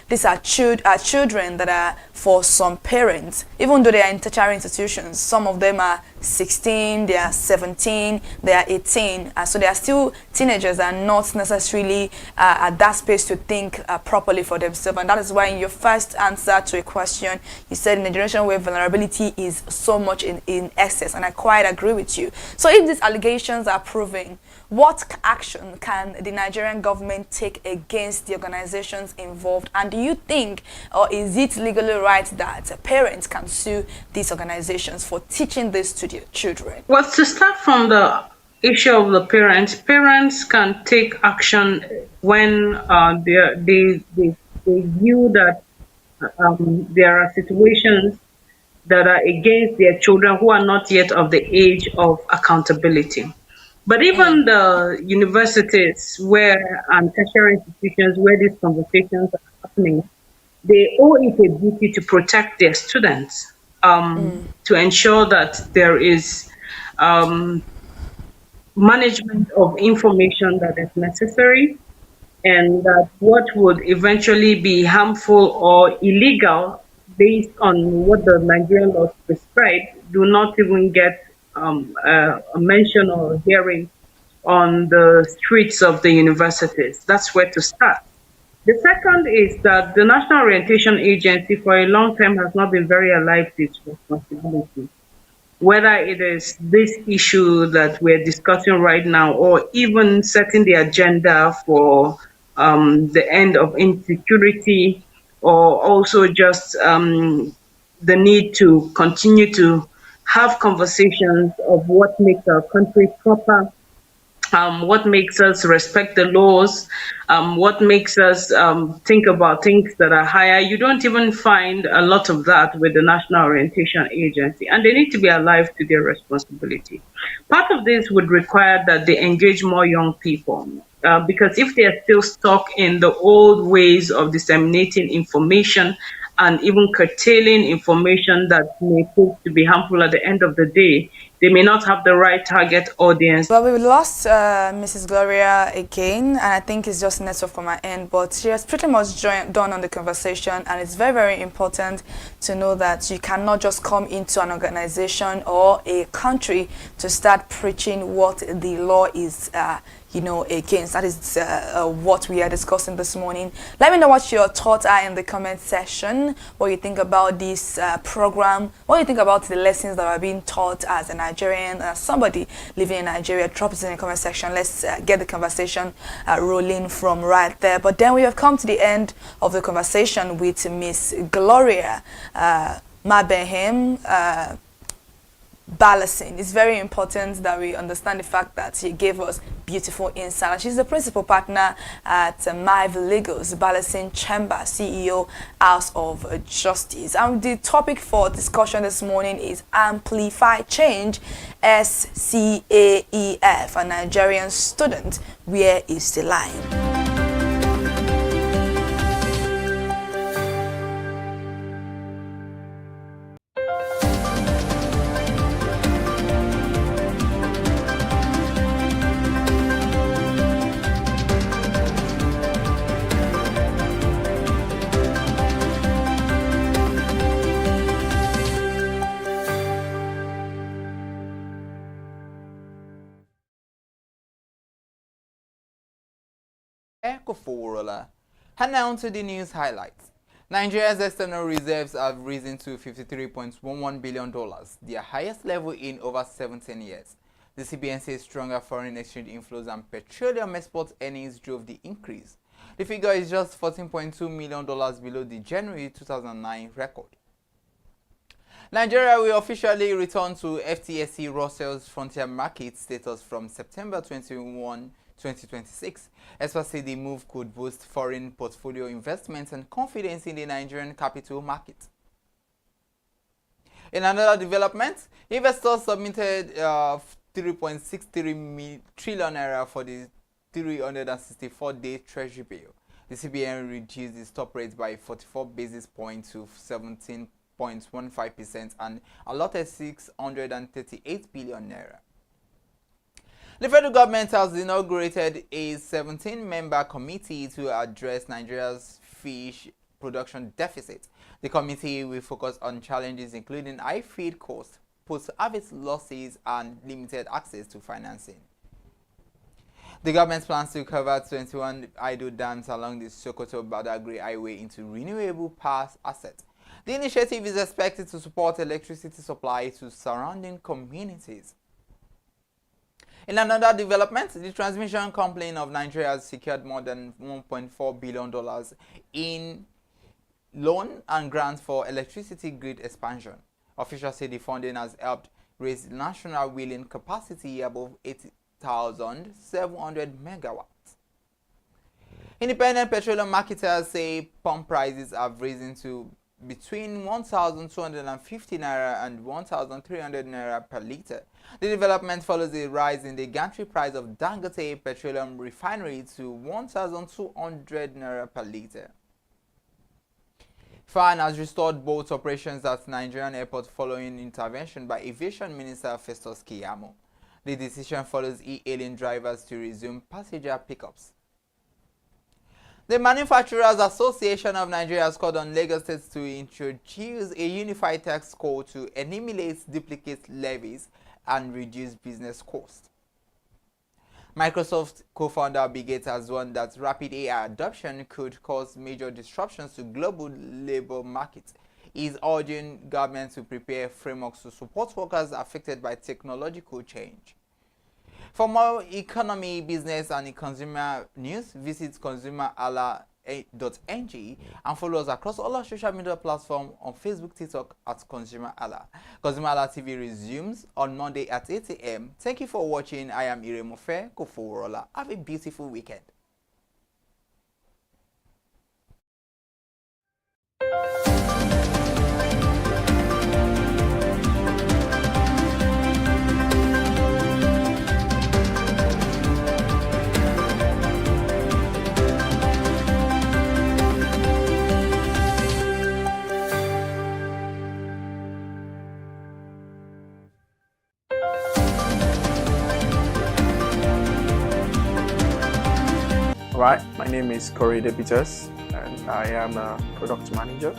these are children that are, for some parents, even though they are in tertiary institutions, some of them are 16, they are 17, they are 18, so they are still teenagers and not necessarily at that space to think properly for themselves. And that is why in your first answer to a question, you said in a generation where vulnerability is so much in excess, and I quite agree with you. So if these allegations are proven, what action can the Nigerian government take against the organizations involved? And do you think, or is it legally right that parents can sue these organizations for teaching this to their children? Well, to start from the issue of the parents can take action when they view that there are situations that are against their children who are not yet of the age of accountability. But even the universities where tertiary institutions where these conversations are happening, they owe it a duty to protect their students, to ensure that there is management of information that is necessary, and that what would eventually be harmful or illegal based on what the Nigerian laws prescribe do not even get a mention or hearing on the streets of the universities. That's where to start. The second is that the National Orientation Agency for a long time has not been very alive to its responsibility. Whether it is this issue that we're discussing right now, or even setting the agenda for the end of insecurity, or also just the need to continue to have conversations of what makes our country proper, what makes us respect the laws, what makes us think about things that are higher. You don't even find a lot of that with the National Orientation Agency, and they need to be alive to their responsibility. Part of this would require that they engage more young people, because if they are still stuck in the old ways of disseminating information and even curtailing information that may prove to be harmful at the end of the day, they may not have the right target audience. Well, we lost Mrs. Gloria again, and I think it's just network from my end, but she has pretty much done on the conversation, and it's very, very important to know that you cannot just come into an organization or a country to start preaching what the law is you know, against. That is what we are discussing this morning. Let me know what your thoughts are in the comment section, what you think about this program, what you think about the lessons that are being taught as a Nigerian, somebody living in Nigeria. Drop it in the comment section. Let's get the conversation rolling from right there. But then we have come to the end of the conversation with Miss Gloria Mabehem Balasin. It's very important that we understand the fact that she gave us beautiful insight. She's the principal partner at Mive Legals Balasin Chamber, CEO, House of Justice. And the topic for discussion this morning is Amplify Change, SCAEF, a Nigerian student. Where is the line? And now to the news highlights. Nigeria's external reserves have risen to $53.11 billion, their highest level in over 17 years. The CBN says stronger foreign exchange inflows and petroleum export earnings drove the increase. The figure is just $14.2 million below the January 2009 record. Nigeria will officially return to FTSE Russell's frontier market status from September 21, 2026. Experts say the move could boost foreign portfolio investments and confidence in the Nigerian capital market. In another development, investors submitted 3.63 trillion naira for the 364-day treasury bill. The CBN reduced its top rate by 44 basis points to 17.15% and allotted 638 billion naira. The federal government has inaugurated a 17-member committee to address Nigeria's fish production deficit. The committee will focus on challenges including high feed costs, post-harvest losses, and limited access to financing. The government plans to cover 21 idle dams along the Sokoto-Badagry Highway into renewable power assets. The initiative is expected to support electricity supply to surrounding communities. In another development, the Transmission Company of Nigeria has secured more than $1.4 billion in loan and grants for electricity grid expansion. Officials say the funding has helped raise national wheeling capacity above 80,700 megawatts. Independent petroleum marketers say pump prices have risen to between 1,250 naira and 1,300 naira per litre. The development follows a rise in the gantry price of Dangote Petroleum Refinery to 1,200 naira per litre. FAN has restored boat operations at Nigerian airport following intervention by Aviation Minister Festus Keyamo. The decision follows e-hailing drivers to resume passenger pickups. The Manufacturers Association of Nigeria has called on Lagos State to introduce a unified tax code to eliminate duplicate levies and reduce business costs. Microsoft co-founder Bill Gates has warned that rapid AI adoption could cause major disruptions to global labor markets. He is urging governments to prepare frameworks to support workers affected by technological change. For more economy, business, and consumer news, visit ConsumerHalla.ng and follow us across all our social media platforms on Facebook, TikTok at ConsumerHalla. ConsumerHalla TV resumes on Monday at 8 a.m. Thank you for watching. I am Iremofe Koforola. Have a beautiful weekend. Right, my name is Corey Peters and I am a product manager.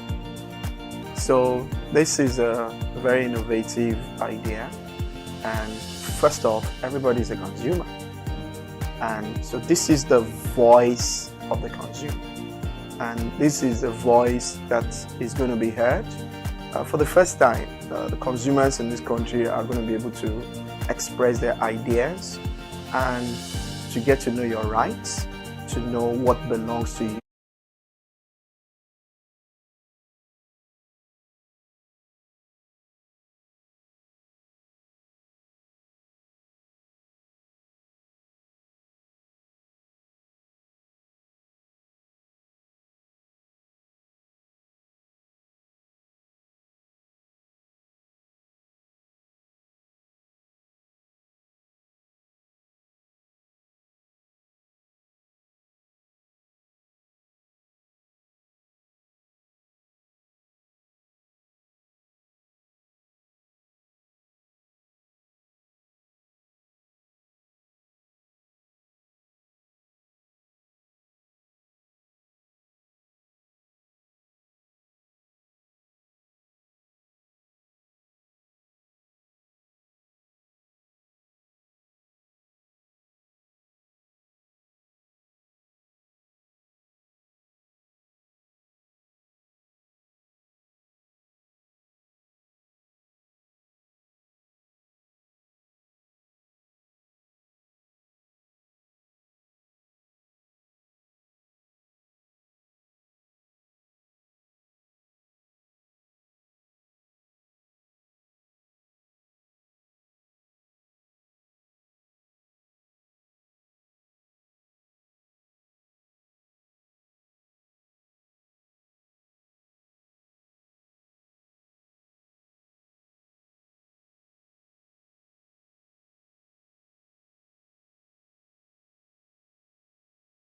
So this is a very innovative idea, and first off, everybody is a consumer, and so this is the voice of the consumer, and this is the voice that is going to be heard. For the first time, the consumers in this country are going to be able to express their ideas and to get to know your rights, to know what belongs to you.